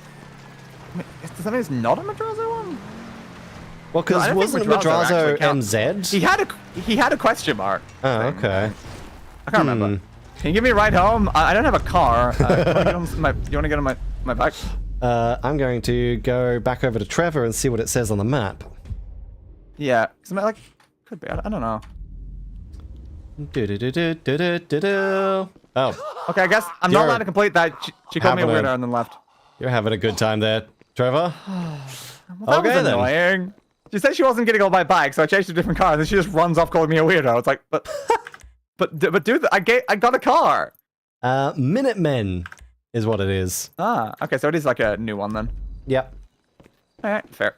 I mean, does that mean it's not a Madrazo one? Well, because wasn't Madrazo MZ? He had a question mark. Oh, okay. I can't remember. Can you give me a ride home? I don't have a car. Do you want to get on my bike? I'm going to go back over to Trevor and see what it says on the map. Yeah, because like could be. I don't know. Oh. Okay, I guess I'm not allowed to complete that. She called me a weirdo and then left. You're having a good time there, Trevor. Well, that was annoying. She said she wasn't getting on my bike, so I changed to a different car, and then she just runs off calling me a weirdo. It's like, but dude, I got a car. Minutemen is what it is. Ah, okay, so it is like a new one then. Yep. All right, fair.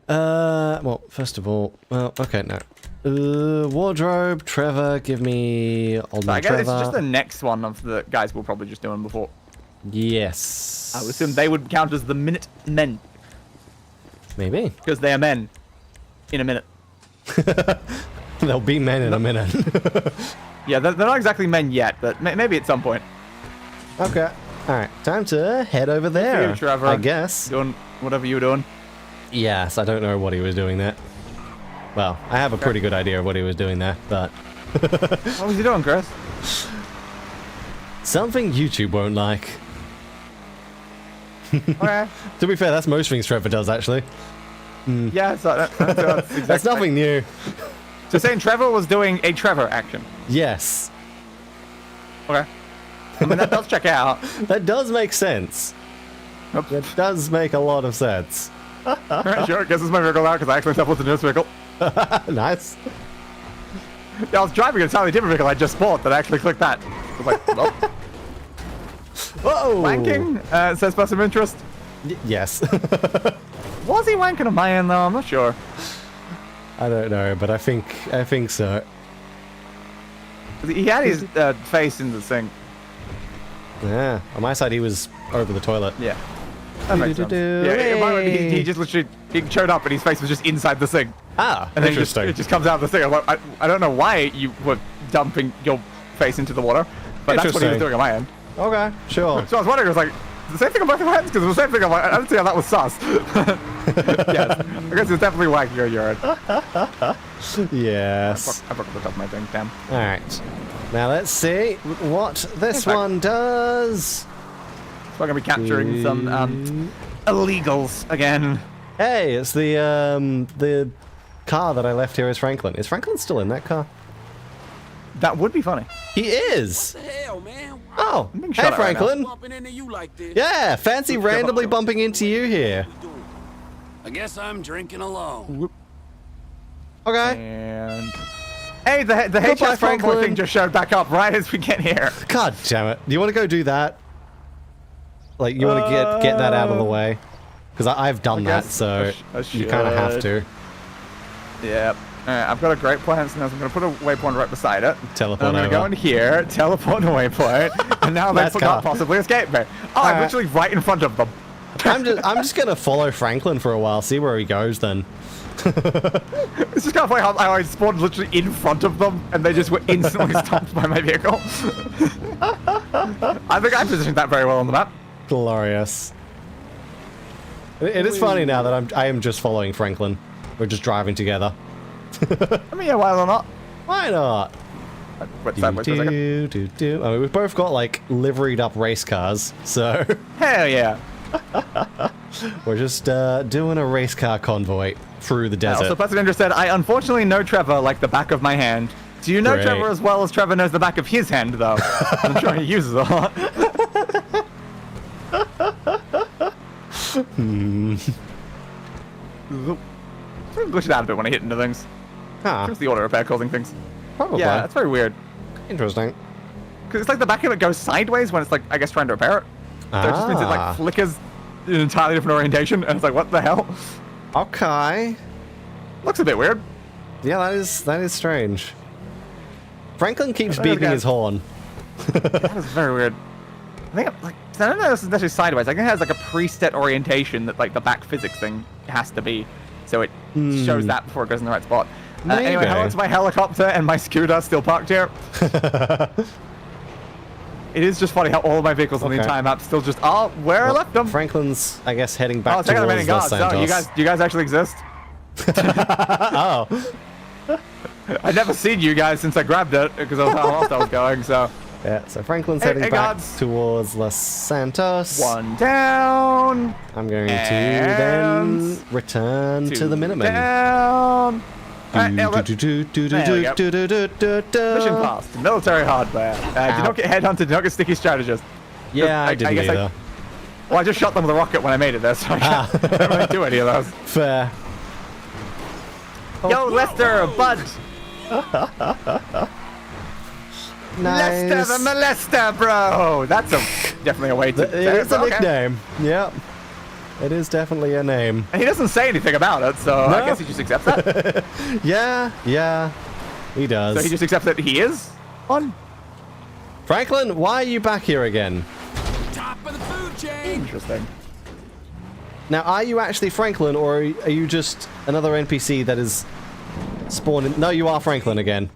Well, first of all, well, okay, no. Wardrobe, Trevor, give me old man Trevor. I guess it's just the next one of the guys we'll probably just do them before. Yes. I would assume they would count as the minute men. Maybe. Because they are men. In a minute. They'll be men in a minute. Yeah, they're not exactly men yet, but maybe at some point. Okay. Alright, time to head over there. You, Trevor. I guess. Doing whatever you were doing. Yes, I don't know what he was doing there. Well, I have a pretty good idea of what he was doing there, but... What was he doing, Chris? Something YouTube won't like. Okay. To be fair, that's most things Trevor does, actually. Yeah, so that's exactly that's nothing new. So saying Trevor was doing a Trevor action. Yes. Okay. I mean, that does check out. That does make sense. Oops. That does make a lot of sense. Alright, sure, guess it's my vehicle now because I actually with the newest vehicle. Nice. Yeah, I was driving an entirely different vehicle I just bought that I actually clicked that. I was like, well. Whoa! Wanking? Says person of interest. Yes. Was he wanking on my end though? I'm not sure. I don't know, but I think so. He had his face in the sink. Yeah. On my side, he was over the toilet. Yeah. That makes sense. Yeah, he just literally he showed up and his face was just inside the sink. Ah, and then interesting. it just comes out of the thing. I'm like, I don't know why you were dumping your face into the water, but that's what he was doing on my end. Okay, sure. So I was wondering, I was like, the same thing on both of my ends? Because it was the same thing. I'm like, I don't see how that was sus. Yes, I guess it's definitely wagging your urine. Yes. I broke the top of my thing, damn. Alright. Now let's see what this one does. So we're going to be capturing some illegals again. Hey, it's the car that I left here as Franklin. Is Franklin still in that car? That would be funny. He is. What the hell, man? Oh, being hey shot at right Franklin. Bumping into you like this. Yeah, fancy randomly bumping into you here. I guess I'm drinking alone. Okay. And hey, the Goodbye, HS Franklin. thing just showed back up right as we get here. God damn it. Do you want to go do that? Like, you want to get that out of the way? Because I've done that, so you kind of have to. Yep. Alright, I've got a great plan, so now I'm going to put a waypoint right beside it. Teleport I'm going to go in here, teleport to waypoint, and now they forgot possibly escape me. Oh, I'm literally right in front of them. I'm just going to follow Franklin for a while, see where he goes then. It's just kind of funny how I spawned literally in front of them, and they just were instantly stopped by my vehicle. I think I positioned that very well on the map. Glorious. It is funny now that I am just following Franklin. We're just driving together. I mean, yeah, why not? Why not? Went sideways for a second. I mean, we've both got like liveried up race cars, so Hell yeah. we're just doing a race car convoy through the desert. Also, President just said, I unfortunately know Trevor like the back of my hand. Do you know Great. Trevor as well as Trevor knows the back of his hand, though? I'm sure he uses it a lot. Glitched out a bit when I hit into things. Huh. Just the auto repair causing things. Probably. Yeah, that's very weird. Interesting. Because it's like the back of it goes sideways when it's like, I guess, trying to repair it. So it just means it like flickers in an entirely different orientation, and it's like, what the hell? Okay. Looks a bit weird. Yeah, that is strange. Franklin keeps beeping his horn. That is very weird. I think, like, I don't know if this is necessarily sideways. I think it has like a preset orientation that like the back physics thing has to be. So it shows that before it goes in the right spot. Anyway, hello to my helicopter and my scooter still parked here. It is just funny how all of my vehicles on the entire map still just where I left them. Franklin's, I guess, heading back towards Los Los Santos. So you guys actually exist? Oh. I've never seen you guys since I grabbed it because of how else I was going. So yeah, so Franklin's heading back towards Los Santos. One down. I'm going to then return to the Minutemen. Down. Mission Mission passed. Military hardware. Do not get headhunted. Do not get sticky strategist. Yeah, I didn't either. Well, I just shot them with a rocket when I made it there, so I can't really do any of those. Fair. Yo, Lester, bud. Nice. Lester the molester, bro. That's definitely a way to. It's a nickname. Yep. It is definitely a name. And he doesn't say anything about it, so I guess he just accepts that. Yeah, he does. So he just accepts that he is one. Franklin, why are you back here again? Top of the food chain. Interesting. Now, are you actually Franklin, or are you just another NPC that is spawned in? No, you are Franklin again.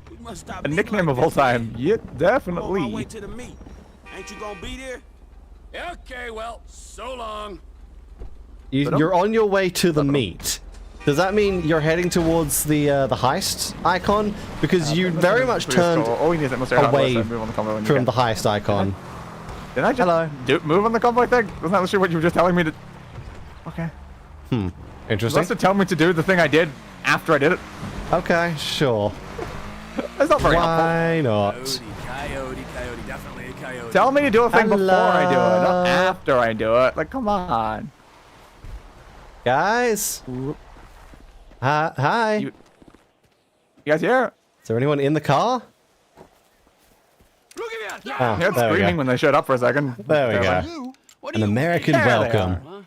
A nickname of all time. Yeah, definitely. On my way to the meet. Ain't you gonna be there? Okay, well, so long. You're on your way to the meet. Does that mean you're heading towards the heist icon? Because you very much turned away from the heist icon. Did I just move on the convoy thing? Wasn't that literally what you were just telling me to... Okay. Interesting. Supposed to tell me to do the thing I did after I did it. Okay, sure. That's not very helpful. Why not? Coyote, definitely a coyote. Tell me to do a thing before I do it, not after I do it. Like, come on. Guys. Hi. You guys here? Is there anyone in the car? Look at that. Oh, They were screaming when they showed up for a second. There we go. An American welcome.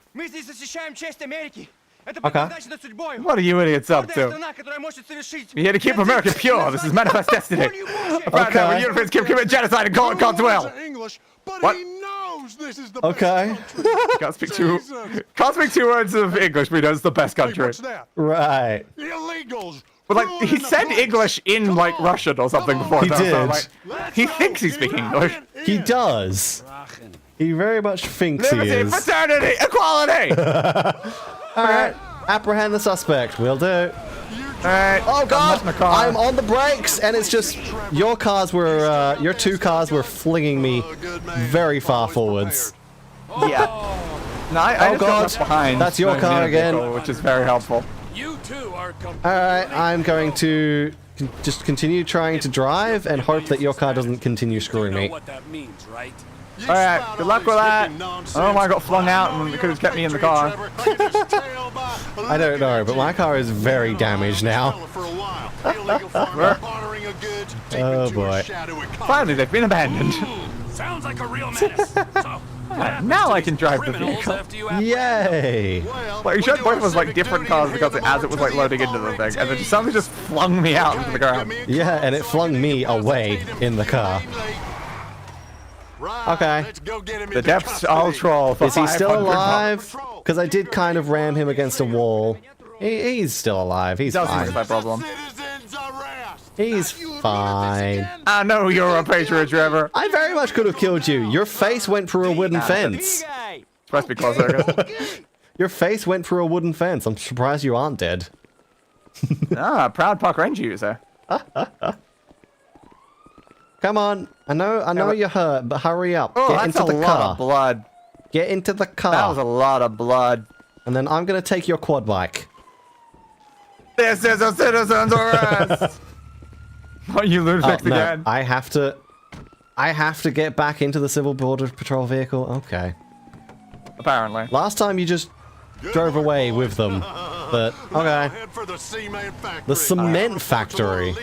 Okay. What are you idiots up to? We're here to keep America pure. This is manifest destiny. We're Europeans keep committing genocide and call it God's will. English, but What? he knows knows this is the Okay. Can't speak two words of English, but he knows the best country. What's that? Right. Illegals. But like, he said English in like Russian or something before. He though, so, did. like, he thinks he's speaking English. He does. He very much thinks he Liberty, is. fraternity, equality. Alright. Apprehend the suspect. Will do. Alright. Oh god! my car. I'm on the brakes, and it's just your two cars were flinging me very far forwards. Yeah. No, I Oh just got god! left behind. That's your the car again. vehicle, which is very helpful. You two are Alright, I'm going to just continue trying to drive and hope that your car doesn't continue screwing me. what that means, right? Alright, good luck with that. Oh, I got flung out and it could have kept me in the car. I don't know, but my car is very damaged now. Oh boy. Finally, they've been abandoned. Sounds like a real menace. So, Now I can drive the criminals vehicle. after you have Yay! Like, you showed both of us like different cars because as it was like loading into the thing, and then something just flung me out into the ground. Yeah, and it flung me away in the car. Okay. The depths I'll troll for Is he still 500 alive? Because I did kind of ram him against a wall. He's still alive. He's Doesn't fine. fix my problem. He's fine. I know you're a patriot, Trevor. I very much could have killed you. Your face went through a wooden fence. Supposed to be closer, I guess. Your face went through a wooden fence. I'm surprised you aren't dead. Proud park ranger user. Come on. I know you're hurt, but hurry up. Oh, Get that's into a the lot car. of blood. Get into the car. That was a lot of blood. And then I'm gonna take your quad bike. This is a citizen's arrest. Oh, you lunatics No, again. I have to get back into the Civil Border Patrol vehicle. Okay. Apparently. Last time you just drove away with them, but okay. The cement factory.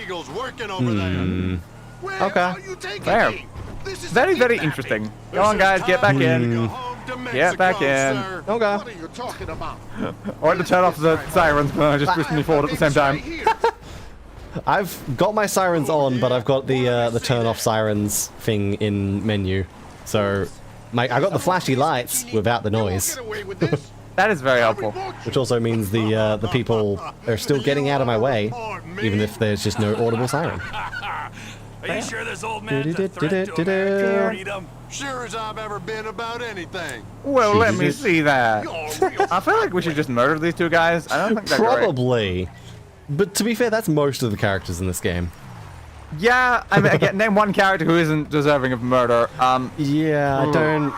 Okay. Fair. Very, very interesting. Go on, guys, get back in. Get back in. Okay. I want to turn off the sirens, but I just pushed me forward at the same time. I've got my sirens on, but I've got the turn off sirens thing in menu. So I got the flashy lights without the noise. That is very helpful. Which also means the people are still getting out of my way, even if there's just no audible siren. Are you sure this old man's a threat to American freedom? Sure as I've ever been about anything. Well, let me see that. I feel like we should just murder these two guys. I don't think they're great. Probably. But to be fair, that's most of the characters in this game. Yeah, I mean, again, name one character who isn't deserving of murder. Yeah, I don't.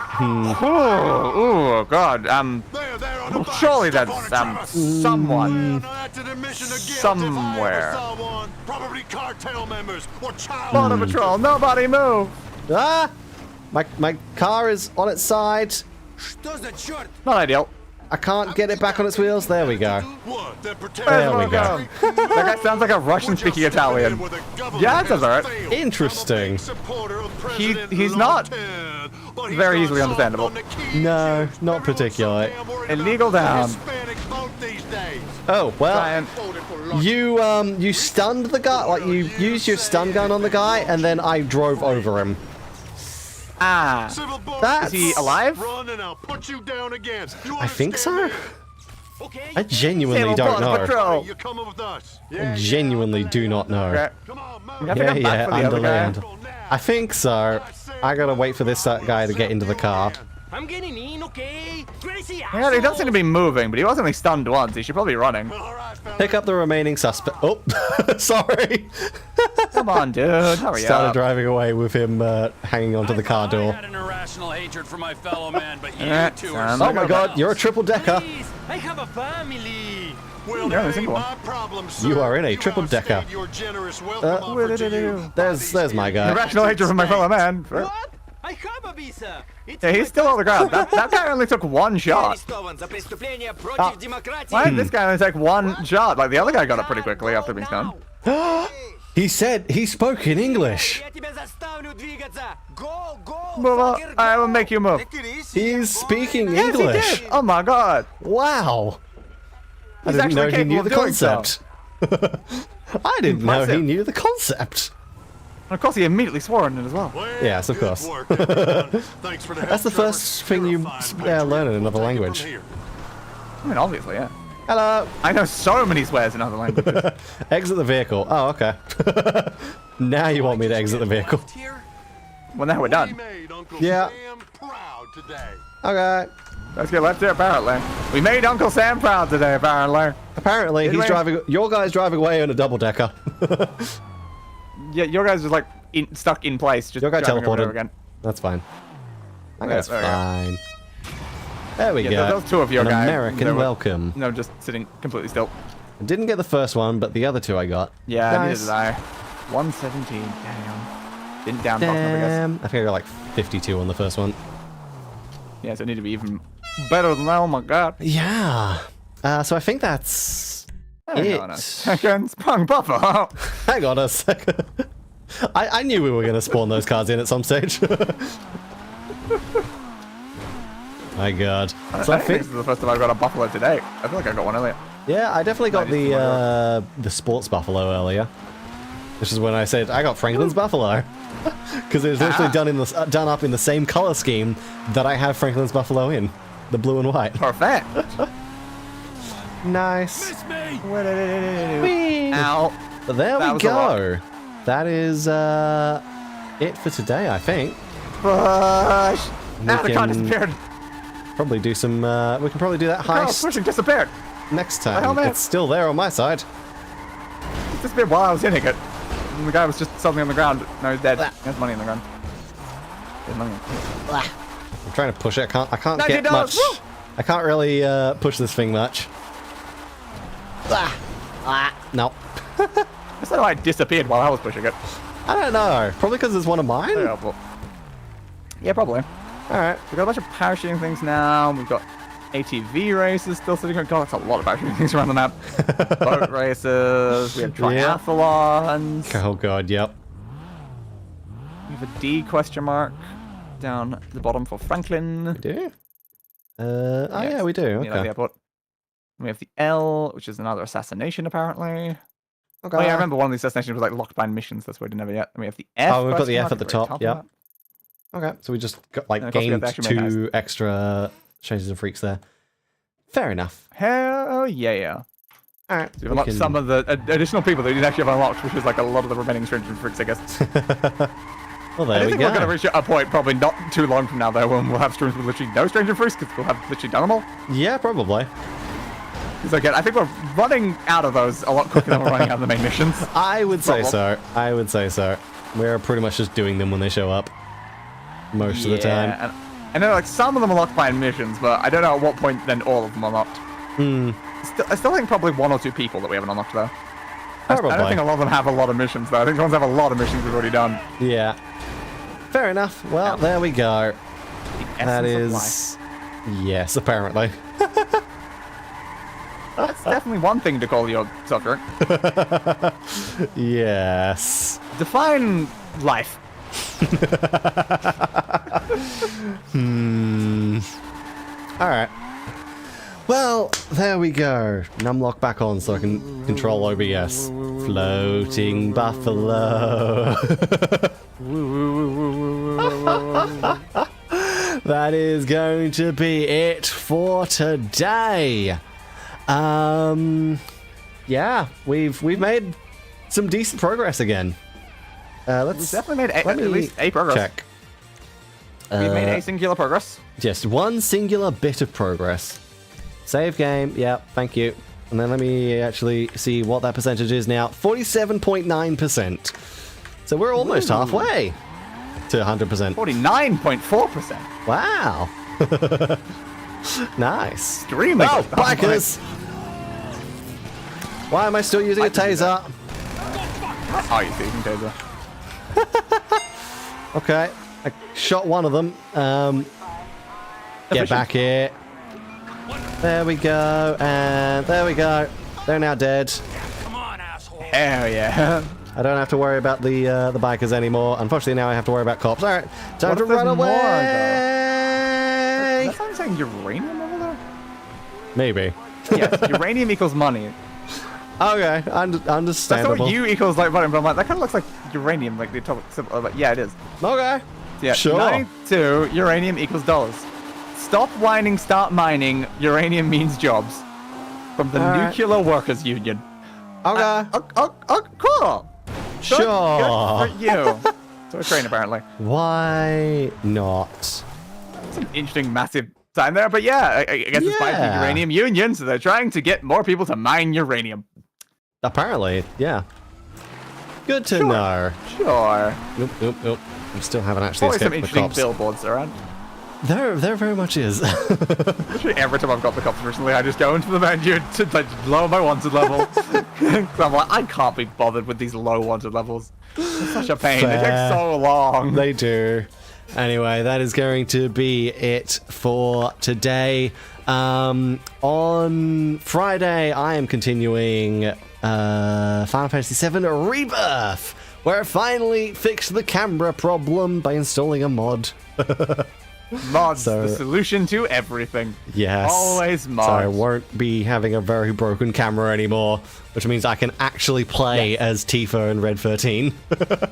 Oh, God. Surely that's someone. Somewhere. Probably cartel members or child. Border Patrol, nobody move. Ah! My car is on its side. Not ideal. I can't get it back on its wheels. There we go. There There we go. That guy sounds like a Russian-speaking Italian. Yeah, that sounds alright. Interesting. He's not very easily understandable. No, not particularly. Illegal down. Oh, well, Ryan. you stunned the guy, like you used your stun gun on the guy, and then I drove over him. Is he alive? I think so. I genuinely don't know. I genuinely do not know. Okay. Yeah, underland. I think so. I gotta wait for this guy to get into the car. I'm getting in, okay? Yeah, he doesn't seem to be moving, but he wasn't stunned once. He should probably be running. Pick up the remaining suspect. Oh, sorry. Come on, dude. Hurry Started up. driving away with him hanging onto the car door. I had an irrational hatred for my fellow man, but you two are sounds Oh my god, you're a triple decker. Please, I have a family. You're a single one. You are in a triple decker. There's my guy. Irrational hatred for my fellow man. What? I have a visa. Yeah, he's still on the ground. That guy only took one shot. Why did this guy only take one shot? Like, the other guy got up pretty quickly after being stunned. He said he spoke in English. Move. I will make you move. He's speaking Yes, he English. did. Oh my god. Wow. I He's didn't know actually he knew capable the of doing so. concept. I didn't know he Impressive. knew the concept. And of course, he immediately swore in it as well. Yes, of course. Thanks for the That's the first thing you learn in another language. I mean, obviously, yeah. Hello. I know so many swears in other languages. Exit the vehicle. Oh, okay. Now you want me to exit the vehicle. Well, now we're done. Yeah. Okay. Let's get left here, apparently. We made Uncle Sam proud today, apparently. Apparently, he's driving. Your guy's driving away on a double decker. Yeah, your guy's just like stuck in place. Just your guy driving over teleported. again. That's fine. That Yeah, guy's there we go. fine. There we Yeah, go. those two of your An guys. American welcome. No, just sitting completely still. I didn't get the first one, but the other two I got. Yeah, Nice. neither did I. 117. Damn. Didn't down both of them, I guess. Damn. I think I got like 52 on the first one. Yeah, so I need to be even better than that. Oh my god. Yeah. So I think that's Hang on a second. Sprung buffer. Hang on a second. I knew we were going to spawn those cards in at some stage. My god. So I think this is the first time I've got a buffalo today. I feel like I got one earlier. Yeah, I definitely got the sports buffalo earlier. Which is when I said I got Franklin's buffalo. Because it was literally done up in the same color scheme that I have Franklin's buffalo in. The blue and white. Perfect. Nice. Miss me. Whee! Ow. But there That we was a lot. go. That is it for today, I think. Push. Now the car can- disappeared. Probably do some. We can probably do that The car heist pushing disappeared. next hell, time. man? It's still there on my side. It disappeared while I was hitting it. And the guy was just suddenly on the ground. No, he's dead. There's money on the ground. There's money. I'm trying to push it. I can't get $19. much. Woo! I can't really push this thing much. No. It's like it disappeared while I was pushing it. I don't know. Probably because it's one of mine. Yeah, probably. Alright. We've got a bunch of parachuting things now. We've got ATV races still sitting on. God, that's a lot of parachuting things around the map. Boat races. We have triathlons. Oh god, yep. We have a D question mark down at the bottom for Franklin. We do? Yeah, we do. Near the Okay. airport. We have the L, which is another assassination, apparently. Okay. Oh, yeah, I remember one of these assassinations was like locked behind missions. That's why we didn't have it yet. And we have the F. Oh, we've got the question F at the mark top. very Yep. Okay, so we just got And like of course we got gained the actual main 2 extra Strangers and Freaks there. Fair enough. Hell yeah. Alright. So we've unlocked some of the additional people that we didn't actually have unlocked, which is like a lot of the remaining Strangers and Freaks, I guess. Well, I there we think go. we're going to reach a point probably not too long from now, though, when we'll have streams with literally no Stranger Freaks, because we'll have literally done them all. Yeah, probably. Because again, I think we're running out of those a lot quicker than we're running out of the main missions. I would say Problem. so. I would say so. We're pretty much just doing them when they show up. Most of the time. And I know like some of them are locked by missions, but I don't know at what point then all of them are locked. I still think probably 1 or 2 people that we haven't unlocked though. Probably. I don't think a lot of them have a lot of missions though. I think the ones that have a lot of missions we've already done. Yeah. Fair enough. Well, there we go. The That essence of is... Yes, apparently. That's definitely one thing to call your suffering. Yes. Define life. Alright. Well, there we go. Numlock back on so I can control OBS. Floating buffalo. That is going to be it for today. Yeah, we've made some decent progress again. Let's We've definitely made let at least a progress. check. We've made a singular progress. Just one singular bit of progress. Save game. Yeah, thank you. And then let me actually see what that percentage is now. 47.9%. So we're almost halfway to 100%. 49.4%. Wow. Nice. Extremely Oh, good. bikers! Why am I still using a taser? Oh, you using taser. Okay, I shot one of them. Get back here. There we go, and there we go. They're now dead. Come on, asshole. Hell yeah. I don't have to worry about the bikers anymore. Unfortunately, now I have to worry about cops. All right, time What to if there's run more, away. That's not saying uranium over there? Maybe. Yes, uranium equals money. Okay, I understandable. thought U equals like money, but I'm like, that kind of looks like uranium, like the atomic symbol. But yeah, it is. Okay. Yeah, Sure. 92 uranium equals dollars. Stop whining, start mining. Uranium means jobs. From the Nuclear Workers Union. Okay. Cool. Sure. Good for you. So a train, apparently. Why not? Some interesting, massive sign there, but yeah, I guess it's by the Uranium Union, so they're trying to get more people to mine uranium. Apparently, yeah. Good to know. Sure. Nope. We still haven't actually Always some escaped the interesting cops. billboards around. There very much is. Literally every time I've got the cops recently, I just go into the menu to like, lower my wanted level. I'm like, I can't be bothered with these low wanted levels. It's such a pain. They take so long. They do. Anyway, that is going to be it for today. On Friday, I am continuing Final Fantasy VII Rebirth, where I finally fixed the camera problem by installing a mod. Mods, the solution to everything. Yes. Always mods. So I won't be having a very broken camera anymore, which means I can actually play as Tifa and Red 13.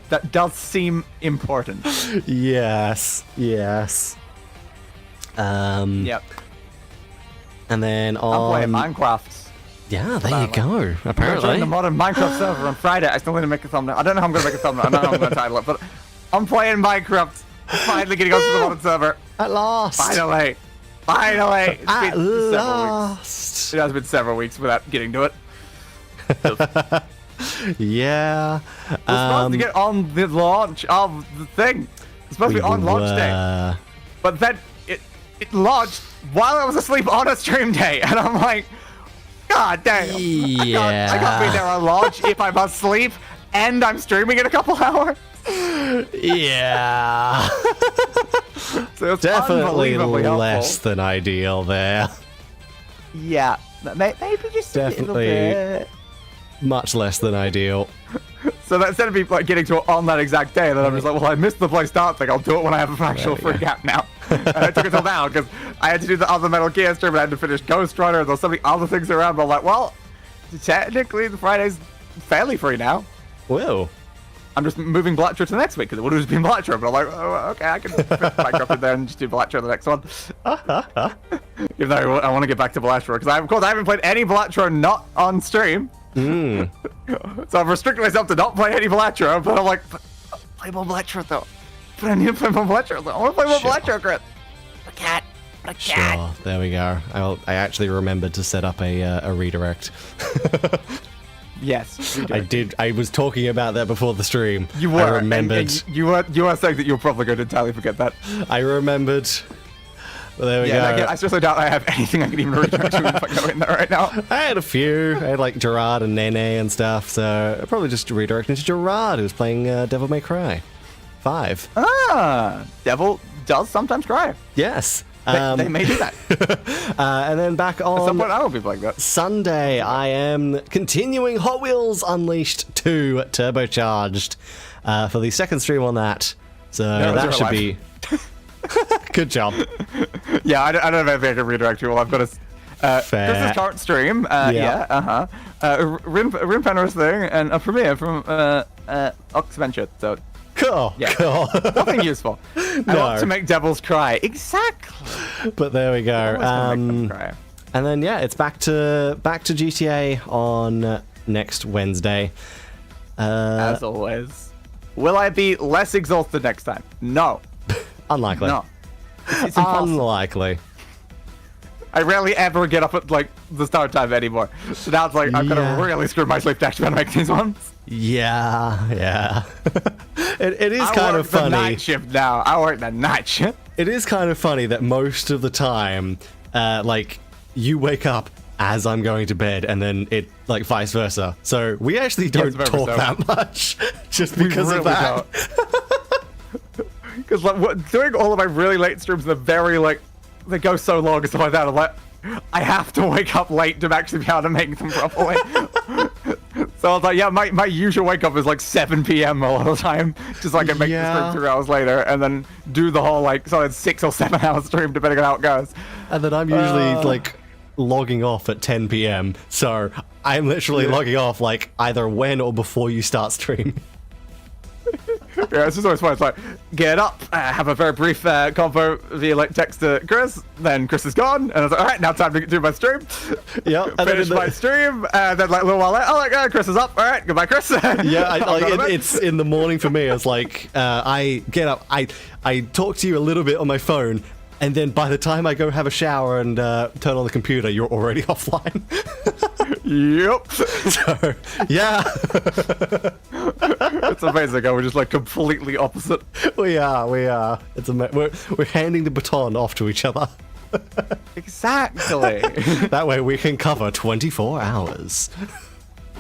That does seem important. Yes. Yep. And then I'm on... playing Minecraft. Yeah, there you go. Apparently. I'm the modern Minecraft server on Friday. I still need to make a thumbnail. I don't know how I'm going to make a thumbnail. I don't know how I'm going to title it, but I'm playing Minecraft. Finally getting onto the modern server. At last. Finally. It's At been last. several weeks. It has been several weeks without getting to it. Yeah. We're supposed to get on the launch of the thing. It's supposed to be on launch day. But then it launched while I was asleep on a stream day. And I'm like, God damn. Yeah. I can't be there on launch if I'm asleep and I'm streaming in a couple hours. Yeah. So it's definitely unbelievably less helpful. than ideal there. Yeah. Maybe just Definitely a little bit. Much less than ideal. So that instead of me like getting to it on that exact day, then I'm just like, well, I missed the play start thing. I'll do it when I have a fractional free gap now. And I took it till now because I had to do the other Metal Gear stream and I had to finish Ghost Runner. There's so many other things around. But I'm like, well, technically the Friday's fairly free now. Whoa. I'm just moving Blatcher to the next week because it would have just been Blatcher. But I'm like, oh, okay, I can fit Minecraft in there and just do Blatcher the next one. Even though I want to get back to Blatcher because of course I haven't played any Blatcher not on stream. So I've restricted myself to not play any Blatcher, but I'm like, play more Blatcher though. But I need to play more Blatcher though. I want to play more Blatcher, Chris. A cat. Sure, there we go. I actually remembered to set up a redirect. Yes, I did. I was talking about that before the stream. You were. I remembered. And you were saying that you're probably going to entirely forget that. I remembered. Well, there we go. I seriously doubt I have anything I can even redirect to if I go in there right now. I had a few. I had like Gerard and Nene and stuff, so I probably just redirected to Gerard, who's playing Devil May Cry 5. Devil does sometimes cry. Yes. They may do that. And then back on At some point I will be playing that. Sunday, I am continuing Hot Wheels Unleashed 2 Turbocharged for the second stream on that. So that should be... Good job. Yeah, I don't have anything I can redirect you. Well, I've got a Christmas current stream. Rin Penrose thing, and a premiere from Oxventure. So cool. Yeah. Cool. Nothing useful. I want to make devils cry. Exactly. But there we go. And then yeah, it's back to GTA on next Wednesday. As always. Will I be less exhausted next time? No. Unlikely. No. It's impossible. Unlikely. I rarely ever get up at like the start time anymore. So now it's like I'm gonna really screw my sleep to actually make these ones. Yeah. It is kind of funny. I work the night shift now. I work the night shift. It is kind of funny that most of the time, like you wake up as I'm going to bed, and then it like vice versa. So we actually don't talk that much, just because of that. Because like doing all of my really late streams, they're very like they go so long and stuff like that. I'm like, I have to wake up late to actually be able to make them properly. So I was like, yeah, my usual wake up is like 7 p.m. a lot of the time, just so I can make the stream 3 hours later, and then do the whole like solid 6 or 7 hour stream depending on how it goes. And then I'm usually like logging off at 10 p.m. So I'm literally logging off like either when or before you start streaming. Yeah, it's just always fun. It's like, get up, have a very brief convo via like text to Chris, then Chris is gone, and I was like, all right, now time to do my stream. Yep. Finish my stream, and then like a little while later, oh, like, Chris is up, all right, goodbye, Chris. Yeah, it's in the morning for me. It's like, I get up, I talk to you a little bit on my phone, and then by the time I go have a shower and turn on the computer, you're already offline. Yep. So, yeah. It's amazing how we're just like completely opposite. We are. It's we're handing the baton off to each other. Exactly. That way we can cover 24 hours.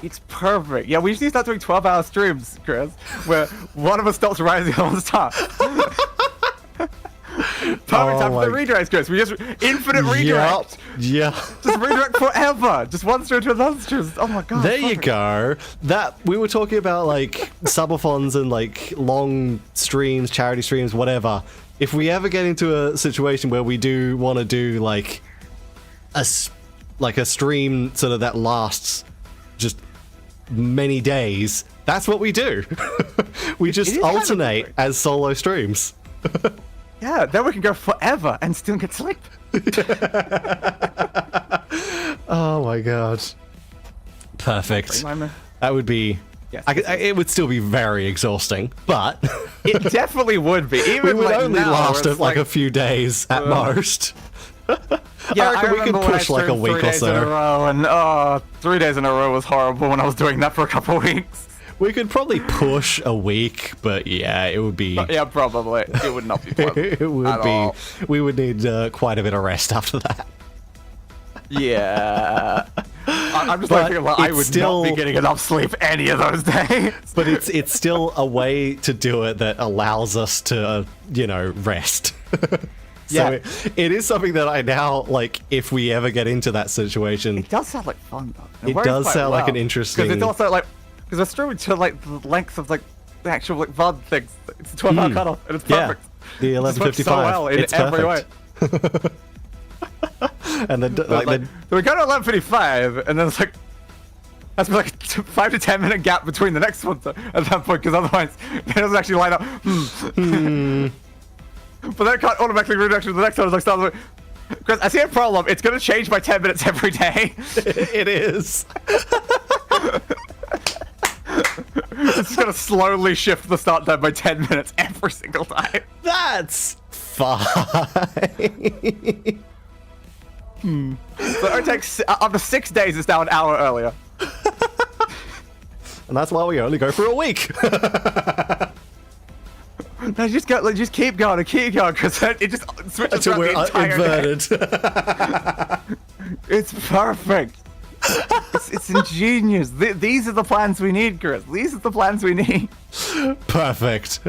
It's perfect. Yeah, we just need to start doing 12-hour streams, Chris, where one of us stops rising on the top. Perfect time for the redirects, Chris. We just infinite redirect. Yeah. Just redirect forever. Just one stream to another stream. Oh my god. There you go. That we were talking about like subathons and like long streams, charity streams, whatever. If we ever get into a situation where we do want to do like a stream sort of that lasts just many days, that's what we do. We just alternate as solo streams. Yeah, then we can go forever and still get sleep. Oh my god. Perfect. That would be... Yes, it would still be very exhausting, but... It definitely would be. Even we would like only now, last like a few days at most. Yeah, I reckon we could push like a week or so. 3 days in a row was horrible when I was doing that for a couple weeks. We could probably push a week, but yeah, it would be... Yeah, probably. It would not be pleasant. It would be... All. We would need quite a bit of rest after that. Yeah. I'm just thinking, well, I would still not be getting enough sleep any of those days. But it's still a way to do it that allows us to, rest. So it is something that I now, like, if we ever get into that situation... It does sound like fun, though. It does sound like an interesting... Because it's also, like... Because we're streaming to, like, the length of, like, the actual, like, VOD things. It's a 12-hour cutoff, and it's perfect. The 11:55. So well in it's every perfect. way. And then, we go to 11:55, and then it's like... That's like a 5 to 10 minute gap between the next one at that point, because otherwise it doesn't actually line up. But then it can't automatically redirect to the next one. It's like, start Chris, I see a problem. It's going to change by 10 minutes every day. It is. It's going to slowly shift the start time by 10 minutes every single time. That's fine. So it takes, after 6 days, it's now an hour earlier. And that's why we only go for a week. No, just keep going and keep going, because it just switches until we're the entire inverted. It's perfect. It's ingenious. These are the plans we need, Chris. These are the plans we need. Perfect.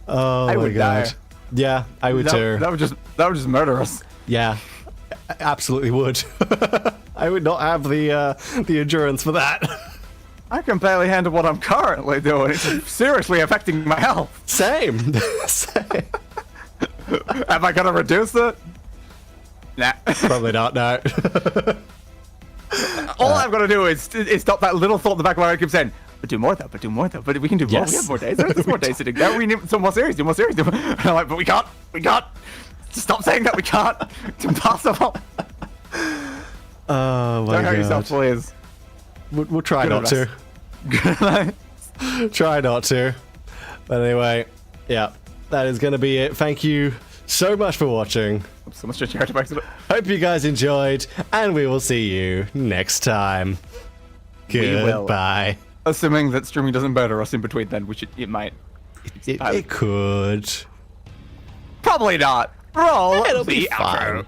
Oh I my would god. die. Yeah, I would too. That would just murder us. Yeah, absolutely would. I would not have the endurance for that. I can barely handle what I'm currently doing. It's seriously affecting my health. Same. Am I gonna reduce it? Nah. Probably not, no. All I'm gonna do is stop that little thought in the back of my head keeps saying, but do more though, but we can do more. Yes. We have more days. There's more days to do that. We need some more series, do more series. And I'm like, but we can't. Stop saying that we can't. It's impossible. Oh my god. Don't hurt yourself, please. We'll try not to. Try not to. But anyway, yeah, that is going to be it. Thank you so much for watching. So much to back to it. Hope you guys enjoyed, and we will see you next time. Goodbye. Assuming that streaming doesn't murder us in between, then it might. It could. Probably not. Roll It'll the be fine. outro.